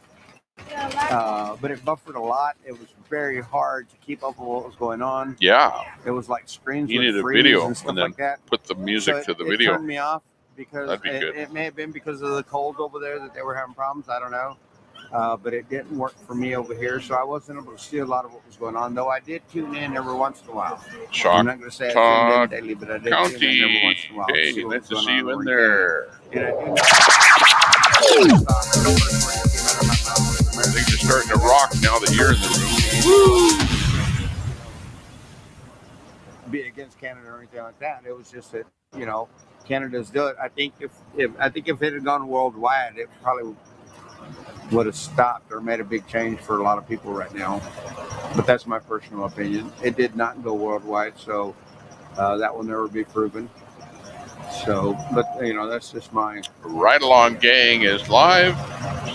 but it buffered a lot. It was very hard to keep up with what was going on. Yeah. It was like screens You with need a freeze video and stuff and then like that. put the music to the video. It turned me off because That'd be good. It may have been because of the cold over there that they were having problems. I don't know. But it didn't work for me over here, so I wasn't able to see a lot of what was going on, though I did tune in every once in a while. I'm not going to say I tuned in daily, but I did tune in every once in a while. Hey, nice to see you in there. And Things are starting to rock now that you're in the room. Woo! Be against Canada or anything like that. It was just that, Canada's do it. I think if it had gone worldwide, it probably would have stopped or made a big change for a lot of people right now. But that's my personal opinion. It did not go worldwide, so that will never be proven. So, but that's just my Ride Along Gang is live.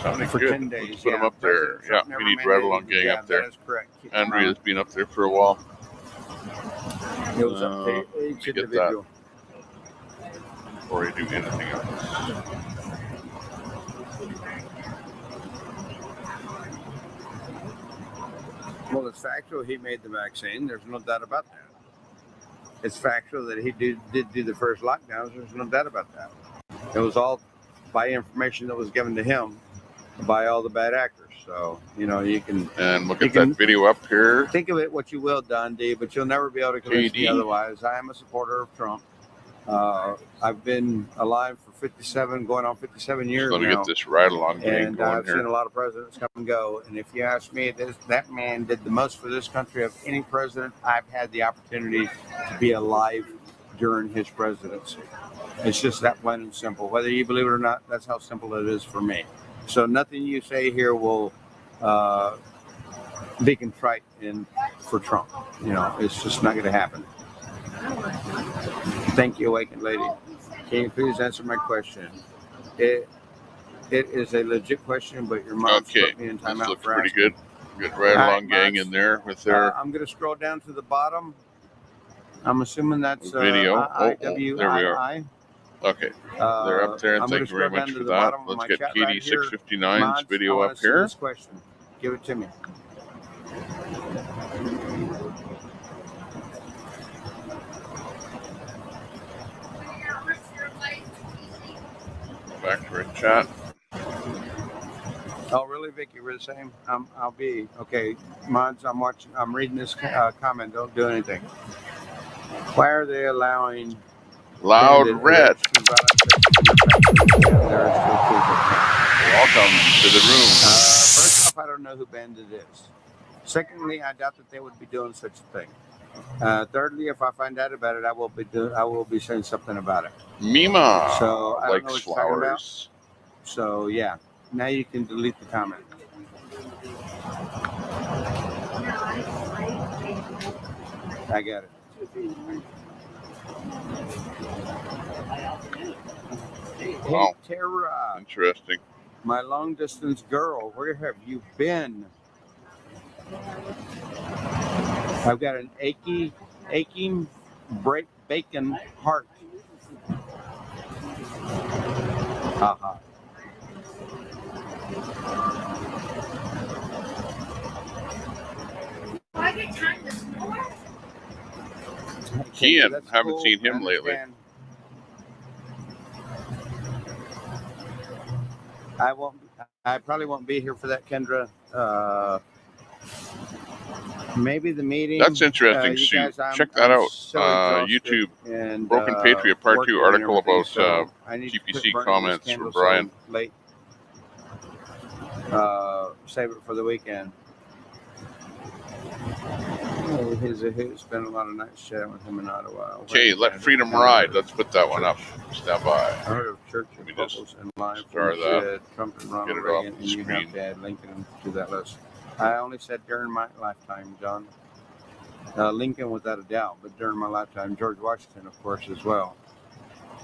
Sounding for good. 10 days. Let's put them up there. Yeah, we need Ride Along Gang up there. That is correct. Andrea's been up there for a while. It was up to each individual. Before you do anything else. Well, it's factual he made the vaccine. There's no doubt about that. It's factual that he did do the first lockdowns. There's no doubt about that. It was all by information that was given to him by all the bad actors. So, you know, you can. And we'll get that video up here. Think of it what you will, Dundee, but you'll never be able to convince me otherwise. I am a supporter of Trump. I've been alive for 57, going on 57 years Let me now. get this ride along game And going I've here. seen a lot of presidents come and go. And if you ask me, that man did the most for this country of any president I've had the opportunity to be alive during his presidency. It's just that plain and simple. Whether you believe it or not, that's how simple it is for me. So nothing you say here will be contrite for Trump. You know, it's just not going to happen. Thank you, Awakened Lady. Can you please answer my question? It is a legit question, but your mom put me in timeout. This looks pretty good. Good ride along gang in there with their I'm going to scroll down to the bottom. I'm assuming that's video. there we are. Okay, they're up there. I'm Thank you very much for that. Let's get Katie 659's video up here. This question. Give it to me. Back to our chat. Oh, really, Vicky? We're the same. I'll be okay. Mods, I'm watching. I'm reading this comment. Don't do anything. Why are they allowing Loud Red? Welcome to the room. First off, I don't know who Bandit is. Secondly, I doubt that they would be doing such a thing. Thirdly, if I find out about it, I will be saying something about it. Mima so I don't know likes what you're talking about. flowers. So yeah, now you can delete the comment. I got it. Wow. Hey, Tara. Interesting. My long distance girl, where have you been? I've got an aching bacon heart. Haha. I get time to snore? Kian, haven't seen him lately. I probably won't be here for that, Kendra. Maybe the meeting. That's interesting, Sue. Check that out. YouTube, and, Broken Patriot Part 2 article about so GPC comments from Brian. Late. Save it for the weekend. He's spent a lot of nights chatting with him in Ottawa. Okay, Let Freedom Ride. Let's put that one up. Stand by. I heard of Church of Bubbles and Live start that. Trump and Ronald Get it Reagan, off the and you screen. have to add Lincoln to that list. I only said during my lifetime, John. Lincoln, without a doubt, but during my lifetime, George Washington, of course, as well.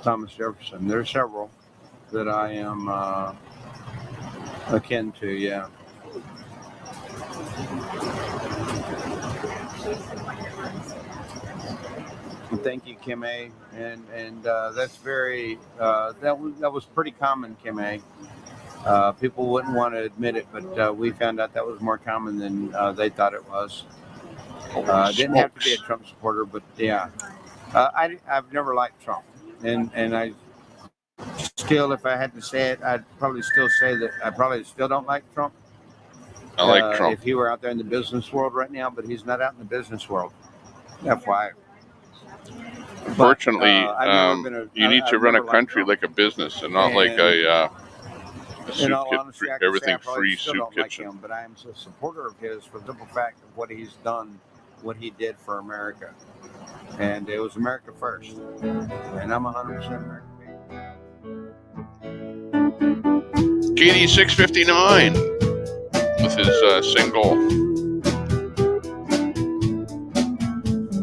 Thomas Jefferson. There's several that I am akin to, yeah. Thank you, Kim A. And that's very that was pretty common, Kim A. People wouldn't want to admit it, but we found out that was more common than they thought it was. Didn't have to be a Trump supporter, but yeah, I've never liked Trump, and I still, if I had to say it, I'd probably still say that I probably still don't like Trump. I like Trump. If he were out there in the business world right now, but he's not out in the business world. FYI. Unfortunately, you need to run a country like a business and not like a soup kitchen, everything free soup kitchen. Like him, but I am a supporter of his for the simple fact of what he's done, what he did for America. And it was America first. And I'm 100% American. Katie 659 with his single.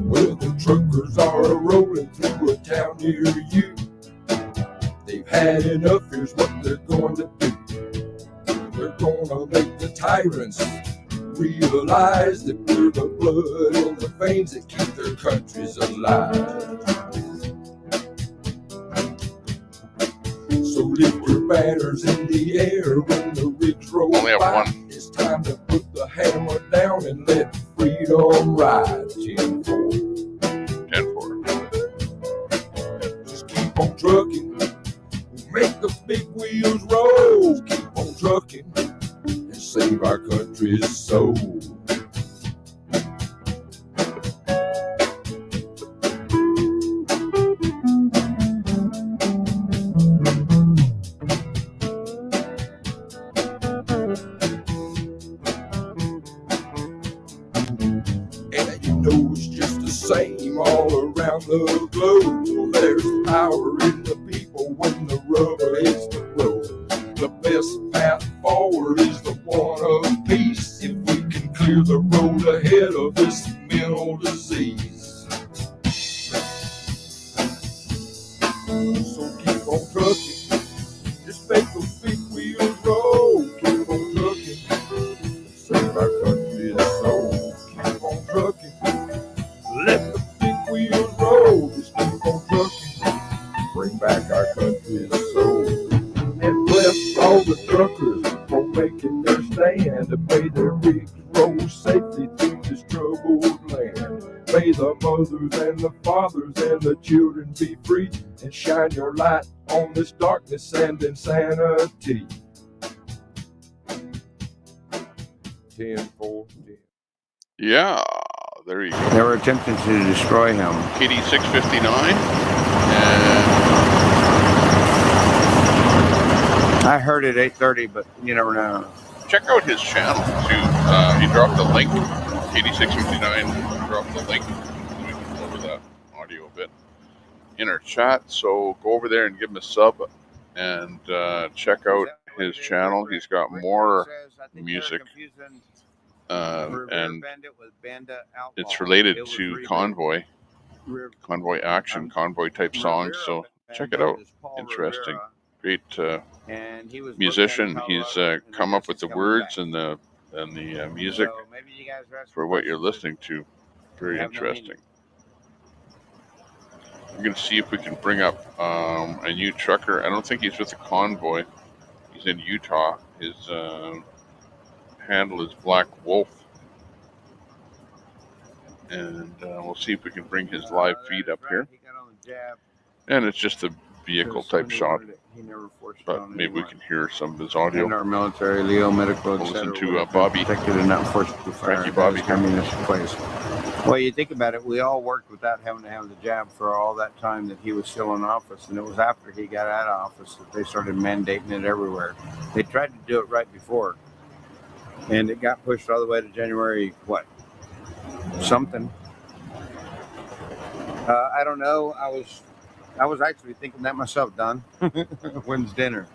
Well, the truckers are rolling through a town near you. They've had enough, here's what they're going to do. They're gonna make the tyrants realize that we're the blood in the veins that keep their countries alive. So lift your banners in the air when the rigs roll by. It's time to put the hammer down and let freedom ride. 10-4. 10-4. Just keep on trucking. Make the big wheels roll. Keep on trucking and save our same all around the globe. Well, there's power in the people when the rubber hits the road. The best path forward is the one of peace. If we can clear the road ahead of this mental disease. So keep on trucking. Just make those big wheels roll. Keep on trucking. Save our country's soul. Keep on trucking. Let the big wheels roll. Just keep on trucking. Bring back our country's soul. And bless all the truckers for making their stand. May their rigs roll safely through this troubled land. May the mothers and the fathers and the children be free. And shine your light on this darkness and insanity. 10-4-10. Yeah, there you go. They were attempting to destroy him. KD 659. And I heard it 8:30, but you never know. check out his channel too. He dropped a link. KD 659 dropped the link. We can go over that audio a bit in our chat. So go over there and give him a sub and check out his channel. He's got more music. And it's related to Convoy action, Convoy type songs. So check it out. Interesting. Great musician. He's come up with the words and the music for what you're listening to. Very interesting. We're going to see if we can bring up a new trucker. I don't think he's with the Convoy. He's in Utah. His handle is Black Wolf. And we'll see if we can bring his live feed up here. And it's just a vehicle type shot. But maybe we can hear some of his audio. In our military, Leo Medical, we'll listen to Bobby. Thank you, Bobby. Communist place. Well, you think about it, we all worked without having to have the jab for all that time that he was still in office. And it was after he got out of office that they started mandating it everywhere. They tried to do it right before. And it got pushed all the way to January, what? Something. I don't know. I was actually thinking that myself, Don. When's dinner?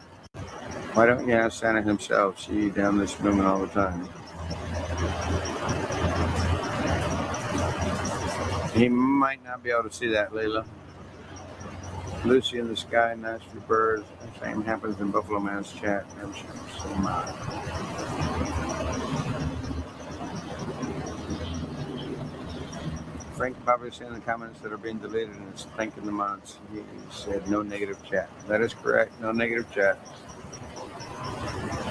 Why don't you ask Santa himself? See you down this blooming all the time. He might not be able to see that, Layla. Lucy in the sky, nasty birds. The same happens in Buffalo Man's chat. Never seen so much. Frank probably saying in the comments that are being deleted and is thanking the mods. He said no negative chat. That is correct. No negative chat.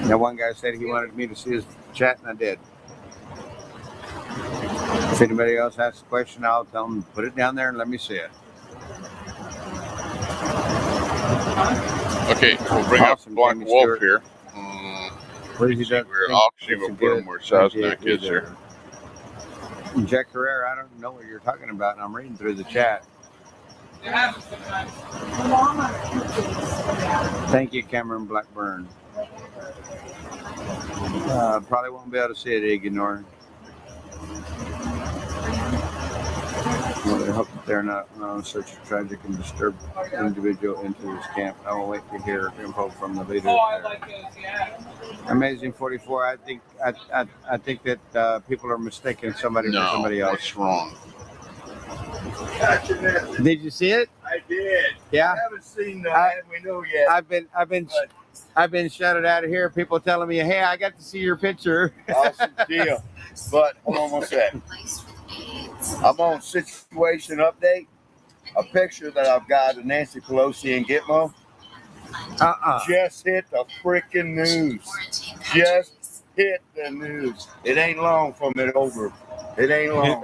Now one guy said he wanted me to see his chat, and I did. If anybody else asks a question, I'll tell them, put it down there and let me see it. Okay, we'll bring up Black Wolf here. Where is he? I'll see we'll put him where Saznak is here. Jack Herrera, I don't know what you're talking about, and I'm reading through the chat. Thank you, Cameron Blackburn. Probably won't be able to see it, Ignore. Well, I hope that they're not such a tragic and disturbed individual into this camp. I will wait to hear info from the leader. Amazing 44. I think that people are mistaking somebody for somebody else. What's wrong? Did you see it? I did. Yeah. I haven't seen that. We know yet. I've been shouted out of here. People telling me, "Hey, I got to see your picture." Awesome deal. But hold on one second. I'm on Situation Update. A picture that I've got of Nancy Pelosi and Gitmo. Just hit the freaking news. Just hit the news. It ain't long from it over. It ain't long.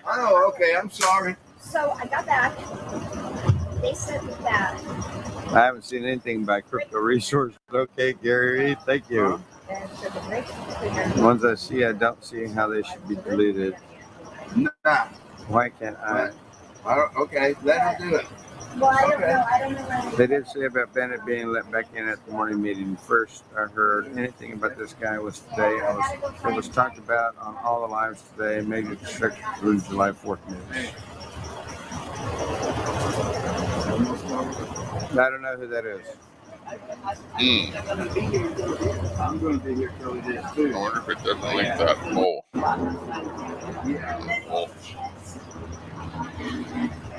Oh, okay. I'm sorry. So I got back. They said that. I haven't seen anything by Crypto Resources. Okay, Gary, thank you. The ones I see, I don't see how they should be deleted. Nah. Why can't I? Okay, let her do it. Well, I don't know. I don't know whether They did say about Bennett being let back in at the morning meeting. First I heard anything about this guy was today. It was talked about on all the lives today. Major distraction through July 4th news. I don't know who that is. I'm going to be here till it is too. I wonder if it doesn't link that pole.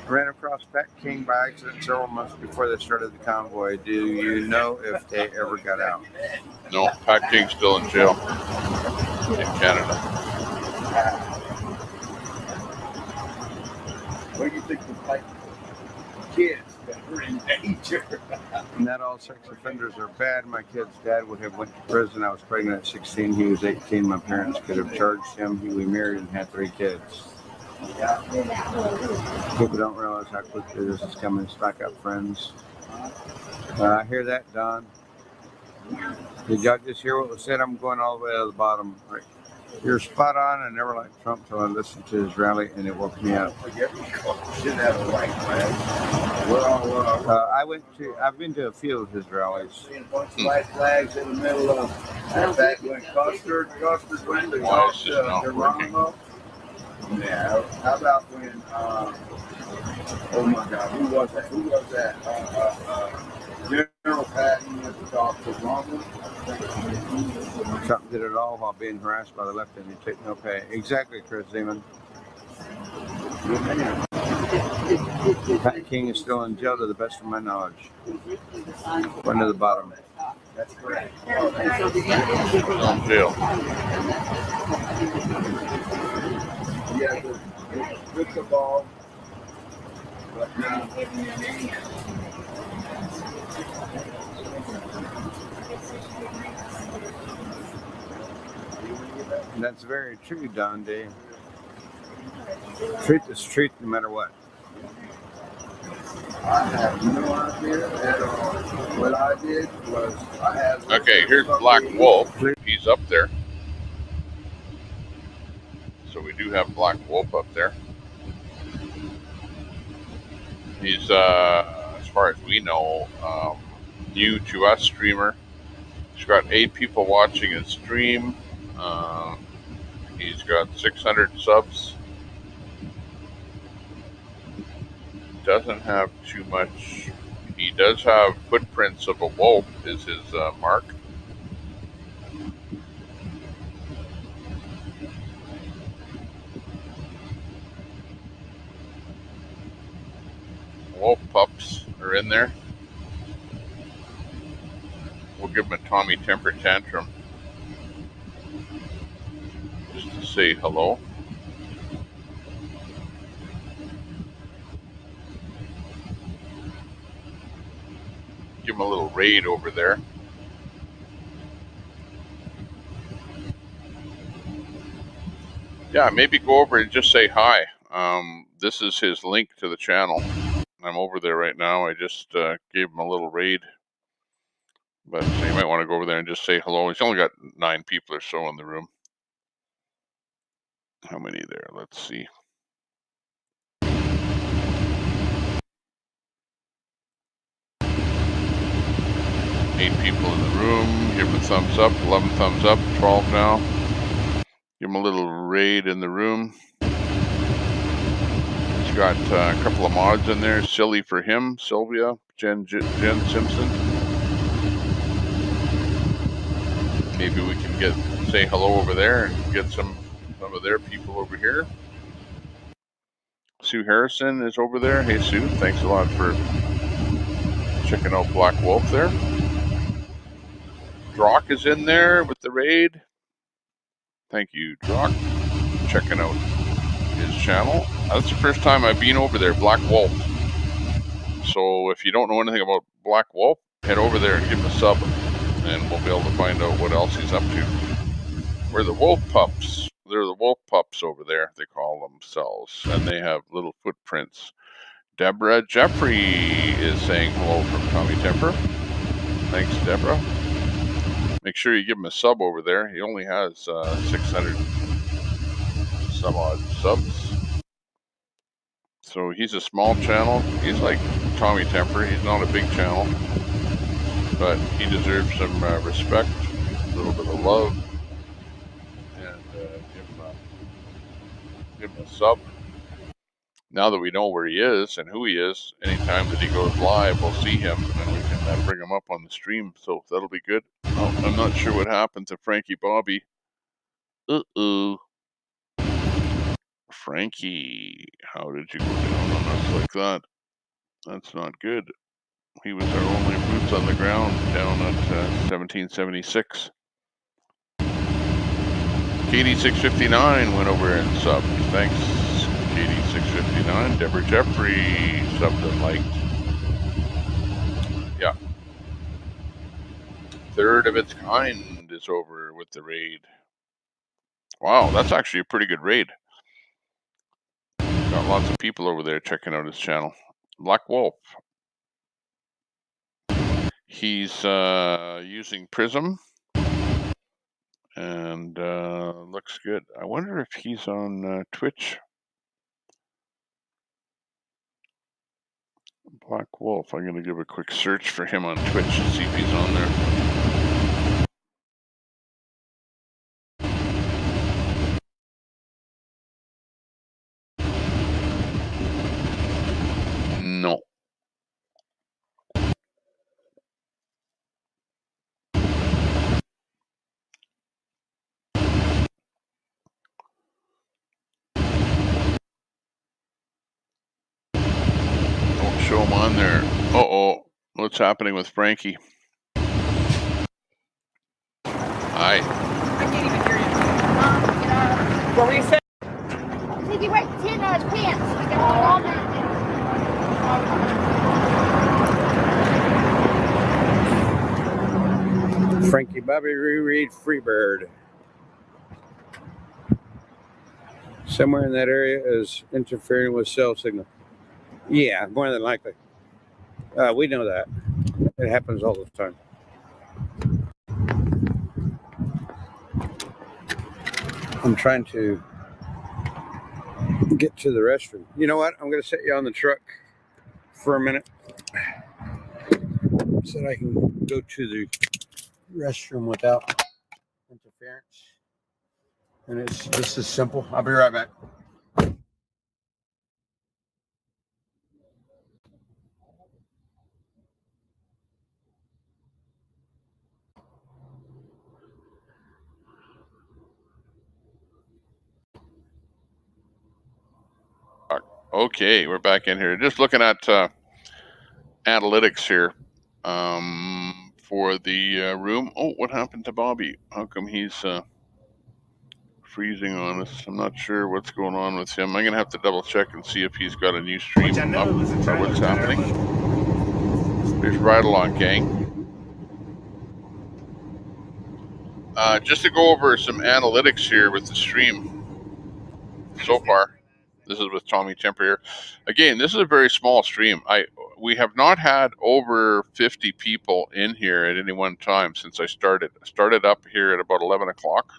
I ran across Pat King by accident several months before they started the convoy. Do you know if they ever got out? No, Pat King's still in jail in Canada. What do you think was like kids that were in danger? Not all sex offenders are bad. My kid's dad would have went to prison. I was pregnant at 16. He was 18. My parents could have charged him. We married and had 3 kids. People don't realize how quickly this is coming. Stock up, friends. I hear that, Don. Did y'all just hear what was said? I'm going all the way to the bottom. Right. You're spot on. I never liked Trump till I listened to his rally, and it woke me up. I've been to a few of his rallies. A bunch of white flags in the middle of back when Custer went to Geronimo. Yeah. How about when oh my God, who was that? General Patton went to talk to Romney. Trump did it all while being harassed by the left, and he took no pay. Exactly, Chris Zeman. Pat King is still in jail to the best of my knowledge. One to the bottom. That's correct. Still in jail. Yeah, with the ball. But That's very true, Don D. Truth is truth no matter what. I have no idea at all. What I did was Okay, here's Black Wolf. He's up there. So we do have Black Wolf up there. He's, as far as we know, new to us streamer. He's got 8 people watching his stream. He's got 600 subs. Doesn't have too much. He does have footprints of a wolf is his mark. Wolf pups are in there. We'll give him a Tommy temper tantrum just to say hello. Give him a little raid over there. Yeah, maybe go over and just say hi. This is his link to the channel. I'm over there right now. I just gave him a little raid. But you might want to go over there and just say hello. He's only got 9 people or so in the room. How many there? Let's see. 8 people in the room. Give him a thumbs up. 11 thumbs up. 12 now. Give him a little raid in the room. He's got a couple of mods in there. Silly for him. Sylvia. Jen Simpson. Maybe we can say hello over there and get some of their people over here. Sue Harrison is over there. Hey Sue, thanks a lot for checking out Black Wolf there. Drock is in there with the raid. Thank you, Drock, checking out his channel. That's the first time I've been over there, Black Wolf. So if you don't know anything about Black Wolf, head over there and give him a sub, and we'll be able to find out what else he's up to. We're the Wolf Pups. They're the Wolf Pups over there, they call themselves, and they have little footprints. Deborah Jeffrey is saying hello from Tommy Temper. Thanks, Deborah. Make sure you give him a sub over there. He only has 600 some odd subs. So he's a small channel. He's like Tommy Temper. He's not a big channel, but he deserves some respect, a little bit of love, and give him a sub. Now that we know where he is and who he is, anytime that he goes live, we'll see him and we can bring him up on the stream. So that'll be good. Oh, I'm not sure what happened to Frankie Bobby. Frankie, how did you go down on us like that? That's not good. He was our only boots on the ground down at 1776. KD659 went over and subbed. Thanks, KD659. Deborah Jeffrey subbed and liked. Yeah. Third of its kind is over with the raid. Wow, that's actually a pretty good raid. Got lots of people over there checking out his channel. Black Wolf. He's using Prism and looks good. I wonder if he's on Twitch. Black Wolf. I'm going to give a quick search for him on Twitch to see if he's on there. No. Don't show him on there. Uh-oh. What's happening with Frankie? Hi. I can't even hear you. What were you saying? Did you wear 10 pants? I got all that. Frankie Bobby reread Freebird. Somewhere in that area is interfering with cell signal. Yeah, more than likely. We know that. It happens all the time. I'm trying to get to the restroom. You know what? I'm going to set you on the truck for a minute so that I can go to the restroom without interference. And this is simple. I'll be right back. Okay, we're back in here. Just looking at analytics here for the room. Oh, what happened to Bobby? How come he's freezing on us? I'm not sure what's going on with him. I'm going to have to double check and see if he's got a new stream up or what's happening. There's Ride Along Gang. Just to go over some analytics here with the stream so far. This is with Tommy Temper here. Again, this is a very small stream. We have not had over 50 people in here at any one time since I started. I started up here at about 11 o'clock,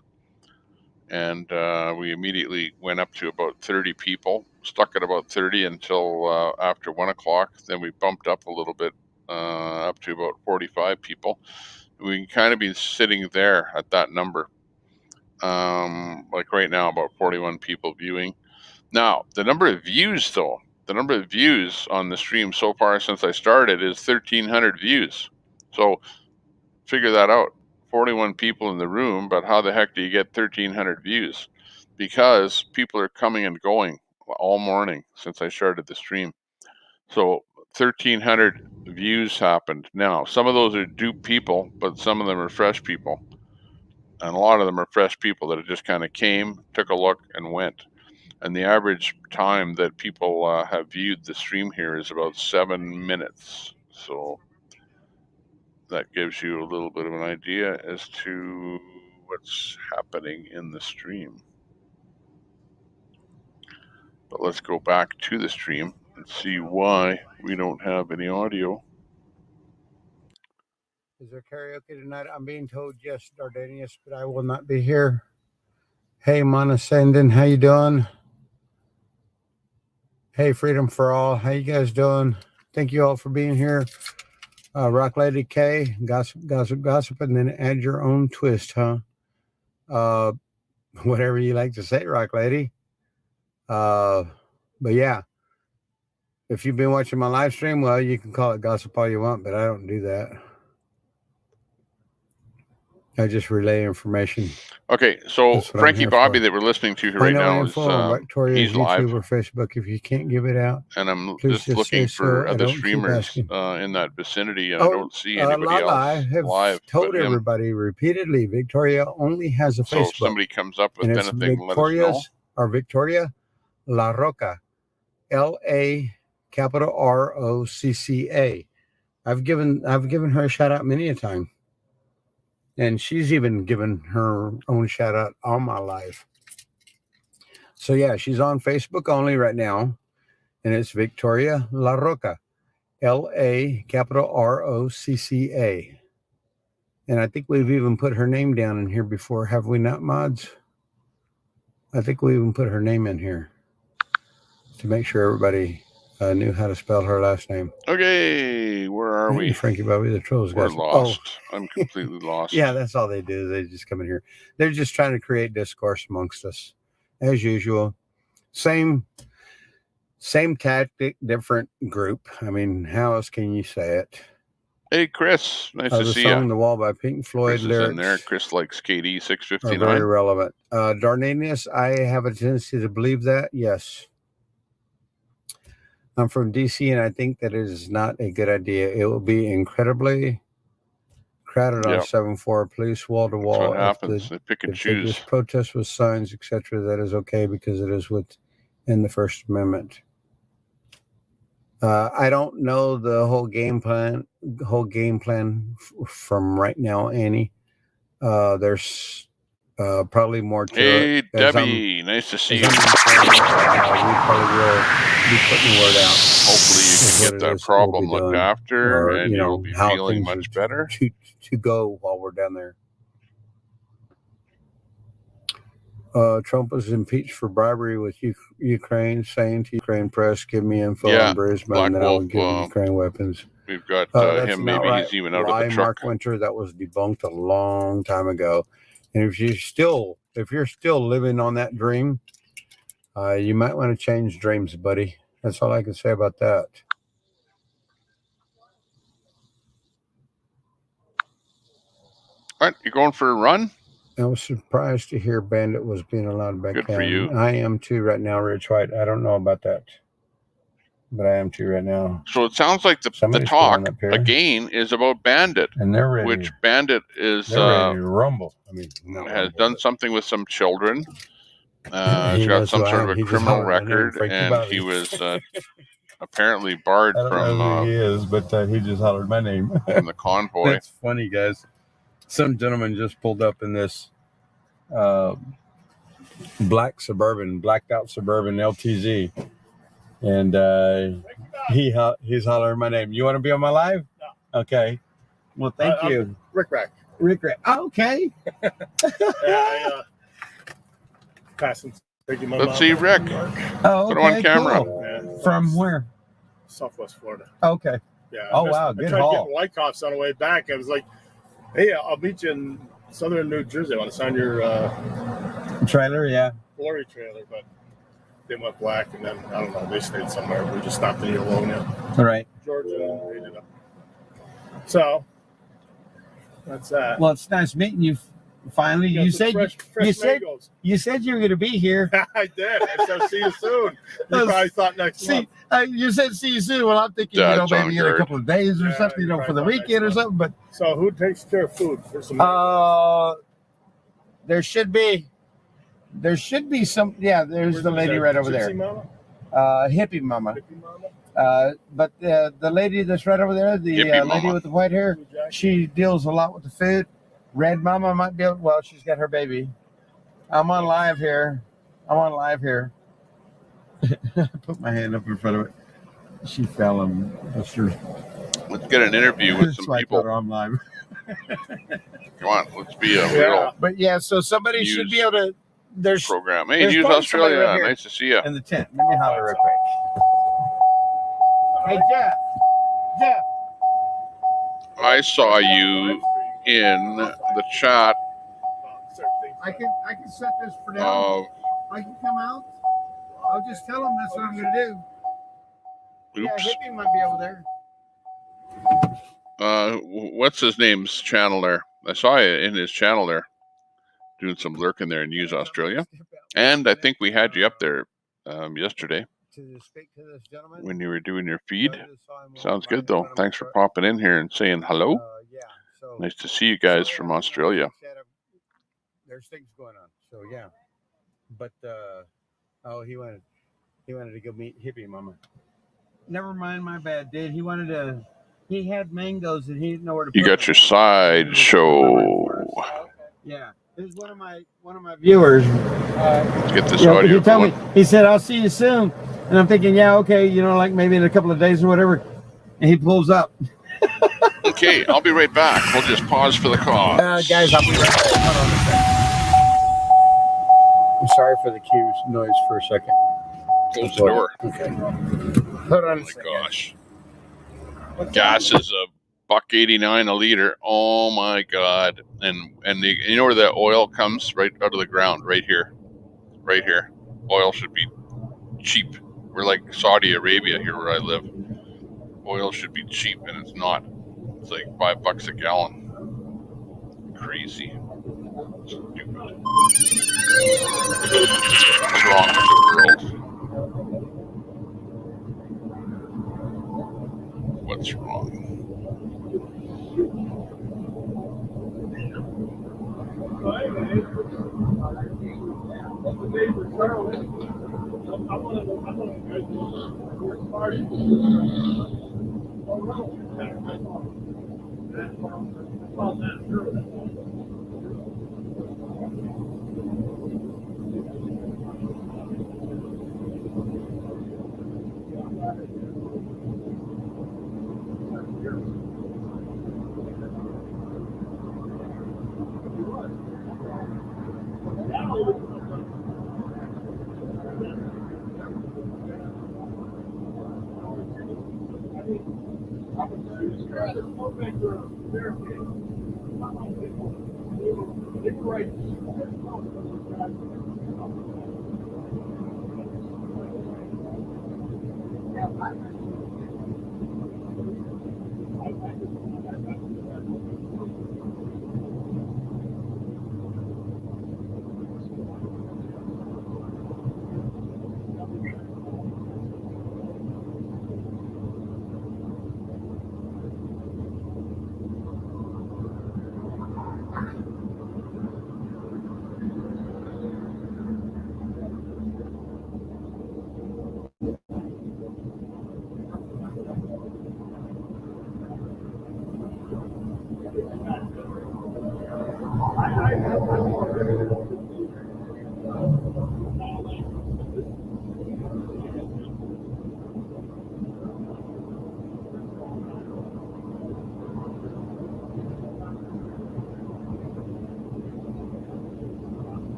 and we immediately went up to about 30 people, stuck at about 30 until after 1 o'clock. Then we bumped up a little bit up to about 45 people. We can kind of be sitting there at that number. Like right now, about 41 people viewing. Now, the number of views, though, the number of views on the stream so far since I started is 1,300 views. So figure that out. 41 people in the room, but how the heck do you get 1,300 views? Because people are coming and going all morning since I started the stream. So 1,300 views happened. Now, some of those are dupe people, but some of them are fresh people. And a lot of them are fresh people that just kind of came, took a look, and went. And the average time that people have viewed the stream here is about 7 minutes. So that gives you a little bit of an idea as to what's happening in the stream. But let's go back to the stream and see why we don't have any audio. Is there karaoke tonight? I'm being told yes, Dardanius, but I will not be here. Hey, Monascendin, how you doing? Hey, Freedom for All, how you guys doing? Thank you all for being here. Rock Lady K, gossip, and then add your own twist, huh? Whatever you like to say, Rock Lady. But yeah, if you've been watching my live stream, well, you can call it gossip all you want, but I don't do that. I just relay information. Okay, so Frankie Bobby that we're listening to right now is he's live. YouTube or Facebook. If you can't give it out, and I'm just looking for other streamers in that vicinity, and I don't see anybody else live. Told everybody repeatedly, Victoria only has a Facebook. So if somebody comes up with anything, let us know. Or Victoria La Roca, LA_ROCCA. I've given her a shout out many a time. And she's even given her own shout out all my life. So yeah, she's on Facebook only right now. And it's Victoria La Roca, LA_ROCCA. And I think we've even put her name down in here before. Have we not, mods? I think we even put her name in here to make sure everybody knew how to spell her last name. Okay, where are we? Frankie Bobby, the trolls. We're lost. I'm completely lost. Yeah, that's all they do. They just come in here. They're just trying to create discourse amongst us, as usual. Same tactic, different group. I mean, how else can you say it? Hey, Chris, nice to see you. The song "The Wall" by Pink Floyd. Chris is in there. Chris likes KD 659. Very relevant. Darnanius, I have a tendency to believe that. Yes. I'm from DC, and I think that it is not a good idea. It will be incredibly crowded on 7-4, police wall to wall. That's what happens. They pick and choose. This protest with signs, etc. That is okay because it is within the First Amendment. I don't know the whole game plan from right now, Annie. There's probably more to it. Hey, Debbie, nice to see you. We probably will be putting the word out. Hopefully you can get that problem looked after, and you'll be feeling much better. To go while we're down there. Trump was impeached for bribery with Ukraine, saying to Ukraine press, give me info on Brisbane, and then I will give Ukraine weapons. We've got him, maybe he's even out of the truck. Mark Winter, that was debunked a long time ago. And if you're still living on that dream, you might want to change dreams, buddy. That's all I can say about that. All right, you going for a run? I was surprised to hear Bandit was being allowed back. Good for you. I am too right now, Rich White. I don't know about that, but I am too right now. So it sounds like the talk again is about Bandit, and they're ready. Which Bandit is ready to rumble. I mean, has done something with some children. He's got some sort of a criminal record, and he was apparently barred from. I don't know who he is, but he just hollered my name from the convoy. That's funny, guys. Some gentleman just pulled up in this blacked out Suburban LTZ, and he's hollering my name. You want to be on my live? No. Okay. Well, thank you. Rick Rack. Oh, okay. Passing. Let's see, Rick. Oh, okay, put him on camera. Cool. From where? Southwest Florida. Okay. Yeah. Oh, wow. Good haul. I tried to get Wyckoffs on the way back. I was like, hey, I'll meet you in southern New Jersey. I want to sign your trailer, yeah. Glory trailer, but they went black, and then, I don't know, they stayed somewhere. We just stopped in Eolonia. All right. Georgia, and we ended up. So, that's that. Well, it's nice meeting you. Finally, you said you said you were going to be here. I did. I said, see you soon. You probably thought next month. You said see you soon. Well, I'm thinking, maybe in a couple of days or something, for the weekend or something. But so, who takes care of food for some? There should be some. Yeah, there's the lady right over there. Mama? Hippie Mama. But the lady that's right over there, the lady with the white hair, she deals a lot with the food. Red Mama might be able, well, she's got her baby. I'm on live here. Put my hand up in front of it. She fell and let's get an interview with some people. I'm live. Come on, let's be a real. But yeah, so somebody should be able to. There's program. Hey, News Australia. Nice to see you. In the tent. Let me holler real quick. Hey, Jeff. Jeff. I saw you in the chat. I can set this for now. I can come out. I'll just tell him that's what I'm going to do. Oops. Yeah, Hippie might be over there. What's his name's channel there? I saw you in his channel there, doing some lurking there in News Australia. And I think we had you up there yesterday To speak to this gentleman. when you were doing your feed. Sounds good, though. Thanks for popping in here and saying hello. Yeah. So Nice to see you guys from Australia. There's things going on. So yeah. But he wanted to go meet Hippie Mama. Never mind, my bad, dude. He had mangoes and he didn't know where to put You got your sideshow. Yeah. There's one of my viewers. Let's get this audio he told going. me, he said, I'll see you soon. And I'm thinking, yeah, okay, like maybe in a couple of days or whatever. And he pulls up. Okay, I'll be right back. We'll just pause for the cause. Guys, I'll be right back. Hold on a second. I'm sorry for the cue noise for a second. Close the door. Okay. Hold on a second. Oh my gosh. Gas is $1.89 a liter. Oh my God. And you know where the oil comes? Right out of the ground, right here. Right here. Oil should be cheap. We're like Saudi Arabia here where I live. Oil should be cheap and it's not. It's like $5 a gallon. Crazy. Stupid. What's wrong with the world? What's wrong?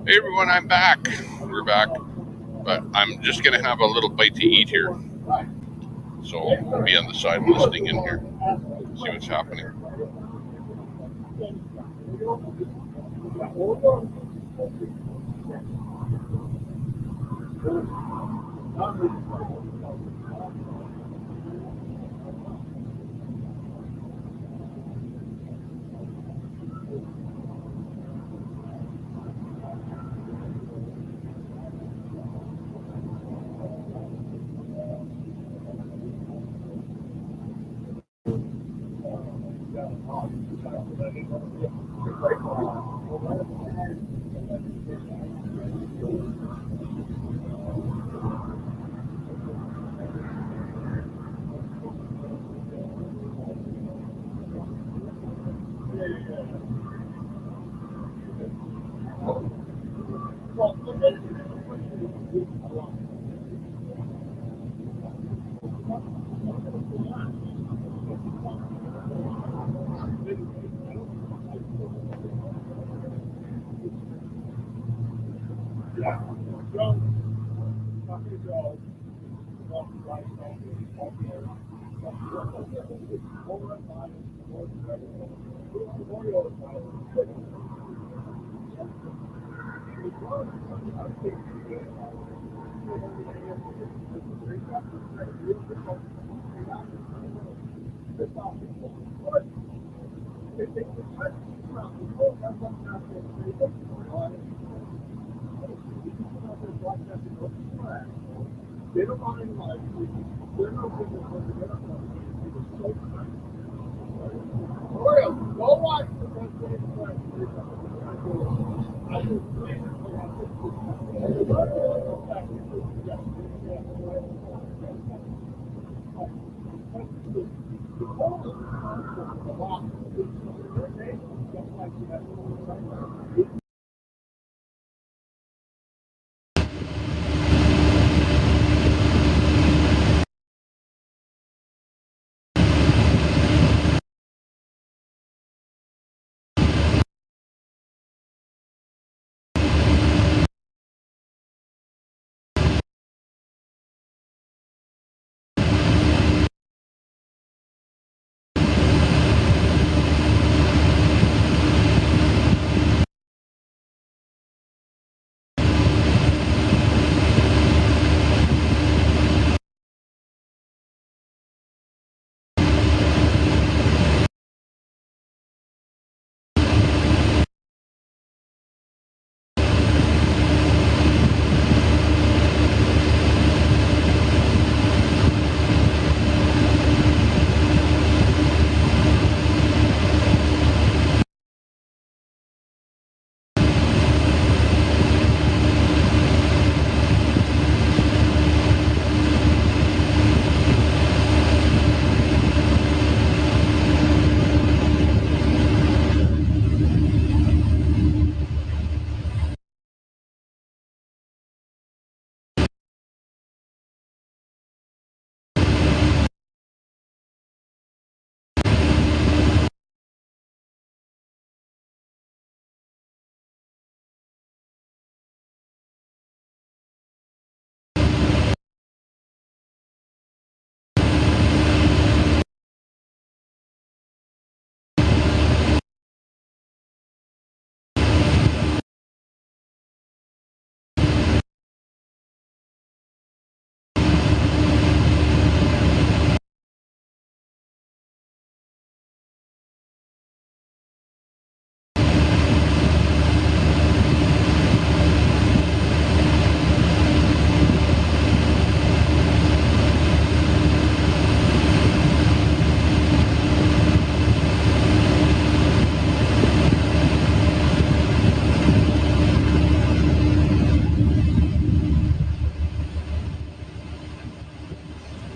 Hey everyone, I'm back. We're back, but I'm just gonna have a little bite to eat here. So I'll be on the side listening in here, see what's happening.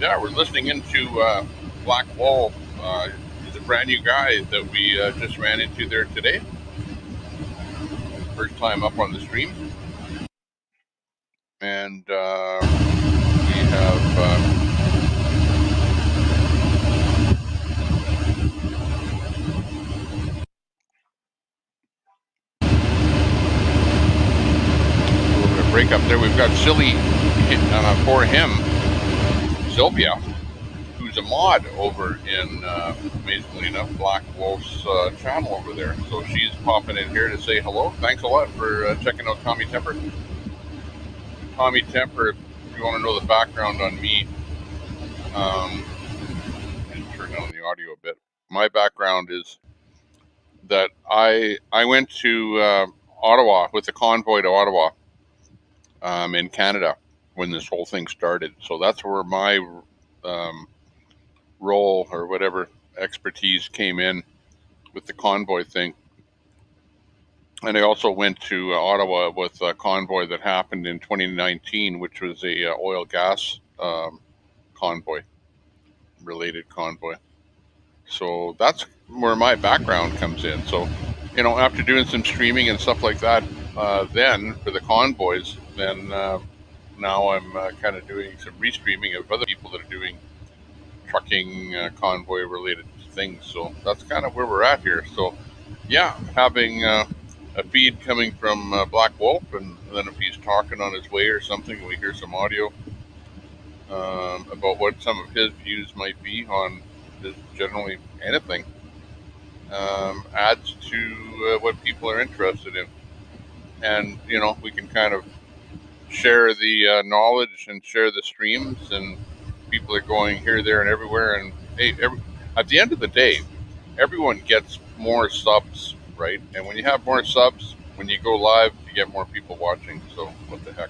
Yeah, we're listening into Black Wolf. He's a brand new guy that we just ran into there today. First time up on the stream. And we have a little bit of break up there. We've got Silly for him, Sylvia, who's a mod over in, amazingly enough, Black Wolf's channel over there. So she's popping in here to say hello. Thanks a lot for checking out Tommy Temper. Tommy Temper, if you want to know the background on me, just turn down the audio a bit. My background is that I went to Ottawa with the Convoy to Ottawa in Canada when this whole thing started. So that's where my role or whatever expertise came in with the Convoy thing. And I also went to Ottawa with a convoy that happened in 2019, which was a oil gas convoy, related convoy. So that's where my background comes in. So, you know, after doing some streaming and stuff like that, then for the convoys, then now I'm kind of doing some restreaming of other people that are doing trucking convoy related things. So that's kind of where we're at here. So yeah, having a feed coming from Black Wolf, and then if he's talking on his way or something, we hear some audio about what some of his views might be on just generally anything. Adds to what people are interested in, and you know, we can kind of share the knowledge and share the streams, and people are going here, there, and everywhere. And hey, at the end of the day, everyone gets more subs, right? And when you have more subs, when you go live, you get more people watching. So what the heck?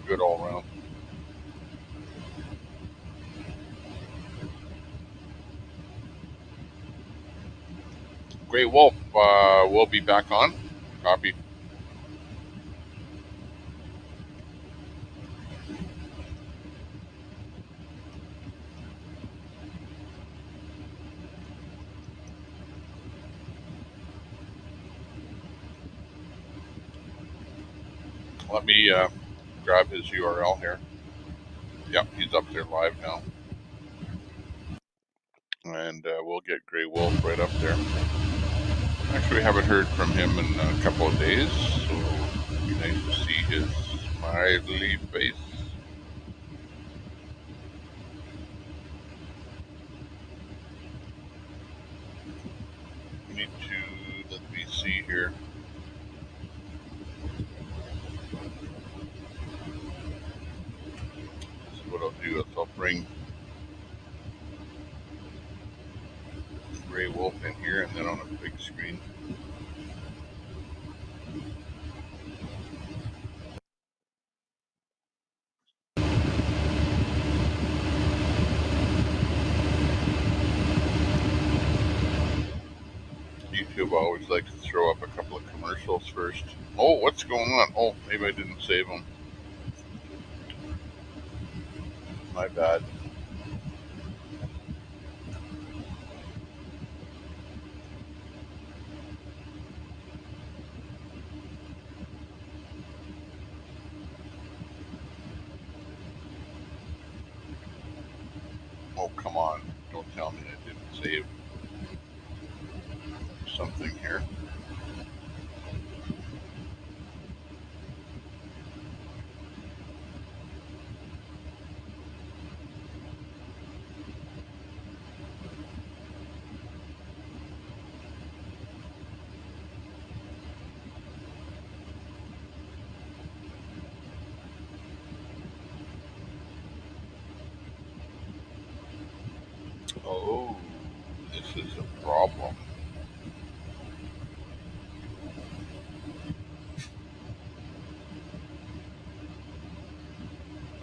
Good all around. Great Wolf, we'll be back on. Copy. Let me grab his URL here. Yep, he's up there live now. And we'll get Grey Wolf right up there. Actually, we haven't heard from him in a couple of days, so it'd be nice to see his smiley face. We need to, let me see here. So what I'll do is I'll bring Grey Wolf in here and then on a big screen. YouTube always likes to throw up a couple of commercials first. Oh, what's going on? Oh, maybe I didn't save them. My bad. Oh, come on. Don't tell me I didn't save something here. Oh, this is a problem.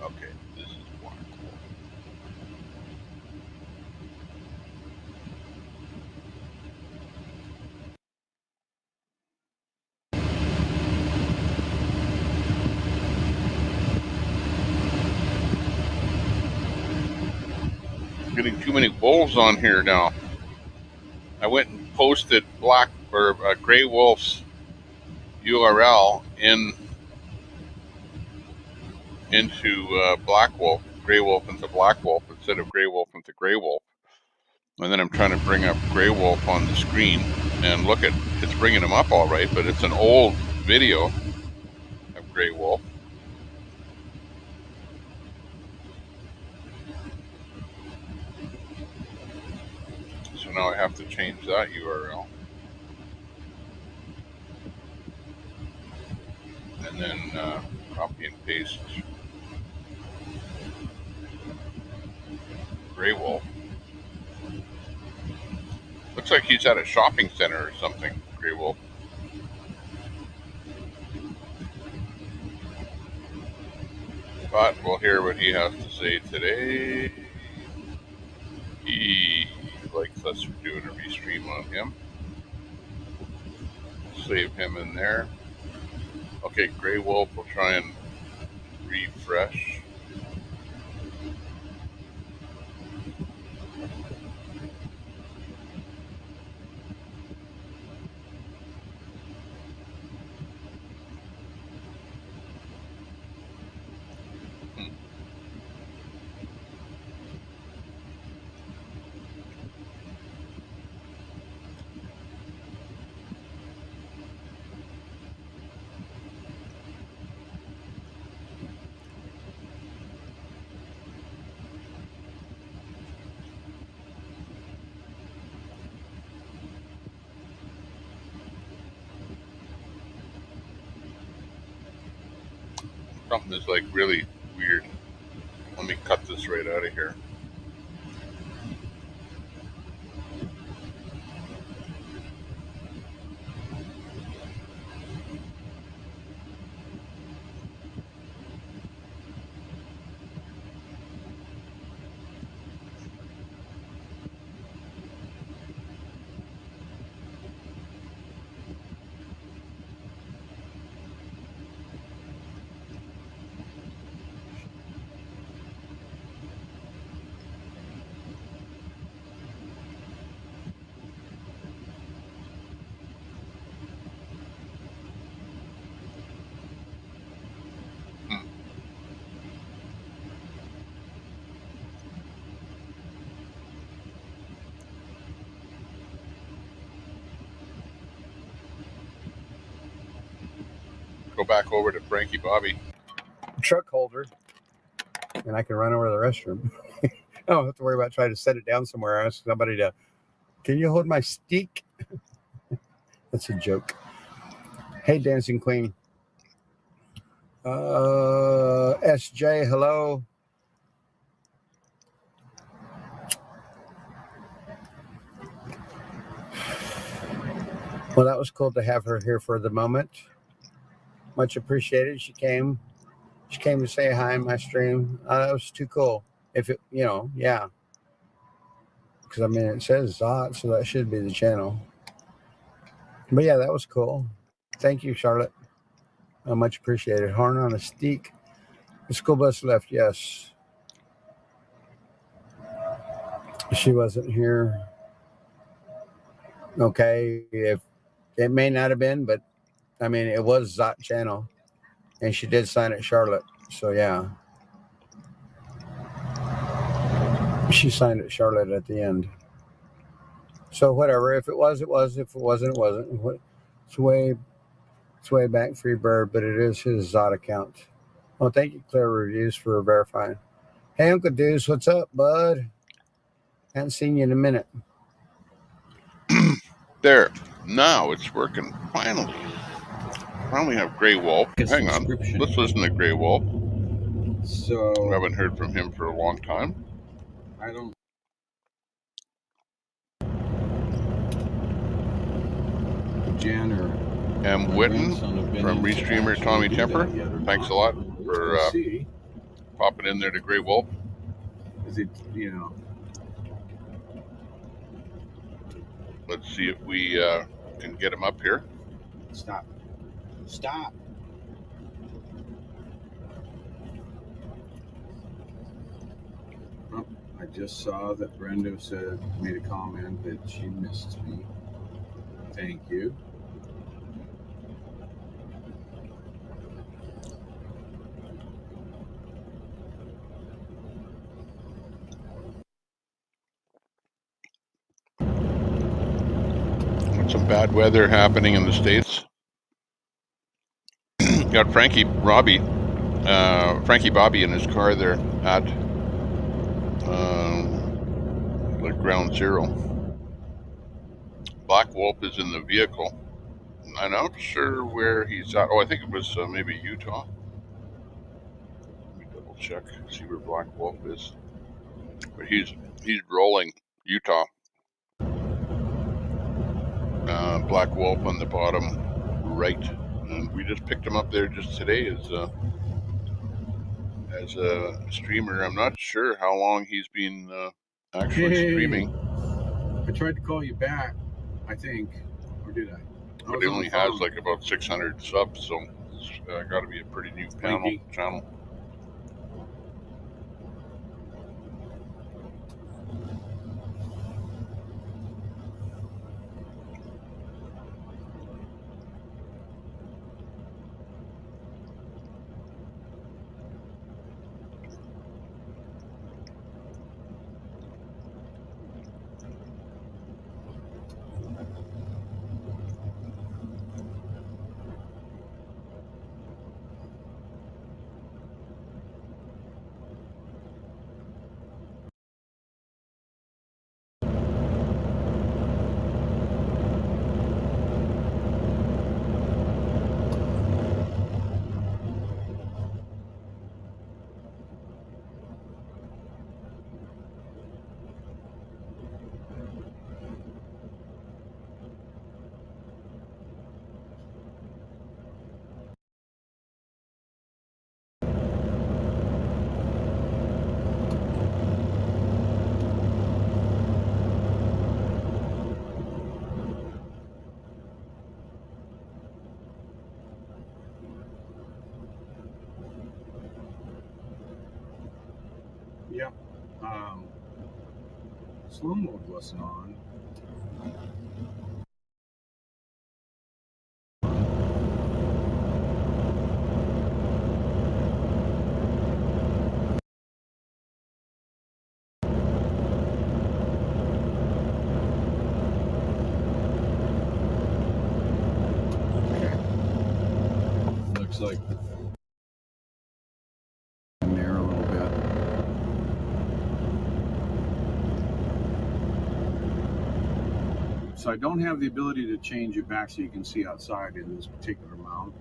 Okay, this is one. Getting too many wolves on here now. I went and posted Grey Wolf's URL into Black Wolf, Grey Wolf into Black Wolf instead of Grey Wolf into Grey Wolf. And then I'm trying to bring up Grey Wolf on the screen, and look at, it's bringing him up all right, but it's an old video of Grey Wolf. So now I have to change that URL. And then copy and paste Grey Wolf. Looks like he's at a shopping center or something, Grey Wolf. But we'll hear what he has to say today. He likes us doing a restream on him. save him in there. Okay, Grey Wolf will try and refresh. Something is like really weird. Let me cut this right out of here. Go back over to Frankie Bobby. Truck holder, and I can run over to the restroom. I don't have to worry about trying to set it down somewhere. Ask somebody to, can you hold my stick? That's a joke. Hey, Dancing Queen. SJ, hello. Well, that was cool to have her here for the moment. Much appreciated. She came to say hi in my stream. That was too cool. If it, yeah. Because, I mean, it says Zot, so that should be the channel. But, yeah, that was cool. Thank you, Charlotte. Much appreciated. Horn on a Steak. The school bus left, yes. She wasn't here. Okay, if it may not have been, but, I mean, it was Zot channel. And she did sign it, Charlotte. So, yeah. She signed it, Charlotte, at the end. So whatever. If it was, it was. If it wasn't, it wasn't. It's way back, Free Bird, but it is his Zot account. Well, thank you, Clear Reviews, for verifying. Hey, Uncle Deuce, what's up, bud? Haven't seen you in a minute. There. Now it's working. Finally. Finally have Grey Wolf. Hang on. Let's listen to Grey Wolf. So I haven't heard from him for a long time. I don't. Jan or M. Witten from Restreamer Tommy Temper. Thanks a lot for popping in there to Grey Wolf. Is it, Let's see if we can get him up here. Stop. Oh, I just saw that Brenda made a comment that she missed me. Thank you. Some bad weather happening in the States. Got Frankie Bobby in his car there at like ground zero. Black Wolf is in the vehicle. I'm not sure where he's at. Oh, I think it was maybe Utah. Let me double check, see where Black Wolf is. But he's rolling Utah. Black Wolf on the bottom right, and we just picked him up there just today as a streamer. I'm not sure how long he's been actually streaming. I tried to call you back, I think, or did I? but it only has like about 600 subs, so it's got to be a pretty new channel. Yep. Slow mode wasn't on. Looks like in there a little bit. So I don't have the ability to change it back so you can see outside in this particular mount.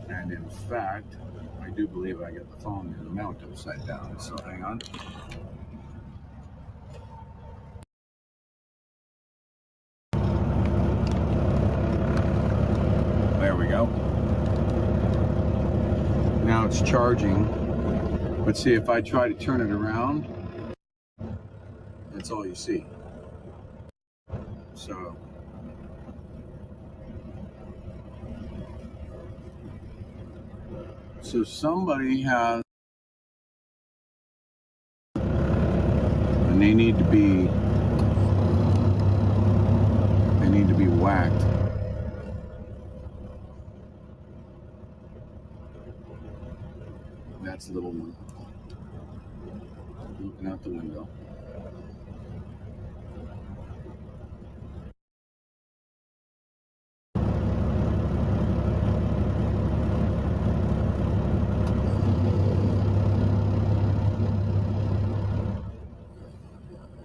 And in fact, I do believe I got the phone in the mount upside down. So hang on. There we go. Now it's charging. But see, if I try to turn it around, that's all you see. So somebody has, and they need to be whacked. That's the little one looking out the window.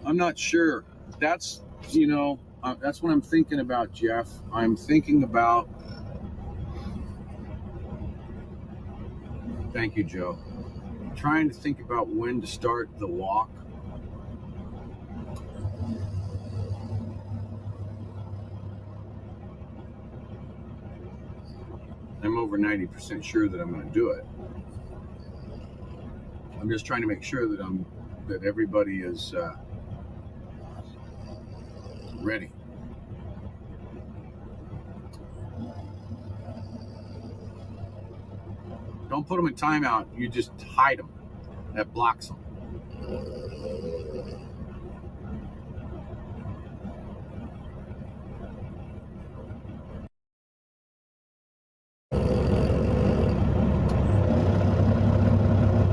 I'm not sure. That's, that's what I'm thinking about, Jeff. I'm thinking about. Thank you, Joe. I'm trying to think about when to start the walk. I'm over 90% sure that I'm going to do it. I'm just trying to make sure that everybody is ready. Don't put them in timeout. You just hide them. That blocks them.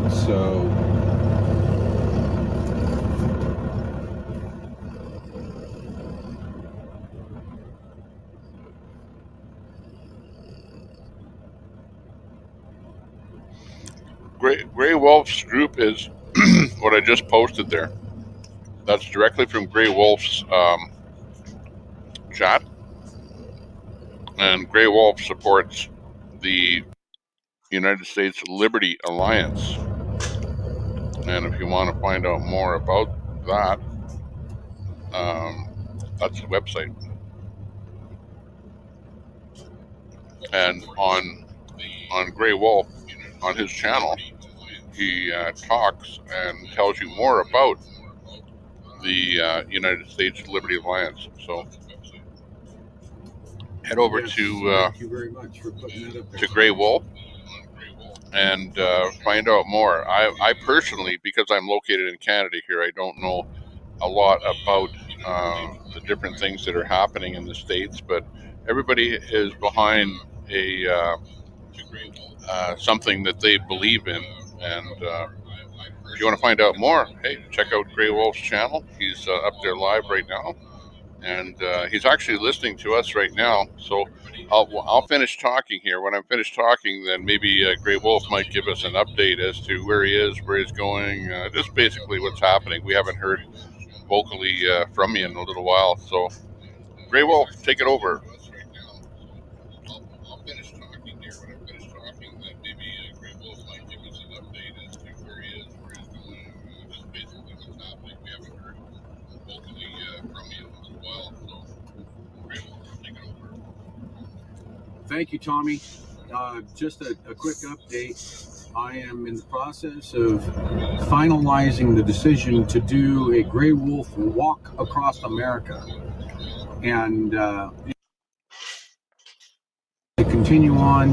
So Grey Wolf's group is what I just posted there. That's directly from Grey Wolf's chat. And Grey Wolf supports the United States Liberty Alliance. And if you want to find out more about that, that's the website. And on Grey Wolf, on his channel, he talks and tells you more about the United States Liberty Alliance. So head over to Thank you very much for putting that up there. to Grey Wolf and find out more. I personally, because I'm located in Canada here, I don't know a lot about the different things that are happening in the States, but everybody is behind a something that they believe in. And if you want to find out more, hey, check out Grey Wolf's channel. He's up there live right now, and he's actually listening to us right now. So I'll finish talking here. When I'm finished talking, then maybe Grey Wolf might give us an update as to where he is, where he's going, just basically what's happening. We haven't heard vocally from you in a little while. So Grey Wolf, take it over. I'll finish talking here. When I'm finished talking, then maybe Grey Wolf might give us an update as to where he is, where he's going, just basically what's happening. We haven't heard vocally from you in a little while. So Grey Wolf, take it over. Thank you, Tommy. Just a quick update. I am in the process of finalizing the decision to do a Grey Wolf walk across America. And to continue on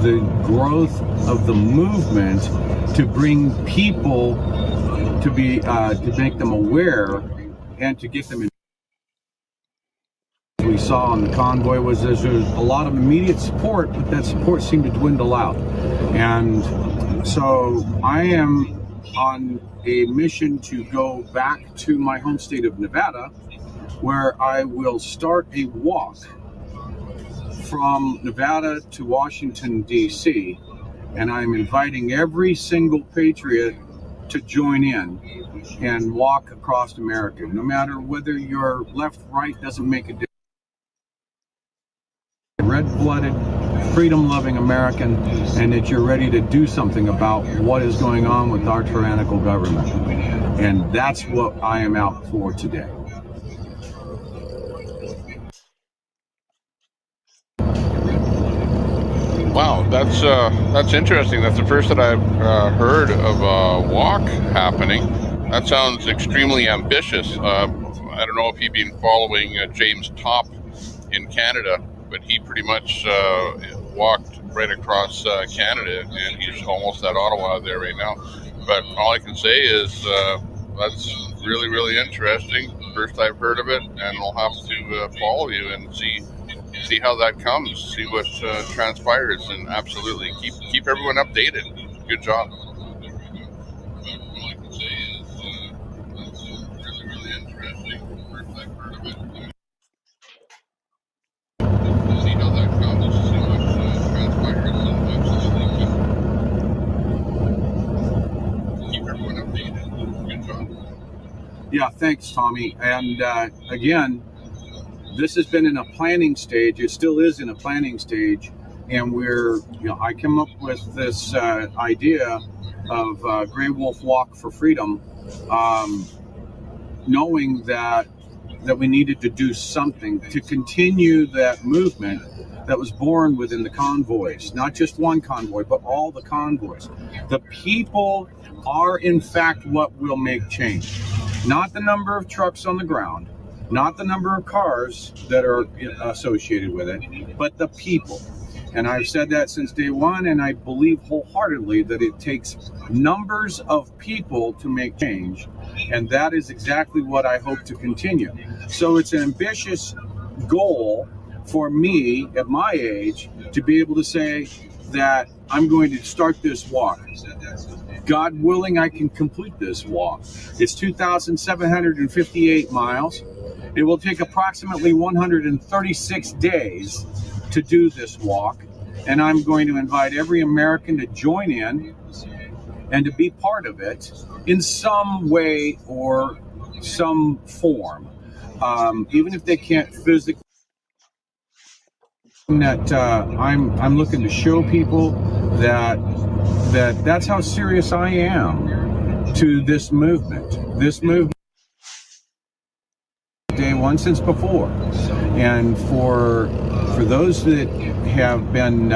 the growth of the movement to bring people to make them aware and to get them in. We saw on the convoy was there's a lot of immediate support, but that support seemed to dwindle out. And so I am on a mission to go back to my home state of Nevada, where I will start a walk from Nevada to Washington, D.C., and I'm inviting every single patriot to join in and walk across America. No matter whether you're left, right, doesn't make a difference. Red-blooded, freedom-loving American, and that you're ready to do something about what is going on with our tyrannical government. And that's what I am out for today. Wow, that's interesting. That's the first that I've heard of a walk happening. That sounds extremely ambitious. I don't know if you've been following James Top in Canada, but he pretty much walked right across Canada, and he's almost at Ottawa there right now. But all I can say is that's really, really interesting. First I've heard of it, and we'll have to follow you and see how that comes, see what transpires, and absolutely keep everyone updated. Good job. All I can say is that's really, really interesting. First I've heard of it. See how that comes, see what transpires, and absolutely keep everyone updated. Good job. Yeah, thanks, Tommy. And again, this has been in a planning stage. It still is in a planning stage, and I came up with this idea of Grey Wolf Walk for Freedom, knowing that we needed to do something to continue that movement that was born within the convoys, not just one convoy, but all the convoys. The people are, in fact, what will make change, not the number of trucks on the ground, not the number of cars that are associated with it, but the people. And I've said that since day one, and I believe wholeheartedly that it takes numbers of people to make change, and that is exactly what I hope to continue. So it's an ambitious goal for me at my age to be able to say that I'm going to start this walk. God willing, I can complete this walk. It's 2,758 miles. It will take approximately 136 days to do this walk, and I'm going to invite every American to join in and to be part of it in some way or some form, even if they can't physically. That I'm looking to show people that's how serious I am to this movement. This movement. Day one since before, and for those that have been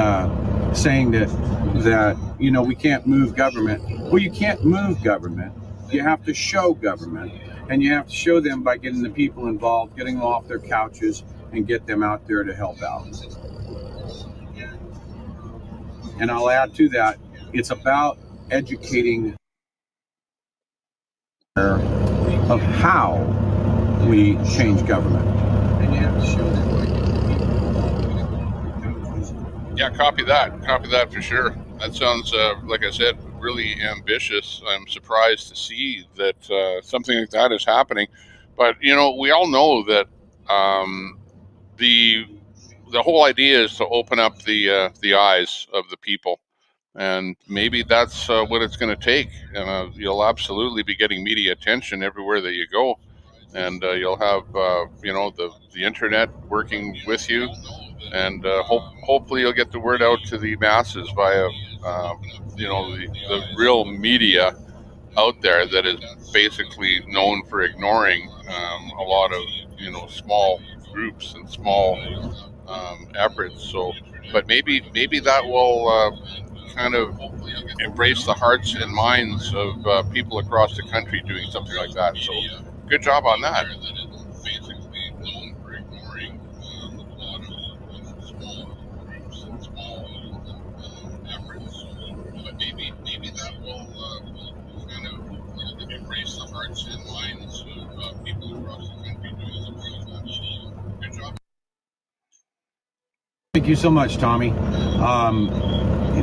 saying that we can't move government. Well, you can't move government. You have to show government, And you have to show them by getting the people involved, getting them off their couches, and get them out there to help out. And I'll add to that, it's about educating of how we change government. And you have to show them by getting the people involved. Yeah, copy that for sure. That sounds, like I said, really ambitious. I'm surprised to see that something like that is happening. But, you know, we all know that the whole idea is to open up the eyes of the people. And maybe that's what it's going to take. You'll absolutely be getting media attention everywhere that you go. And you'll have, you know, the internet working with you. And hopefully you'll get the word out to the masses via, you know, the real media out there that is basically known for ignoring a lot of, you know, small groups and small efforts. So, but maybe that will kind of embrace the hearts and minds of people across the country doing something like that. So, good job on that. But maybe that will kind of embrace the hearts and minds of people across the country doing something like that. Good job. Thank you so much, Tommy.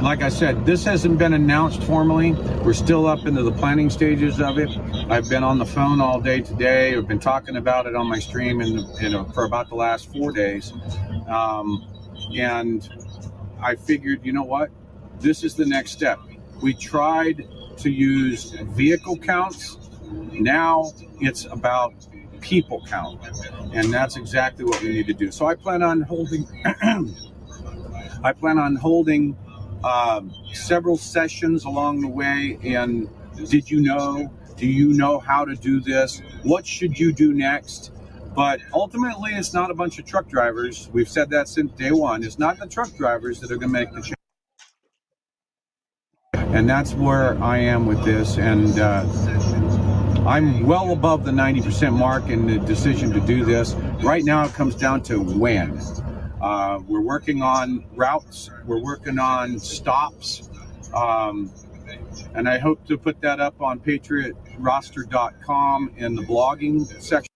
Like I said, this hasn't been announced formally. We're still up into the planning stages of it. I've been on the phone all day today. I've been talking about it on my stream for about the last 4 days. And I figured, you know what? This is the next step. We tried to use vehicle counts. Now it's about people count. And that's exactly what we need to do. So I plan on holding several sessions along the way. And did you know? Do you know how to do this? What should you do next? But ultimately, it's not a bunch of truck drivers. We've said that since day one. It's not the truck drivers that are going to make the change. And that's where I am with this. And I'm well above the 90% mark in the decision to do this. Right now, it comes down to when. We're working on routes. We're working on stops. And I hope to put that up on patriotroster.com in the blogging section.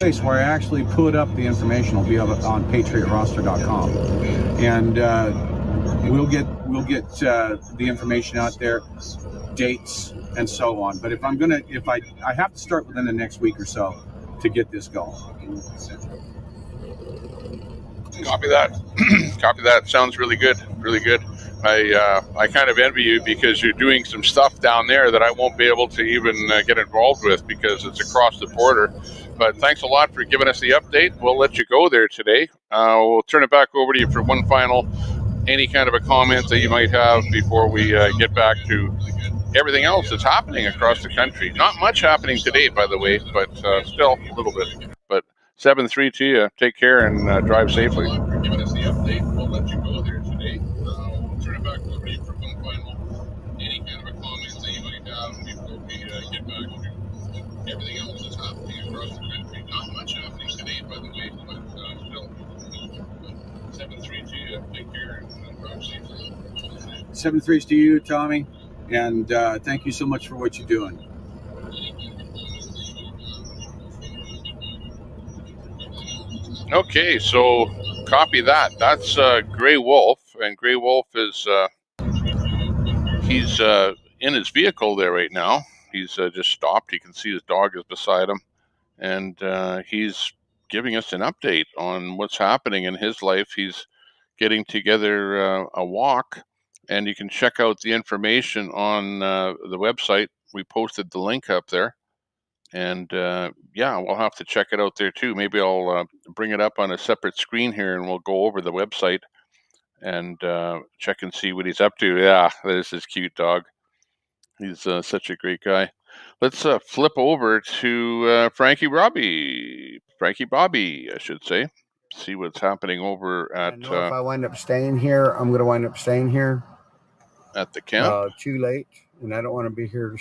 Place where I actually put up the information will be on patriotroster.com. And we'll get the information out there, dates, and so on. But I have to start within the next week or so to get this going. Copy that. Copy that. Sounds really good. Really good. I kind of envy you because you're doing some stuff down there that I won't be able to even get involved with because it's across the border. But thanks a lot for giving us the update. We'll let you go there today. We'll turn it back over to you for one final, any kind of a comment that you might have before we get back to everything else that's happening across the country. Not much happening today, by the way, but still a little bit. But 7-3 to you. Take care and drive safely. For giving us the update. We'll let you go there today. We'll turn it back over to you for one final, any kind of a comment that you might have before we get back to everything else that's happening across the country. Not much happening today, by the way, but still. 7-3 to you. Take care and drive safely. 7-3 to you, Tommy. And thank you so much for what you're doing. Okay, so copy that. That's Grey Wolf, and Grey Wolf is he's in his vehicle there right now. He's just stopped. You can see his dog is beside him, and he's giving us an update on what's happening in his life. He's getting together a walk, and you can check out the information on the website. We posted the link up there. And yeah, we'll have to check it out there too. Maybe I'll bring it up on a separate screen here and we'll go over the website and check and see what he's up to. Yeah, that is his cute dog. He's such a great guy. Let's flip over to Frankie Bobby, I should say. See what's happening over at. I know if I wind up staying here, I'm going to wind up staying here. At the camp? Too late, and I don't want to be here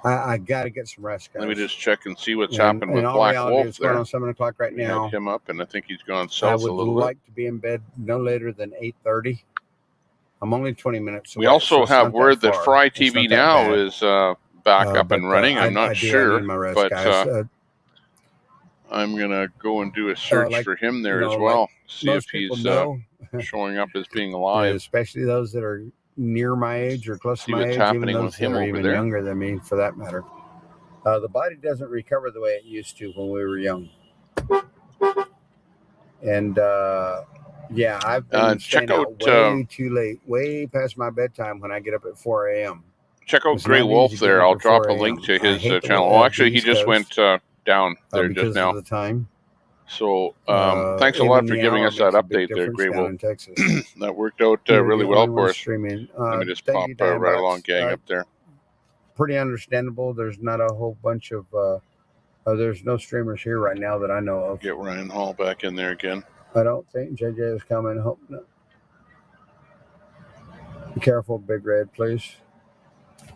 I got to get some rest, guys. Let me just check and see what's happened with Black reality, Wolf it's there. going on 7 o'clock right We now. had him up, and I think he's gone I south a would little like to be in bed no later than 8:30. I'm only 20 minutes away. We also so have word that Fry It's TV not that Now bad. is back up and running. I'm not I sure, need my rest, but guys. I'm gonna go and do a search for him there as well. See if he's showing up as being alive. Especially those that are near my age or close to my what's age, happening even with those him that are over even there. younger than me, for that matter. The body doesn't recover the way it used to when we were young. And yeah, I've been staying out way too late, way past my bedtime when I get up at 4 a.m. Check out Grey Wolf there. I'll drop a link to his channel. Oh, actually, he just went down there just now. Because of the time. So thanks a lot for giving us that update there, Grey Wolf. That worked out really well for us. Streaming. Let me just pop right along gang up there. Pretty understandable. There's not a whole bunch of there's no streamers here right now that I know of. Get Ryan Hall back in there again. I don't think JJ is coming. Hope not. Be careful, Big Red, please.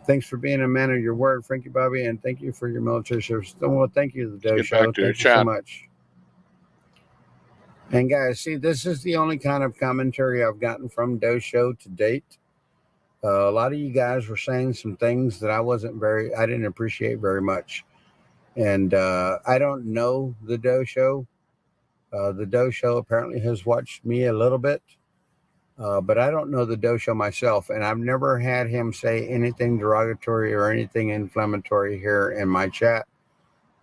Thanks for being a man of your word, Frankie Bobby, and thank you for your military service. Well, thank you, the Doe Show. Thank you so much. And guys, see, this is the only kind of commentary I've gotten from Doe Show to date. A lot of you guys were saying some things that I didn't appreciate very much. And I don't know the Doe Show. The Doe Show apparently has watched me a little bit. But I don't know the Doe Show myself, and I've never had him say anything derogatory or anything inflammatory here in my chat.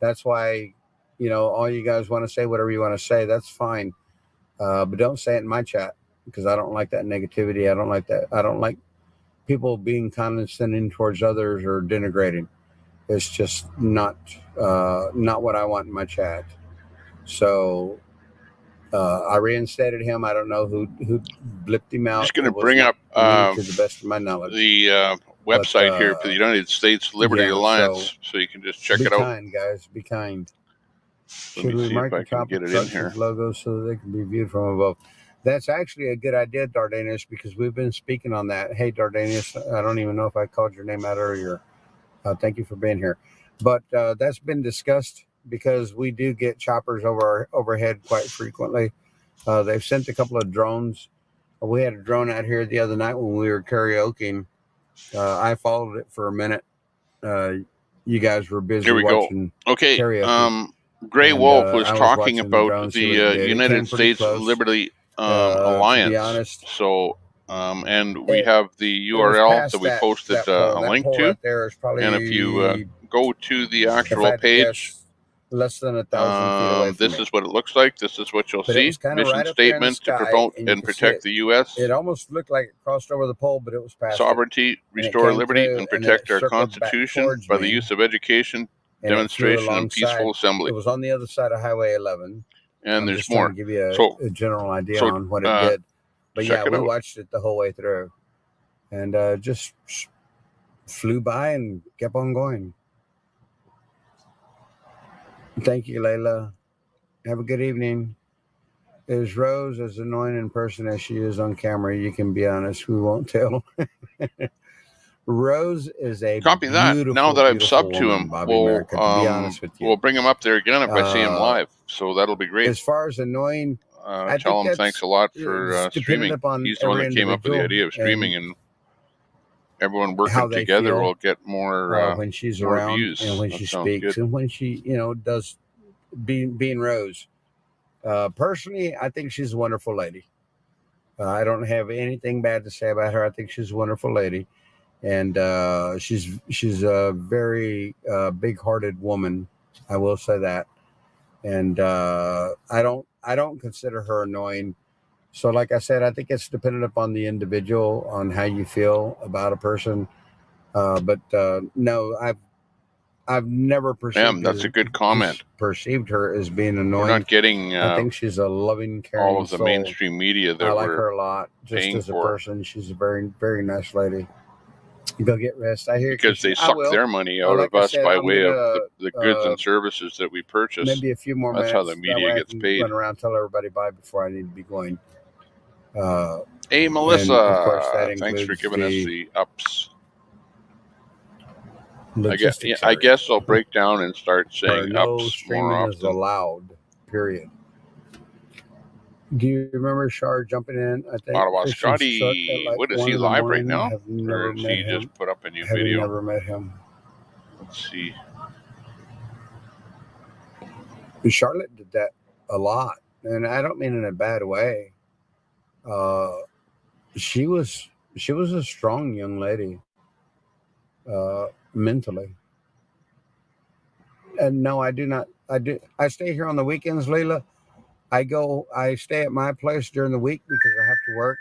That's why, all you guys want to say whatever you want to say, that's fine. But don't say it in my chat, because I don't like that negativity. I don't like that. I don't like people being condescending towards others or denigrating. It's just not what I want in my chat. So I reinstated him. I don't know who blipped him out. I'm just going to bring up to the best of my knowledge the website here for the United States Liberty Alliance, so you can just check it out. Be kind, guys. Be kind. Should we mark the top of trucks' logos so that they can be viewed from above? That's actually a good idea, Dardanius, because we've been speaking on that. Hey, Dardanius, I don't even know if I called your name out earlier. Thank you for being here. But that's been discussed because we do get choppers overhead quite frequently. They've sent a couple of drones. We had a drone out here the other night when we were karaokeing. I followed it for a minute. You guys were busy watching Okay. karaoke. Grey Wolf was talking about the United States Liberty Alliance. To be honest. So, and we have the URL that we posted a link to. Right, and if you go to the actual page, less than 1,000 feet away from this is what it looks like. This is what you'll see. Mission statement to promote and protect the U.S. It almost looked like it crossed over the pole, but it was past sovereignty, restore liberty, and protect our Constitution by the use of education, demonstration, and peaceful assembly. It was on the other side of Highway 11. And there's more. To give you a general idea on what it did. But yeah, we watched it the whole way through. And just flew by and kept on going. Thank you, Layla. Have a good evening. Is Rose as annoying in person as she is on camera? You can be honest. We won't tell. Rose is a copy that. Now that I've subbed to him, we'll bring him up there again if I see him live. So that'll be great. As far as annoying, tell him thanks a lot for streaming. He's the one that came up with the idea of streaming, and everyone working together will get more when she's more around views. and when she speaks and when she does being Rose. Personally, I think she's a wonderful lady. I don't have anything bad to say about her. I think she's a wonderful lady. And she's a very big-hearted woman. I will say that. And I don't consider her annoying. So, like I said, I think it's dependent upon the individual on how you feel about a person. But no, I've never perceived. That's a good comment. Perceived her as being annoying. We're not getting. I think she's a loving, caring all of the soul. mainstream media that I like her a lot. Just as a for. person, she's a very, very nice lady. Go get rest. I hear because they suck their money out of us by way of the goods and services that we purchase. Maybe a few more minutes. That's how the media gets paid. Run around, tell everybody bye before I need to be going. Hey, Melissa. Thanks for giving us the ups. I guess I'll break down and start saying no ups more streaming is often. allowed. Period. Do you remember Shar jumping in? I think Ottawa Christian's truck Scotty, at like what is 1 he in the live right morning. now? Have Or never has met he him. just put up a new Having video? never met him. Let's see. Charlotte did that a lot, and I don't mean in a bad way. She was a strong young lady, mentally. And no, I do not. I stay here on the weekends, Leila. I stay at my place during the week because I have to work.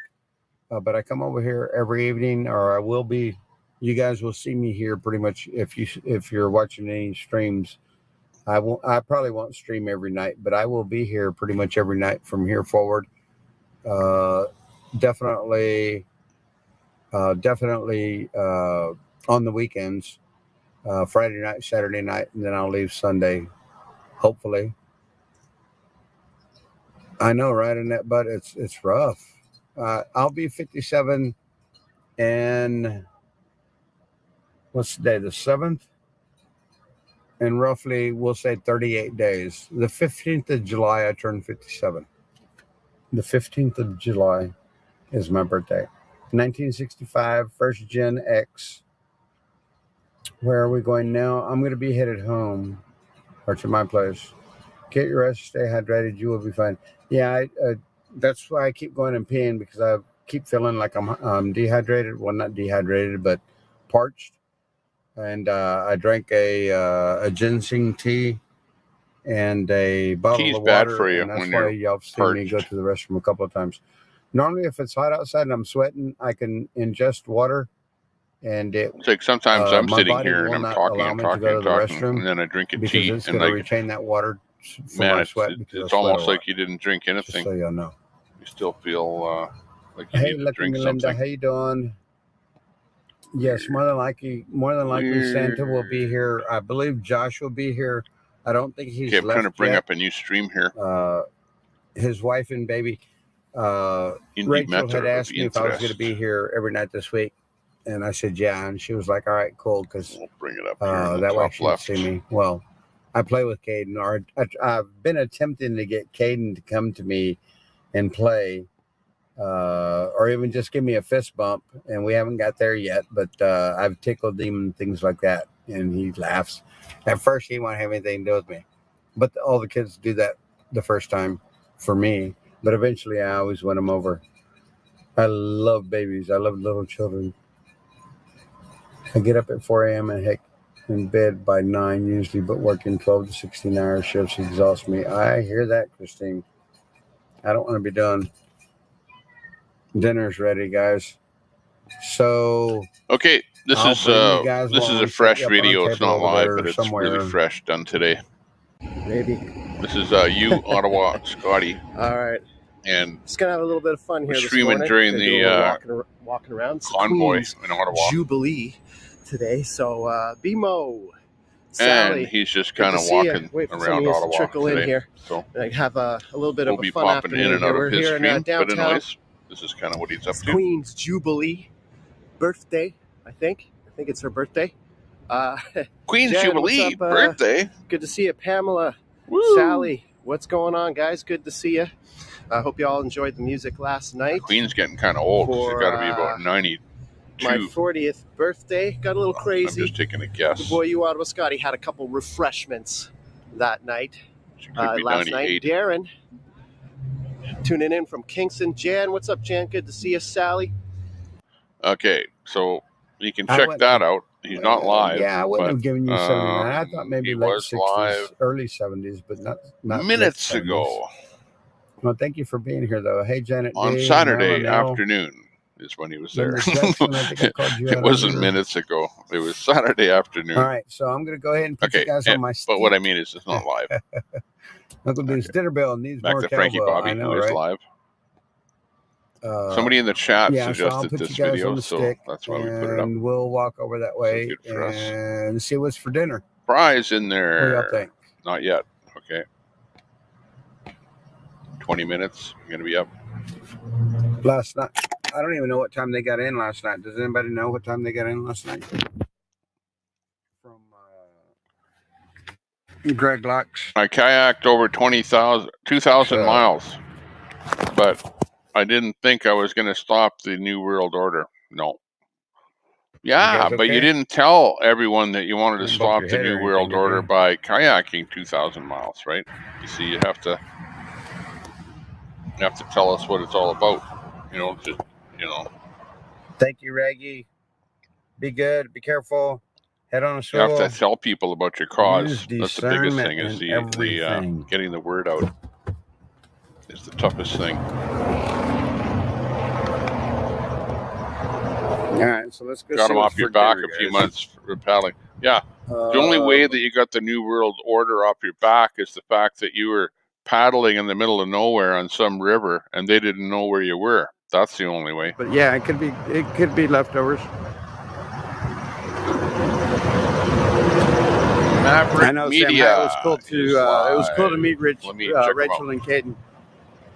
But I come over here every evening, or I will be. You guys will see me here pretty much if you're watching any streams. I probably won't stream every night, but I will be here pretty much every night from here forward. Definitely on the weekends, Friday night, Saturday night, and then I'll leave Sunday, hopefully. I know, right, Annette, but it's rough. I'll be 57 and what's the day? The 7th? And roughly, we'll say 38 days. The 15th of July, I turn 57. The 15th of July is my birthday. 1965, first Gen X. Where are we going now? I'm going to be headed home or to my place. Get your rest, stay hydrated. You will be fine. Yeah, that's why I keep going and peeing, because I keep feeling like I'm dehydrated. Well, not dehydrated, but parched. And I drank a ginseng tea and a bottle Tea's of water. bad for you And that's when why you're y'all seen me go to the restroom a couple of times. Normally, if it's hot outside and I'm sweating, I can ingest water. And It's like sometimes I'm my sitting body here and will I'm not talking allow and me to talking go and to the talking, restroom and then I drink a because tea, it's and going to like, retain that water from man, my sweat. it's almost like you didn't drink anything. Just so y'all know. You still feel like you Hey, need to Lucky drink Melinda, something. how you doing? Yes, more than likely, Santa will be here. I believe Josh will be here. I don't think he's Okay, I'm trying to left bring yet. up a new stream here. His wife and baby, Rachel, had asked me if I was going to be here every night this week, and I said yeah, and she was like, "All right, cool," because we'll bring it up here in the that way top she'd left. see me. Well, I play with Caden, or I've been attempting to get Caden to come to me and play, or even just give me a fist bump, and we haven't got there yet. But I've tickled him and things like that, and he laughs. At first, he won't have anything to do with me, but all the kids do that the first time for me. But eventually, I always win them over. I love babies. I love little children. I get up at 4 a.m. and heck, in bed by 9 usually, but working 12 to 16-hour shifts exhausts me. I hear that, Christine. I don't want to be done. Dinner's ready, guys. So okay, this is a fresh video. It's not live, but it's really fresh, done today. Maybe. This is you, Ottawa Scotty. All right. And just gonna have a little bit of fun here this streaming morning. during the walking around. It's Convoy Queen's in Ottawa. Jubilee today. So BMO, Sally, and he's just kind of walking around Ottawa trickle today. In here. So I have a little bit we'll of a be fun popping in and out of his stream. Downtown. But anyways, this is kind of what he's up to. Queen's Jubilee birthday, I think it's her birthday. Queen's Jen, Jubilee birthday. Good to see you, Pamela. Woo. Sally, what's going on, guys? Good to see you. I hope you all enjoyed the music last night. Queen's getting kind of old. She's got to be about 92. My 40th birthday got a little crazy. I'm just taking a guess. The boy, you Ottawa Scotty, had a couple refreshments that night. She could be last 98. night, Darren tuning in from Kingston. Jan, what's up, Jan? Good to see you, Sally. Okay, so you can check that out. He's not live. Yeah, I wouldn't have given you 79. I thought maybe late 60s, live early 70s, but not minutes ago. Well, thank you for being here, though. Hey, Janet. On D, Saturday afternoon is when he was there. It wasn't minutes ago. It was Saturday afternoon. All right, so I'm going to go ahead and put you guys on my But what I mean is it's not live. Uncle Dude's dinner bell needs back more to Frankie cowbell. Bobby, I know, who is right? live. Somebody in the chat suggested so this video, so that's why we put it up. And we'll walk over that way and see what's for dinner. Fries in there. What do y'all think? Not yet. Okay. 20 minutes. I'm going to be up. Last night. I don't even know what time they got in last night. Does anybody know what time they got in last night? Greg Lux. I kayaked over 2,000 miles, but I didn't think I was going to stop the New World Order. No. Yeah, but you didn't tell everyone that you wanted to stop the New World Order by kayaking 2,000 miles, right? You see, you have to tell us what it's all about. Thank you, Reggie. Be good. Be careful. Head on a You swivel. have to tell people about your cause. That's the biggest thing. Is the getting the word out. Is the toughest thing. All right, so let's go. Got them off your back a few months for paddling. Yeah. The only way that you got the New World Order off your back is the fact that you were paddling in the middle of nowhere on some river and they didn't know where you were. That's the only way. But yeah, it could be leftovers. Maverick I know, Media. Sam, it was cool to meet Rachel and Caden.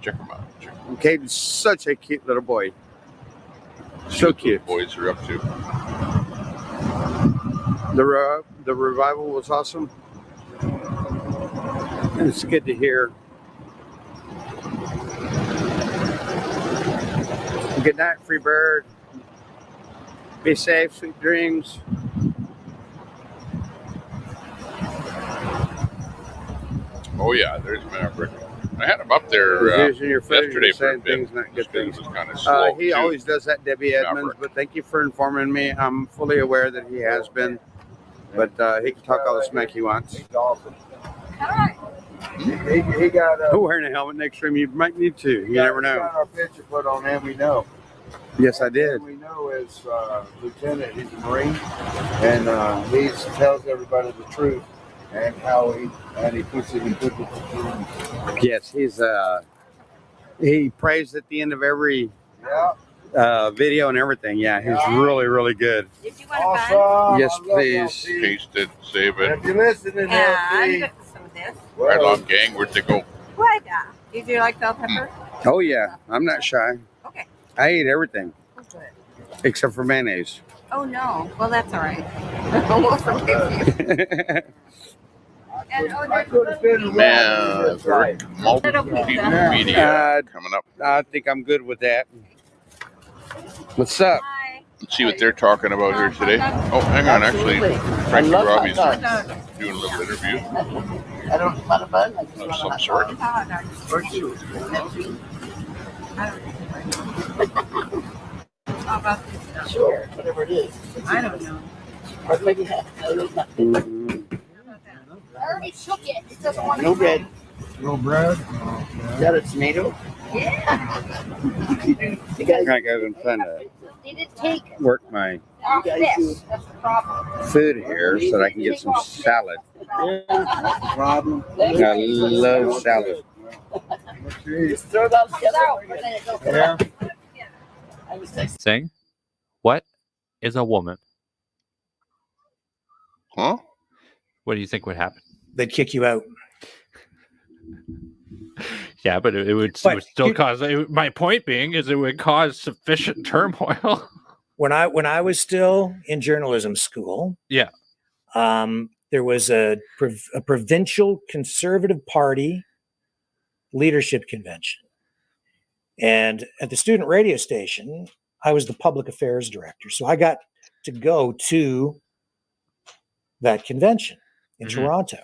Check them out. Caden's such a cute little boy. So cute. What the boys are up to. The revival was awesome. And it's good to hear. Good night, free bird. Be safe, sweet dreams. Oh yeah, there's Maverick. I had him up there yesterday for a bit. Things was kind of slow. He always does that, Debbie Edmonds. But thank you for informing me. I'm fully aware that he has been, but he can talk all the smack he wants. He's awesome. He got wearing a helmet next to him. You might need to. You never know. He got our picture put on him. We know. Yes, I did. We know is Lieutenant. He's a Marine, and he tells everybody the truth. And how he puts it in good performance. Yes, he prays at the end of every video and everything. Yeah, he's really, really good. Did you want a bun? Yes, please. Taste it, save it. If you're listening, I'm good for some of this. Right on, gang. Where'd they go? What? Did you like bell pepper? Oh yeah, I'm not shy. Okay. I eat everything Oh, good. except for mayonnaise. Oh no. Well, that's all right. We'll forgive you. And, Multimedia coming up. I think I'm good with that. What's up? Let's see what they're talking about here today. Oh, hang on. Actually, Frankie Robbie's doing a little interview of some sort. How about this? Sure, whatever it is. I don't know. Or maybe half. I already shook it. It doesn't want to No bread. No bread? Is that a tomato? Yeah. You guys, I got in front of Did it take work my this? That's the problem. food here so that I can get some salad. Problem. I love salad. just throw it all together. Yeah. I was texting. Saying, what is a woman? Huh? What do you think would happen? They'd kick you out. Yeah, but it would still cause. My point being is it would cause sufficient turmoil. When I was still in journalism school, yeah, there was a provincial Conservative Party leadership convention, and at the student radio station, I was the public affairs director, so I got to go to that convention in Toronto.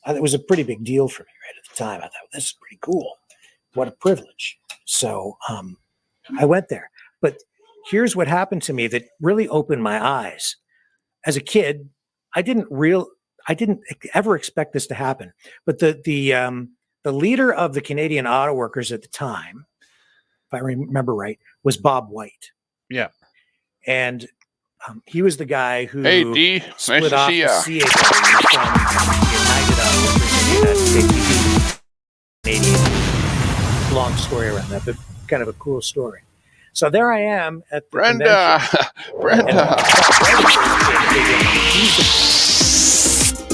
It was a pretty big deal for me right at the time. I thought, this is pretty cool. What a privilege. So I went there. But here's what happened to me that really opened my eyes. As a kid, I didn't ever expect this to happen. But the leader of the Canadian Auto Workers at the time, if I remember right, was Bob White. Yeah. And he was the guy who nice split to off see the ya. CAW from United Auto Workers in the Canadian. Long story around that, but kind of a cool story. So there I am at the Brenda. Brenda.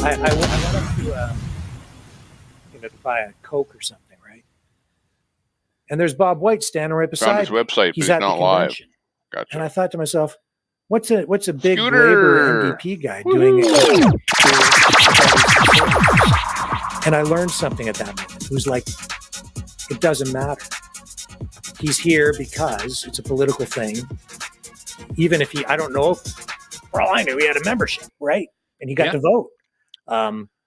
I went up to buy a Coke or something, right? And there's Bob White standing right beside Found his website, but he's at not the live. convention. Gotcha. And I thought to myself, what's a big Scooter. labor NDP guy doing it? And I learned something at that moment. It was like, it doesn't matter. He's here because it's a political thing. Even if I don't know if, for all I knew, he had a membership, right? And he got to vote.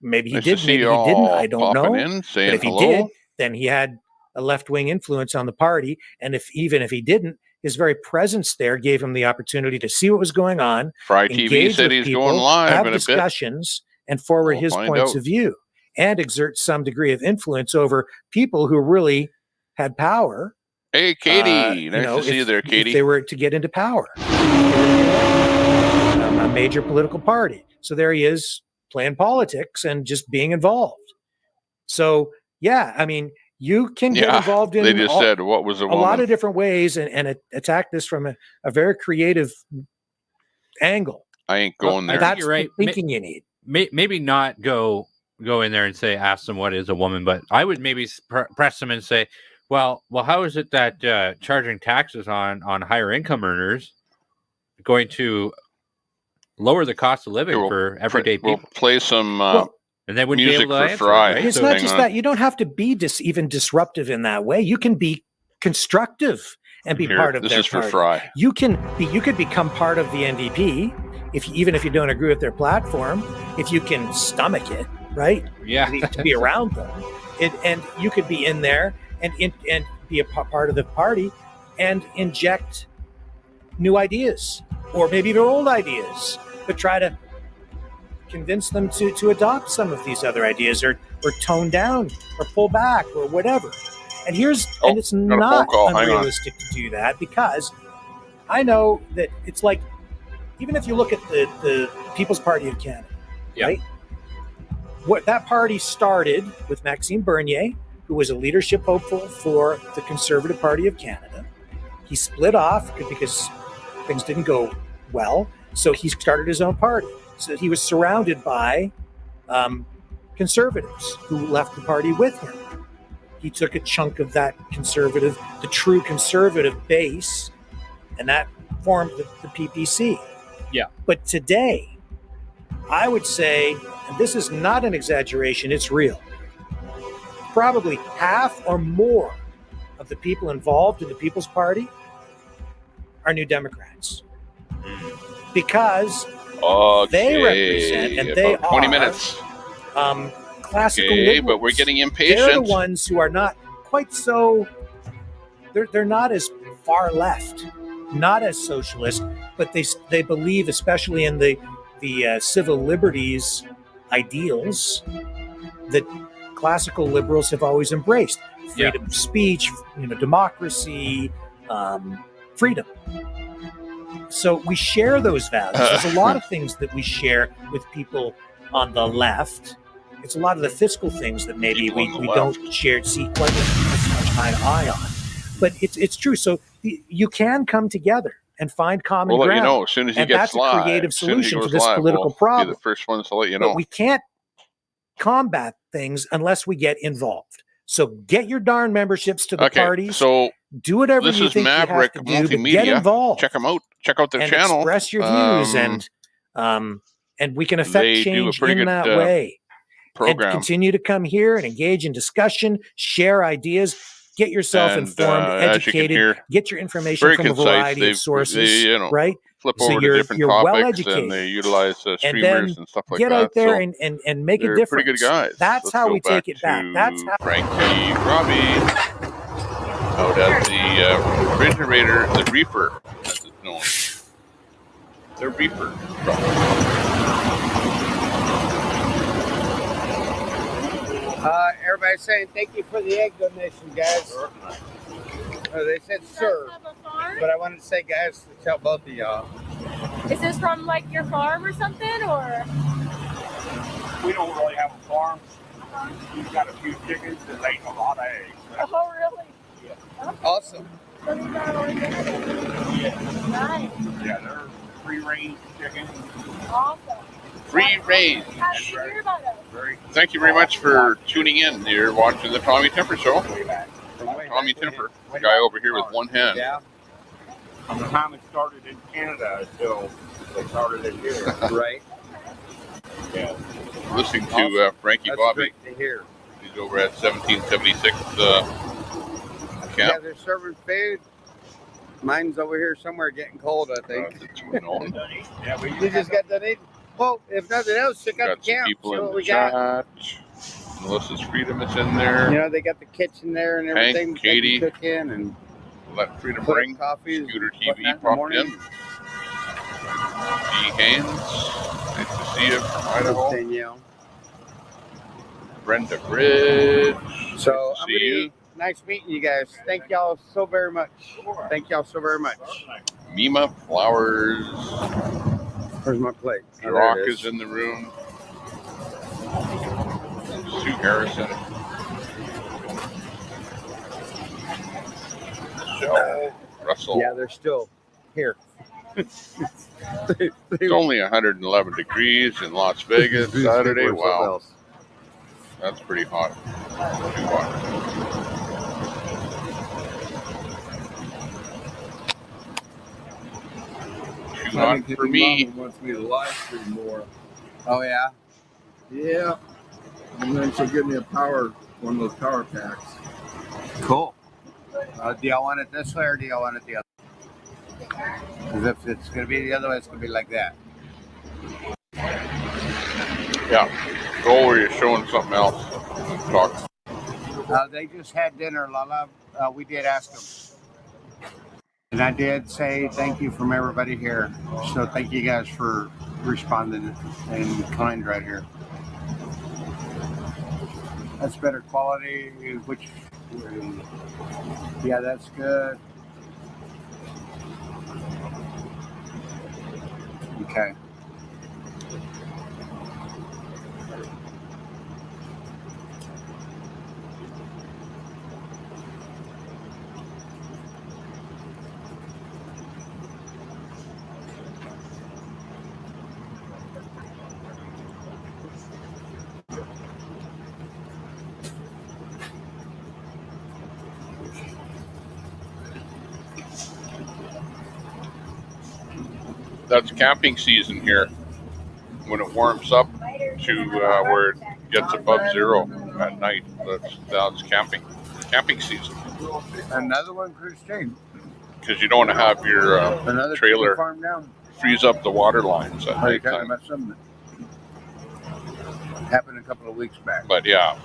Maybe he Nice did, to see maybe you he didn't. all I don't popping know. in, saying but if hello. he did, then he had a left-wing influence on the party. And even if he didn't, his very presence there gave him the opportunity to see what was going on, Fry TV engage said with he's people, going live have in a bit. discussions, and forward his find points out. of view, and exert some degree of influence over people who really had power. Hey, Katie. Nice to see you there, Katie. If they were to get into power, a major political party. So there he is playing politics and just being involved. So, yeah, I mean, you can get involved in they just said, what was a woman? lot of different ways and attack this from a very creative angle. I ain't going there. That's you're right. the thinking you need. Maybe not go in there and say, ask them what is a woman, but I would maybe press them and say, well, how is it that charging taxes on higher income earners going to lower the cost of living for everyday people? We'll play some and they wouldn't music be able to for answer Fry. it, right? It's not just that. You don't have to be even disruptive in that way. You can be constructive and be part of this their is for party. Fry. You could become part of the NDP even if you don't agree with their platform, if you can stomach it, right? Yeah. to be around them. And you could be in there and be a part of the party and inject new ideas or maybe even old ideas, but try to convince them to adopt some of these other ideas or tone down or pull back or whatever. And and it's not unrealistic to do that, because I know that it's like, even if you look at the People's Party of Canada, right? What that party started with Maxime Bernier, who was a leadership hopeful for the Conservative Party of Canada. He split off because things didn't go well, so he started his own party. So he was surrounded by conservatives who left the party with him. He took a chunk of that the true conservative base, and that formed the PPC. Yeah. But today, I would say, and this is not an exaggeration, it's real, probably half or more of the people involved in the People's Party are New Democrats. Because they represent, and they about 20 are minutes. Classical liberals. But we're getting impatient. They're the ones who are not quite so, they're not as far left, not as socialist, but they believe, especially in the civil liberties ideals that classical liberals have always embraced: freedom of speech, democracy, freedom. So we share those values. There's a lot of things that we share with people on the left. It's a lot of the fiscal things that maybe we don't see quite as much eye to eye on. But it's true. So you can come together and find common ground. We'll let you know as soon as he gets live. That's a creative solution to this political problem. We'll be the first ones to let you know. But we can't combat things unless we get involved. So get your darn memberships to the parties. So do whatever you think Maverick you have to do, but Multimedia. get involved. Check them out. Check out their and channel. Express your views, and we can affect change in that way. Program. And continue to come here and engage in discussion, share ideas, get yourself informed, educated, get your information from a variety of sources, right? Flip over to different topics, and they utilize streamers and stuff like that. Get out there and make a difference. Pretty good guys. That's how we take it back. That's how Frankie Robbie out at the refrigerator, the Reaper, as it's known. The Reaper. Everybody's saying thank you for the egg donation, guys. They said sir, but I wanted to say, guys, to tell both of y'all. Is this from like your farm or something, or? We don't really have a farm. We've got a few chickens that lay a lot of eggs. Oh, really? Yeah. Okay. Awesome. So these are organic? Yeah. Nice. Yeah, they're free-range chickens. Awesome. Free range. How did you hear about us? Thank you very much for tuning in. You're watching the Tommy Temper Show. Tommy Temper, the guy over here with one hand. Yeah. From the time it started in Canada until they started it here. Right. Yeah. Listening to Frankie Bobby. Great to hear. He's over at 1776 Yeah, camp. they're serving food. Mine's over here somewhere getting cold, I think. We just got done eating. Well, if nothing else, check out Got the some camp. people See in what the we got. chat. Melissa's Freedom is in there. You know, they got the kitchen there and everything. Hank, Katie. They can cook in and Let Freedom put Ring. coffee. Scooter TV popped in. Dee Haynes. Nice to see you from Idaho. Danielle. Brenda Bridge. So nice to see you. Nice meeting you guys. Thank y'all so very much. Thank y'all so very much. Mima Flowers. Where's my plate? Rock is in the room. Sue Harrison. Michelle Russell. Yeah, they're still here. It's only 111 degrees in Las Vegas Saturday. Wow. That's pretty hot. Too hot. Too hot for me. Mama wants me to live stream more. Oh, yeah? Yeah. And then she'll give me one of those power packs. Cool. Do y'all want it this way or do y'all want it the other way? Because if it's going to be the other way, it's going to be like that. Yeah. Go where you're showing something else. Talk. They just had dinner, Lala. We did ask them. And I did say thank you from everybody here. So thank you guys for responding and kind right here. That's better quality. Which, yeah, that's good. Okay. That's camping season here. When it warms up to where it gets above zero at night, that's camping season. Another one, Christine. Because you don't want to have your trailer farm down. freeze up the water lines at Are you talking nighttime. about something that happened a couple of weeks back? But yeah,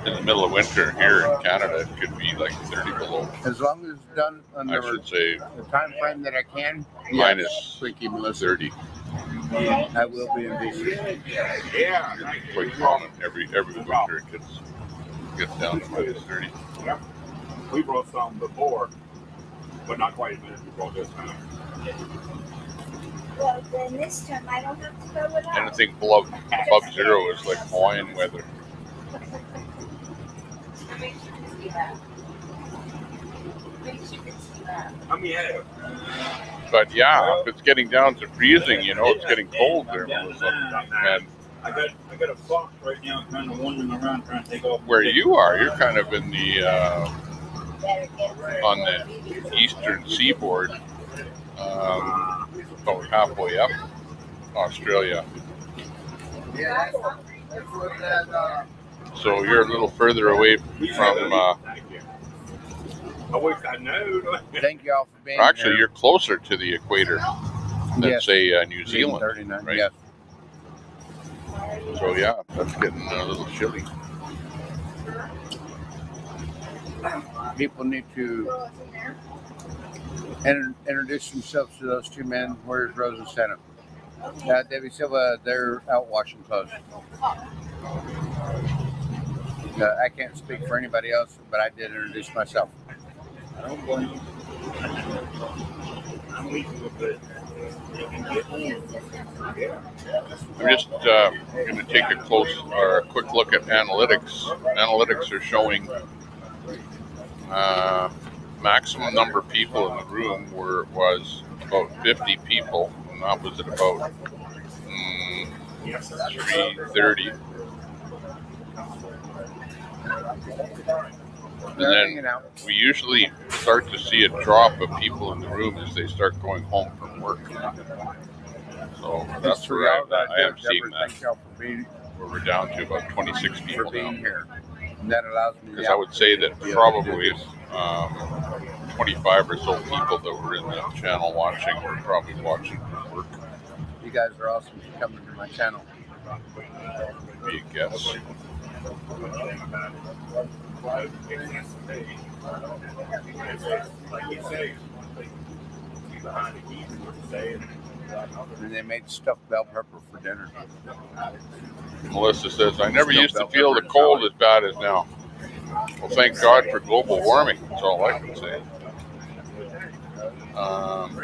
in the middle of winter here in Canada, it could be like 30 below. As long as it's done under I should say the time frame that I can. minus 30. I will be in BC. Yeah, it's quite common. Every winter it gets down to minus 30. Yeah. We brought some before, but not quite as many as we brought this time. Well, then this time I don't have to go without. Anything above zero is like Hawaiian weather. But yeah, if it's getting down to freezing, it's getting cold there. And I got a fox right now kind of wandering around trying to take off. where you are, you're kind of in the on the eastern seaboard, about halfway up Australia. So you're a little further away from. I wish I knew. Thank you all for being Actually, here. you're closer to the equator than Yes. say New Zealand, 39, right? yes. So yeah, that's getting a little chilly. People need to introduce themselves to those two men. Where's Rose and Santa? Debbie Silva, they're out washing clothes. I can't speak for anybody else, but I did introduce myself. I don't blame you. I'm weak a little bit. I'm just going to take a quick look at analytics. Analytics are showing maximum number of people in the room was about 50 people, and that was at about 3:30. And then we usually start to see a drop of people in the room as they start going home from work. So that's where I am seeing that. Thank y'all for being where we're down to about 26 people now. here. And that allows me because I would say that probably 25 or so people that were in the channel watching were probably watching for work. You guys are awesome for coming to my channel. Be a guess. And they made stuffed bell pepper for dinner. Melissa says, I never used to feel the cold as bad as now. Well, thank God for global warming. That's all I can say.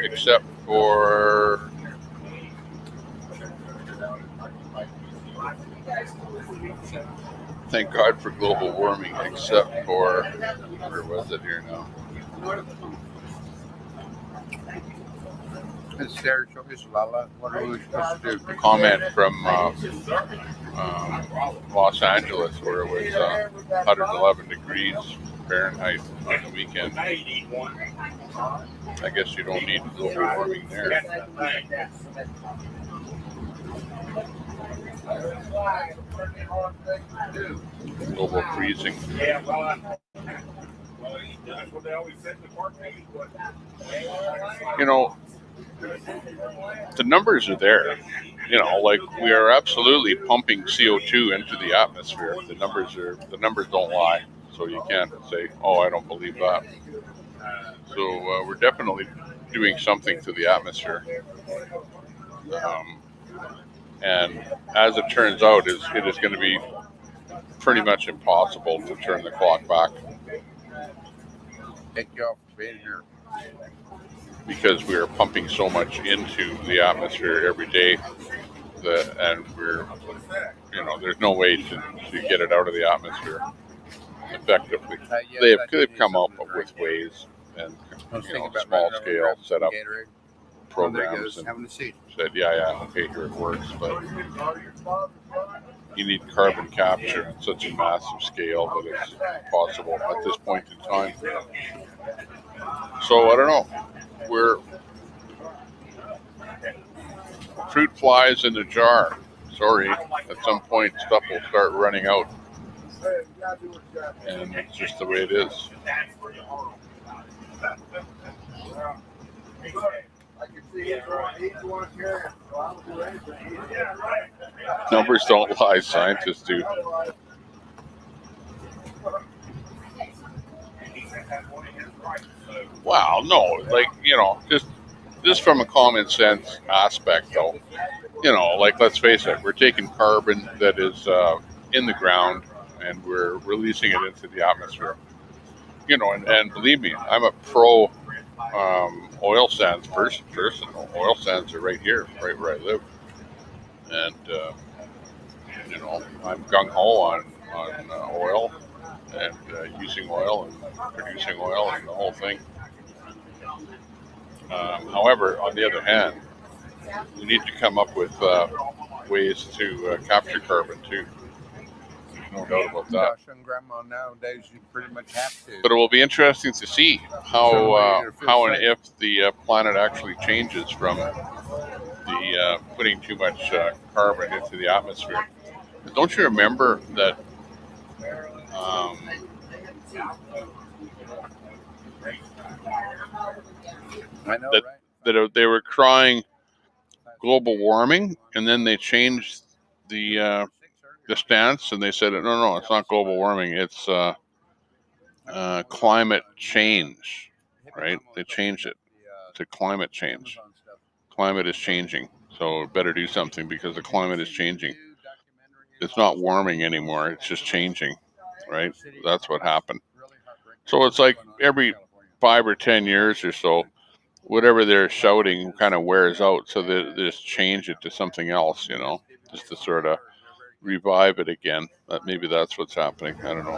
Except for thank God for global warming, except for where was it here now? It's their choice, Lala. What are we supposed to do? A comment from Los Angeles where it was 111 degrees Fahrenheit on the weekend. I guess you don't need global warming there. Global freezing. Yeah, well, that's what they always said in the park meeting. You know, the numbers are there. You know, like we are absolutely pumping CO2 into the atmosphere. The numbers don't lie. So you can't say, oh, I don't believe that. So we're definitely doing something to the atmosphere. And as it turns out, it is going to be pretty much impossible to turn the clock back. Thank you all for being here. Because we are pumping so much into the atmosphere every day, and we're, you know, there's no way to get it out of the atmosphere effectively. Yes, They've come up with ways and, you know, small scale setup programs and said, yeah, okay, here it works, but you need carbon capture on such a massive scale that it's impossible at this point in time. So I don't know. We're fruit flies in the jar. Sorry, at some point stuff will start running out, and it's just the way it is. Numbers don't lie, scientists do. Wow, no, like, you know, just from a common sense aspect, though. You know, like, let's face it, we're taking carbon that is in the ground and we're releasing it into the atmosphere. You know, and believe me, I'm a pro oil sands person. Oil sands are right here, right where I live. And, you know, I'm gung-ho on oil and using oil and producing oil and the whole thing. However, on the other hand, we need to come up with ways to capture carbon too. No doubt about that. Gosh, and Grandma, nowadays you pretty much have to. But it will be interesting to see how and if the planet actually changes from the putting too much carbon into the atmosphere. Don't you remember that? I know, that they were crying global warming, and then they changed the stance, and they said, no, it's not global warming, it's climate change, right? They changed it to climate change. Climate is changing, so better do something because the climate is changing. It's not warming anymore, it's just changing, right? That's what happened. So it's like every 5 or 10 years or so, whatever they're shouting kind of wears out, so they just change it to something else, you know, just to sort of revive it again. Maybe that's what's happening. I don't know.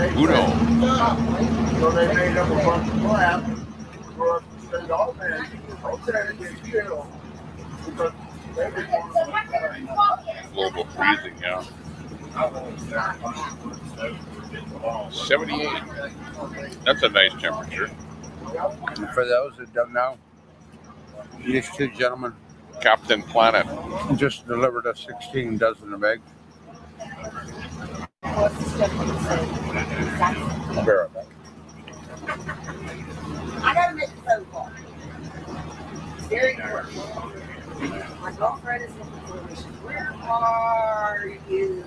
Who knows? So they made up a bunch of crap for us to send off and Global freezing, yeah. 78. That's a nice temperature. And for those that don't know, these two gentlemen Captain Planet. Just delivered us 16 dozen of eggs. I'll be right back. I gotta make a phone call. Very important. My girlfriend is looking for me. Where are you?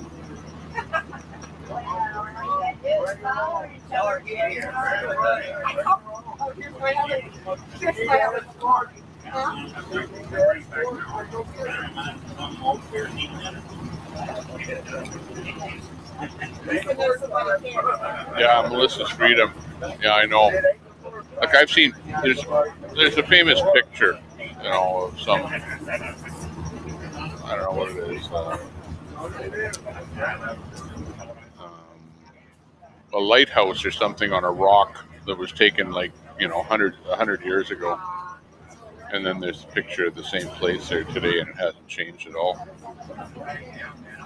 Tell her get here. Oh, here's my other. Here's my other card. Yeah, Melissa's Freedom. Yeah, I know. Like I've seen, there's a famous picture, of some, I don't know what it is, a lighthouse or something on a rock that was taken 100 years ago. And then there's a picture of the same place there today, and it hasn't changed at all.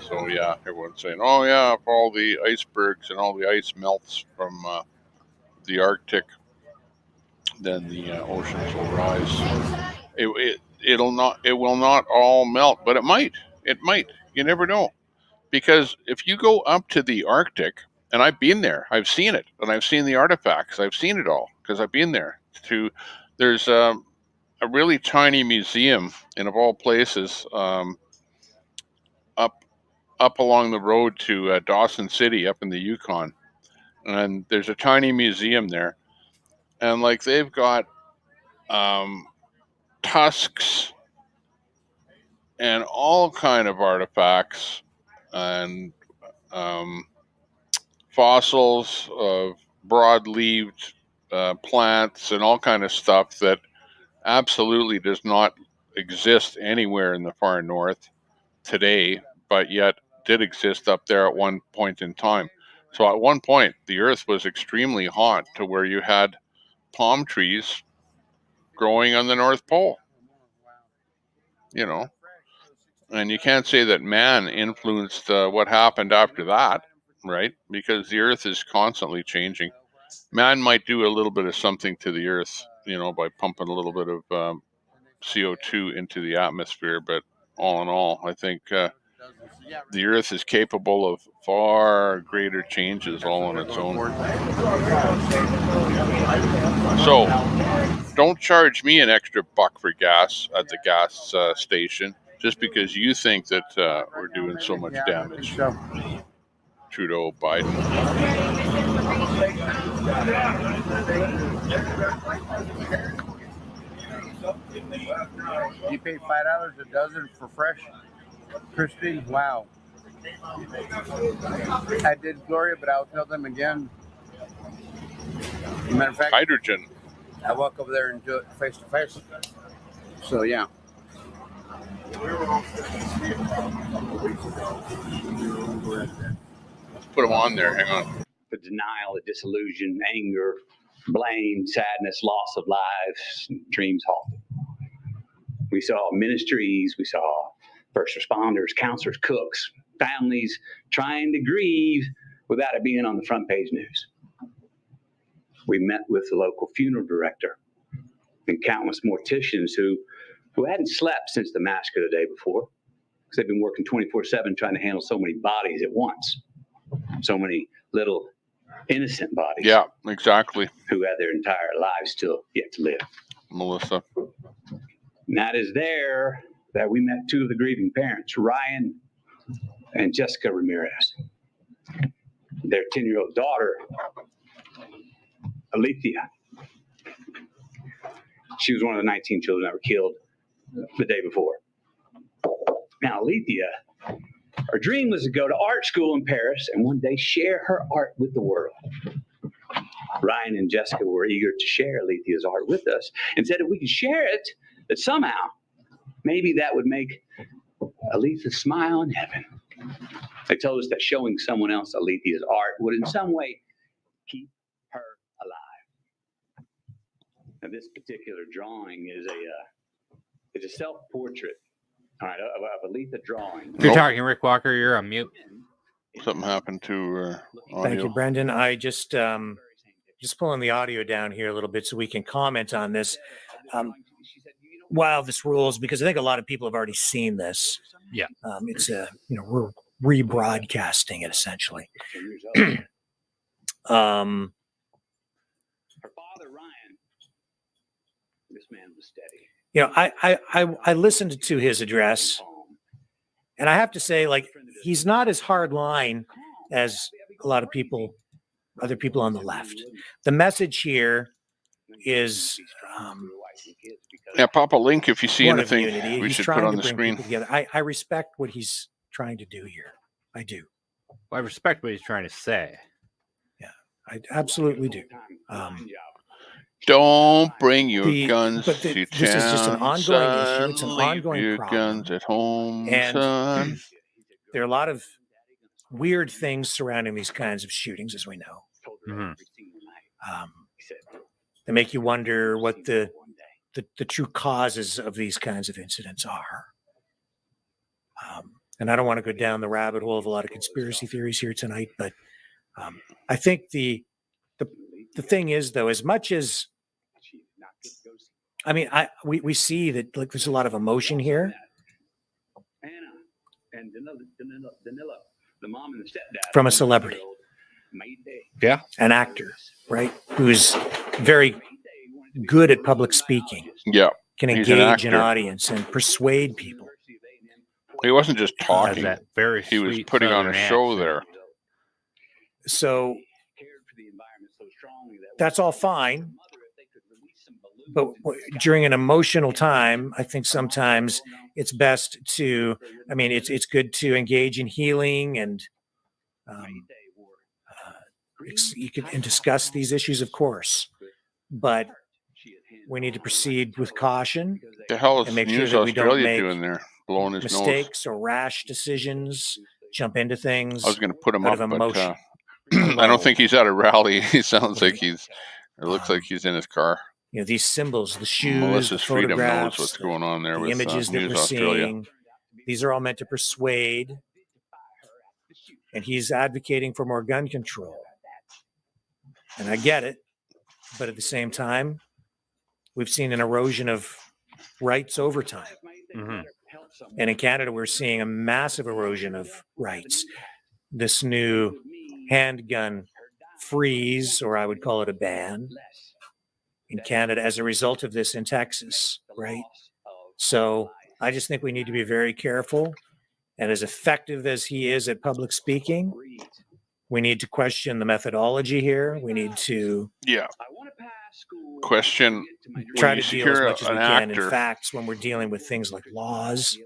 So yeah, everyone's saying, "Oh yeah, if all the icebergs and all the ice melts from the Arctic, then the oceans will rise." It will not all melt, but it might. It might. You never know, because if you go up to the Arctic, and I've been there, I've seen it, and I've seen the artifacts, I've seen it all because I've been there. There's a really tiny museum, and of all places, up along the road to Dawson City, up in the Yukon, and there's a tiny museum there, and like they've got tusks and all kind of artifacts and fossils of broad-leaved plants and all kind of stuff that absolutely does not exist anywhere in the far north today, but yet did exist up there at one point in time. So at one point, the earth was extremely hot to where you had palm trees growing on the North Pole. And you can't say that man influenced what happened after that, right? Because the earth is constantly changing. Man might do a little bit of something to the earth, by pumping a little bit of CO2 into the atmosphere. But all in all, I think the earth is capable of far greater changes all on its own. So don't charge me an extra $1 for gas at the gas station just because you think that we're doing so much damage. Trudeau, Biden. You paid $5 a dozen for fresh, crispy. Wow. I did Gloria, but I'll tell them again. Matter of fact, hydrogen. I walk over there and do it face to face. So yeah. Put them on there. Hang on. The denial, the disillusion, anger, blame, sadness, loss of lives, dreams halted. We saw ministries, we saw first responders, counselors, cooks, families trying to grieve without it being on the front page news. We met with the local funeral director and countless morticians who hadn't slept since the massacre the day before, because they've been working 24/7 trying to handle so many bodies at once, so many little innocent bodies. Yeah, exactly. Who had their entire lives still yet to live. Melissa. And that is there that we met two of the grieving parents, Ryan and Jessica Ramirez. Their 10-year-old daughter, Alethea. She was one of the 19 children that were killed the day before. Now, Alethea, her dream was to go to art school in Paris and one day share her art with the world. Ryan and Jessica were eager to share Alethea's art with us and said if we could share it, that somehow, maybe that would make Alethea smile in heaven. They told us that showing someone else Alethea's art would in some way keep her alive. Now, this particular drawing is a self-portrait, all right, of Alethea drawing. If you're talking, Rick Walker, you're on mute. Something happened to audio. Thank you, Brendan. I just pulling the audio down here a little bit so we can comment on this. while this rules, because I think a lot of people have already seen this. Yeah. It's we're rebroadcasting it essentially. Her father, Ryan, this man was steady. I listened to his address, and I have to say, like, he's not as hard line as a lot of other people on the left. The message here is pop a link if you see one of anything unity. we He's should put trying on to the bring screen. people together. I respect what he's trying to do here. I do. Well, I respect what he's trying to say. Yeah, I absolutely do. Don't bring your guns to town, this is just an ongoing issue. It's an Leave ongoing your problem. guns at home, And son. there are a lot of weird things surrounding these kinds of shootings, as we know. They make you wonder what the true causes of these kinds of incidents are. And I don't want to go down the rabbit hole of a lot of conspiracy theories here tonight, but I think the thing is, though, as much as we see that, like, there's a lot of emotion here. And Danilo, the mom and the stepdad. From a celebrity. Yeah. An actor, right? Who's very good at public speaking. Yeah. Can He's engage an audience and persuade people. He wasn't just talking. That very he was sweet putting on a Southern show accent. there. So that's all fine. But during an emotional time, I think sometimes it's best to, it's good to engage in healing and you can discuss these issues, of course, but we need to proceed with caution. The hell is and make News sure that we don't Australia make doing there? Blowing his mistakes or rash decisions, jump into things. I was going to put him out up, of but emotion. I don't think he's at a rally. He sounds like it looks like he's in his car. These symbols, the shoes, Melissa's the Freedom knows photographs, what's going on there the with images that News we're Australia. seeing. These are all meant to persuade. And he's advocating for more gun control. And I get it. But at the same time, we've seen an erosion of rights over time. Mm-hmm. And in Canada, we're seeing a massive erosion of rights. This new handgun freeze, or I would call it a ban, in Canada as a result of this in Texas, right? So I just think we need to be very careful. And as effective as he is at public speaking, we need to question the methodology here. We need to question. try to deal as much as we can actor, in facts when we're dealing with things like laws.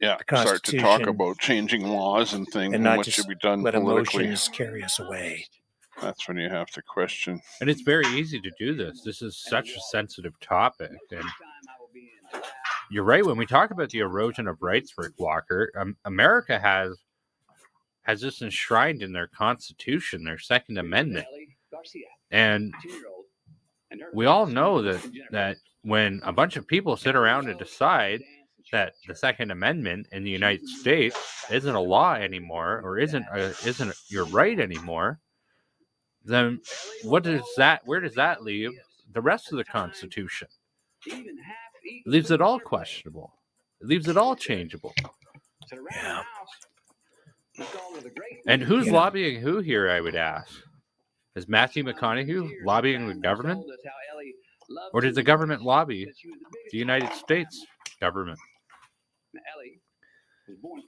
Yeah, start to talk about changing laws and things and what should be done let politically. Emotions carry us away. That's when you have to question. And it's very easy to do this. This is such a sensitive topic. And you're right. When we talk about the erosion of rights, Rick Walker, America has this enshrined in their Constitution, their Second Amendment. And we all know that when a bunch of people sit around and decide that the Second Amendment in the United States isn't a law anymore, or isn't your right anymore, then where does that leave the rest of the Constitution? It leaves it all questionable. It leaves it all changeable. Yeah. And who's lobbying who here, I would ask? Is Matthew McConaughey lobbying the government? Or did the government lobby the United States government?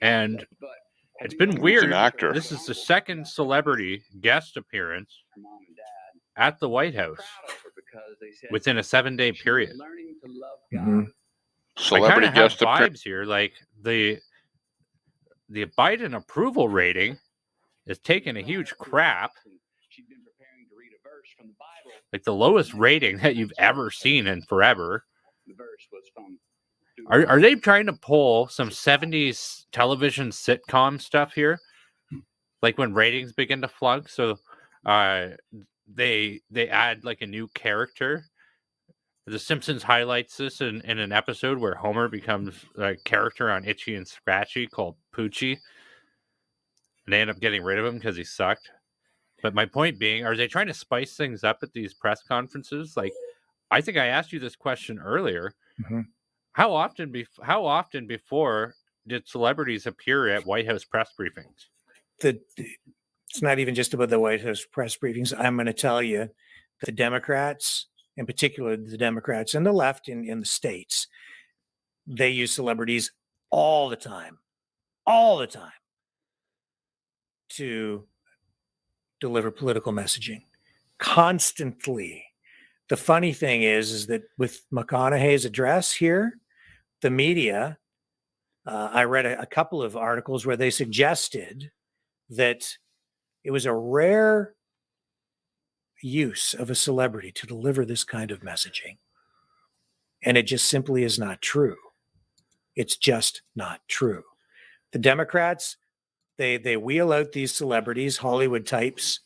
And it's been weird. An actor. This is the second celebrity guest appearance at the White House within a 7-day period. Mm-hmm. Celebrity I kind of guest have appearance. vibes here, like the Biden approval rating is taking a huge crap. Like the lowest rating that you've ever seen in forever. Are they trying to pull some 70s television sitcom stuff here? Like when ratings begin to flunk, so they add like a new character. The Simpsons highlights this in an episode where Homer becomes a character on Itchy and Scratchy called Poochie. And they end up getting rid of him because he sucked. But my point being, are they trying to spice things up at these press conferences? Like, I think I asked you this question earlier. Mm-hmm. How often before did celebrities appear at White House press briefings? It's not even just about the White House press briefings. I'm going to tell you, the Democrats, in particular, the Democrats and the left in the States, they use celebrities all the time to deliver political messaging constantly. The funny thing is that with McConaughey's address here, the media, I read a couple of articles where they suggested that it was a rare use of a celebrity to deliver this kind of messaging. And it just simply is not true. It's just not true. The Democrats, they wheel out these celebrities, Hollywood types,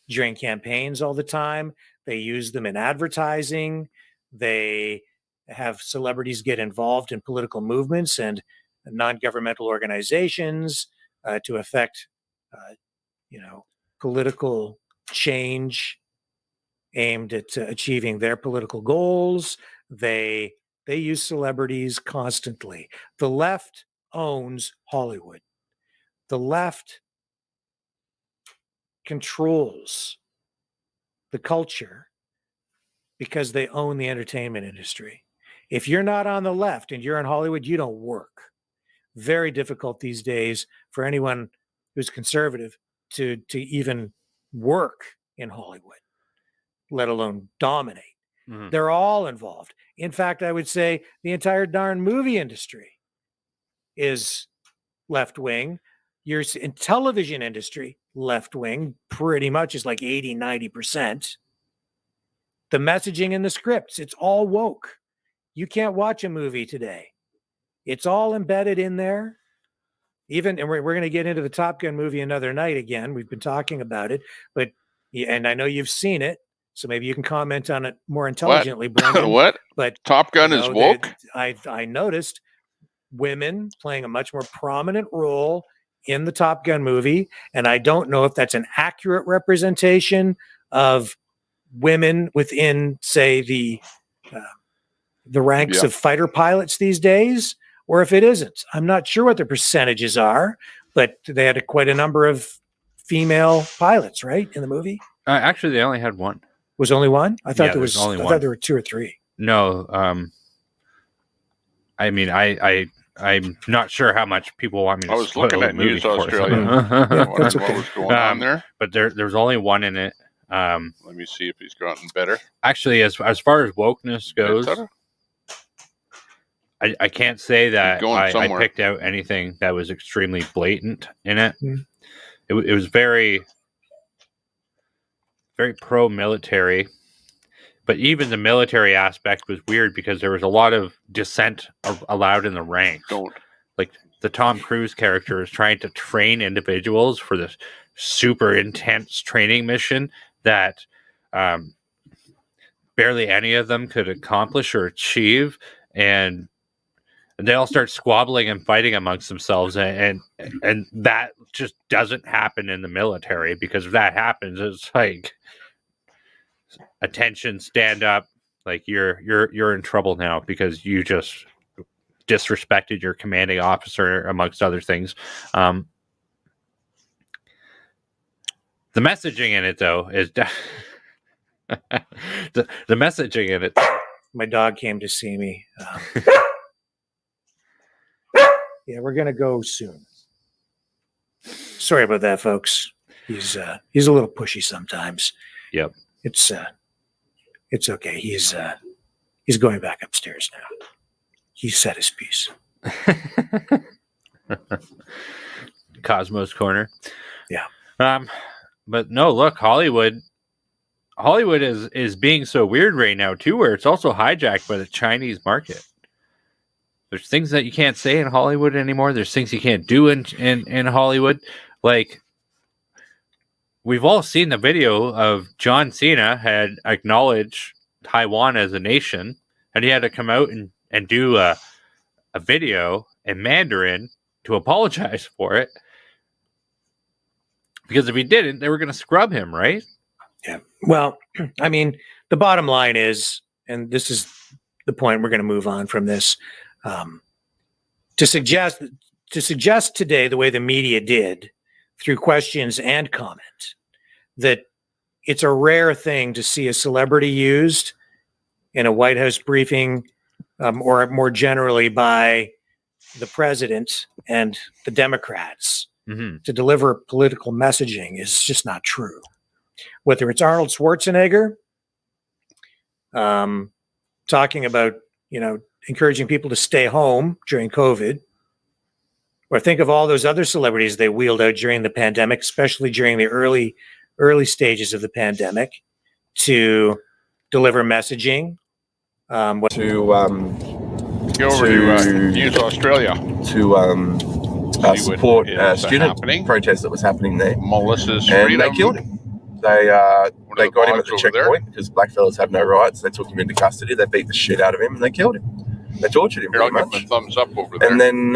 during campaigns all the time. They use them in advertising. They have celebrities get involved in political movements and non-governmental organizations to affect, political change aimed at achieving their political goals. They use celebrities constantly. The left owns Hollywood. The left controls the culture because they own the entertainment industry. If you're not on the left and you're in Hollywood, you don't work. Very difficult these days for anyone who's conservative to even work in Hollywood, let alone dominate. Mhm. They're all involved. In fact, I would say the entire darn movie industry is left wing. Your in television industry, left wing, pretty much is like 80, 90%. The messaging in the scripts, it's all woke. You can't watch a movie today. It's all embedded in there. And we're going to get into the Top Gun movie another night again. We've been talking about it, and I know you've seen it, so maybe you can comment on it more intelligently, Brendan. What? But Top Gun is woke? I noticed women playing a much more prominent role in the Top Gun movie, and I don't know if that's an accurate representation of women within, say, the ranks of fighter pilots these days, or if it isn't. I'm not sure what the percentages are, but they had quite a number of female pilots, right, in the movie? Actually, they only had one. Was only one? I thought Yeah, there was only I one. thought there were two or three. No, I mean, I'm not sure how much people want me to I was spoil looking the at movie News for Australia. them. Wondering what was going on there. But there's only one in it. Let me see if he's gotten better. Actually, as far as wokeness goes, I can't say that I picked out anything that was extremely blatant in it. It was very, very pro-military. But even the military aspect was weird because there was a lot of dissent allowed in the ranks. Like the Tom Cruise character is trying to train individuals for this super intense training mission that barely any of them could accomplish or achieve, and they all start squabbling and fighting amongst themselves, and that just doesn't happen in the military, because if that happens, it's like, attention, stand up, like you're in trouble now because you just disrespected your commanding officer, amongst other things. The messaging in it, though, is the messaging in it. My dog came to see me. Yeah, we're gonna go soon. Sorry about that, folks. He's a little pushy sometimes. Yep. It's okay. He's going back upstairs now. He said his piece. Cosmo's Corner. Yeah. But no, look, Hollywood is being so weird right now too, where it's also hijacked by the Chinese market. There's things that you can't say in Hollywood anymore. There's things you can't do in Hollywood. Like, we've all seen the video of John Cena had acknowledged Taiwan as a nation, and he had to come out and do a video in Mandarin to apologize for it. Because if he didn't, they were going to scrub him, right? Yeah. Well, I mean, the bottom line is, and this is the point, we're going to move on from this. To suggest today, the way the media did, through questions and comment, that it's a rare thing to see a celebrity used in a White House briefing, or more generally by the president and the Democrats to deliver political messaging is just not true. Whether it's Arnold Schwarzenegger talking about, encouraging people to stay home during COVID, or think of all those other celebrities they wheeled out during the pandemic, especially during the early stages of the pandemic, to deliver messaging. Go over to News Australia to support a student protest that was happening there. Melissa's and freedom. they killed him. They got him at the checkpoint because blackfellas have no rights. They took him into custody. They beat the shit out of him and they killed him. They tortured him Here, pretty I'll much. give him a thumbs up over there. And then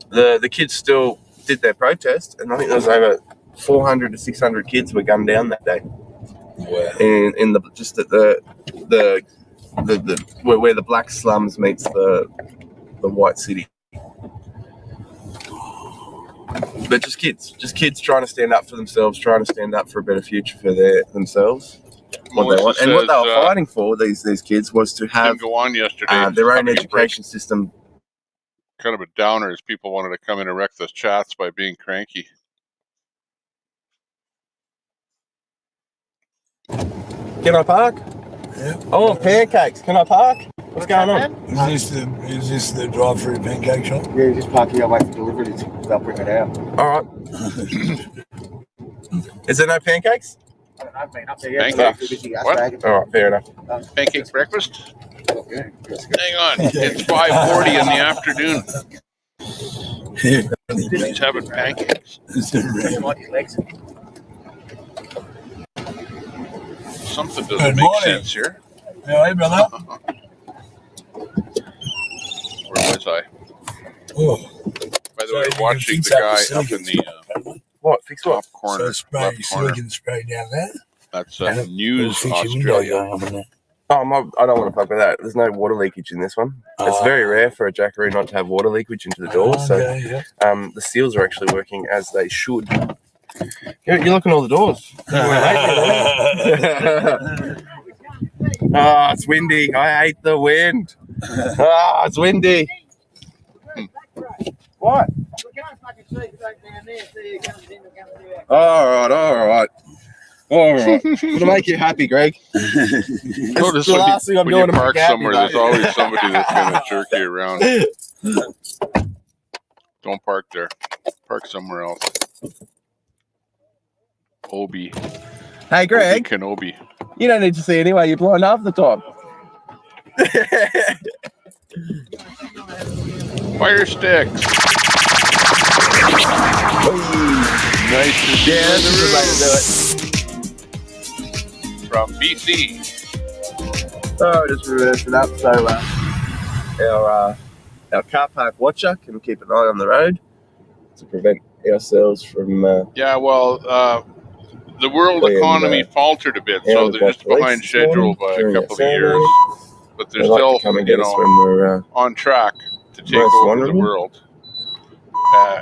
the kids still did their protest, and I think there was over 400 to 600 kids were gunned down that day. Wow. In the just at the where the black slums meets the white city. But just kids trying to stand up for themselves, trying to stand up for a better future for themselves. What they want. And what they were fighting for, these kids, was to have go on yesterday, their own education system. Kind of a downer as people wanted to come in and wreck the chats by being cranky. Can I park? Yeah. I want pancakes. Can I park? What's going on? Is this the drive-through pancake shop? Yeah, just park here, wait for delivery. They'll bring it out. All right. Is there no pancakes? I don't know, I've been up there yet. Pancakes? What? All right, fair enough. Pancake breakfast? Okay. Hang on. It's 5:40 in the afternoon. He's having pancakes. Something doesn't make sense here. Hey, brother. Where was I? Oh. By the way, watching the guy up in the top corner, left corner. Spray down there. That's News Australia. Oh, I don't want to fuck with that. There's no water leakage in this one. It's very rare for a jackaroo not to have water leakage into the doors. The seals are actually working as they should. You're looking at all the doors. Oh, it's windy. I hate the wind. Oh, it's windy. What? All right. It'll make you happy, Greg. Notice when you park somewhere, there's always somebody that's going to jerk you around. Don't park there. Park somewhere else. Obi. Hey, Greg. Kenobi. You don't need to see anyway. You're blind half the time. Fire sticks. Nice to see that's a good way to do it. From BC. Oh, just reverse it up so our car park watcher can keep an eye on the road to prevent ourselves from. The world economy faltered a bit, so they're just behind schedule by a couple of years. But they're still, on track to take over the world.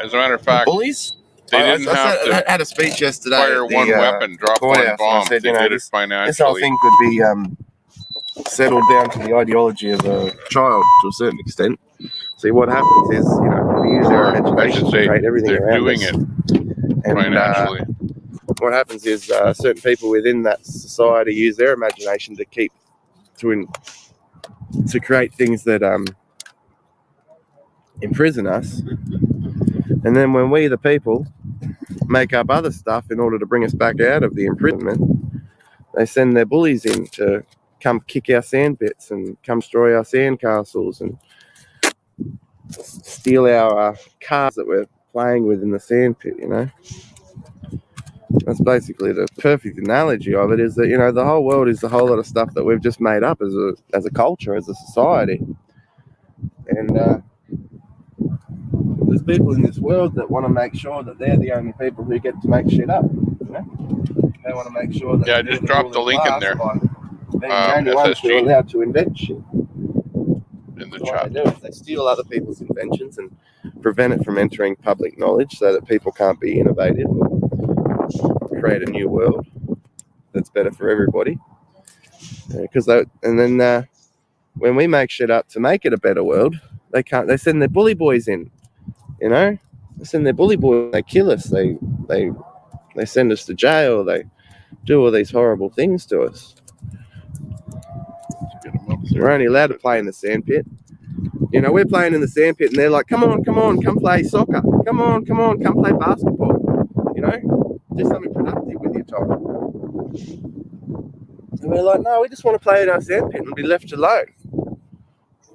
As a matter of fact, bullies. They didn't have to had a speech yesterday. Fire one weapon, drop one bomb. They did it financially. This whole thing could be settled down to the ideology of a child to a certain extent. See, what happens is, we use our education to create everything around doing us. It financially. What happens is certain people within that society use their imagination to create things that imprison us. And then when we, the people, make up other stuff in order to bring us back out of the imprisonment, they send their bullies in to come kick our sand pits and come destroy our sand castles and steal our cars that we're playing with in the sand pit, That's basically the perfect analogy of it, is that, the whole world is a whole lot of stuff that we've just made up as a culture, as a society. And there's people in this world that want to make sure that they're the only people who get to make shit up. They want to make sure that. Yeah, I just dropped the link in there. They're the only ones who are allowed to invent shit. in the What chat. they do is they steal other people's inventions and prevent it from entering public knowledge so that people can't be innovative or create a new world that's better for everybody. When we make shit up to make it a better world, they can't. They send their bully boys in, you know. They send their bully boys. They kill us. They send us to jail. They do all these horrible things to us. We're only allowed to play in the sandpit. You know, we're playing in the sandpit, and they're like, "Come on, come play soccer. Come on, come play basketball. You know, do something productive with your time." And we're like, "No, we just want to play in our sandpit and be left alone."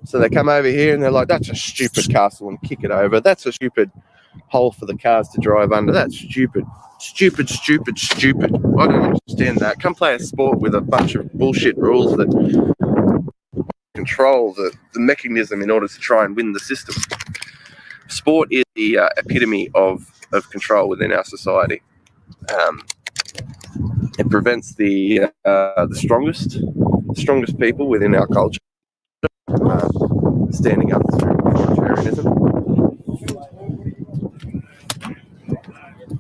So they come over here and they're like, "That's a stupid castle," and kick it over. "That's a stupid hole for the cars to drive under. That's stupid. Stupid. I don't understand that. Come play a sport with a bunch of bullshit rules that control the mechanism in order to try and win the system." Sport is the epitome of control within our society. It prevents the strongest people within our culture standing up to authoritarianism.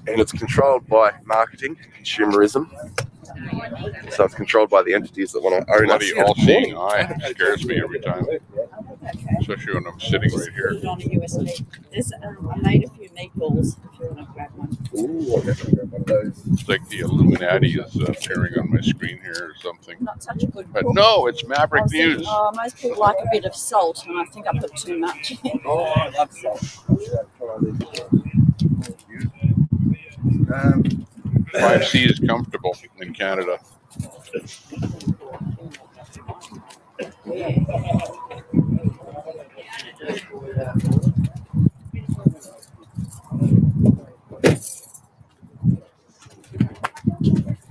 And it's controlled by marketing, consumerism. So it's controlled by the entities that want to own us. Bloody all-seeing eye scares me every time, especially when I'm sitting right here. There's, I made a few meatballs if you want to grab one. Ooh, I'll definitely grab one of those. It's like the Illuminati is appearing on my screen here or something. Not such a good But cook. no, it's Maverick Thinking, News. most people like a bit of salt, and I think I put too much in. Oh, I love salt. 5C is comfortable in Canada.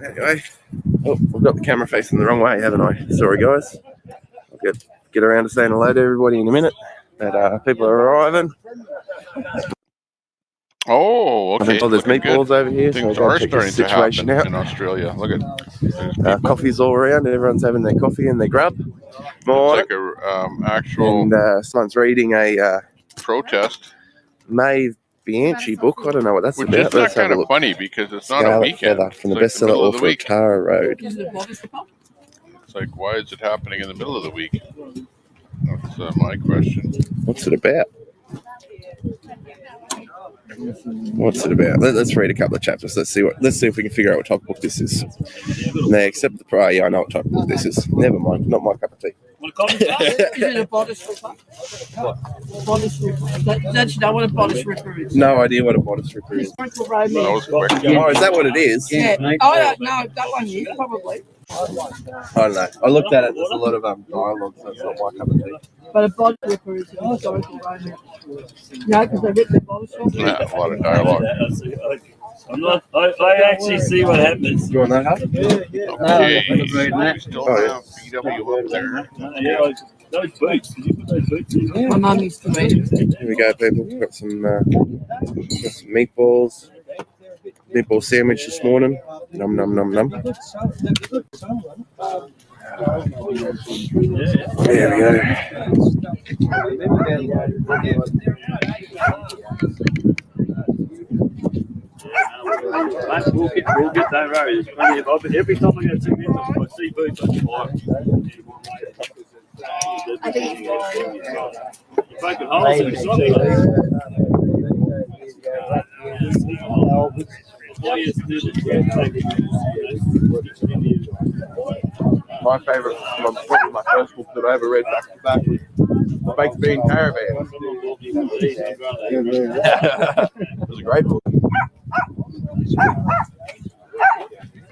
Anyway, I've got the camera facing the wrong way, haven't I? Sorry, guys. I'll get around to saying hello to everybody in a minute. But people are arriving. Oh, okay. Oh, there's meatballs over here. Things so are starting to happen out. in Australia. Look at Coffee's all around. Everyone's having their coffee and their grub. it's like a actual And someone's reading a protest, Maeve Bianchi book. I don't know what that's which about. is Let's have kind a of look. funny because it's not a Scarlet weekend. Feather from the It's like bestseller middle of the author week. Tara Road. It's like, why is it happening in the middle of the week? That's my question. What's it about? What's it about? Let's read a couple of chapters. Let's see if we can figure out what type of book this is. They accept the prior. Yeah, I know what type of book this is. Never mind, not my cup of tea. Is it a bodice ripper? Bodice ripper. Don't you know what a bodice ripper is? No idea what a bodice ripper is. Sprinkle romance. Oh, is that what it is? Yeah. Oh, yeah, no, that one is probably. I don't know. I looked at it. There's a lot of dialogue, so it's not my cup of tea. But a bodice ripper is a historical romance. No, because they ripped the bodice off. Yeah, a lot of dialogue. I actually see what happens. You want that, Huff? Okay, we still have BW up there. Yeah, those boots. Did you put those boots in? My mum used to read it. Here we go, people. We've got some meatballs. Meatball sandwich this morning. Num num num num. There we go. We'll get that right. There's plenty of every time I go to meatballs, I see boots on the fire. I think You're poking holes in something. My favourite, probably my first book that I ever read back to back was The Baked Bean Caravan. It was a great book. It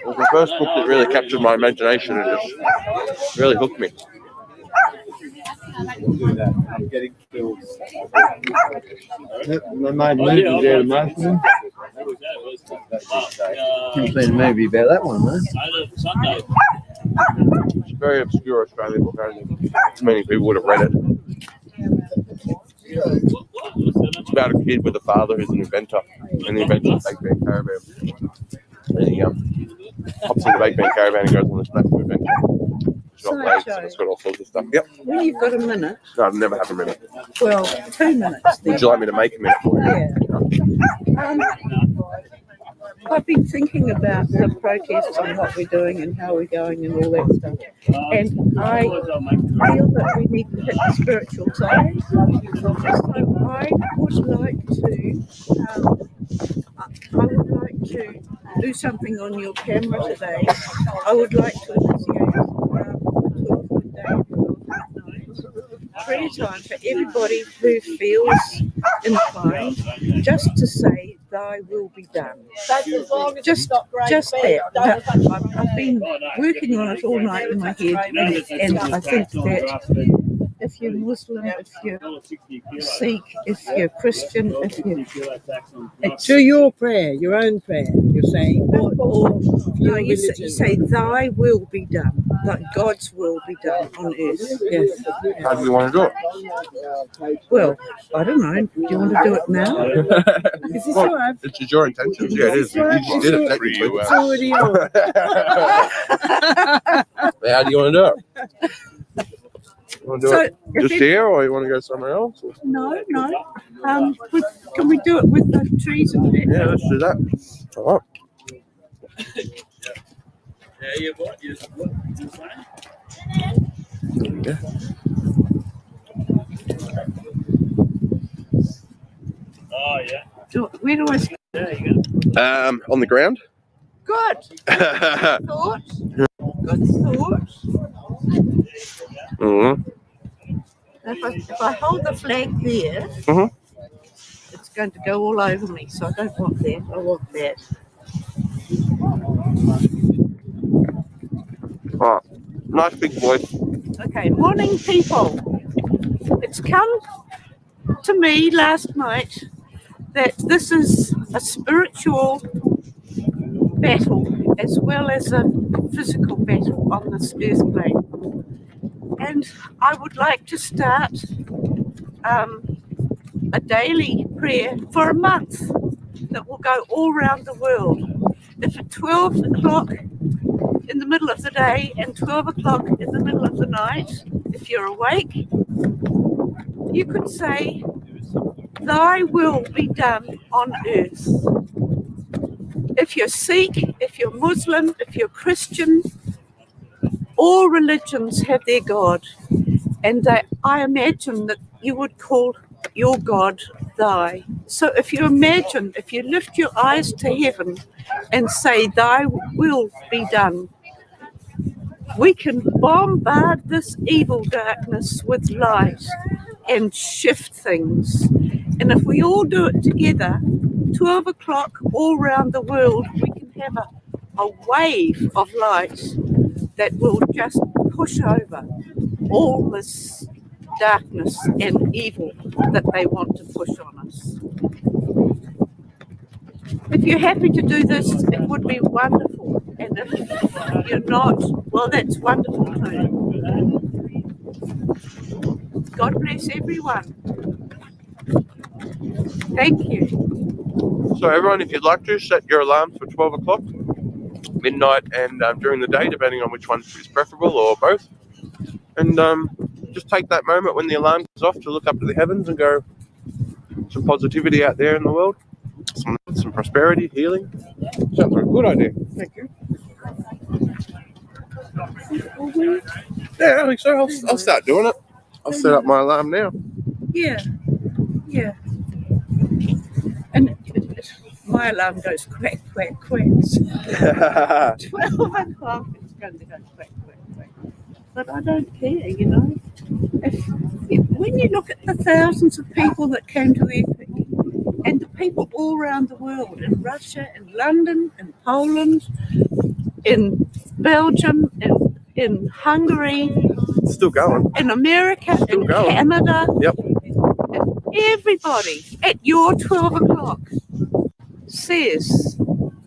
was the first book that really captured my imagination and just really hooked me. I'm getting killed. They made movies out of most of them. Haven't seen a movie about that one, though. It's a very obscure Australian book. I don't think many people would have read it. It's about a kid with a father who's an inventor, and the inventor of the Baked Bean Caravan. And he hops in the Baked Bean Caravan and goes on this massive adventure. got blades and it's got all sorts of stuff. Yep. When you've got a minute. No, I've never had a minute. Well, 2 minutes. Would you like me to make a minute for you? Yeah. I've been thinking about the protests and what we're doing and how we're going and all that stuff. And I feel that we need to hit the spiritual side. So I would like to do something on your camera today. I would like to initiate a 12-day prayer time for everybody who feels inclined, just to say, "Thy will be done." Just that. I've been working on it all night in my head, and I think that if you're Muslim, if you're Sikh, if you're Christian, if you To your prayer, your own prayer, you're saying, or no, you say, "Thy will be done," like God's will be done on earth. Yes. How do you want to do it? Well, I don't know. Do you want to do it now? Is this Well, all right? it's your intentions. Yeah, it is. You just did it technically. It's already on. How do you want to do it? You want to do it just here, or you want to go somewhere else? Or? No. Can we do it with the trees and that? Yeah, let's do that. All right. Yeah. Oh, yeah. Where do I stand? On the ground. Good. Good thoughts. Good thoughts. Mm-hmm. If I hold the flag there, it's going to go all over me, so I don't want that. I want that. All right. Nice big voice. Okay, morning, people. It's come to me last night that this is a spiritual battle as well as a physical battle on this earth plane. And I would like to start a daily prayer for a month that will go all around the world. If at 12 o'clock in the middle of the day and 12 o'clock in the middle of the night, if you're awake, you could say, "Thy will be done on earth." If you're Sikh, if you're Muslim, if you're Christian, all religions have their God. And I imagine that you would call your God thy. So if you lift your eyes to heaven and say, "Thy will be done," we can bombard this evil darkness with light and shift things. And if we all do it together, 12 o'clock all around the world, we can have a wave of light that will just push over all this darkness and evil that they want to push on us. If you're happy to do this, it would be wonderful. And if you're not, well, that's wonderful too. God bless everyone. Thank you. So everyone, if you'd like to, set your alarms for 12 o'clock, midnight, and during the day, depending on which one is preferable, or both. And just take that moment when the alarm goes off to look up to the heavens and go, some positivity out there in the world, some prosperity, healing. Sounds like a good idea. Thank you. Yeah, I think so. I'll start doing it. I'll set up my alarm now. Yeah. And my alarm goes quack, quack, quack. 12 o'clock, it's going to go quack, quack, quack. But I don't care, you know. When you look at the thousands of people that came to Epic, and the people all around the world, in Russia, in London, in Poland, in Belgium, in Hungary, still going, in America, still in going. Canada, yep. Everybody at your 12 o'clock says,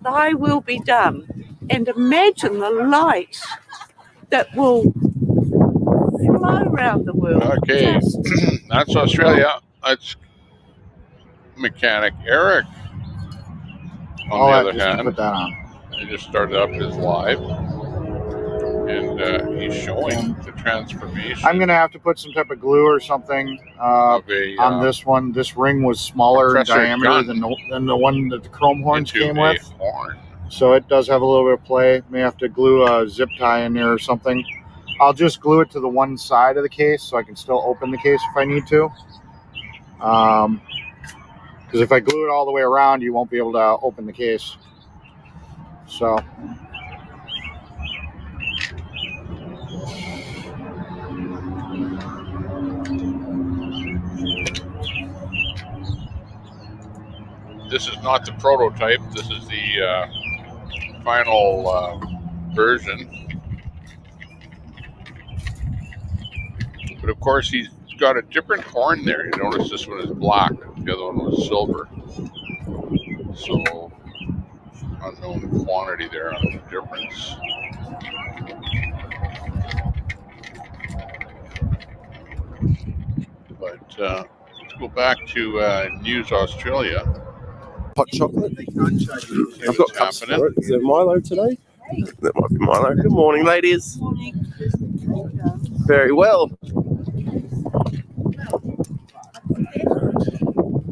"Thy will be done." And imagine the light that will flow around the world. Okay, that's Australia. That's mechanic Eric. On the other hand, he just started up his live. and he's showing the transformation. I'm gonna have to put some type of glue or something on this one. This ring was smaller in diameter than the one that the chrome horns came with. Horn. So it does have a little bit of play. May have to glue a zip tie in there or something. I'll just glue it to the one side of the case so I can still open the case if I need to. Because if I glue it all the way around, you won't be able to open the case. So. This is not the prototype. This is the final version. But of course, he's got a different horn there. You notice this one is black. The other one was silver. So, unknown quantity there on the difference. But let's go back to News Australia. Hot chocolate. I've got cups for it. Is it Milo today? That might be Milo. Good morning, ladies. Morning. Very well.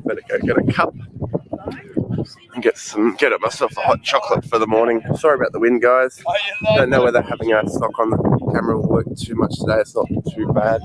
Better go get a cup and get myself a hot chocolate for the morning. Sorry about the wind, guys. Don't know whether having our stock on the camera will work too much today. It's not too bad.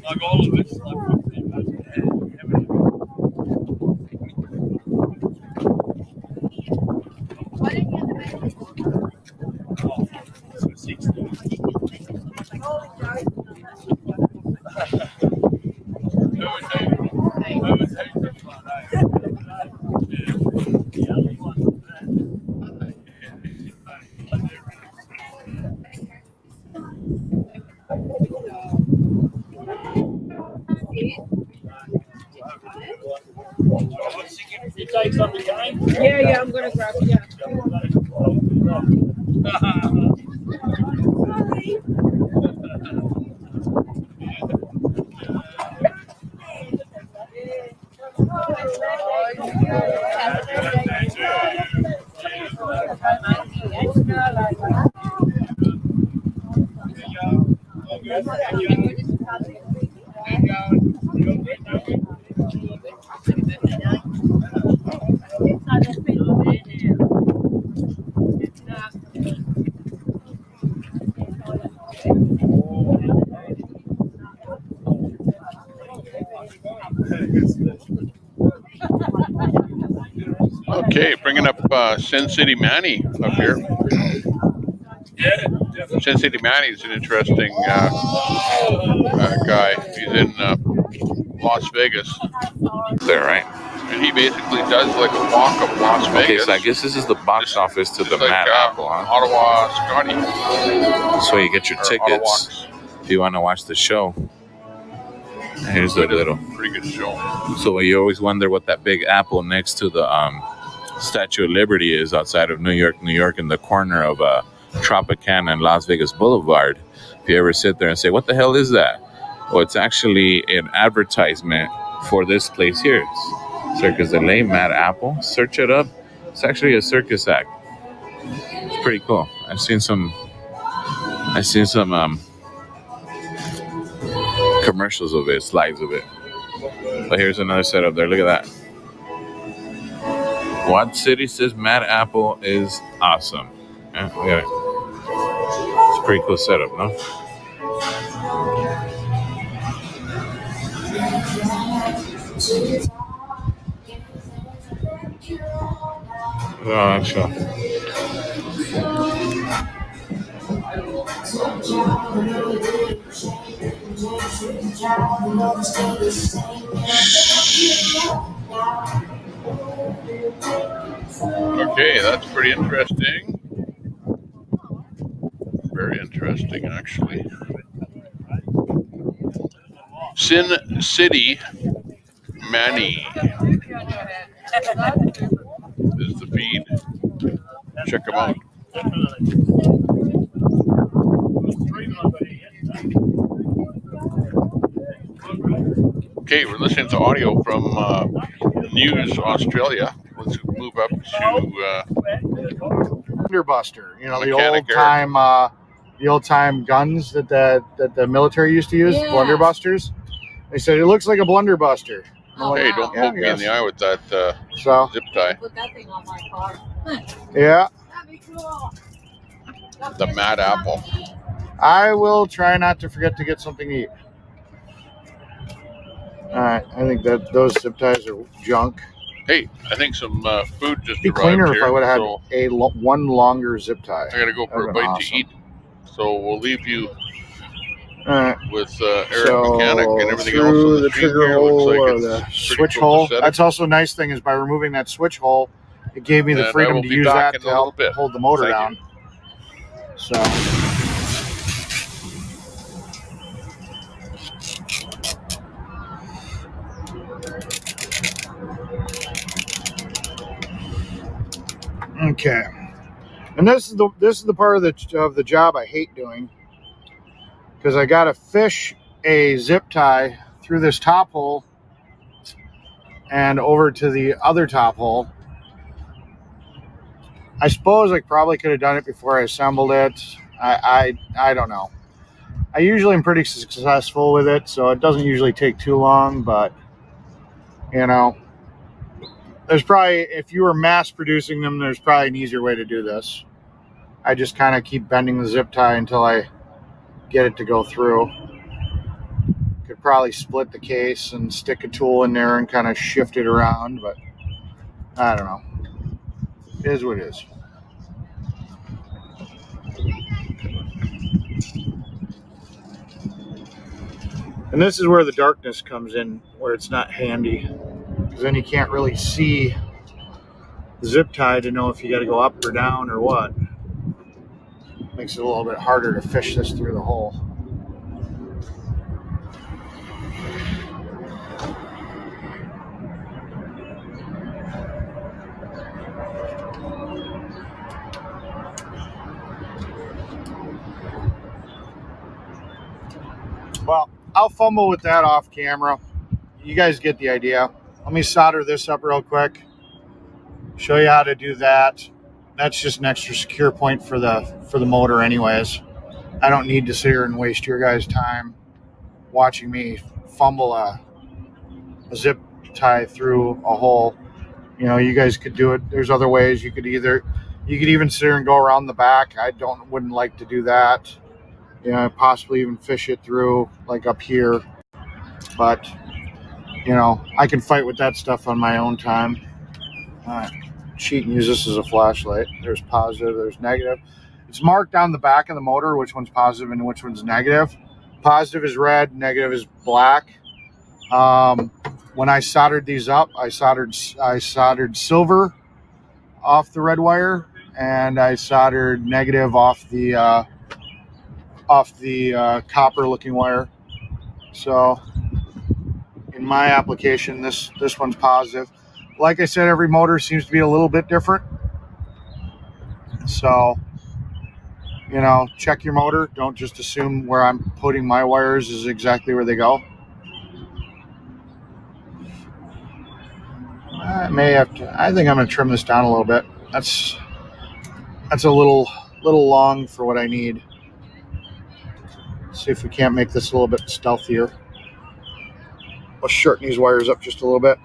Like all of this, you take something, Jane? Yeah, I'm gonna grab it. Yeah. Okay, bringing up Sin City Manny up here. Sin City Manny's an interesting guy. He's in Las Vegas. There, right? And he basically does like a walk of Las Vegas. Okay, so I guess this is the box office to the like, Mad Apple, huh? Ottawa Scotty. So you get your tickets if you want to watch the show. Here's the little. Pretty good show. So you always wonder what that big apple next to the Statue of Liberty is outside of New York, in the corner of Tropicana and Las Vegas Boulevard. If you ever sit there and say, what the hell is that? Well, it's actually an advertisement for this place here. It's Circus de Ley, Mad Apple. Search it up. It's actually a circus act. It's pretty cool. I've seen some commercials of it, slides of it. But here's another setup there. Look at that. What City says Mad Apple is awesome. Yeah, look at it. It's a pretty cool setup, no? Oh, sure. Okay, that's pretty interesting. Very interesting, actually. Sin City Manny is the feed. Check them out. Okay, we're listening to audio from News Australia. Let's move up to Blunderbuster. You know, Mechanic the old time guns that the military used to use, blunderbusters. They said it looks like a blunderbuster. Hey, don't poke me in the eye with that zip tie. Put that thing on my car. Yeah. That'd be cool. The Mad Apple. I will try not to forget to get something to eat. All right, I think that those zip ties are junk. Hey, I think some food just It'd be arrived cleaner here. if I would have So had one longer zip tie. I gotta go for a bite to eat. So we'll leave you with Eric Mechanic and everything else on the screen trigger here. hole Looks like or it's the pretty switch cool hole. to set That's also a nice thing is by removing that switch hole, it gave me the And I freedom will to be use back that in to a little help bit. hold the motor Thank down. you. So. Okay, and this is the part of the job I hate doing, because I got to fish a zip tie through this top hole and over to the other top hole. I suppose I probably could have done it before I assembled it. I don't know. I usually am pretty successful with it, so it doesn't usually take too long, but you know, there's probably, if you were mass producing them, there's probably an easier way to do this. I just kind of keep bending the zip tie until I get it to go through. Could probably split the case and stick a tool in there and kind of shift it around, but I don't know. It is what it is. And this is where the darkness comes in, where it's not handy, because then you can't really see the zip tie to know if you got to go up or down or what. Makes it a little bit harder to fish this through the hole. Well, I'll fumble with that off camera. You guys get the idea. Let me solder this up real quick. Show you how to do that. That's just an extra secure point for the motor anyways. I don't need to sit here and waste your guys' time watching me fumble a zip tie through a hole. You know, you guys could do it. There's other ways. You could even sit here and go around the back. Wouldn't like to do that. You know, possibly even fish it through like up here. But, you know, I can fight with that stuff on my own time. All right. Cheat and use this as a flashlight. There's positive, there's negative. It's marked on the back of the motor which one's positive and which one's negative. Positive is red, negative is black. When I soldered these up, I soldered silver off the red wire, and I soldered negative off the copper looking wire. So in my application, this one's positive. Like I said, every motor seems to be a little bit different. So, you know, check your motor. Don't just assume where I'm putting my wires is exactly where they go. I may have to. I think I'm going to trim this down a little bit. That's a little long for what I need. See if we can't make this a little bit stealthier. I'll shorten these wires up just a little bit.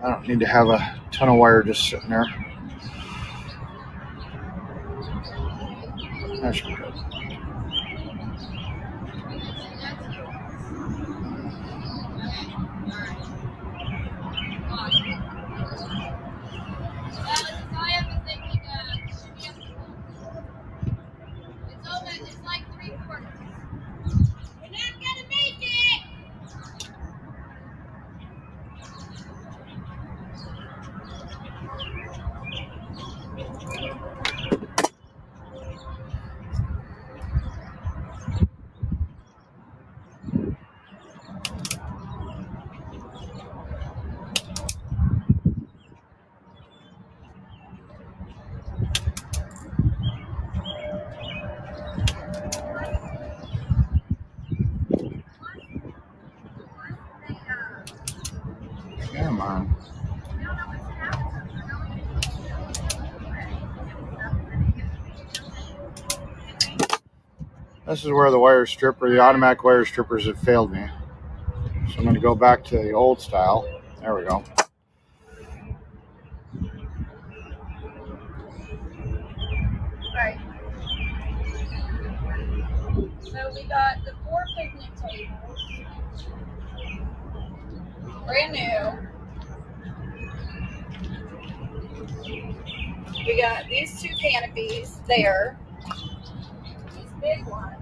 I don't need to have a ton of wire just sitting there. That should be good. This is where the wire stripper, the automatic wire strippers had failed me. So I'm going to go back to the old style. There we go. Right. So we got the 4 picnic tables, brand new. We got these 2 canopies there, these big ones.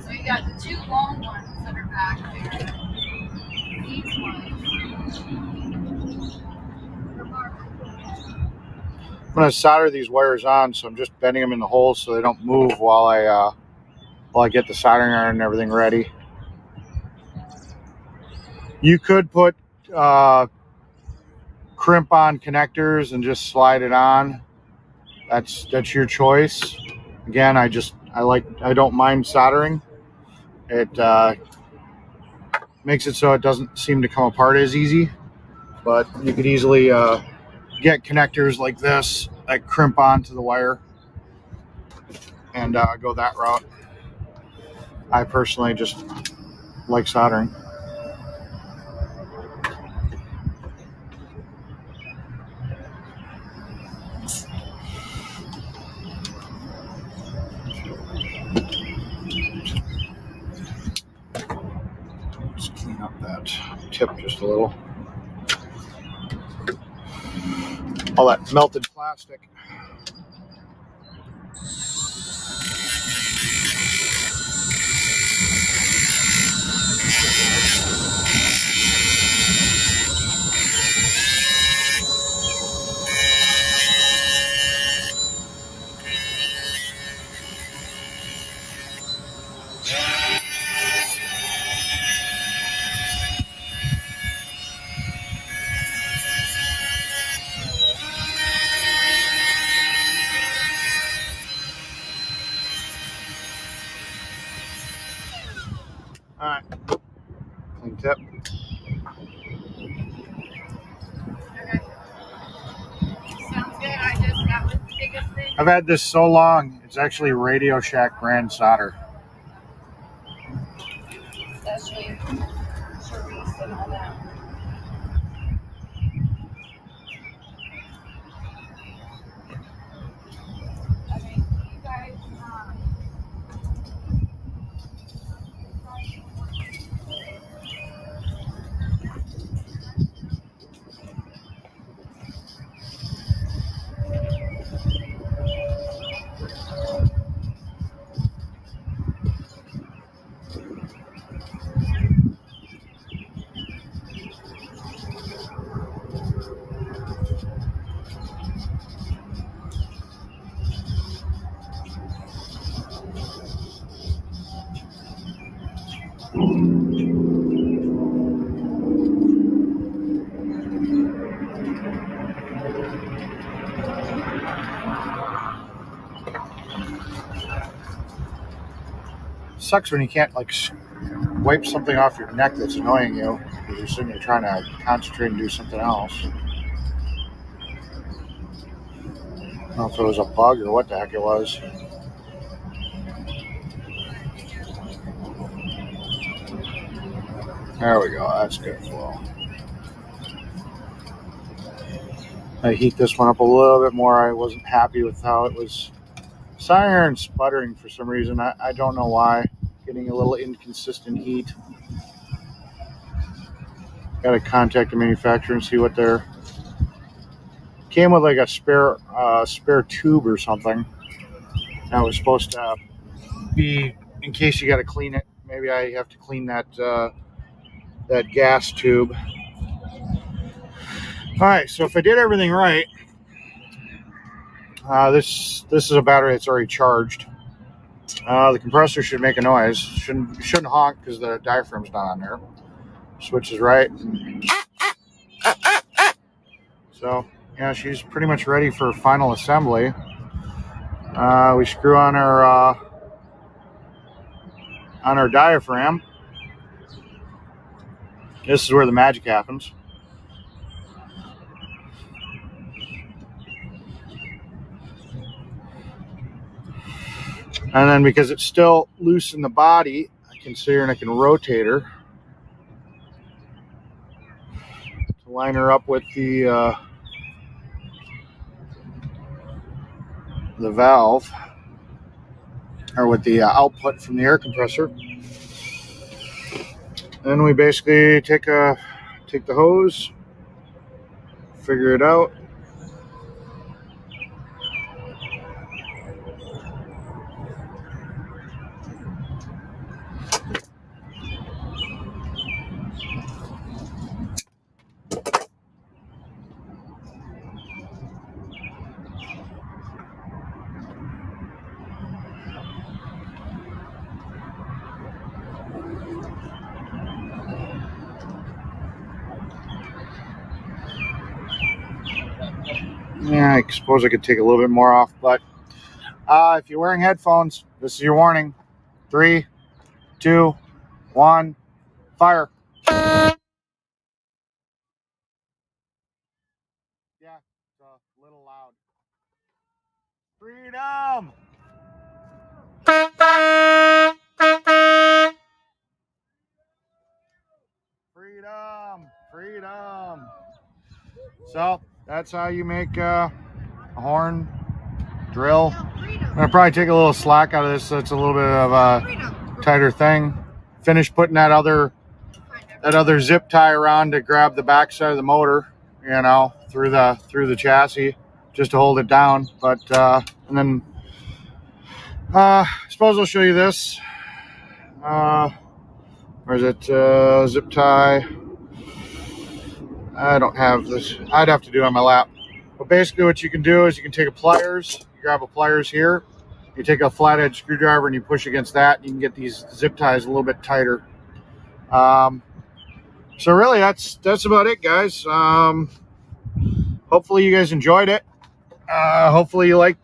So you got the 2 long ones that are back there. These ones. I'm going to solder these wires on, so I'm just bending them in the holes so they don't move while I get the soldering iron and everything ready. You could put crimp on connectors and just slide it on. That's your choice. Again, I don't mind soldering. It makes it so it doesn't seem to come apart as easy, but you could easily get connectors like this that crimp onto the wire and go that route. I personally just like soldering. Let's clean up that tip just a little. All that melted plastic. All right, clean tip. Okay. Sounds good. That was the biggest thing. I've had this so long, it's actually Radio Shack brand solder. Especially Charisse and all that. Okay, you guys, Sucks when you can't wipe something off your neck that's annoying you because you're sitting there trying to concentrate and do something else. I don't know if it was a bug or what the heck it was. There we go. That's good flow. I heat this one up a little bit more. I wasn't happy with how it was. Iron sputtering for some reason. I don't know why. Getting a little inconsistent heat. Got to contact the manufacturer and see what they're. Came with like a spare tube or something. That was supposed to be in case you got to clean it. Maybe I have to clean that that gas tube. All right, so if I did everything right, this is a battery that's already charged. The compressor should make a noise. Shouldn't honk because the diaphragm's not on there. Switch is right. So yeah, she's pretty much ready for final assembly. We screw on our diaphragm. This is where the magic happens. And then because it's still loose in the body, I can sit here and I can rotate her to line her up with the valve, or with the output from the air compressor. Then we basically take the hose, figure it out. Yeah, I suppose I could take a little bit more off, but if you're wearing headphones, this is your warning. 3, 2, 1, fire. Yeah, it's a little loud. Freedom! Freedom! Freedom! So, that's how you make a horn drill. I'm gonna probably take a little slack out of this so it's a little bit of a tighter thing. Finish putting that other zip tie around to grab the backside of the motor, you know, through the chassis, just to hold it down. But and then I suppose I'll show you this. Where is it? Zip tie. I don't have this. I'd have to do it on my lap. But basically what you can do is you can take a pliers, you grab a pliers here, you take a flathead screwdriver and you push against that, and you can get these zip ties a little bit tighter. So really that's about it, guys. Hopefully you guys enjoyed it. Hopefully you like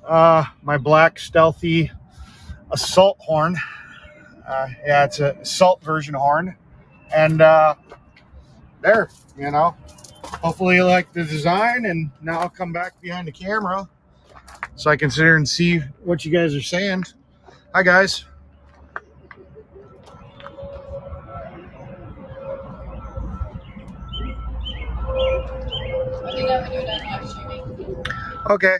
my black stealthy assault horn. Yeah, it's a assault version horn. And there, you know, hopefully you like the design. And now I'll come back behind the camera so I can sit here and see what you guys are saying. Hi, guys. Let me know when you're done live streaming. Okay.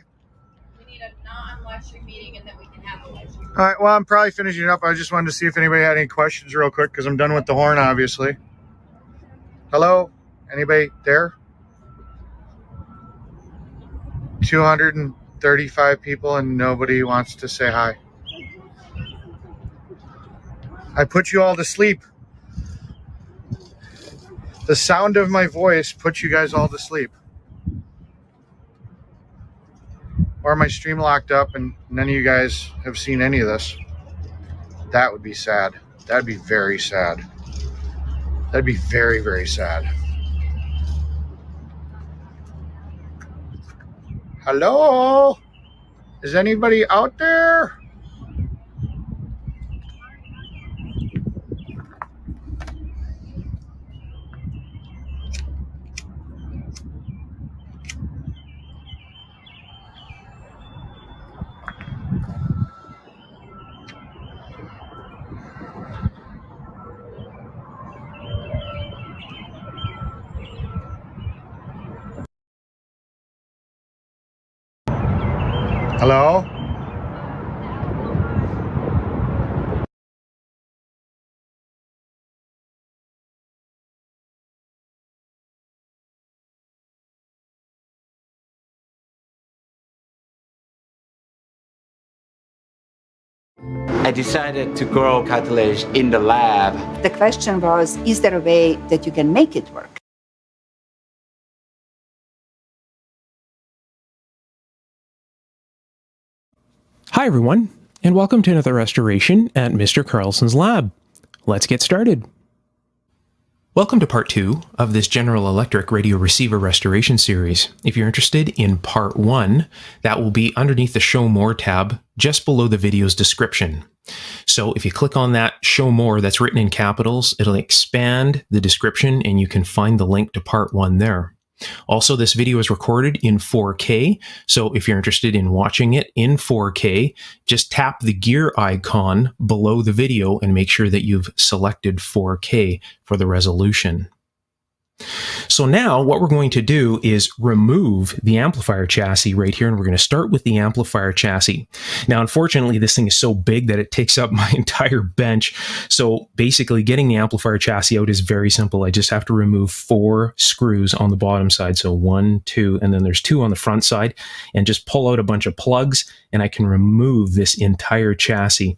We need a non-live stream meeting, and then we can have a live stream. All right, well, I'm probably finishing up. I just wanted to see if anybody had any questions real quick because I'm done with the horn, obviously. Hello? Anybody there? 235 people and nobody wants to say hi. I put you all to sleep. The sound of my voice put you guys all to sleep. Or my stream locked up and none of you guys have seen any of this. That would be sad. That'd be very sad. That'd be very, very sad. Hello? Is anybody out there? Hello? I decided to grow cartilage in the lab. The question was, is there a way that you can make it work? Hi everyone, and welcome to another restoration at Mr. Carlson's lab. Let's get started. Welcome to part 2 of this General Electric radio receiver restoration series. If you're interested in part 1, that will be underneath the Show More tab, just below the video's description. So if you click on that Show More that's written in capitals, it'll expand the description and you can find the link to part 1 there. Also, this video is recorded in 4K, so if you're interested in watching it in 4K, just tap the gear icon below the video and make sure that you've selected 4K for the resolution. So now what we're going to do is remove the amplifier chassis right here, and we're going to start with the amplifier chassis. Now, unfortunately, this thing is so big that it takes up my entire bench. So basically, getting the amplifier chassis out is very simple. I just have to remove 4 screws on the bottom side. So 1, 2, and then there's 2 on the front side, and just pull out a bunch of plugs, and I can remove this entire chassis.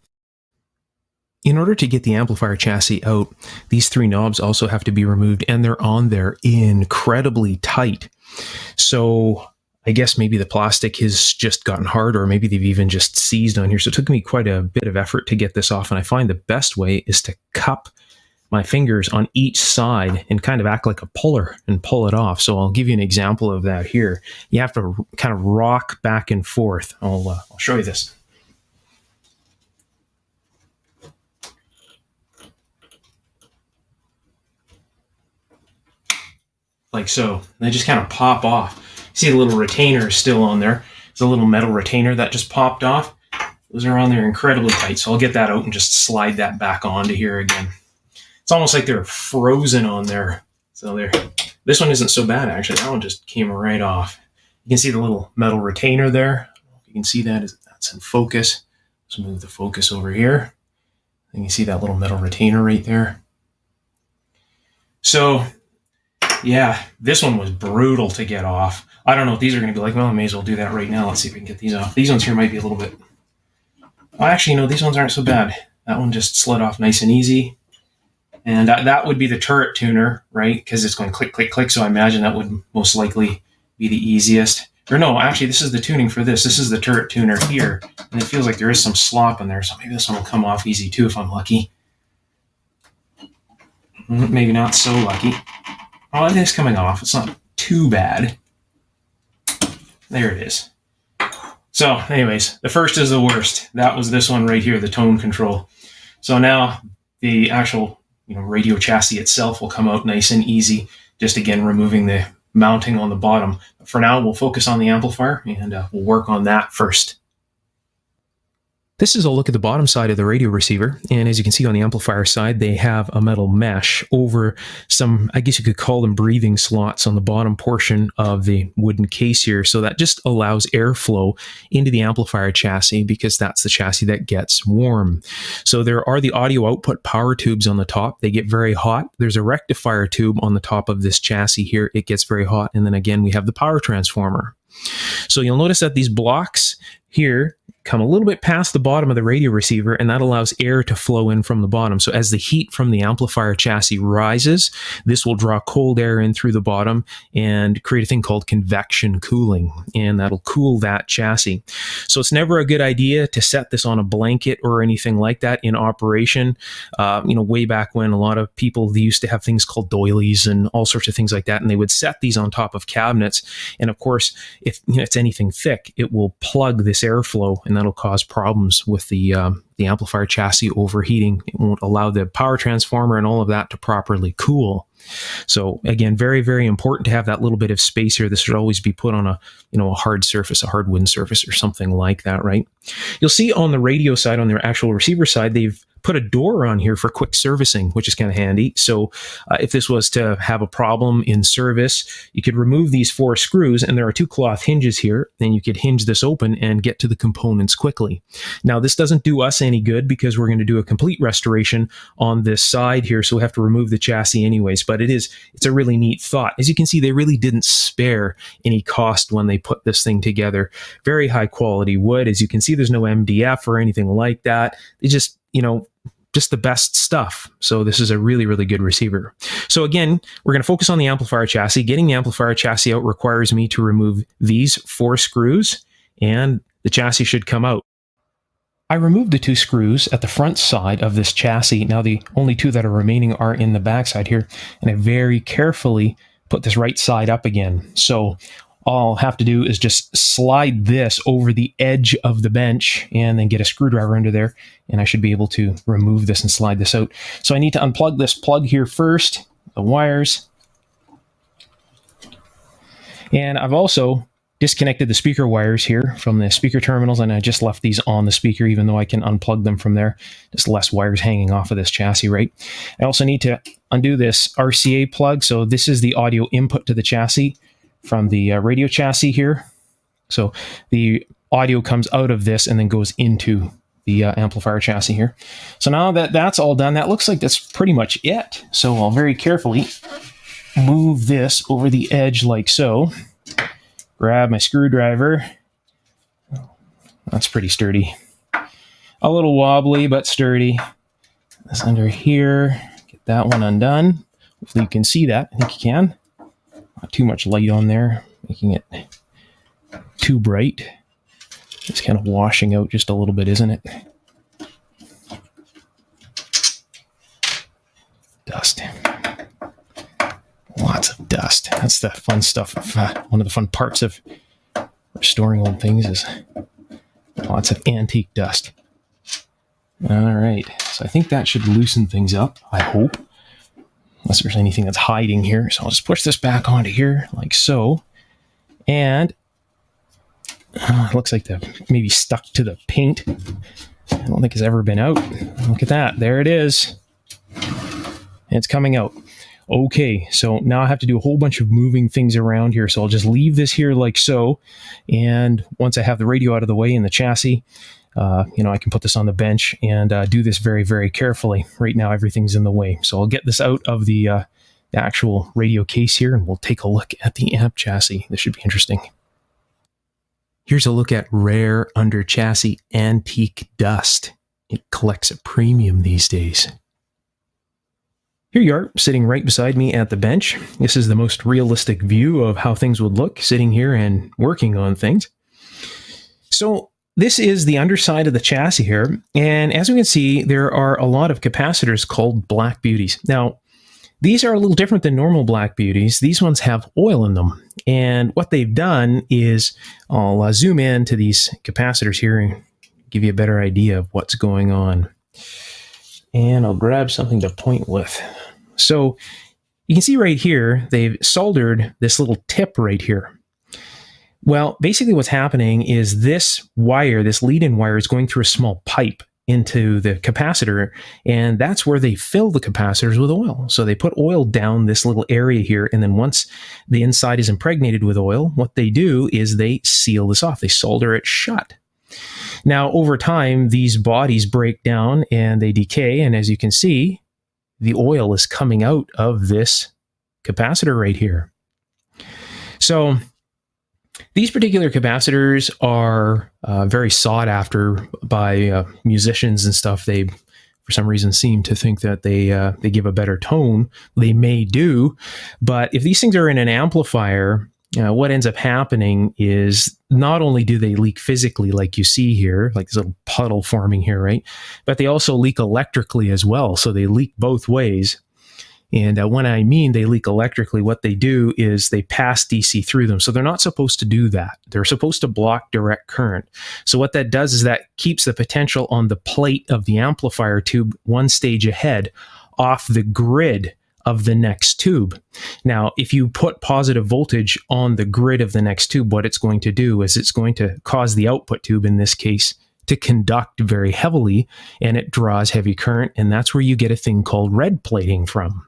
In order to get the amplifier chassis out, these 3 knobs also have to be removed, and they're on there incredibly tight. So I guess maybe the plastic has just gotten hard, or maybe they've even just seized on here. So it took me quite a bit of effort to get this off, and I find the best way is to cup my fingers on each side and kind of act like a puller and pull it off. So I'll give you an example of that here. You have to kind of rock back and forth. I'll show you this. Like so. They just kind of pop off. See the little retainer is still on there. It's a little metal retainer that just popped off. Those are on there incredibly tight. So I'll get that out and just slide that back onto here again. It's almost like they're frozen on there. So there. This one isn't so bad actually. That one just came right off. You can see the little metal retainer there. You can see that that's in focus. Let's move the focus over here. And you see that little metal retainer right there. So yeah, this one was brutal to get off. I don't know if these are going to be like, well, I may as well do that right now. Let's see if we can get these off. These ones here might be a little bit... Oh, actually, no, these ones aren't so bad. That one just slid off nice and easy. And that would be the turret tuner, right? Because it's going click, click, click. So I imagine that would most likely be the easiest. Or no, actually, this is the tuning for this. This is the turret tuner here. And it feels like there is some slop in there. So maybe this one will come off easy too if I'm lucky. Maybe not so lucky. Oh, it is coming off. It's not too bad. There it is. So anyways, the first is the worst. That was this one right here, the tone control. So now the actual radio chassis itself will come out nice and easy. Just again, removing the mounting on the bottom. But for now, we'll focus on the amplifier and we'll work on that first. This is a look at the bottom side of the radio receiver, and as you can see on the amplifier side, they have a metal mesh over some, I guess you could call them breathing slots on the bottom portion of the wooden case here, so that just allows airflow into the amplifier chassis because that's the chassis that gets warm. So there are the audio output power tubes on the top. They get very hot. There's a rectifier tube on the top of this chassis here. It gets very hot, and then again, we have the power transformer. So you'll notice that these blocks here come a little bit past the bottom of the radio receiver, and that allows air to flow in from the bottom. So as the heat from the amplifier chassis rises, this will draw cold air in through the bottom and create a thing called convection cooling, and that'll cool that chassis. So it's never a good idea to set this on a blanket or anything like that in operation. Way back when, a lot of people, they used to have things called doilies and all sorts of things like that, and they would set these on top of cabinets. And of course, if it's anything thick, it will plug this airflow, and that'll cause problems with the amplifier chassis overheating. It won't allow the power transformer and all of that to properly cool. So again, very, very important to have that little bit of space here. This should always be put on a hard surface, a hard wooden surface or something like that, right? You'll see on the radio side, on their actual receiver side, they've put a door on here for quick servicing, which is kind of handy. So if this was to have a problem in service, you could remove these 4 screws, and there are 2 cloth hinges here, and you could hinge this open and get to the components quickly. Now, this doesn't do us any good because we're going to do a complete restoration on this side here, so we have to remove the chassis anyways, but it's a really neat thought. As you can see, they really didn't spare any cost when they put this thing together. Very high quality wood. As you can see, there's no MDF or anything like that. They just the best stuff. So this is a really, really good receiver. So again, we're going to focus on the amplifier chassis. Getting the amplifier chassis out requires me to remove these 4 screws, and the chassis should come out. I removed the 2 screws at the front side of this chassis. Now the only 2 that are remaining are in the back side here, and I very carefully put this right side up again. So all I'll have to do is just slide this over the edge of the bench and then get a screwdriver under there, and I should be able to remove this and slide this out. So I need to unplug this plug here first, the wires. And I've also disconnected the speaker wires here from the speaker terminals, and I just left these on the speaker, even though I can unplug them from there. Just less wires hanging off of this chassis, right? I also need to undo this RCA plug. So this is the audio input to the chassis from the radio chassis here. So the audio comes out of this and then goes into the amplifier chassis here. So now that that's all done, that looks like that's pretty much it. So I'll very carefully move this over the edge like so. Grab my screwdriver. That's pretty sturdy. A little wobbly, but sturdy. This under here. Get that one undone. Hopefully you can see that. I think you can. Not too much light on there, making it too bright. It's kind of washing out just a little bit, isn't it? Dust. Lots of dust. That's the fun stuff. One of the fun parts of restoring old things is lots of antique dust. All right. So I think that should loosen things up, I hope. Unless there's anything that's hiding here. So I'll just push this back onto here like so. And it looks like the maybe stuck to the paint. I don't think it's ever been out. Look at that. There it is. It's coming out. Okay, so now I have to do a whole bunch of moving things around here. So I'll just leave this here like so. And once I have the radio out of the way and the chassis, I can put this on the bench and do this very, very carefully. Right now, everything's in the way. So I'll get this out of the actual radio case here, and we'll take a look at the amp chassis. This should be interesting. Here's a look at rare under chassis antique dust. It collects a premium these days. Here you are, sitting right beside me at the bench. This is the most realistic view of how things would look sitting here and working on things. So this is the underside of the chassis here. And as we can see, there are a lot of capacitors called Black Beauties. Now, these are a little different than normal Black Beauties. These ones have oil in them. And what they've done is, I'll zoom in to these capacitors here and give you a better idea of what's going on. And I'll grab something to point with. So you can see right here, they've soldered this little tip right here. Well, basically what's happening is this wire, this lead-in wire, is going through a small pipe into the capacitor, and that's where they fill the capacitors with oil. So they put oil down this little area here, and then once the inside is impregnated with oil, what they do is they seal this off. They solder it shut. Now, over time, these bodies break down and they decay, and as you can see, the oil is coming out of this capacitor right here. So these particular capacitors are very sought after by musicians and stuff. They, for some reason, seem to think that they give a better tone. They may do, but if these things are in an amplifier, what ends up happening is not only do they leak physically, like you see here, like this little puddle forming here, right? But they also leak electrically as well. So they leak both ways. And when I mean they leak electrically, what they do is they pass DC through them. So they're not supposed to do that. They're supposed to block direct current. So what that does is that keeps the potential on the plate of the amplifier tube one stage ahead off the grid of the next tube. Now, if you put positive voltage on the grid of the next tube, what it's going to do is it's going to cause the output tube, in this case, to conduct very heavily, and it draws heavy current, and that's where you get a thing called red plating from.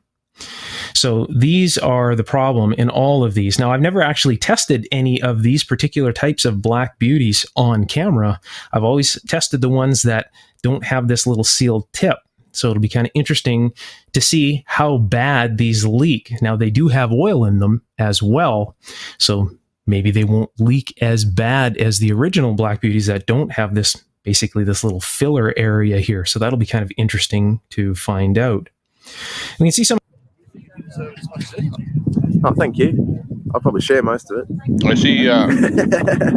So these are the problem in all of these. Now, I've never actually tested any of these particular types of Black Beauties on camera. I've always tested the ones that don't have this little sealed tip. So it'll be kind of interesting to see how bad these leak. Now, they do have oil in them as well, so maybe they won't leak as bad as the original Black Beauties that don't have this, basically this little filler area here. So that'll be kind of interesting to find out. We can see some. Oh, thank you. I'll probably share most of it. I see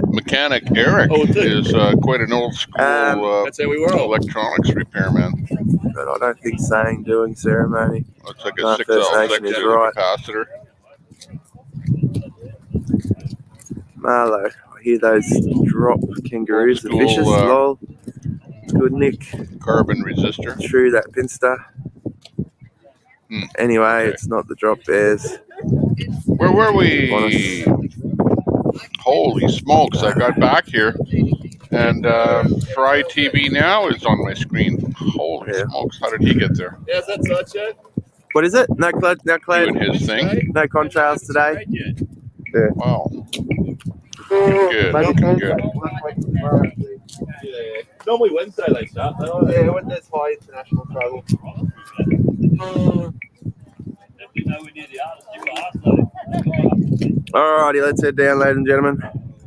mechanic Eric is quite an old school electronics repairman. But I don't think saying doing ceremony. Looks like a 6L section right. capacitor. Marlo, I hear those drop kangaroos are vicious, lol. Good, Nick. Carbon resistor. True, that Pinster. Anyway, okay. It's not the drop bears. Where were we? Holy smokes! I got back here, and Fry TV now is on my screen. Holy smokes! How did he get there? Yeah, that's such it. What is it? No Doing his thing. no contrails today. Yeah. Wow. Good. Looking good. Normally Wednesday they start. Yeah, when there's high international travel. Alrighty, let's head down, ladies and gentlemen.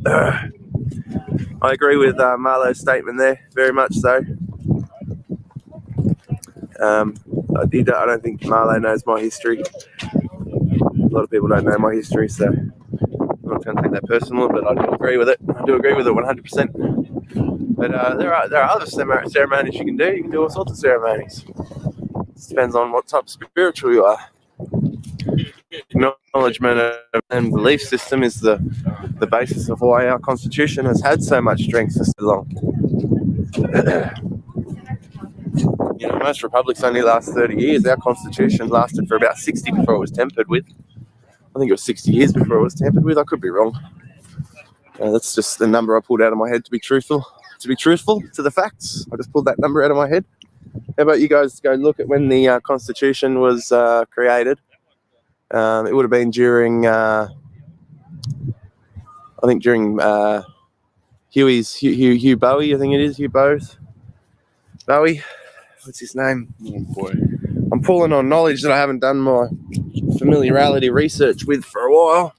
I agree with Marlo's statement there, very much so. I don't think Marlo knows my history. A lot of people don't know my history, so I'm not going to take that personal, but I do agree with it. I do agree with it 100%. But there are other ceremonies you can do. You can do all sorts of ceremonies. It depends on what type of spiritual you are. Acknowledgement and belief system is the basis of why our constitution has had so much strength for so long. You know, most republics only last 30 years. Our constitution lasted for about 60 before it was tampered with. I think it was 60 years before it was tampered with. I could be wrong. That's just the number I pulled out of my head to be truthful. To be truthful to the facts, I just pulled that number out of my head. How about you guys go look at when the Constitution was created? It would have been during, I think during Hugh Bowie, I think it is, Hugh Bowie. What's his name? Oh boy. I'm pulling on knowledge that I haven't done my familiarity research with for a while.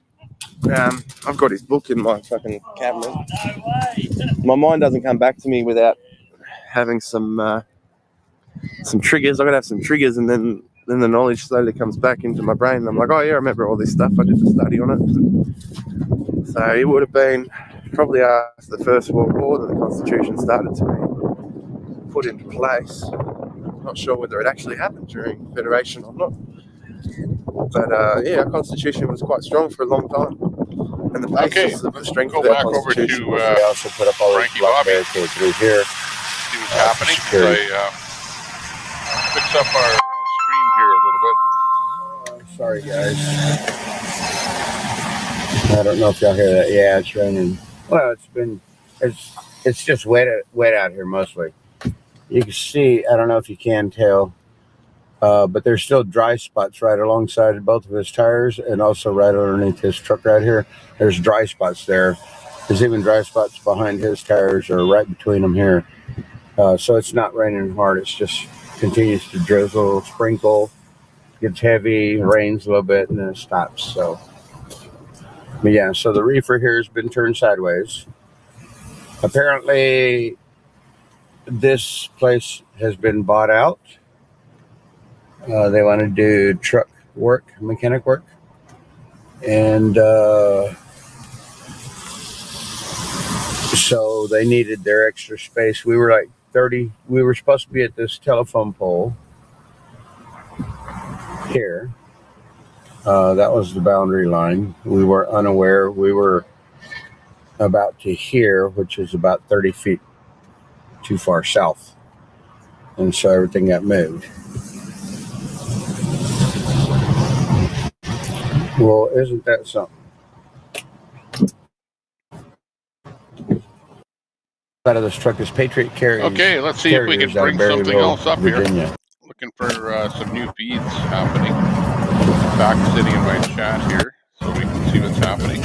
I've got his book in my fucking cabinet. My mind doesn't come back to me without having some triggers. I've got to have some triggers, and then the knowledge slowly comes back into my brain. And I'm like, oh yeah, I remember all this stuff. I did the study on it. So it would have been probably after the First World War that the Constitution started to be put into place. I'm not sure whether it actually happened during Federation or not. But yeah, our Constitution was quite strong for a long time. And the basis of the strength of our Constitution was we also put up all these block barricades through here. See what's happening? I fix up our screen here a little bit. Sorry, guys. I don't know if y'all hear that. Yeah, it's raining. Well, it's just wet out here mostly. You can see, I don't know if you can tell, but there's still dry spots right alongside both of his tires and also right underneath his truck right here. There's dry spots there. There's even dry spots behind his tires or right between them here. So it's not raining hard. It's just continues to drizzle, sprinkle, gets heavy, rains a little bit, and then it stops. So, but yeah, so the reefer here has been turned sideways. Apparently, this place has been bought out. They want to do truck work, mechanic work. And so they needed their extra space. We were like 30. We were supposed to be at this telephone pole here. That was the boundary line. We were unaware. We were about to here, which is about 30 feet too far south. And so everything got moved. Well, isn't that something? Out of this truck is Patriot Carriers. Okay, let's see if we can bring something else up Virginia. Here. Looking for some new feeds happening. Back sitting in my chat here so we can see what's happening.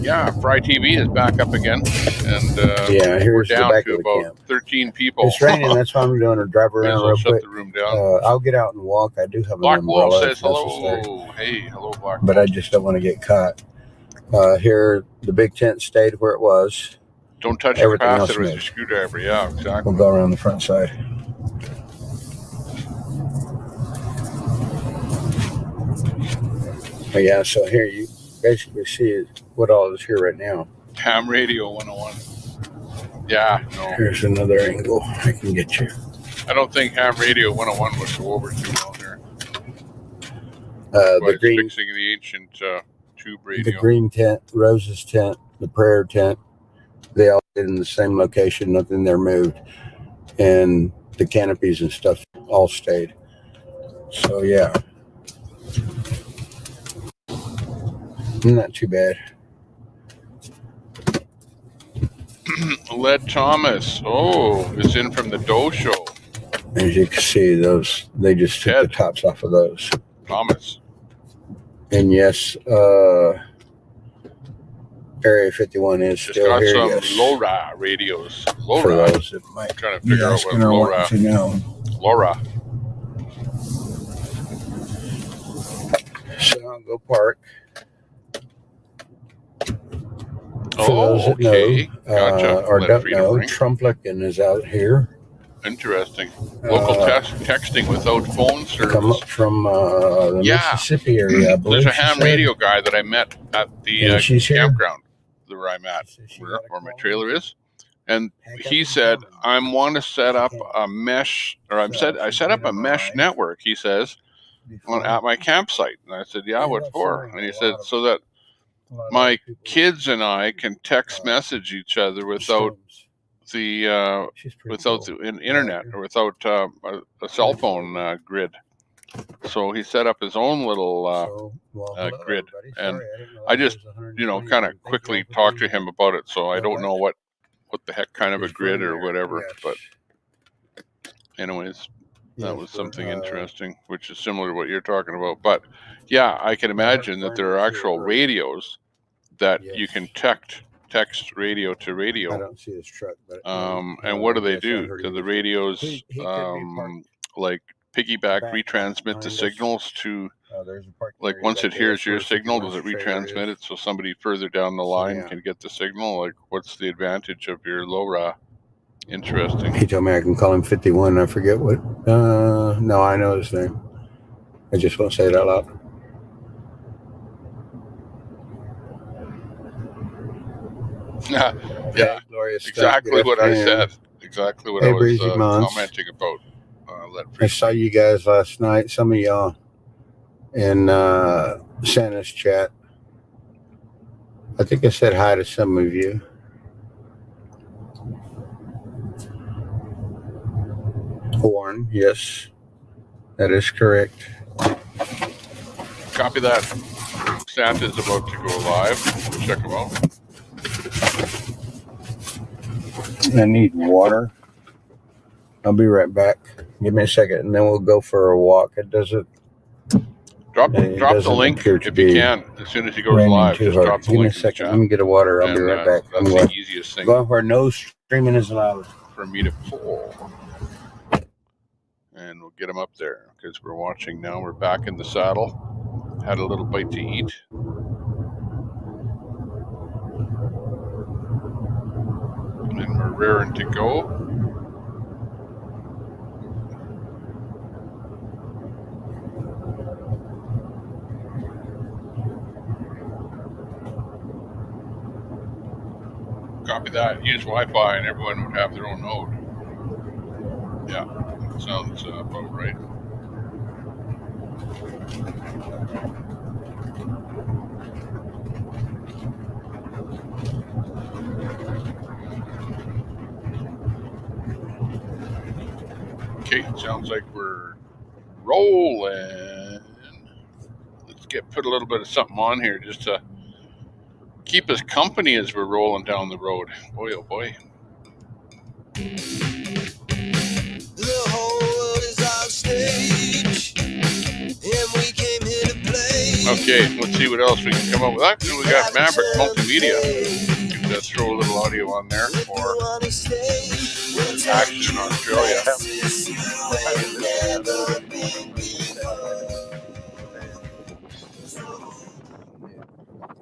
Yeah, Fry TV is back up again, and yeah, here's we're down the back to of the about camp. 13 people. It's raining. That's why I'm doing a drive around real quick. Shut the room down. I'll get out and walk. I do have Black an umbrella. Wolf says if hello. necessary. Hey, hello, Black But Wolf. I just don't want to get caught. Here, the big tent stayed where it was. Don't touch the capacitor with your screwdriver. Yeah, exactly. We'll go around the front side. But yeah, so here you basically see what all is here right now. Ham Radio 101. Yeah, no. Here's another angle I can get you. I don't think Ham Radio 101 would go over too well here. The green, fixing the ancient tube radio. the green tent, Rose's tent, the prayer tent, they all did in the same location. Nothing there moved, and the canopies and stuff all stayed. So yeah, not too bad. Led Thomas. Oh, is in from the Doe Show. As you can see, those they just took the tops off of those. Thomas. And yes, Area 51 is Just still got here. some Yes. LoRa radios. For LoRa. those that might I'm trying to be figure out asking what or LoRa. wanting to know. LoRa. So I'll go park. For Oh, those that okay. know Gotcha. or Let don't freedom know, ring. Trump Lincoln is out here. Interesting. Local texting without phone service. Come up from the Mississippi area, I believe. There's a ham radio guy that I met at the campground where I'm at, where my trailer is. And he said, I want to set up a mesh, or I set up a mesh network, he says, at my campsite. And I said, yeah, what for? And he said, so that my kids and I can text message each other without the internet or without a cell phone grid. So he set up his own little grid, and I just kind of quickly talked to him about it. So I don't know what the heck kind of a grid or whatever, but anyways, that was something interesting, which is similar to what you're talking about. But yeah, I can imagine that there are actual radios that you can text radio to radio. I don't see his truck, but and what do they do? Do the radios like piggyback retransmit the signals to, like once it hears your signal, does it retransmit it so somebody further down the line can get the signal? Like, what's the advantage of your LoRa? Interesting. He told me I can call him 51. I forget what. No, I know his name. I just won't say it out loud. Yeah, exactly what I said. Exactly what I was commenting about. I saw you guys last night, some of y'all, in Santa's chat. I think I said hi to some of you. Warren, yes, that is correct. Copy that. Santa's about to go live. Check him out. I need water. I'll be right back. Give me a second, and then we'll go for a walk. It doesn't. Drop the link if you can. As soon as he goes live, just drop the link. Give me a second. Let me get a water. I'll be right back. That's the easiest thing. Going where no streaming is allowed. For me to pull. And we'll get him up there because we're watching now. We're back in the saddle. Had a little bite to eat. And we're raring to go. Copy that. Use Wi-Fi and everyone would have their own node. Yeah, that sounds about right. Okay, sounds like we're rolling. Let's put a little bit of something on here just to keep us company as we're rolling down the road. Boy, oh boy. The whole world is our stage, and we came here to play. Okay, let's see what else we can come up with. Actually, we got Maverick Multimedia. You can throw a little audio on there for action in Australia.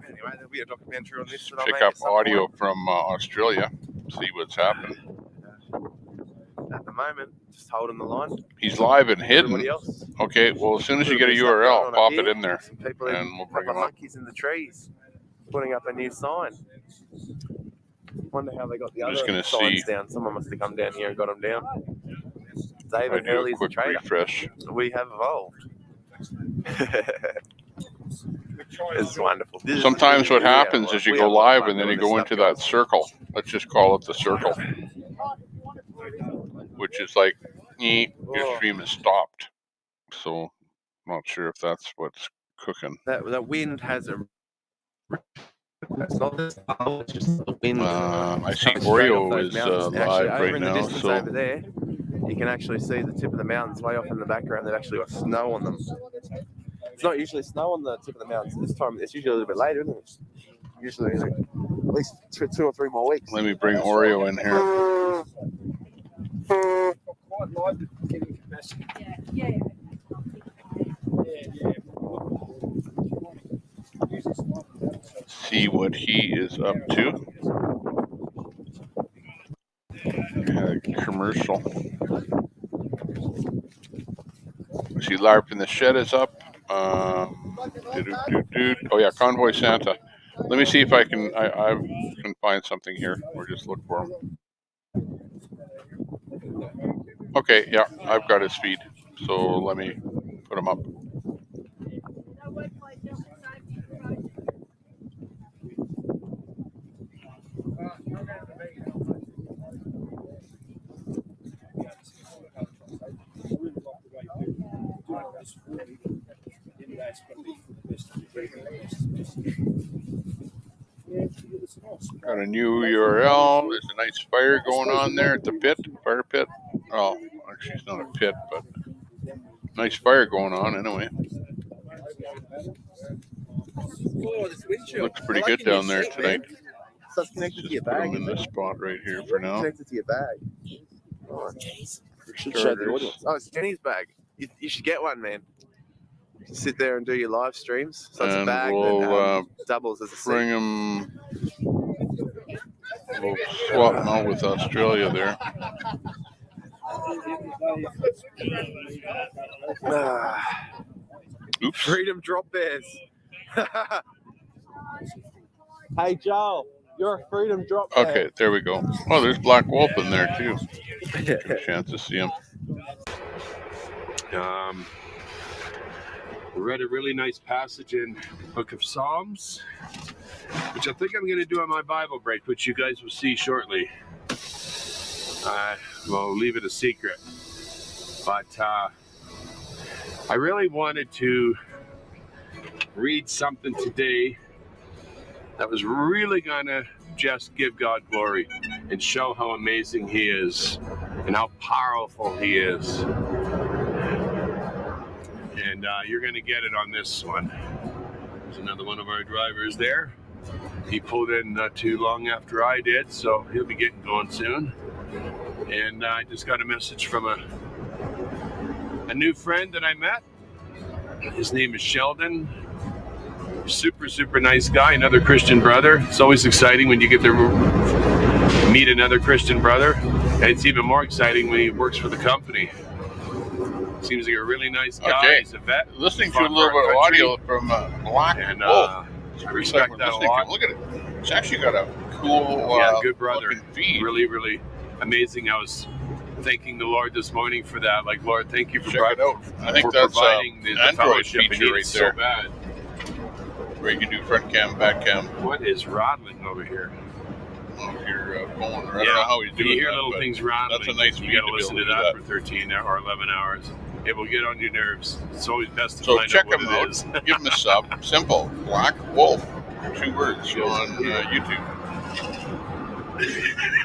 Anyway, there'll be a documentary on this. Pick up audio from Australia, see what's happening. At the moment, just holding the line. He's live and hidden. Okay, well, as soon as you get a URL, pop it in there, and we'll bring him up. Monkeys in the trees, putting up a new sign. Wonder how they got the other signs down. Someone must have come down here and got them down. David Hurley's a trader. Refresh. We have evolved. It's wonderful. Sometimes what happens is you go live and then you go into that circle. Let's just call it the circle, which is like, your stream is stopped. So, I'm not sure if that's what's cooking. That wind has a It's not the style, it's just the wind. I see Coming straight off Oreo those is mountains. Actually, live over right in the now, distance so over there, you can actually see the tip of the mountains way off in the background. They've actually got snow on them. It's not usually snow on the tip of the mountains this time. It's usually a little bit later, isn't it? Usually at least 2 or 3 more weeks. let me bring Oreo in here. See what he is up to. Commercial. See, LARP in the shed is up. Oh yeah, Convoy Santa. Let me see if I can find something here, or just look for him. Okay, yeah, I've got his feed, so let me put him up. Got a new URL. There's a nice fire going on there at the pit, fire pit. Oh, actually, it's not a pit, but nice fire going on anyway. Looks pretty good down there tonight. So it's connected to your bag. Put them in this spot right here for now. Connected to your bag. Oh, should show the audience. Oh, it's Jenny's bag. You should get one, man. Just sit there and do your live streams. So it's a bag that doubles as a seat. Bring them. We'll swap them out with Australia there. Oops. Freedom drop bears. Hey, Joel, you're a freedom drop bear. Okay, there we go. Oh, there's Black Wolf in there too. Good chance to see him. We read a really nice passage in Book of Psalms, which I think I'm going to do on my Bible break, which you guys will see shortly. We'll leave it a secret. But I really wanted to read something today that was really going to just give God glory and show how amazing He is and how powerful He is. And you're going to get it on this one. There's another one of our drivers there. He pulled in not too long after I did, so he'll be getting going soon. And I just got a message from a new friend that I met. His name is Sheldon. Super, super nice guy, another Christian brother. It's always exciting when you get to meet another Christian brother. And it's even more exciting when he works for the company. Seems like a really nice guy. Okay. He's a vet. Listening to a little bit of audio from Black Wolf. I respect that a lot. Look at it. It's actually got a cool, good brother. Feed. Really, really amazing. I was thanking the Lord this morning for that. Like, Lord, thank you for Check it out. I think that's providing the Android fellowship feature and right it's there. so bad. Where you can do front cam, back cam. What is rattling over here? If you're going, I don't know how he's doing you hear that, little but things rattling. that's a nice You feed got to to be listen able to to that do for 13 or 11 hours. It will get on your nerves. It's always best to So find check out what him it out. is. Give him a sub. Simple. Black Wolf. 2 words on YouTube.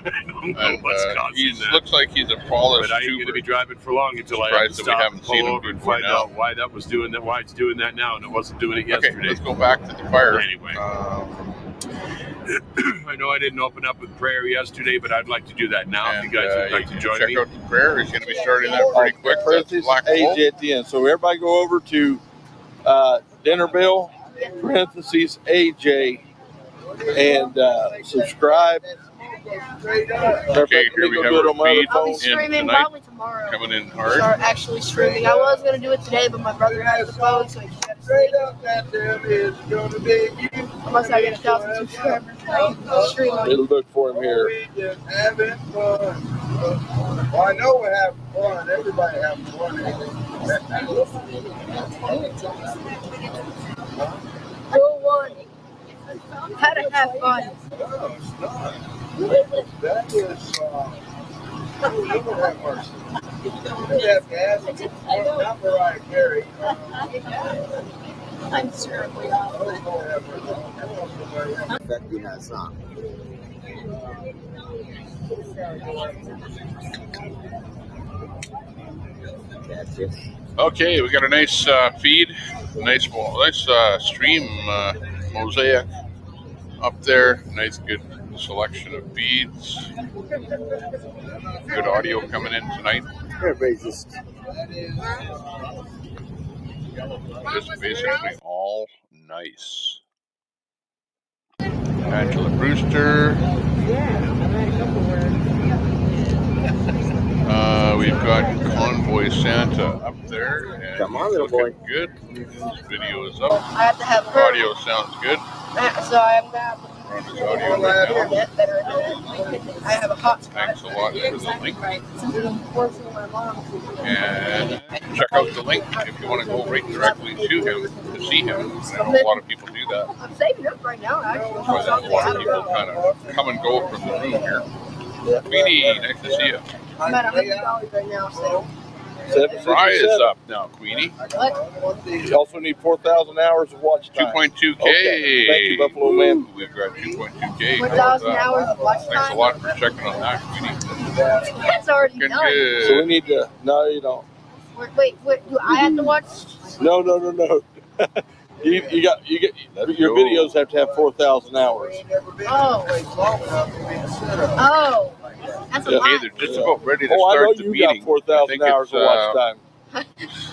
I don't know what's causing that. Looks like he's a polished But I ain't going to be driving for long until I have to Surprised that we stop haven't and seen pull him over and before find now. out why that was doing that, why it's doing that now, and it wasn't doing it yesterday. Okay, let's go back to the fire. Anyway. I know I didn't open up with prayer yesterday, but I'd like to do that now if you guys would like to join me. Check out the prayer. He's going to be starting that pretty quick. That's Black Wolf. AJ at the end. So everybody go over to Dinner Bill, parentheses AJ, and subscribe. Okay, here we have our feed I'll be streaming probably tomorrow. Coming in hard. Start actually streaming. I was gonna do it today, but my brother has the phone, so he can get straight up. Unless I get 1,000 subscribers, I'll stream on It'll look for him here. Having fun. Well, I know we're having fun. Everybody having fun. Rule 1. How to have fun. No, it's not. That is, Lord have mercy. You have to ask not Mariah Carey. I'm certainly off. Affecting us, huh? That's it. Okay, we got a nice feed, nice stream mosaic up there. Nice, good selection of feeds. Good audio coming in tonight. Everybody's just basically all nice. Angela Brewster. We've got Convoy Santa up there, and come on, little boy. Good. His video is up. I have to have her. Audio sounds good. So I'm gonna have to On his audio right now. better. I have a hotspot. Thanks a lot for the link. And check out the link if you want to go right directly to him to see him. I know a lot of people do that. I'm saving up right now, actually. So a lot of people kind of come and go from the room here. Queenie, nice to see you. I'm at $100 right now, so. Fry is up now, Queenie. What? You also need 4,000 hours of watch time. 2.2K. Okay. Thank you, Buffalo Man. We've got 2.2K. 4,000 hours of watch time. Thanks a lot for checking on that, Queenie. That's already done. Good. So we need to. No, you don't. Wait, do I have to watch? No. You get your videos have to have 4,000 hours. Oh, that's a lot. Hey, they're just about ready to I know start the you meeting. got 4,000 hours of watch time.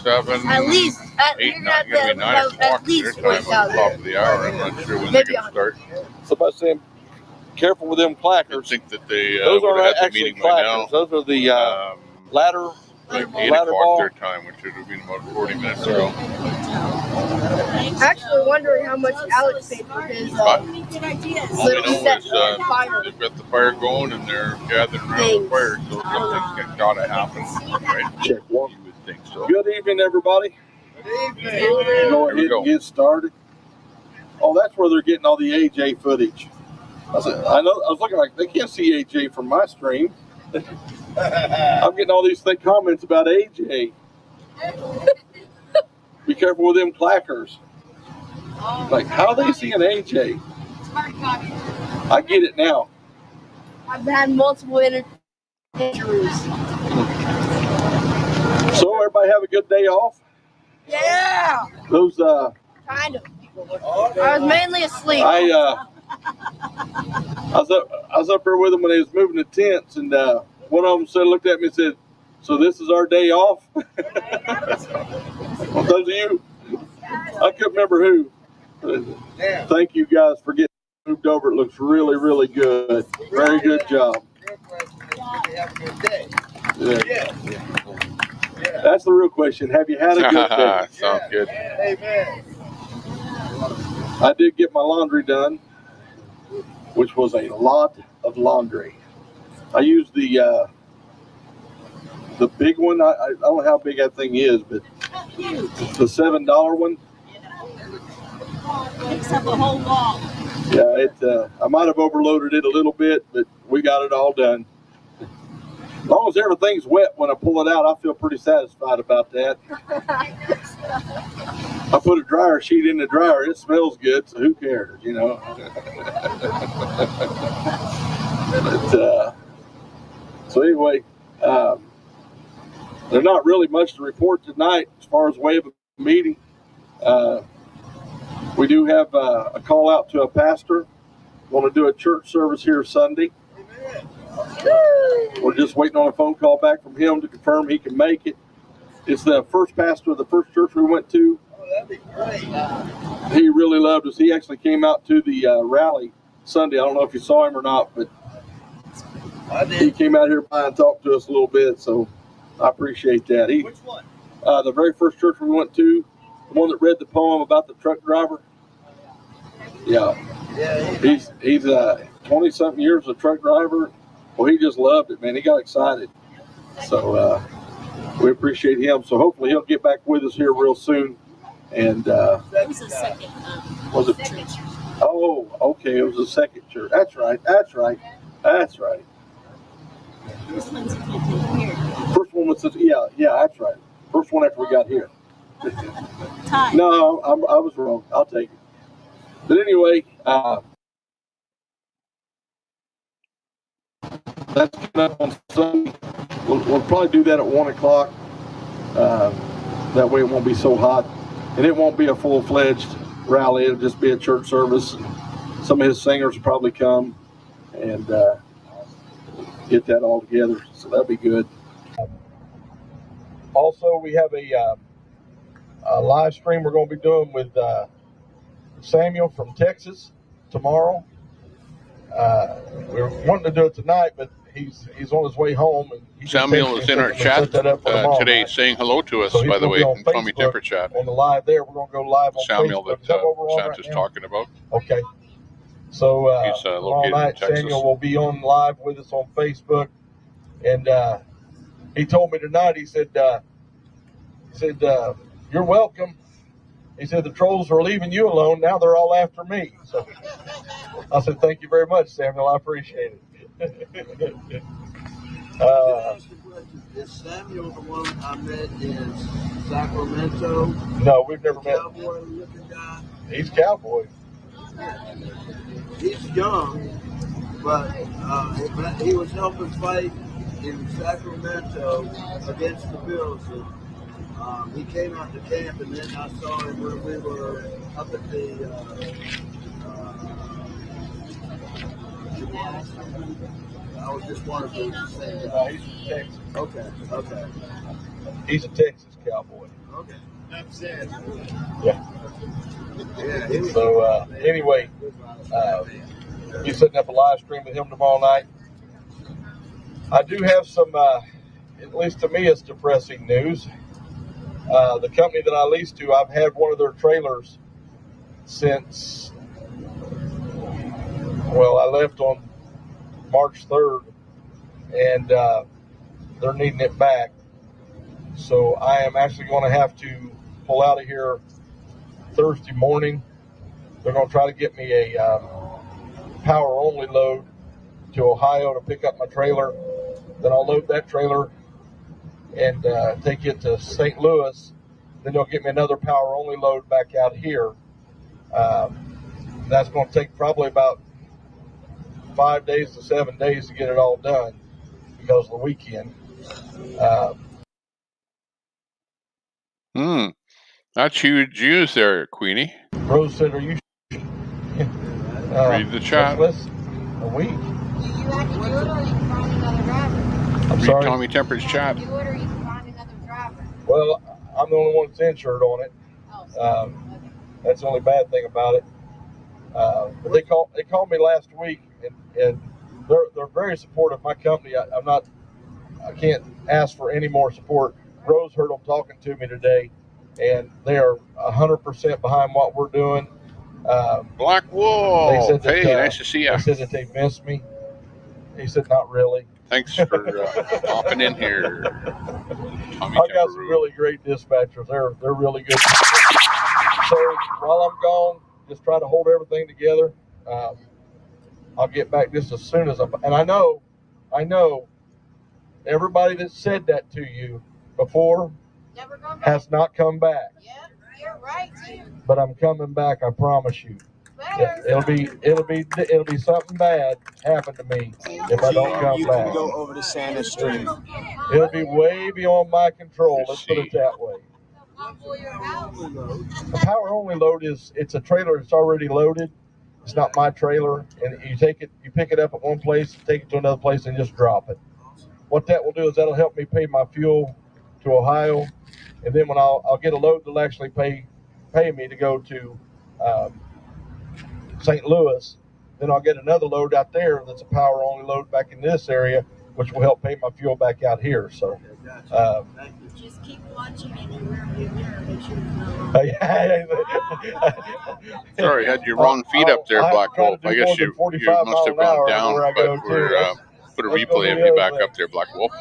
7, At least, 8, 9, gonna be 9 o'clock at least their time on the top of the hour. I'm not sure when they're going to start. So by saying, careful with them I clackers. think that they Those would are have had the actually meeting by now. clackers. Those are the ladder. Like 8 ladder o'clock ball. their time, which would have been about 40 minutes ago. I'm actually wondering how much Alex paid for his All we know set is fire. they've got the fire going and they're gathering around the fire, so something's got to happen, right? Check one. You would think so. Good evening, everybody. Good evening. Go Here we ahead go. and get started. Oh, that's where they're getting all the AJ footage. I was looking like they can't see AJ from my stream. I'm getting all these thick comments about AJ. Be careful with them clackers. Like, how are they seeing AJ? I get it now. I've had multiple injuries. So everybody have a good day off? Yeah. Those Kind of. I was mainly asleep. I was up there with them when they was moving the tents, and one of them looked at me and said, "So this is our day off?" Well, those of you, I couldn't remember who. Thank you guys for getting moved over. It looks really, really good. Very good job. Yeah. That's the real question. Have you had a good day? Sounds good. Amen. I did get my laundry done, which was a lot of laundry. I used the big one. I don't know how big that thing is, but the $7 one. Takes up a whole wall. Yeah, I might have overloaded it a little bit, but we got it all done. As long as everything's wet when I pull it out, I feel pretty satisfied about that. I put a dryer sheet in the dryer. It smells good, so who cares, you know? So anyway, there's not really much to report tonight as far as way of a meeting. We do have a call out to a pastor. Want to do a church service here Sunday. We're just waiting on a phone call back from him to confirm he can make it. It's the first pastor of the first church we went to. Oh, that'd be great. He really loved us. He actually came out to the rally Sunday. I don't know if you saw him or not, but he came out here by and talked to us a little bit, so I appreciate that. Which one? The very first church we went to, the one that read the poem about the truck driver. Yeah. He's 20-something years a truck driver. Well, he just loved it, man. He got excited. So we appreciate him. So hopefully he'll get back with us here real soon. And That was the second. was it? Oh, okay. It was the second church. That's right. That's right. That's right. First one's here. First one was, yeah, that's right. First one after we got here. No, I was wrong. I'll take it. But anyway, that's coming up on Sunday. We'll probably do that at 1 o'clock. That way it won't be so hot. And it won't be a full-fledged rally. It'll just be a church service. Some of his singers will probably come and get that all together. So that'll be good. Also, we have a live stream we're going to be doing with Samuel from Texas tomorrow. We were wanting to do it tonight, but he's on his way home. And Samuel is in our chat today saying hello to us, by the way, in Tommy Temper chat. On the live there, we're going to go live on Samuel Facebook. that Santa's talking about. Okay. So he's tomorrow located night, in Texas. Samuel will be on live with us on Facebook. And he told me tonight, he said, you're welcome. He said, the trolls are leaving you alone. Now they're all after me. So I said, thank you very much, Samuel. I appreciate it. Is Samuel the one I met in Sacramento? No, we've never met. Cowboy-looking guy? He's cowboy. He's young, but he was helping fight in Sacramento against the Bills. And, he came out to camp, and then I saw him when we were up at the I was just wondering if it was the same guy. He's from Texas. Okay. He's a Texas cowboy. Okay. That's it. Yeah. Yeah. So anyway, he's setting up a live stream with him tomorrow night. I do have some, at least to me, it's depressing news. The company that I lease to, I've had one of their trailers since, I left on March 3rd, and they're needing it back. So I am actually going to have to pull out of here Thursday morning. They're going to try to get me a power-only load to Ohio to pick up my trailer. Then I'll load that trailer and take it to St. Louis. Then they'll get me another power-only load back out here. That's going to take probably about 5 days to 7 days to get it all done because of the weekend. That's huge news there, Queenie. Rose said, are you read the chat? A week. Do you have to do it, or you can find another driver? I'm read sorry? Tommy Temper's chat. Do it, or you can find another driver. Well, I'm the only one that's insured on it. That's the only bad thing about it. But they called me last week, and they're very supportive of my company. I can't ask for any more support. Rose heard them talking to me today, and they are 100% behind what we're doing. Black Wolf. They said that, hey, nice to see you. They said that they missed me. He said, not really. Thanks for popping in here, Tommy I've got some really great dispatchers. They're really good people. So while I'm gone, just try to hold everything together. I'll get back just as soon as and I know everybody that said that to you before has not come back. Yeah, you're right, too. But I'm coming back, I promise you. Yeah, it'll be something bad happen to me if I don't come you back. can go over to Santa Stream. It'll be way beyond my control. Let's put it that way. The power only load it's a trailer that's already loaded. It's not my trailer, and you pick it up at one place, take it to another place, and just drop it. What that will do is that'll help me pay my fuel to Ohio, and then when I'll get a load that'll actually pay me to go to St. Louis, then I'll get another load out there that's a power only load back in this area, which will help pay my fuel back out here. So just keep watching in your rearview mirror, make sure it's Sorry, had your wrong feet up there, Black Wolf. I guess you must have gone down, but we're put a replay of you back up there, Black Wolf.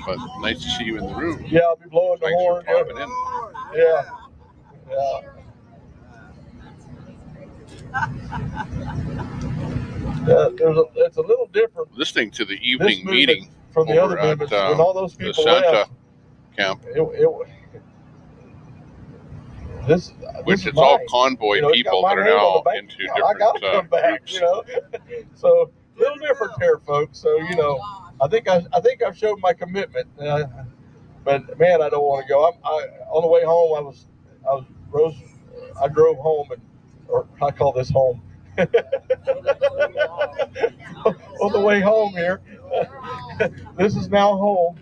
But nice to see you in the room. Yeah, I'll be blowing the horn. Thanks for popping in. Yeah. It's a little different. Listening to the evening meeting from the other at movements when all those people the Santa left, camp. Which it's all Convoy people that are now into different groups. So a little different there, folks. So I think I've showed my commitment. But man, I don't want to go. On the way home, I drove home, or I call this home. On the way home here, this is now home.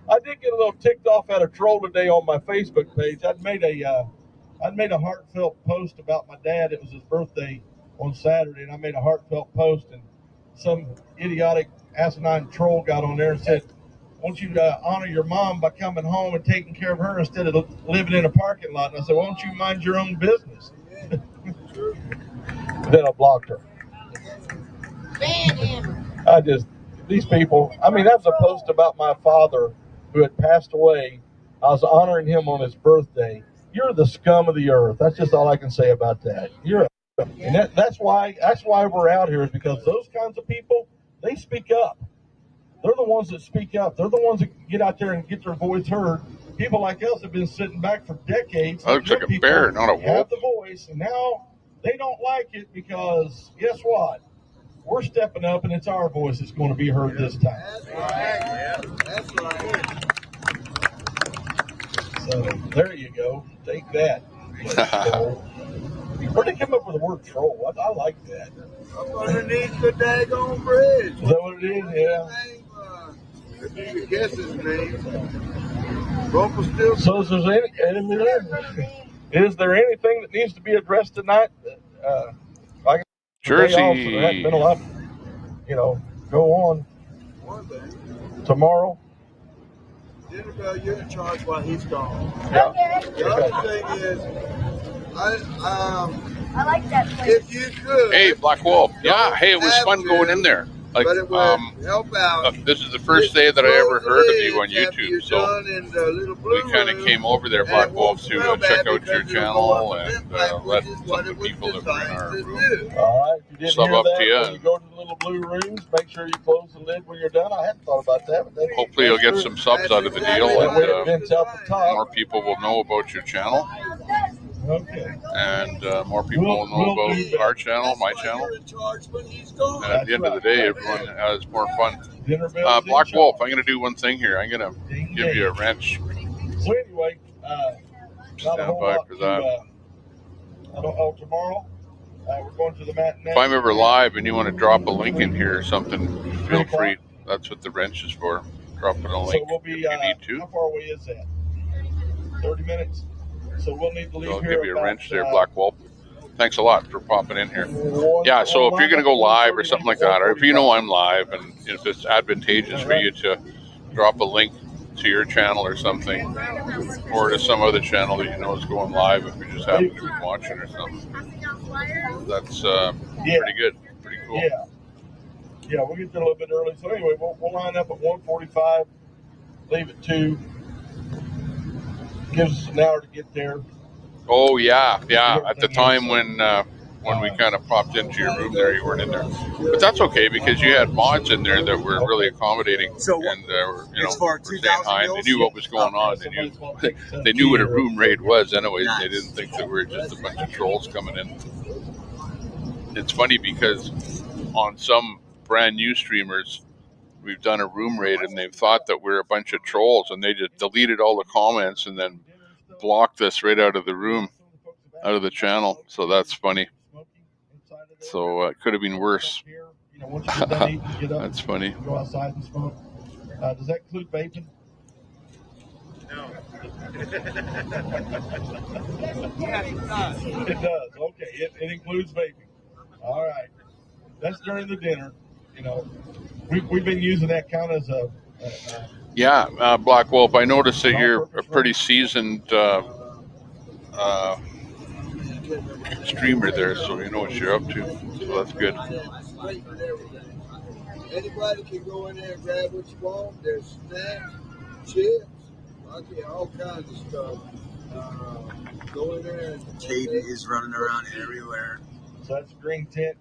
I did get a little ticked off at a troll today on my Facebook page. I'd made a heartfelt post about my dad. It was his birthday on Saturday, and I made a heartfelt post, and some idiotic asinine troll got on there and said, "Won't you honor your mom by coming home and taking care of her instead of living in a parking lot?" And I said, "Why don't you mind your own business?" Then I blocked her. These people, that was a post about my father who had passed away. I was honoring him on his birthday. You're the scum of the earth. That's just all I can say about that. And that's why we're out here, is because those kinds of people, they speak up. They're the ones that speak up. They're the ones that get out there and get their voice heard. People like us have been sitting back for decades. That looks like a bear, not a wolf. Have the voice, and now they don't like it because guess what? We're stepping up, and it's our voice that's going to be heard this time. That's right. Yeah, that's right. So there you go. Take that. Where'd they come up with the word troll? I like that. Up underneath the daggone bridge. Is that what it is? Yeah. If you could guess his name. Rope was still. So is there anything that needs to be addressed tonight? Jersey. There hasn't been a lot, go on. One thing. Tomorrow. Dinner bell, you're in charge while he's gone. Yeah. The other thing is, I like that place. if you could. Hey, Black Wolf. Yeah, hey, it was fun going in there. Like, but it would help out. This is the first day that I ever heard of you on YouTube, so we kind of came over there, Black Wolf, to check out your channel and let some of the people that were in our room all right, if you didn't sub hear up that, to you. when you go to the little blue rooms, make sure you close the lid when you're done. I hadn't thought about that. But Hopefully you'll get some subs out of the deal, and more people will know about your channel. Okay. And more people will know about our channel, my channel. And at the end of the day, everyone has more fun. Black Wolf, I'm going to do one thing here. I'm going to give you a wrench. So anyway, stand by for that. Tomorrow, we're going to the matinee. If I'm ever live and you want to drop a link in here or something, feel free. That's what the wrench is for. Dropping a link so we'll be, if you need to. How far away is that? 30 minutes? So we'll need to leave I'll here give you a wrench there, about, Black Wolf. Thanks a lot for popping in here. Yeah, so if you're going to go live or something like that, or if you know I'm live and if it's advantageous for you to drop a link to your channel or something, or to some other channel that you know is going live if you just happen to be watching or something, that's pretty good, pretty cool. Yeah, we'll get there a little bit early. So anyway, we'll line up at 1:45, leave at 2. Gives us an hour to get there. Oh yeah. At the time when we kind of popped into your room there, you weren't in there, but that's okay because you had mods in there that were really accommodating and were saying hi. And they knew what was going on. They knew what a room raid was. Anyways, they didn't think that we were just a bunch of trolls coming in. It's funny because on some brand new streamers, we've done a room raid and they've thought that we're a bunch of trolls and they just deleted all the comments and then blocked us right out of the room, out of the channel. So that's funny. So it could have been worse. That's funny. Go outside and smoke. Does that include vaping? No. Yes, it does. It does. Okay, it includes vaping. All right. That's during the dinner. We've been using that kind of as a yeah, Black Wolf, I noticed that you're a pretty seasoned streamer there, so you know what you're up to. So that's good. Anybody can go in there and grab what you want. There's snacks, chips, all kinds of stuff. Go in there and Katie is running around everywhere. So that's a green tent.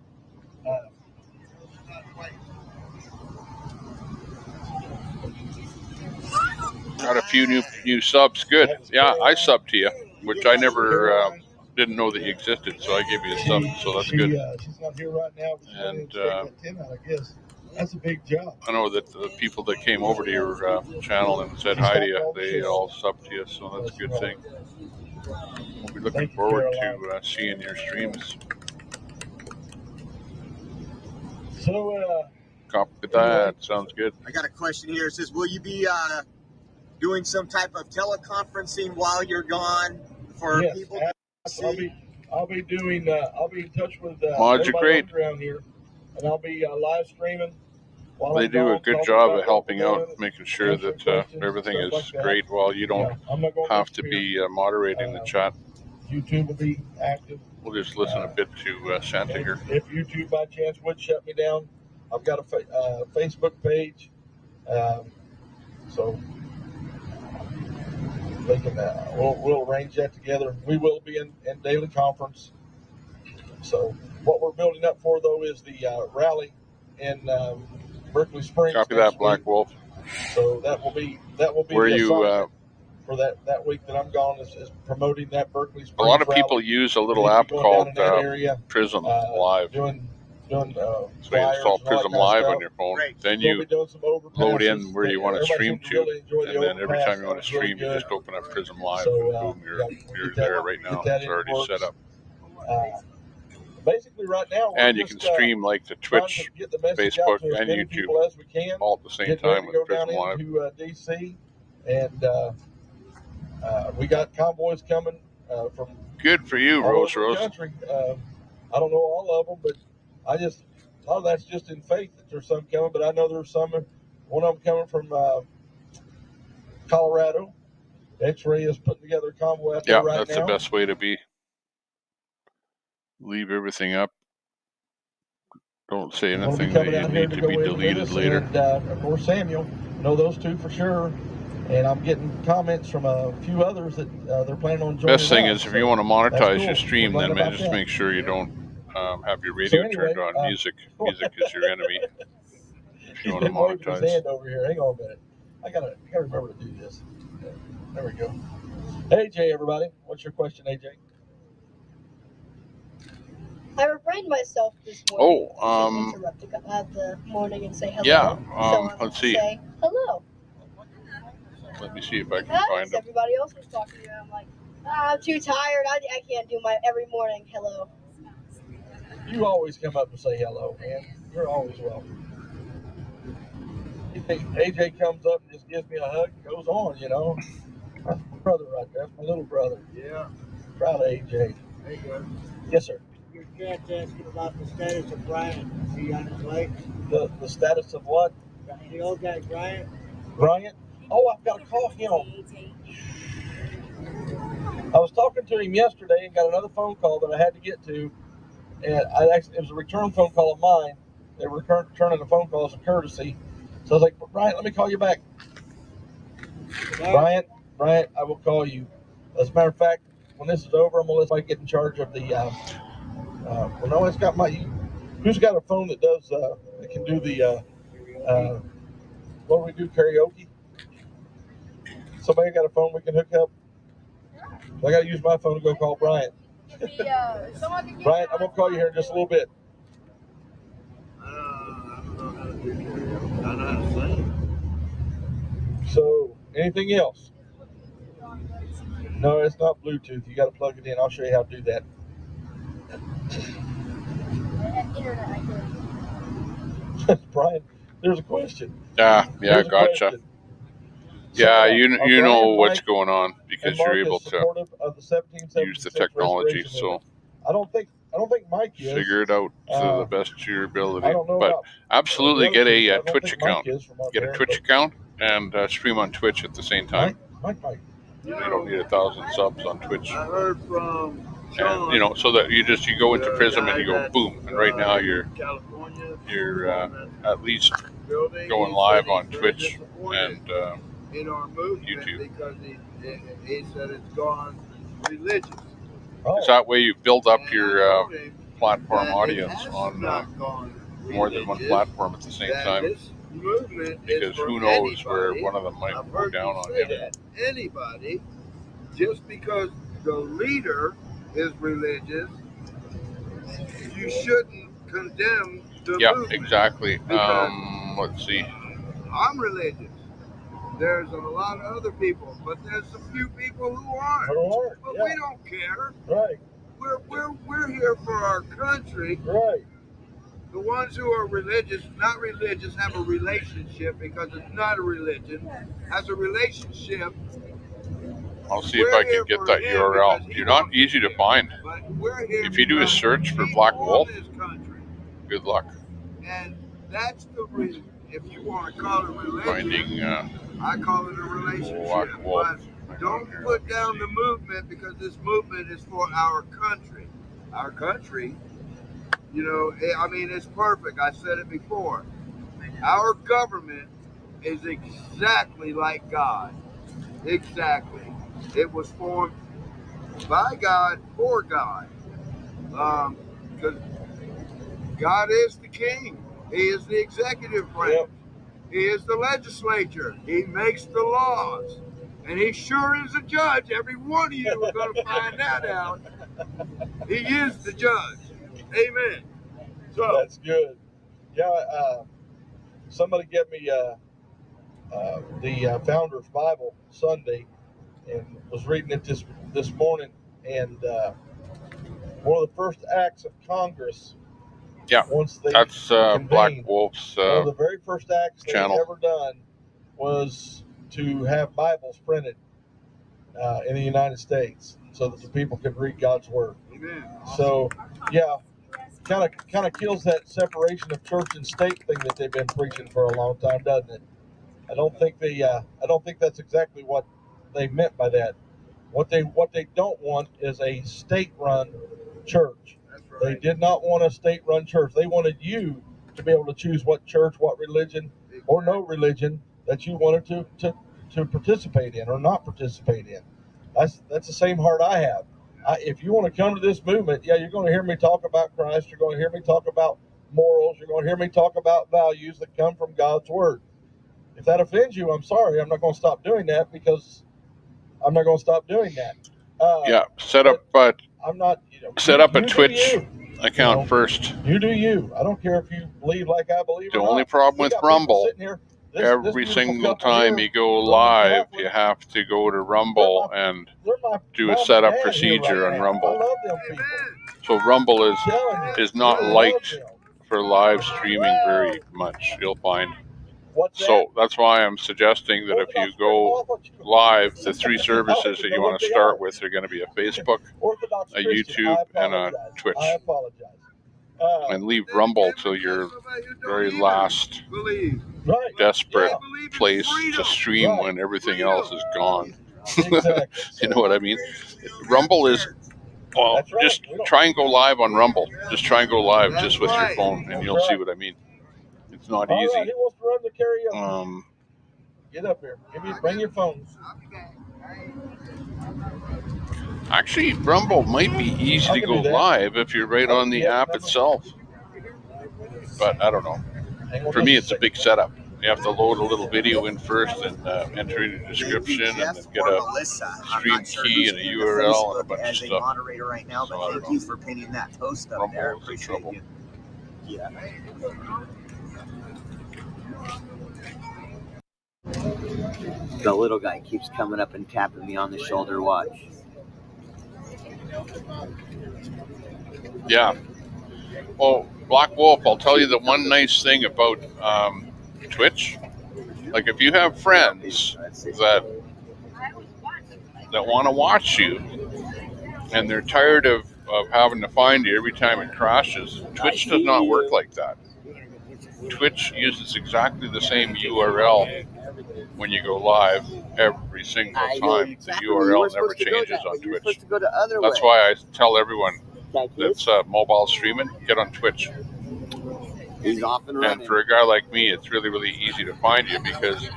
Got a few new subs. Good. Yeah, I subbed to you. which I never didn't know that you existed, so I gave you a sub, so that's good. She's not here right now, but And that 10 out, I guess. That's a big job. I know that the people that came over to your channel and said hi to you, they all subbed to you, so that's a good thing. We'll be looking forward to seeing your streams. So, copy that. Sounds good. I got a question here. It says, will you be doing some type of teleconferencing while you're gone for people to see? I'll be in touch with Mods are great. around here, and I'll be live streaming. They do a good job of helping out, making sure that everything is great while you don't have to be moderating the chat. YouTube will be active. We'll just listen a bit to Santa here. If YouTube by chance would shut me down, I've got a Facebook page, so they can. We'll arrange that together. We will be in daily conference. So what we're building up for though is the rally in Berkeley Springs. Copy that, Black Wolf. So that will be where the you. For that week that I'm gone is promoting that Berkeley Springs. A lot of people rally. use a little app called Prism Live. Doing so you install Prism Live on your phone. Then you load in where you want to stream to, and then every time you want to stream, you just open up Prism Live. Boom, you're there right now. It's already set up. Basically, right now, and you can stream like to Twitch, Facebook, and YouTube all at the same time with Prism Live. To DC, and we got convoys coming from. Good for you, Rose. Country. I don't know all of them, but a lot of that's just in faith that there's some coming. But I know there's some. One of them coming from Colorado. X-Ray is putting together a convoy out there right now. Yeah, that's the best way to be. Leave everything up. Don't say anything that you need to be deleted later. And, of course, Samuel. Know those two for sure. And I'm getting comments from a few others that they're planning on joining. Best thing is if you want to monetize your stream, then just make sure you don't have your radio turned on. Music is your enemy. If you want to monetize. His hand over here. Hang on a minute. I gotta remember to do this. There we go. AJ, everybody, what's your question, AJ? I refrained myself this morning to interrupt at the morning and say hello. Yeah, so let's see. Say hello. Let me see if I can find them. Everybody else was talking to me. I'm like, I'm too tired. I can't do my every morning hello. You always come up and say hello, man. You're always welcome. You think AJ comes up and just gives me a hug and goes on, you know? That's my brother right there. That's my little brother. Yeah. Proud of AJ. Hey, good. Yes, sir. Your cat's asking about the status of Bryant. Is he on his way? The status of what? The old guy, Bryant. Bryant? Oh, I've got to call him. I was talking to him yesterday and got another phone call that I had to get to. And it was a return phone call of mine. They were returning the phone call as a courtesy. So I was like, Bryant, let me call you back. Bryant, I will call you. As a matter of fact, when this is over, I'm going to let somebody get in charge of the... who's got a phone that does... that can do the... what do we do, karaoke? Somebody got a phone we can hook up? So I got to use my phone to go call Bryant. Bryant, I'm going to call you here in just a little bit. I don't know how to do karaoke. I don't know how to sing. So, anything else? No, it's not Bluetooth. You got to plug it in. I'll show you how to do that. Brian, there's a question. Yeah, gotcha. Yeah, you know what's going on because you're able to use the technology. So I don't think Mike is. Figure it out to the best of your ability. But absolutely get a Twitch account. Get a Twitch account and stream on Twitch at the same time. Mike. You don't need 1,000 subs on Twitch. I heard from Sean, and so that you go into Prism and you go boom, and right now you're at least going live on Twitch and in our movement YouTube. Because he said it's gone religious. Because that way you build up your platform audience on more than one platform at the same time. Because who knows where one of them might go down on him. Anybody, just because the leader is religious, you shouldn't condemn the movement. Exactly. Because Let's see. I'm religious. There's a lot of other people, but there's a few people who aren't. But we don't care. Right. We're here for our country. Right. The ones who are religious, not religious, have a relationship because it's not a religion. Has a relationship. I'll see if I can get that URL. You're not easy to find. If you do a search for Black Wolf, good luck and that's the reason. If you want to call it religion, finding I call it a relationship. Black Wolf. But don't put down the movement because this movement is for our country. Our country, you know, I mean, it's perfect. I said it before. Our government is exactly like God. Exactly. It was formed by God for God. Because God is the king. He is the executive branch. Yep. He is the legislature. He makes the laws. And he sure is a judge. Every one of you are going to find that out. He is the judge. Amen. So that's good. Yeah, somebody gave me the Founder's Bible Sunday and was reading it this morning. And one of the first acts of Congress, once they that's convened, Black Wolf's one of the very first acts channel. they've ever done was to have Bibles printed in the United States so that the people could read God's Word. Amen. So, yeah, kind of kills that separation of church and state thing that they've been preaching for a long time, doesn't it? I don't think that's exactly what they meant by that. What they don't want is a state-run church. Right. They did not want a state-run church. They wanted you to be able to choose what church, what religion, or no religion that you wanted to participate in or not participate in. That's the same heart I have. If you want to come to this movement, you're going to hear me talk about Christ. You're going to hear me talk about morals. You're going to hear me talk about values that come from God's Word. If that offends you, I'm sorry. I'm not going to stop doing that because I'm not going to stop doing that. Set up. But I'm not. Set up a Twitch account first. You do you. I don't care if you believe like I believe. The only problem with Rumble, every single time you go live, you have to go to Rumble and do a setup procedure on Rumble. So Rumble is not liked for live streaming very much. You'll find. So that's why I'm suggesting that if you go live, the 3 services that you want to start with are going to be a Facebook, a YouTube, and a Twitch. I apologize. And leave Rumble till your very last desperate place to stream when everything else is gone. You know what I mean? Rumble is, just try and go live on Rumble. Just try and go live just with your phone and you'll see what I mean. It's not easy. Right, he wants to run the karaoke. Get up here. Bring your phone. Actually, Rumble might be easy to go live if you're right on the app itself. But I don't know. For me, it's a big setup. You have to load a little video in first and enter in a description and then get a stream key and a URL and a bunch of stuff. Moderator right now, but thank you for pinning that post up there. Appreciate you. Yeah. The little guy keeps coming up and tapping me on the shoulder. Watch. Yeah. Well, Black Wolf, I'll tell you the one nice thing about Twitch. Like if you have friends that want to watch you and they're tired of having to find you every time it crashes, Twitch does not work like that. Twitch uses exactly the same URL when you go live every single time. The URL never changes on Twitch. That's why I tell everyone that's mobile streaming, get on Twitch. He's off and running. And for a guy like me, it's really, really easy to find you because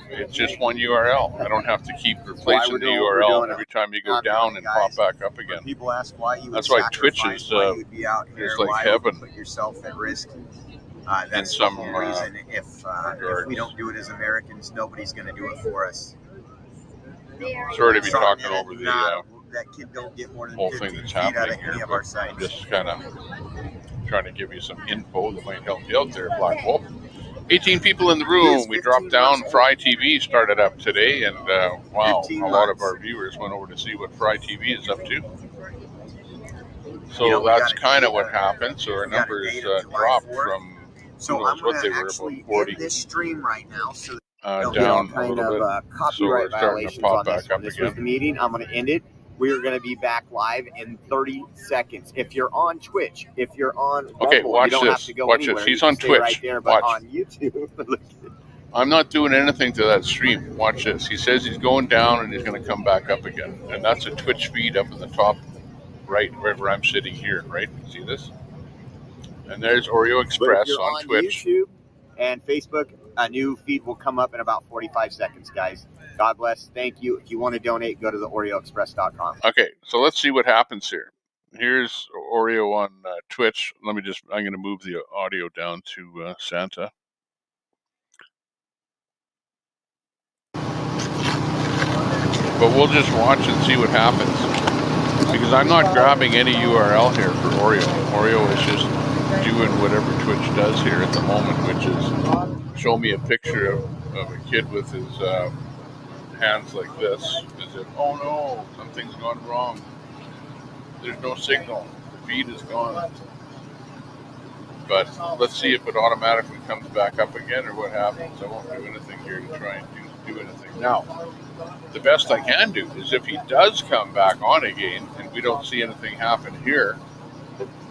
it's just one URL. I don't have to keep replacing the URL every time you go down and pop back up again. People ask why you would That's why Twitch is like heaven. Put yourself at risk. That's some the whole reason. If we don't do it as Americans, nobody's going to do it for us. Sorry to be talking over the that kid don't get more than whole 15 thing that's feet out happening of here, any of but our I'm sites. just kind of trying to give you some info that might help you out there, Black Wolf. 18 people in the room. We dropped down. Fry TV started up today, and wow, a lot of our viewers went over to see what Fry TV is up to. So that's kind of what happened. So our numbers dropped from who knows what they were, about 40 this stream right now, so down a little bit. So we're starting to pop back up this was the again. meeting. I'm going to end it. We are going to be back live in 30 seconds. If you're on Twitch, if you're on Rumble, watch you don't have this. to go Watch anywhere. this. He's You on can stay Twitch. right there, but Watch. on YouTube. I'm not doing anything to that stream. Watch this. He says he's going down and he's going to come back up again. And that's a Twitch feed up in the top right, right where I'm sitting here, right? See this? And there's Oreo But if Express you're on Twitch. YouTube and Facebook, a new feed will come up in about 45 seconds, guys. God bless. Thank you. If you want to donate, go to the OreoExpress.com. Okay, so let's see what happens here. Here's Oreo on Twitch. I'm going to move the audio down to Santa. But we'll just watch and see what happens. Because I'm not grabbing any URL here for Oreo. Oreo is just doing whatever Twitch does here at the moment, which is show me a picture of a kid with his hands like this, as if, oh no, something's gone wrong. There's no signal. The feed is gone. But let's see if it automatically comes back up again or what happens. I won't do anything here to try and do anything. Now, the best I can do is if he does come back on again and we don't see anything happen here,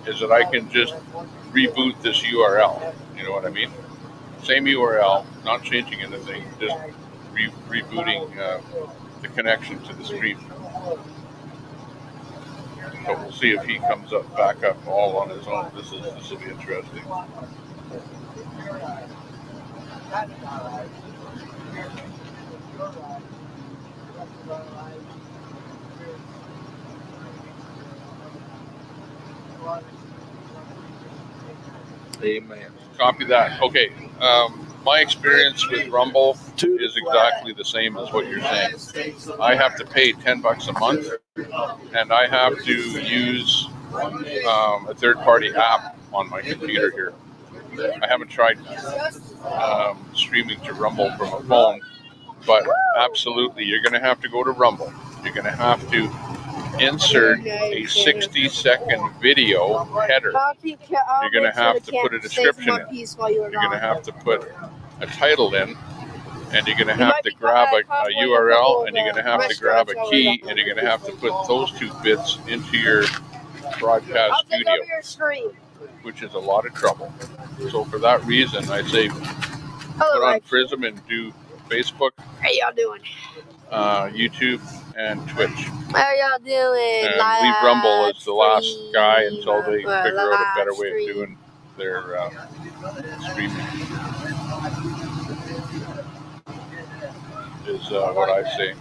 is that I can just reboot this URL. You know what I mean? Same URL, not changing anything, just rebooting the connection to the stream. But we'll see if he comes back up all on his own. This will be interesting. Amen. Copy that. Okay. My experience with Rumble is exactly the same as what you're saying. I have to pay $10 a month, and I have to use a third-party app on my computer here. I haven't tried streaming to Rumble from a phone, but absolutely, you're going to have to go to Rumble. You're going to have to insert a 60-second video header. You're going to have to put a description in. You're going to have to put a title in, and you're going to have to grab a URL, and you're going to have to grab a key, and you're going to have to put those two bits into your broadcast studio, which is a lot of trouble. So for that reason, I say put on Prism and do Facebook. How y'all doing? YouTube and Twitch. How y'all doing? And leave Rumble as the last guy until they figure out a better way of doing their streaming. Is what I say.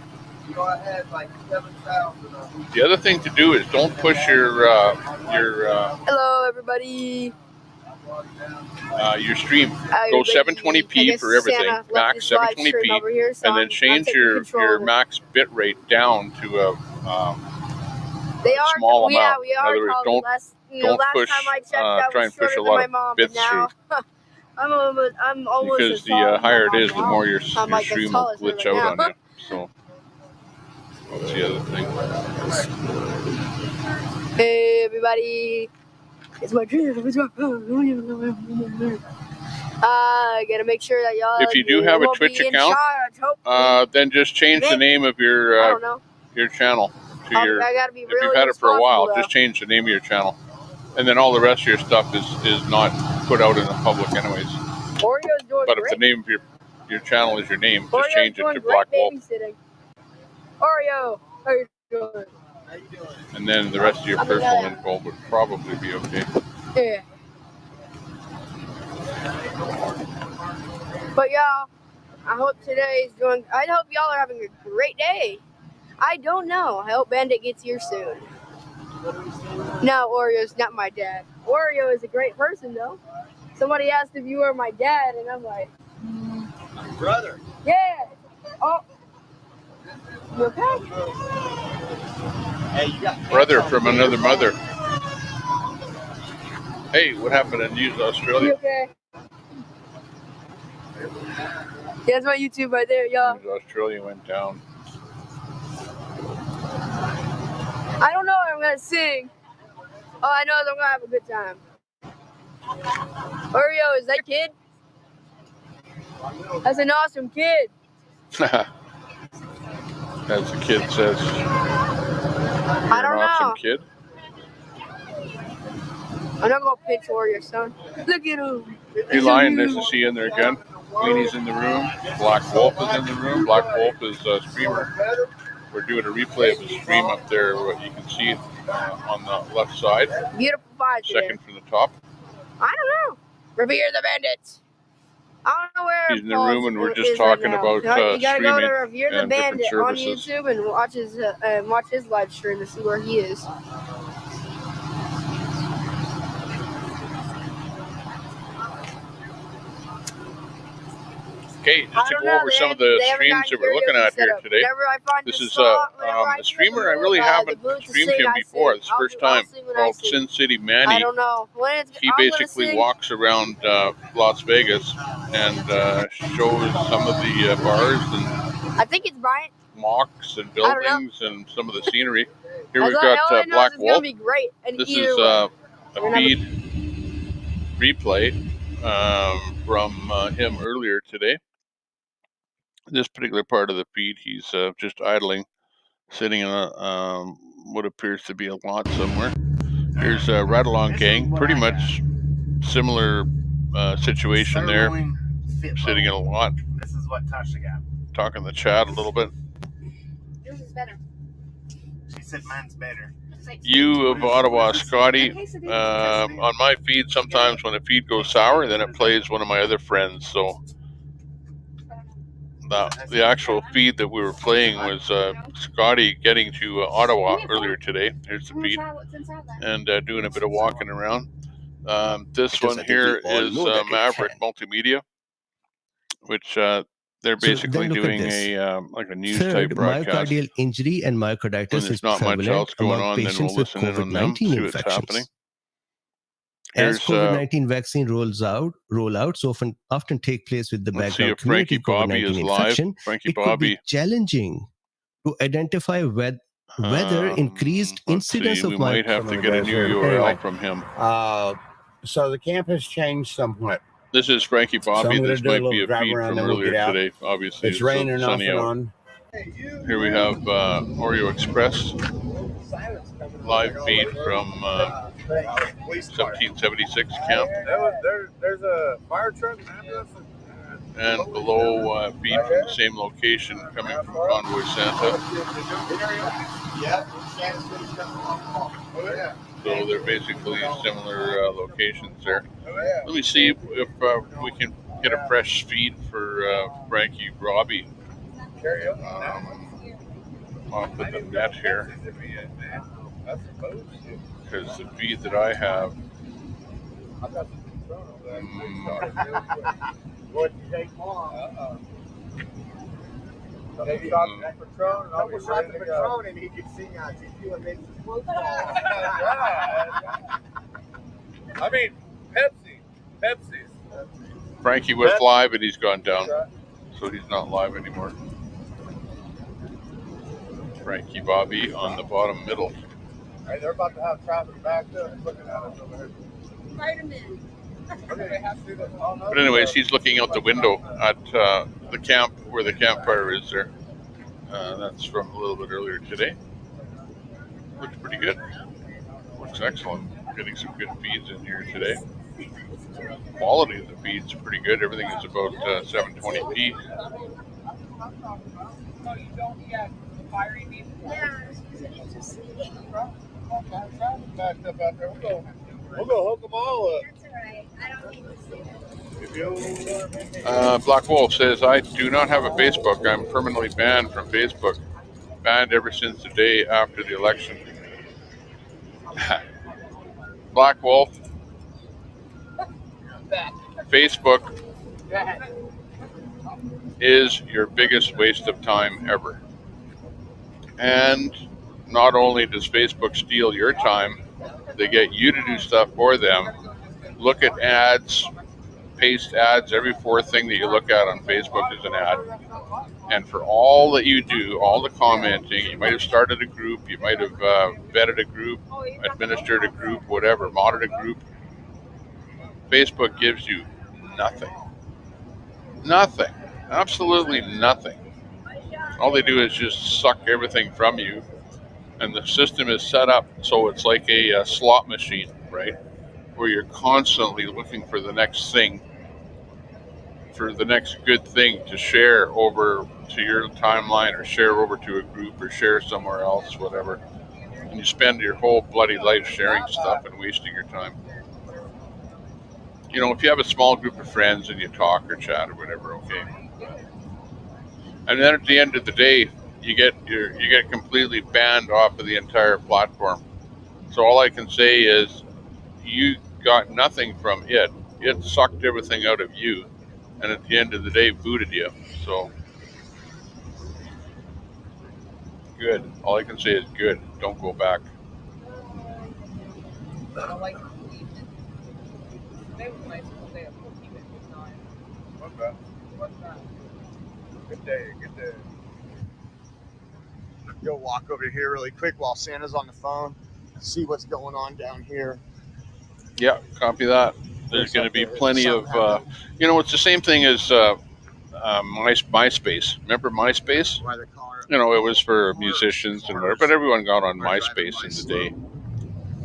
The other thing to do is don't push your hello everybody. Your stream. Go 720p for everything, max 720p, here, so and then change your max bit rate down to a small amount. In other words, don't push try and push a lot of bits through. I'm almost because the higher it is, the more your stream will glitch out on you. So that's the other thing. Hey everybody. It's my dream. Gotta make sure that y'all. If you do have a Twitch account, then just change the name of your channel to your. If you've had it for a while, just change the name of your channel, and then all the rest of your stuff is not put out in the public, anyways. But if the name of your channel is your name, just change it to Black Wolf. Oreo, how you doing? And then the rest of your personal info would probably be okay. Yeah. But y'all, I hope today is going. I hope y'all are having a great day. I don't know. I hope Bandit gets here soon. No, Oreo's not my dad. Oreo is a great person though. Somebody asked if you were my dad, and I'm like, brother. Yeah. Oh. You okay? Brother from another mother. Hey, what happened in News Australia? You okay? Yeah, that's my YouTube right there, y'all. News Australia went down. I don't know what I'm gonna sing. All I know is I'm gonna have a good time. Oreo, is that your kid? That's an awesome kid. As the kid says. I don't know. Awesome kid. I'm not gonna pitch Oreo, son. Look at him. Hey, Lion, nice to see you in there again. Queenie's in the room. Black Wolf is in the room. Black Wolf is a streamer. We're doing a replay of the stream up there. What you can see on the left side. Beautiful fight today. Second from the top. I don't know. Revere the Bandits. I don't know where he's in the room, and we're just talking about you gotta go to Revere the and different Bandit on services. YouTube and watch his live stream to see where he is. Okay, just to go over some of the streams that we're looking at here today. This is a streamer I really haven't streamed him before. It's the first time, called Sin City Manny. I don't know. He basically walks around Las Vegas and shows some of the bars and I think it's Brian. Mocks and buildings and some of the scenery. Here we've got Black Wolf. Be great. This is a feed replay from him earlier today. This particular part of the feed, he's just idling, sitting in a what appears to be a lot somewhere. Here's Ride Along Gang, pretty much similar situation there, sitting in a lot. This is what Tasha got. Talking in the chat a little bit. Yours is better. She said mine's better. You of Ottawa, Scotty. On my feed, sometimes when a feed goes sour, then it plays one of my other friends. So the actual feed that we were playing was Scotty getting to Ottawa earlier today. Here's the feed, and doing a bit of walking around. This one here is Maverick Multimedia, which they're basically doing a like a news type broadcast. Myocardial injury and myocarditis when there's not much else going on, then we'll listen in on them, see what's happening. As COVID-19 vaccine rollouts often take place with the background community COVID-19 infection, it could be challenging to identify whether increased incidence of we might have to get a new URL from him. So the camp has changed somewhat. This is Frankie Bobby. So this might be a feed from earlier today. Obviously, it's raining sunny off and out. on. Here we have Oreo Express live feed from 1776 camp. There's a fire truck and ambulance. And below feed from the same location coming from Convoy Santa. So they're basically similar locations there. Let me see if we can get a fresh feed for Frankie Robbie off of the net here. Because the feed that I have. What you take mom? Maybe stop that Patron, and I'll be ready to go. And he could sing out to you and make the football. I mean, Pepsi's. Frankie was live, and he's gone down, so he's not live anymore. Frankie Bobby on the bottom middle. Hey, they're about to have traffic backed up looking at us over here. Vitamin. But anyways, he's looking out the window at the camp where the campfire is there. That's from a little bit earlier today. Looks pretty good. Looks excellent. Getting some good feeds in here today. Quality of the feeds is pretty good. Everything is about 720p. Backed up out there. We'll go hook them all up. Black Wolf says, I do not have a Facebook. I'm permanently banned from Facebook. Banned ever since the day after the election. Black Wolf, Facebook is your biggest waste of time ever. And not only does Facebook steal your time, they get you to do stuff for them. Look at ads, paste ads. Every fourth thing that you look at on Facebook is an ad. And for all that you do, all the commenting, you might have started a group, you might have vetted a group, administered a group, whatever, modded a group. Facebook gives you nothing. Nothing. Absolutely nothing. All they do is just suck everything from you. And the system is set up so it's like a slot machine, right? Where you're constantly looking for the next thing, for the next good thing to share over to your timeline or share over to a group or share somewhere else, whatever. And you spend your whole bloody life sharing stuff and wasting your time. You know, if you have a small group of friends and you talk or chat or whatever, okay. And then at the end of the day, you get completely banned off of the entire platform. So all I can say is you got nothing from it. It sucked everything out of you, and at the end of the day, booted you. So good. All I can say is good. Don't go back. Good day, good day. Go walk over here really quick while Santa's on the phone. See what's going on down here. Yeah, copy that. There's going to be plenty of, you know, it's the same thing as MySpace. Remember MySpace? You know, it was for musicians and whatever, but everyone got on MySpace in the day.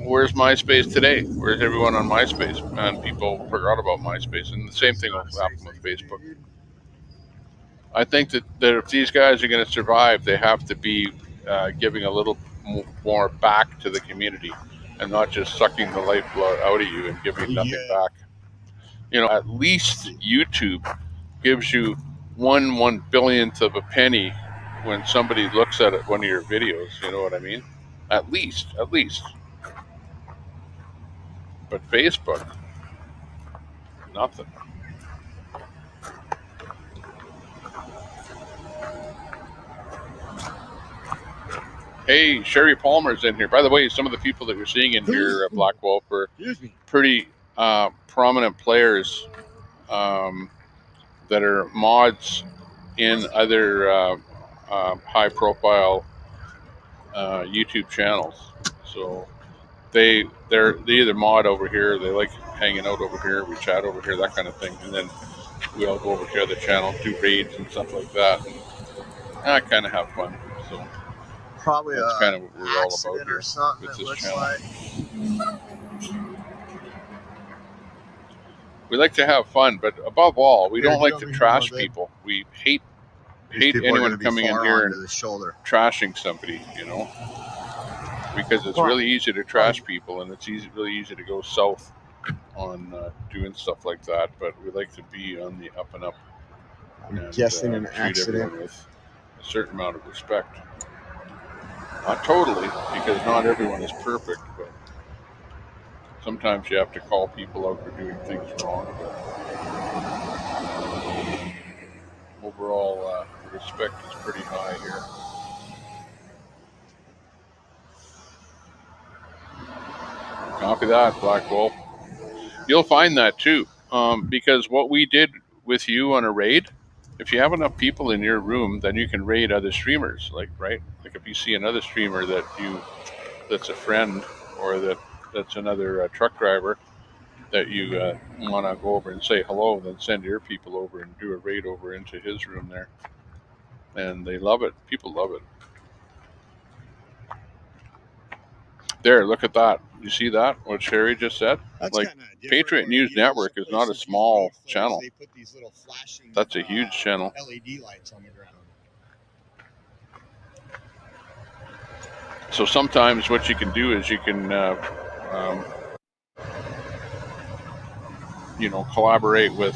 Where's MySpace today? Where's everyone on MySpace? And people forgot about MySpace, and the same thing will happen with Facebook. I think that if these guys are going to survive, they have to be giving a little more back to the community and not just sucking the lifeblood out of you and giving nothing back. You know, at least YouTube gives you 1/1 billionth of a penny when somebody looks at one of your videos. You know what I mean? At least. But Facebook, nothing. Hey, Sherry Palmer's in here. By the way, some of the people that you're seeing in here, Black Wolf, are pretty prominent players that are mods in other high-profile YouTube channels. So they either mod over here, they like hanging out over here, we chat over here, that kind of thing, and then we all go over to the other channel, do raids and stuff like that. And I kind of have fun. So probably that's kind of what we're all about accident here or something. with It this looks channel. like. We like to have fun, but above all, we don't like to trash people. We hate anyone coming in here and trashing somebody, you know, because it's really easy to trash people, and it's really easy to go south on doing stuff like that. But we like to be on the up and up. I'm guessing an treat accident everyone with a certain amount of respect. Not totally, because not everyone is perfect, but sometimes you have to call people out for doing things wrong. But overall, respect is pretty high here. Copy that, Black Wolf. You'll find that too, because what we did with you on a raid, if you have enough people in your room, then you can raid other streamers. Like if you see another streamer that's a friend, or that's another truck driver that you want to go over and say hello, then send your people over and do a raid over into his room there, and they love it. People love it. There, look at that. You see that? What Sherry just said? That's like Patriot News Network is not a small channel. They put these little flashing, that's a huge channel. LED lights on the ground. So sometimes what you can do is you can, collaborate with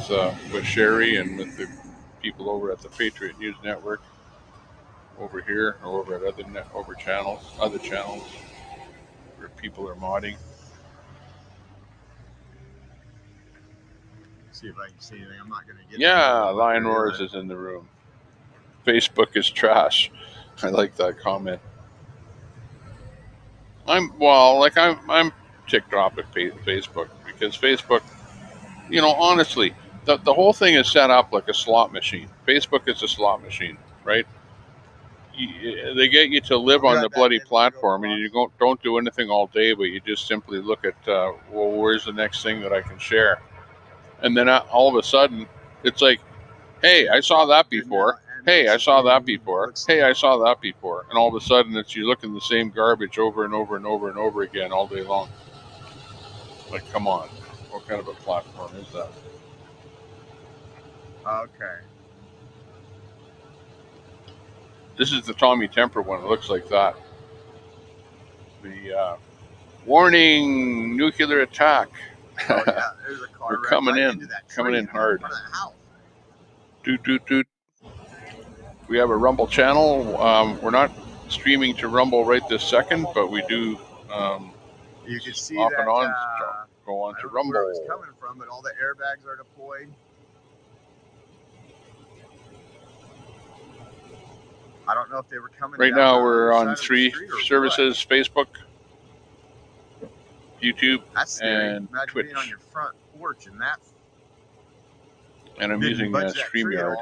Sherry and with the people over at the Patriot News Network over here, or over at other channels where people are modding. See if I can see anything. I'm not going to get. Yeah, Lion Roars is in the room. Facebook is trash. I like that comment. I'm ticked off at Facebook because Facebook, honestly, the whole thing is set up like a slot machine. Facebook is a slot machine, right? They get you to live on the bloody platform, and you don't do anything all day, but you just simply look at, well, where's the next thing that I can share? And then all of a sudden, it's like, hey, I saw that before. Hey, I saw that before. Hey, I saw that before. And all of a sudden, it's you looking the same garbage over and over and over and over again all day long. Like, come on. What kind of a platform is that? Okay. This is the Tommy Temper one. It looks like that. The warning, nuclear attack. Oh yeah, there's a car We're right coming in, into that coming tree in hard. front of that house. Doot. We have a Rumble channel. We're not streaming to Rumble right this second, but we do. You can see off that. and on go on to Rumble. Where it was coming from, but all the airbags are deployed. I don't know if they were coming. Right now, we're on 3 services: Facebook, YouTube, and Twitch. Being on your front porch and that. And I'm using StreamYard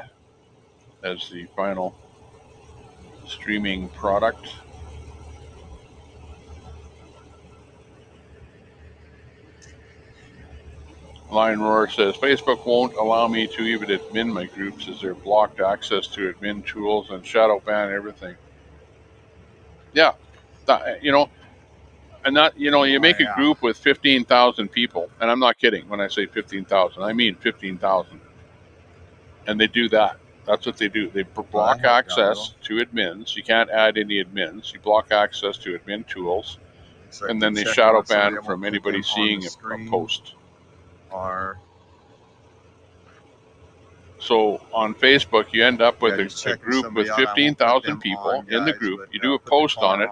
as the final streaming product. Lion Roar says, Facebook won't allow me to even admin my groups as they're blocked access to admin tools and shadow ban everything. Yeah, and that, you make a group with 15,000 people, and I'm not kidding when I say 15,000, I mean 15,000. And they do that. That's what they do. They block access to admins. You can't add any admins. You block access to admin tools, and then they shadow ban from anybody seeing a post. So on Facebook, you end up with a group with 15,000 people in the group. You do a post on it,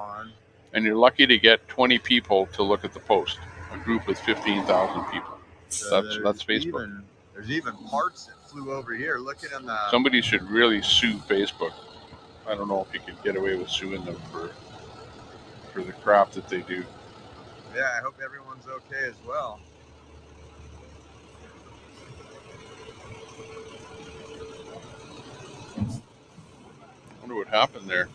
and you're lucky to get 20 people to look at the post. A group with 15,000 people. That's Facebook. There's even parts that flew over here. Looking on the. Somebody should really sue Facebook. I don't know if you could get away with suing them for the crap that they do. Yeah, I hope everyone's okay as well. I wonder what happened there.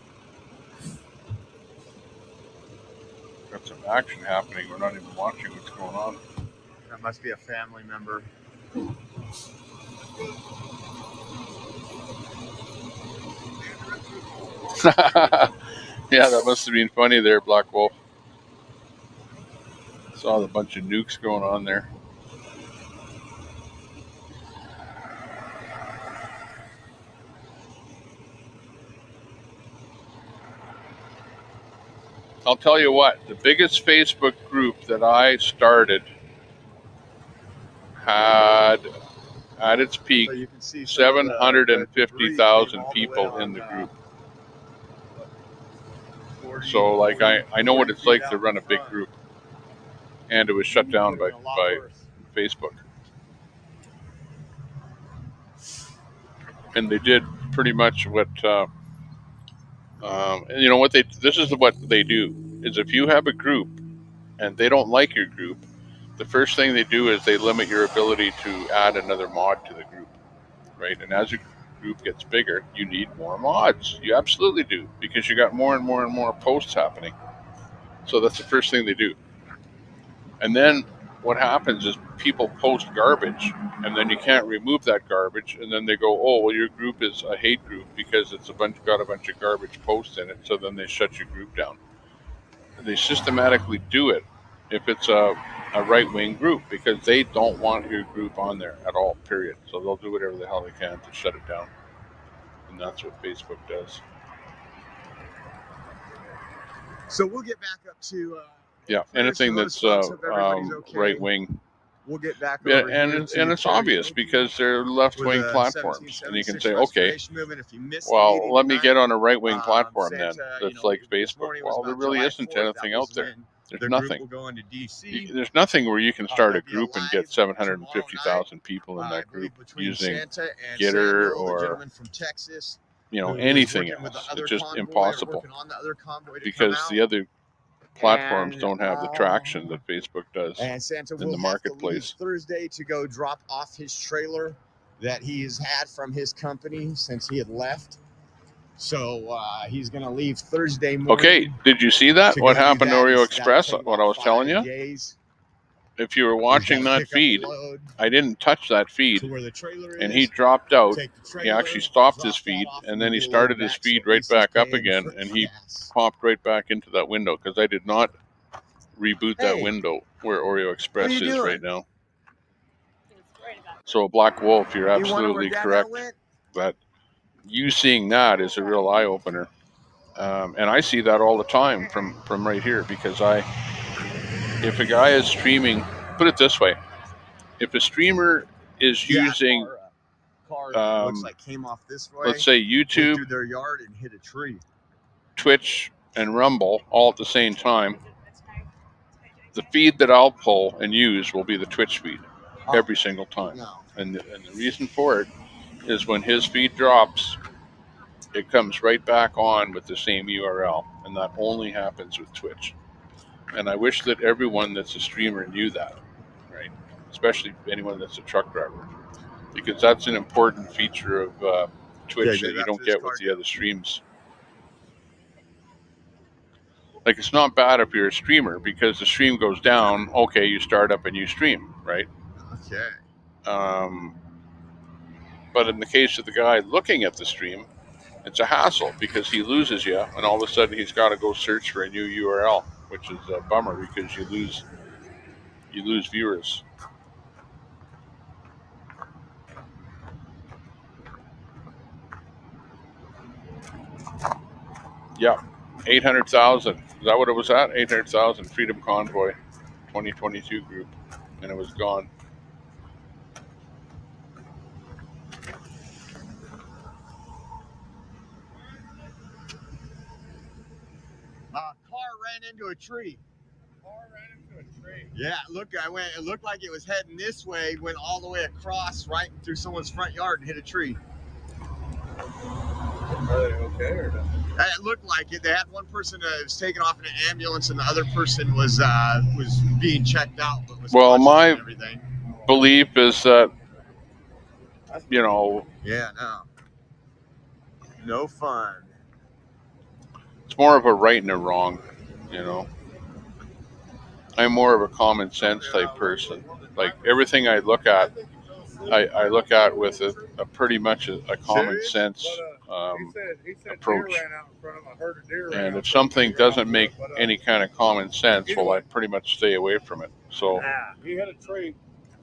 Got some action happening. We're not even watching what's going on. That must be a family member. Yeah, that must have been funny there, Black Wolf. Saw a bunch of nukes going on there. I'll tell you what, the biggest Facebook group that I started had, at its peak, 750,000 people in the group. So, like, I know what it's like to run a big group. And it was shut down by Facebook. And they did pretty much what, this is what they do, is if you have a group and they don't like your group, the first thing they do is they limit your ability to add another mod to the group, right? And as your group gets bigger, you need more mods. You absolutely do, because you got more and more and more posts happening. So that's the first thing they do. And then what happens is people post garbage, and then you can't remove that garbage, and then they go, oh, well, your group is a hate group because it's got a bunch of garbage posts in it, so then they shut your group down. They systematically do it if it's a right-wing group, because they don't want your group on there at all, period. So they'll do whatever the hell they can to shut it down. And that's what Facebook does. So we'll get back up to... yeah, anything that's right-wing. We'll get back over and it's obvious because they're left-wing platforms. And you can say, okay, well, let me get on a right-wing platform then that's like Facebook. Well, there really isn't anything out there. There's nothing. There's nothing where you can start a group and get 750,000 people in that group using Gitter or anything else. It's just impossible because the other platforms don't have the traction that Facebook does And Santa in will the have to leave marketplace. Thursday to go drop off his trailer that he has had from his company since he had left. So he's going to leave Thursday morning. Okay, did you see that? to What go do happened to that. Oreo That'll Express? take What about I was telling 5 you? days. If you were He's watching gotta that pick up a feed, load I didn't touch that feed, to where the trailer and is, he dropped out. take the He trailer, actually stopped his drop that feed, off, and then he get a load started his back, so feed at right least he's back up paying again, for and he gas. popped right back into that window because I did not reboot that Hey, window where Oreo what are Express you is doing? right now. So Black Wolf, you're You wonder where absolutely Dad correct went? that you seeing that is a real eye opener, and I see that all the time from right here because if a guy is streaming, put it this way, if a streamer is Yeah, using car that looks like came off this way. let's say Went YouTube, through their yard and hit a tree. Twitch, and Rumble all at the same time, the feed that I'll pull and use will be the Twitch feed every single time. No. And the reason for it is when his feed drops, it comes right back on with the same URL, and that only happens with Twitch. And I wish that everyone that's a streamer knew that, right? Especially anyone that's a truck driver, because that's an important feature of Twitch that you don't get with the other streams. Like, it's not bad if you're a streamer because the stream goes down. Okay, you start up a new stream, right? Okay. But in the case of the guy looking at the stream, it's a hassle because he loses you, and all of a sudden he's got to go search for a new URL, which is a bummer because you lose viewers. Yeah, 800,000. Is that what it was at? 800,000 Freedom Convoy 2022 group, and it was gone. Car ran into a tree. Yeah, look, it looked like it was heading this way, went all the way across right through someone's front yard and hit a tree. Are they okay or not? It looked like it. They had one person that was taken off in an ambulance, and the other person was being checked out. But was Well, my and everything. belief is that, you know, Yeah, no fun. it's more of a right and a wrong, you know. I'm more of a common sense type person. Like, everything I look at, I look at with a pretty much a common sense approach. And if something doesn't make any kind of common sense, well, I pretty much stay away from it. So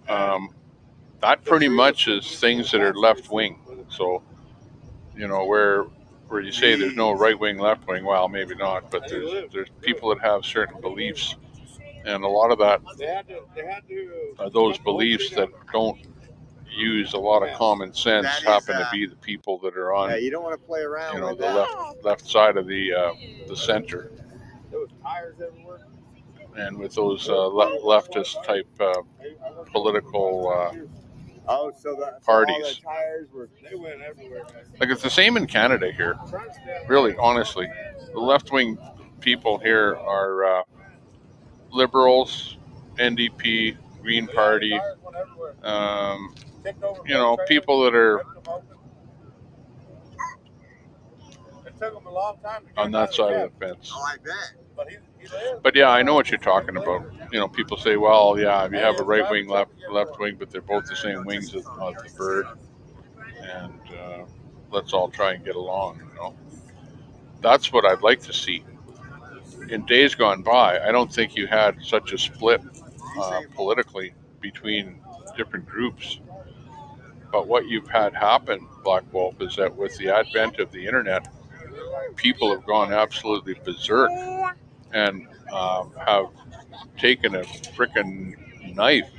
that pretty much is things that are left wing. So, you know, where you say there's no right wing, left wing, well, maybe not, but there's people that have certain beliefs, and a lot of that are those beliefs that don't use a lot of common sense happen to be the people that are on, you don't want to play around, you know, with the left side of the center, Those tires everywhere. and with those leftist type political parties. So all the tires they went everywhere, man. Like, it's the same in Canada here. Really, honestly, the left wing people here are Liberals, NDP, Green Party. You know, people that are on that side of the fence. Oh, I bet. But yeah, I know what you're talking about. You know, people say, well, yeah, you have a right wing, left wing, but they're both the same wings of the bird, and let's all try and get along. You know, that's what I'd like to see. In days gone by, I don't think you had such a split politically between different groups. But what you've had happen, Black Wolf, is that with the advent of the internet, people have gone absolutely berserk and have taken a frickin' knife,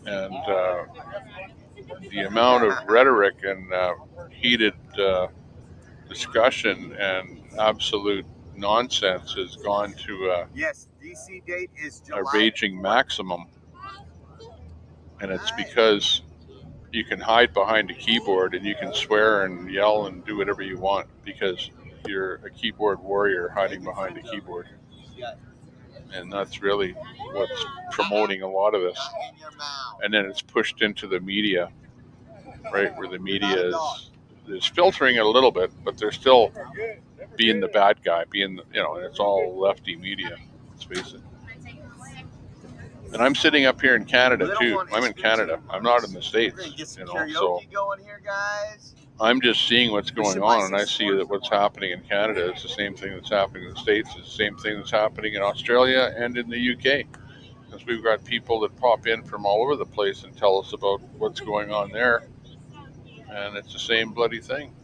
and the amount of rhetoric and heated discussion and absolute nonsense has gone to Yes, DC date is a July. raging maximum, and it's because you can hide behind a keyboard and you can swear and yell and do whatever you want because you're a keyboard warrior hiding behind a keyboard. And that's really what's promoting a lot of this. And then it's pushed into the media, right, where the media is filtering it a little bit, but they're still being the bad guy, and it's all lefty media, let's face it. And I'm sitting up here in Canada too. I'm in Canada. I'm not in the States, so I'm just seeing what's going on, and I see that what's happening in Canada is the same thing that's happening in the States. It's the same thing that's happening in Australia and in the UK. Because we've got people that pop in from all over the place and tell us about what's going on there, and it's the same bloody thing.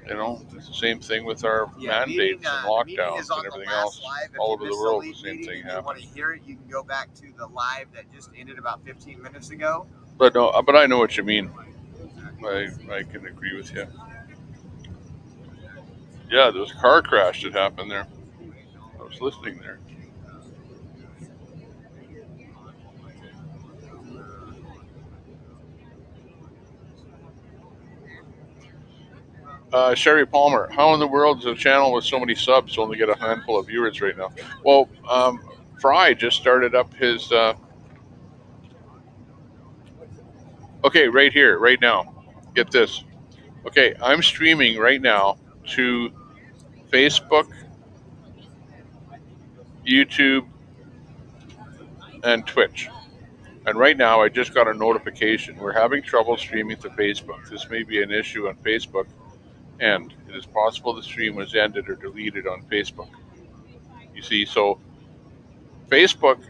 It's the same thing with our mandates and lockdowns and everything else. All over the world, the same thing happens. Want to hear it? You can go back to the live that just ended about 15 minutes ago. But I know what you mean. I can agree with you. Yeah, there was a car crash that happened there. I was listening there. Sherry Palmer, how in the world does a channel with so many subs only get a handful of viewers right now? Well, Fry just started up his... Okay, right here, right now. Get this. Okay, I'm streaming right now to Facebook, YouTube, and Twitch. And right now I just got a notification. We're having trouble streaming to Facebook. This may be an issue on Facebook, and it is possible the stream was ended or deleted on Facebook. You see, so Facebook,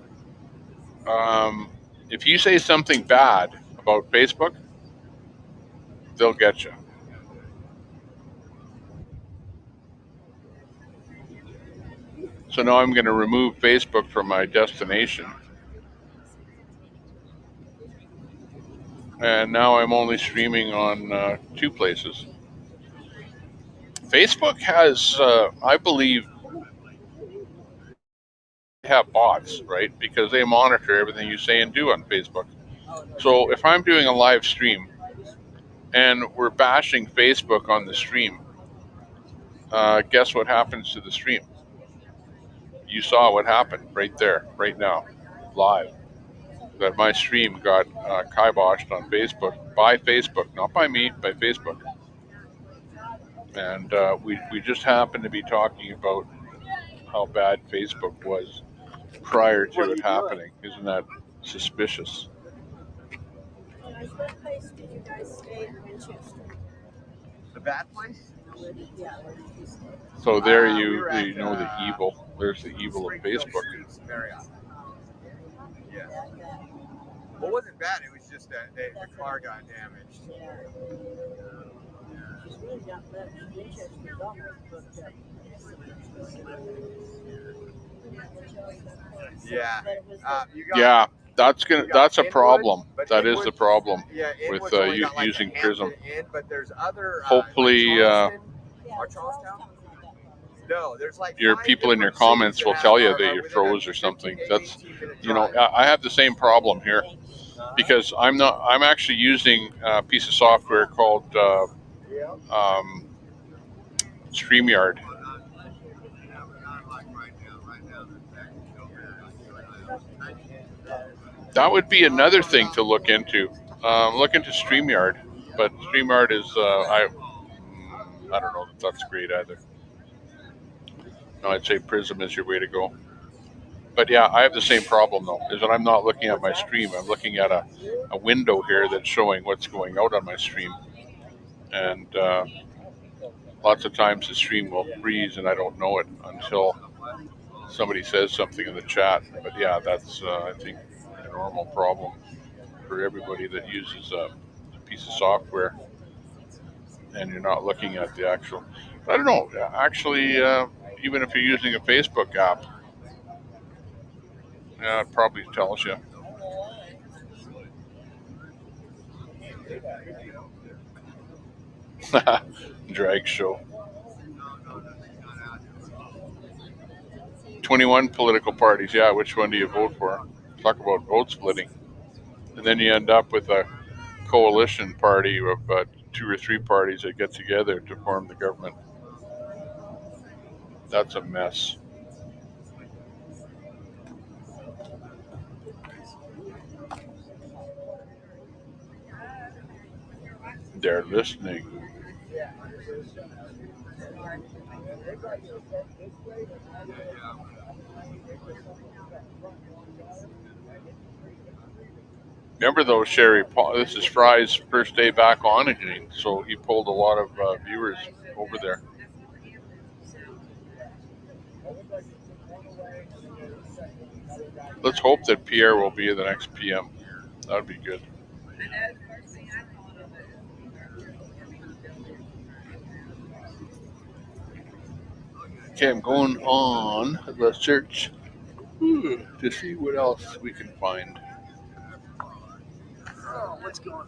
if you say something bad about Facebook, they'll get you. So now I'm going to remove Facebook from my destination. And now I'm only streaming on 2 places. Facebook has, I believe, have bots, right? Because they monitor everything you say and do on Facebook. So if I'm doing a live stream and we're bashing Facebook on the stream, guess what happens to the stream? You saw what happened right there, right now, live. That my stream got kiboshed on Facebook, by Facebook, not by me, by Facebook. And we just happened to be talking about how bad Facebook was prior to it happening. Isn't that suspicious? What place did you guys stay in Winchester? The bad place? Yeah, where did you stay? So there you know the evil. There's the evil of Facebook. Yeah. Well, it wasn't bad. It was just that the car got damaged. It's really not much. Winchester's almost booked up. Yeah. Yeah, that's a problem. That is the problem with using Prism. Hopefully, your people in your comments will tell you that you're froze or something. That's, I have the same problem here because I'm actually using a piece of software called StreamYard. That would be another thing to look into. Look into StreamYard, but StreamYard is I don't know that that's great either. No, I'd say Prism is your way to go. But yeah, I have the same problem though, is that I'm not looking at my stream. I'm looking at a window here that's showing what's going out on my stream. And lots of times the stream will freeze and I don't know it until somebody says something in the chat. But yeah, that's, I think, a normal problem for everybody that uses a piece of software and you're not looking at the actual, I don't know, actually, even if you're using a Facebook app, yeah, it probably tells you. Drag show. 21 political parties. Yeah, which one do you vote for? Talk about vote splitting. And then you end up with a coalition party of 2 or 3 parties that get together to form the government. That's a mess. They're listening. Remember though, Sherry, this is Fry's first day back on again, so he pulled a lot of viewers over there. Let's hope that Pierre will be the next PM. That would be good. Okay, I'm going on the search to see what else we can find. What's going on?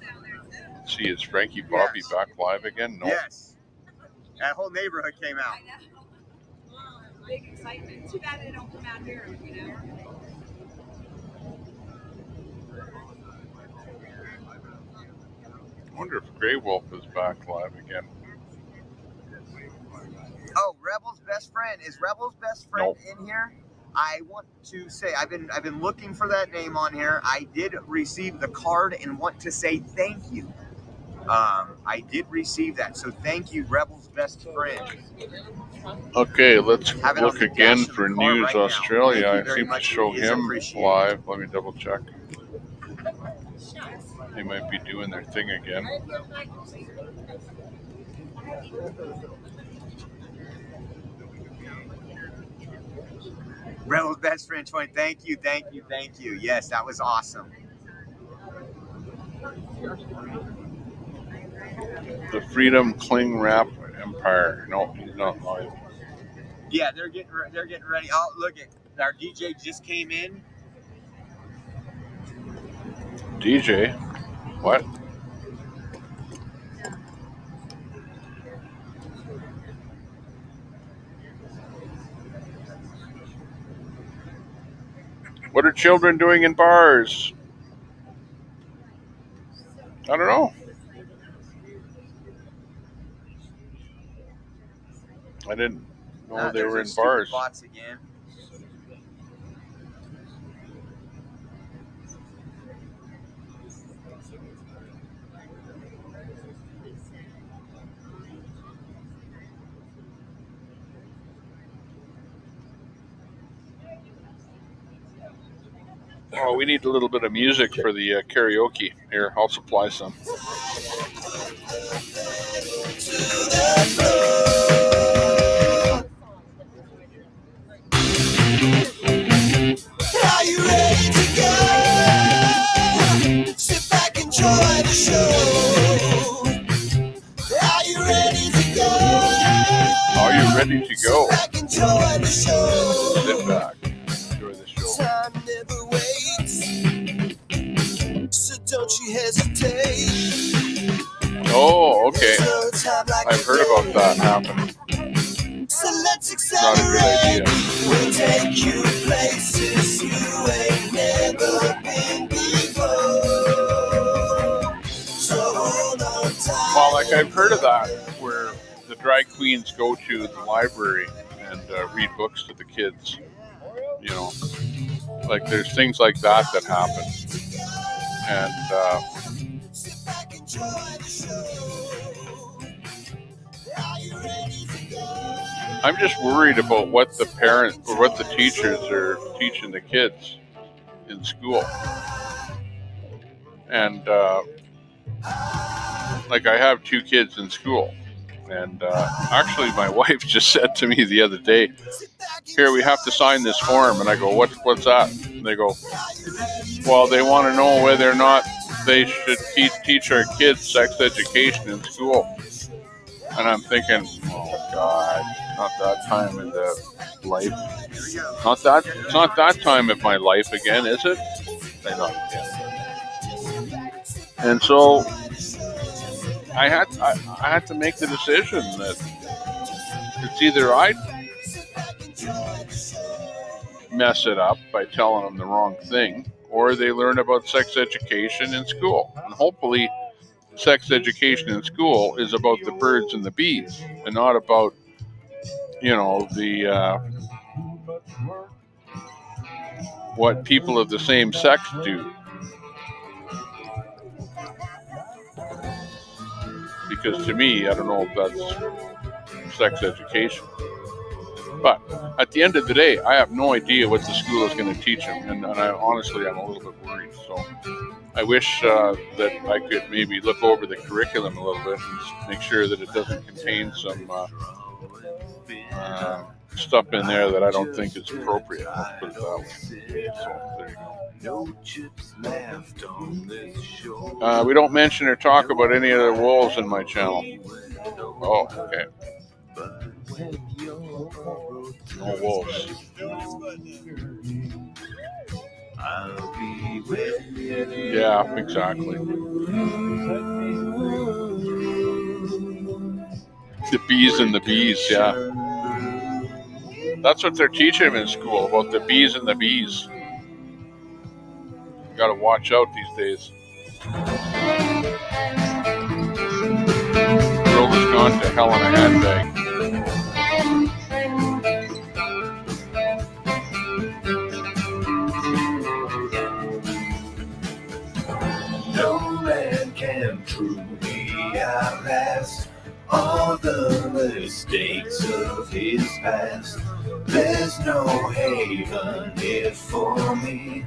Let's see, is Frankie Bobby back live again? No. Yes. That whole neighborhood came out. Big excitement. Too bad they don't come out here, you know. I wonder if Grey Wolf is back live again. Oh, Rebel's best friend. Is Rebel's best friend in here? I want to say I've been looking for that name on here. I did receive the card and want to say thank you. I did receive that, so thank you, Rebel's best friend. Okay, let's look again for News right Australia. I very seem to much. show It is him appreciated. live. Let me double check. They might be doing their thing again. Rebel's best friend 20. Thank you. Yes, that was awesome. The Freedom Cling Wrap Empire. No, he's not live. Yeah, they're getting ready. Oh, look at our DJ just came in. DJ? What? What are children doing in bars? I don't know. I didn't know they were in bars. Bots again. Oh, we need a little bit of music for the karaoke. Here, I'll supply some. Are you ready to go? Sit back, enjoy the show. Are you ready to go? Are you ready to go? Sit back, enjoy the show. Sit back, enjoy the show. Time never waits, so don't you hesitate. Oh, okay. I've heard about that happening. So let's Not a good idea. We'll take you places you ain't never been before. So hold on tight. Well, like I've heard of that, where the drag queens go to the library and read books to the kids. You know, like there's things like that happen. And I'm just worried about what the parents or what the teachers are teaching the kids in school. And like I have 2 kids in school. And actually my wife just said to me the other day, here, we have to sign this form. And I go, what's that? And they go, well, they want to know whether or not they should teach our kids sex education in school. And I'm thinking, oh God, not that time in the life. It's not that time of my life again, is it? Say not again. And so I had to make the decision that it's either I mess it up by telling them the wrong thing, or they learn about sex education in school. And hopefully sex education in school is about the birds and the bees and not about, the what people of the same sex do. because to me, I don't know if that's sex education. But at the end of the day, I have no idea what the school is going to teach them, and I'm a little bit worried. So I wish that I could maybe look over the curriculum a little bit and make sure that it doesn't contain some stuff in there that I don't think is appropriate. Let's put it that way. So there you go. We don't mention or talk about any other wolves in my channel. Oh, okay. No wolves. Yeah, exactly. The bees and the bees, yeah. That's what they're teaching them in school, about the bees and the bees. You gotta watch out these days. The world has gone to hell in a handbag. No man can truly outlast all the mistakes of his past. There's no haven here for me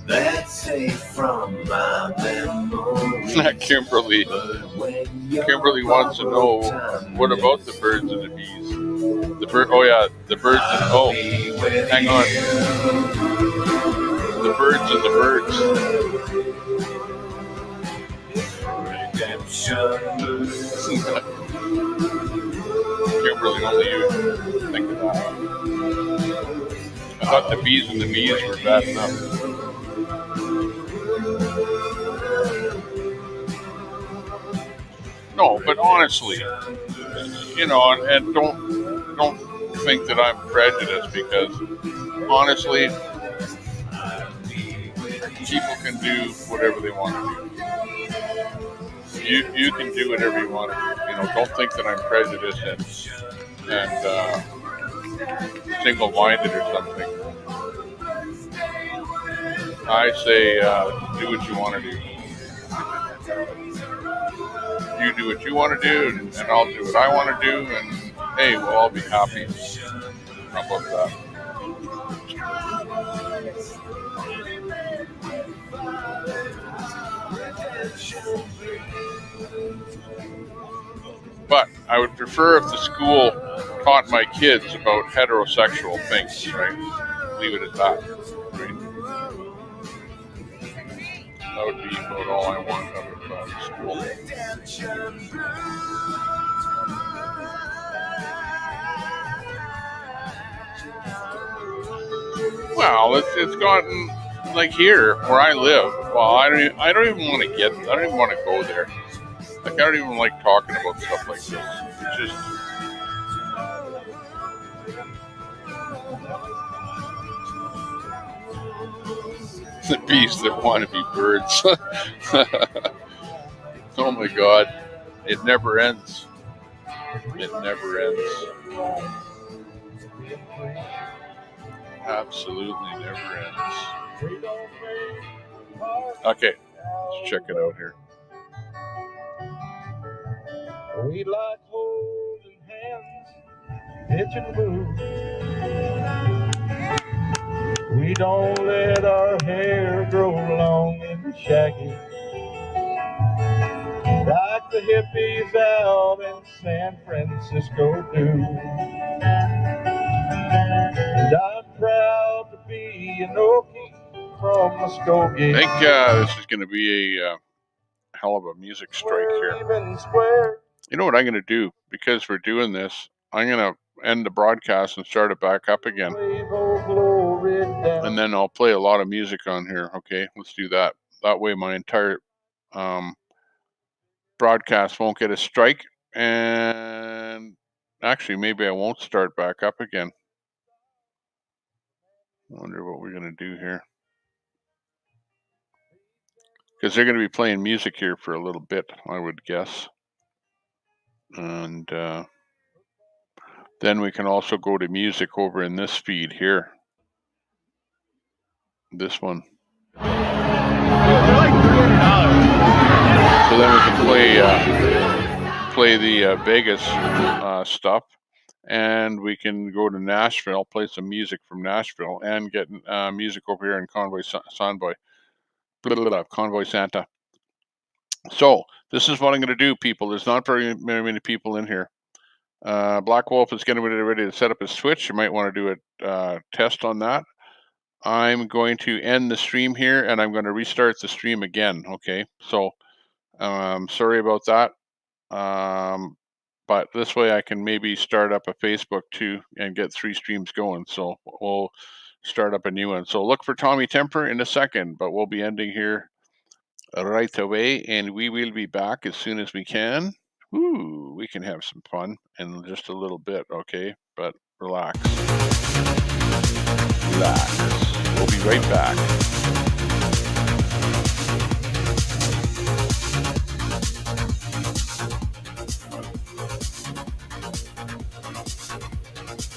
that's safe from my memories. Kimberly wants to know, what about the birds and the bees? The birds and hang on. The birds and the birds. Kimberly, only you think of that. I thought the bees and the bees were bad enough. No, but honestly, and don't think that I'm prejudiced, because honestly, people can do whatever they want to do. You can do whatever you want to do. Don't think that I'm prejudiced and single-minded or something. I say, do what you want to do. You do what you want to do, and I'll do what I want to do, and hey, we'll all be happy. How about that? But I would prefer if the school taught my kids about heterosexual things, right? Leave it at that, right? That would be about all I want out of school. Well, it's gotten like here where I live. Well, I don't even want to go there. Like, I don't even like talking about stuff like this. It's just. The bees that want to be birds. Oh my God. It never ends. It never ends. Absolutely never ends. Okay, let's check it out here. We like holding hands, pitching moves. We don't let our hair grow long and shaggy, like the hippies out in San Francisco do. And I'm proud to be an Okie from Muskogee. I think this is going to be a hell of a music strike here. You know what I'm going to do? Because we're doing this, I'm going to end the broadcast and start it back up again. And then I'll play a lot of music on here. Okay, let's do that. That way my entire broadcast won't get a strike. And actually, maybe I won't start back up again. I wonder what we're going to do here. Because they're going to be playing music here for a little bit, I would guess. And then we can also go to music over in this feed here. This one. So then we can play play the Vegas stuff, and we can go to Nashville, play some music from Nashville, and get music over here in Convoy Santa. So this is what I'm going to do, people. There's not very many people in here. Black Wolf is getting ready to set up his Twitch. You might want to do a test on that. I'm going to end the stream here, and I'm going to restart the stream again. Okay, so sorry about that. But this way I can maybe start up a Facebook too and get 3 streams going. So we'll start up a new one. So look for Tommy Temper in a second, but we'll be ending here right away, and we will be back as soon as we can. Ooh, we can have some fun in just a little bit, okay? But relax. Relax. We'll be right back.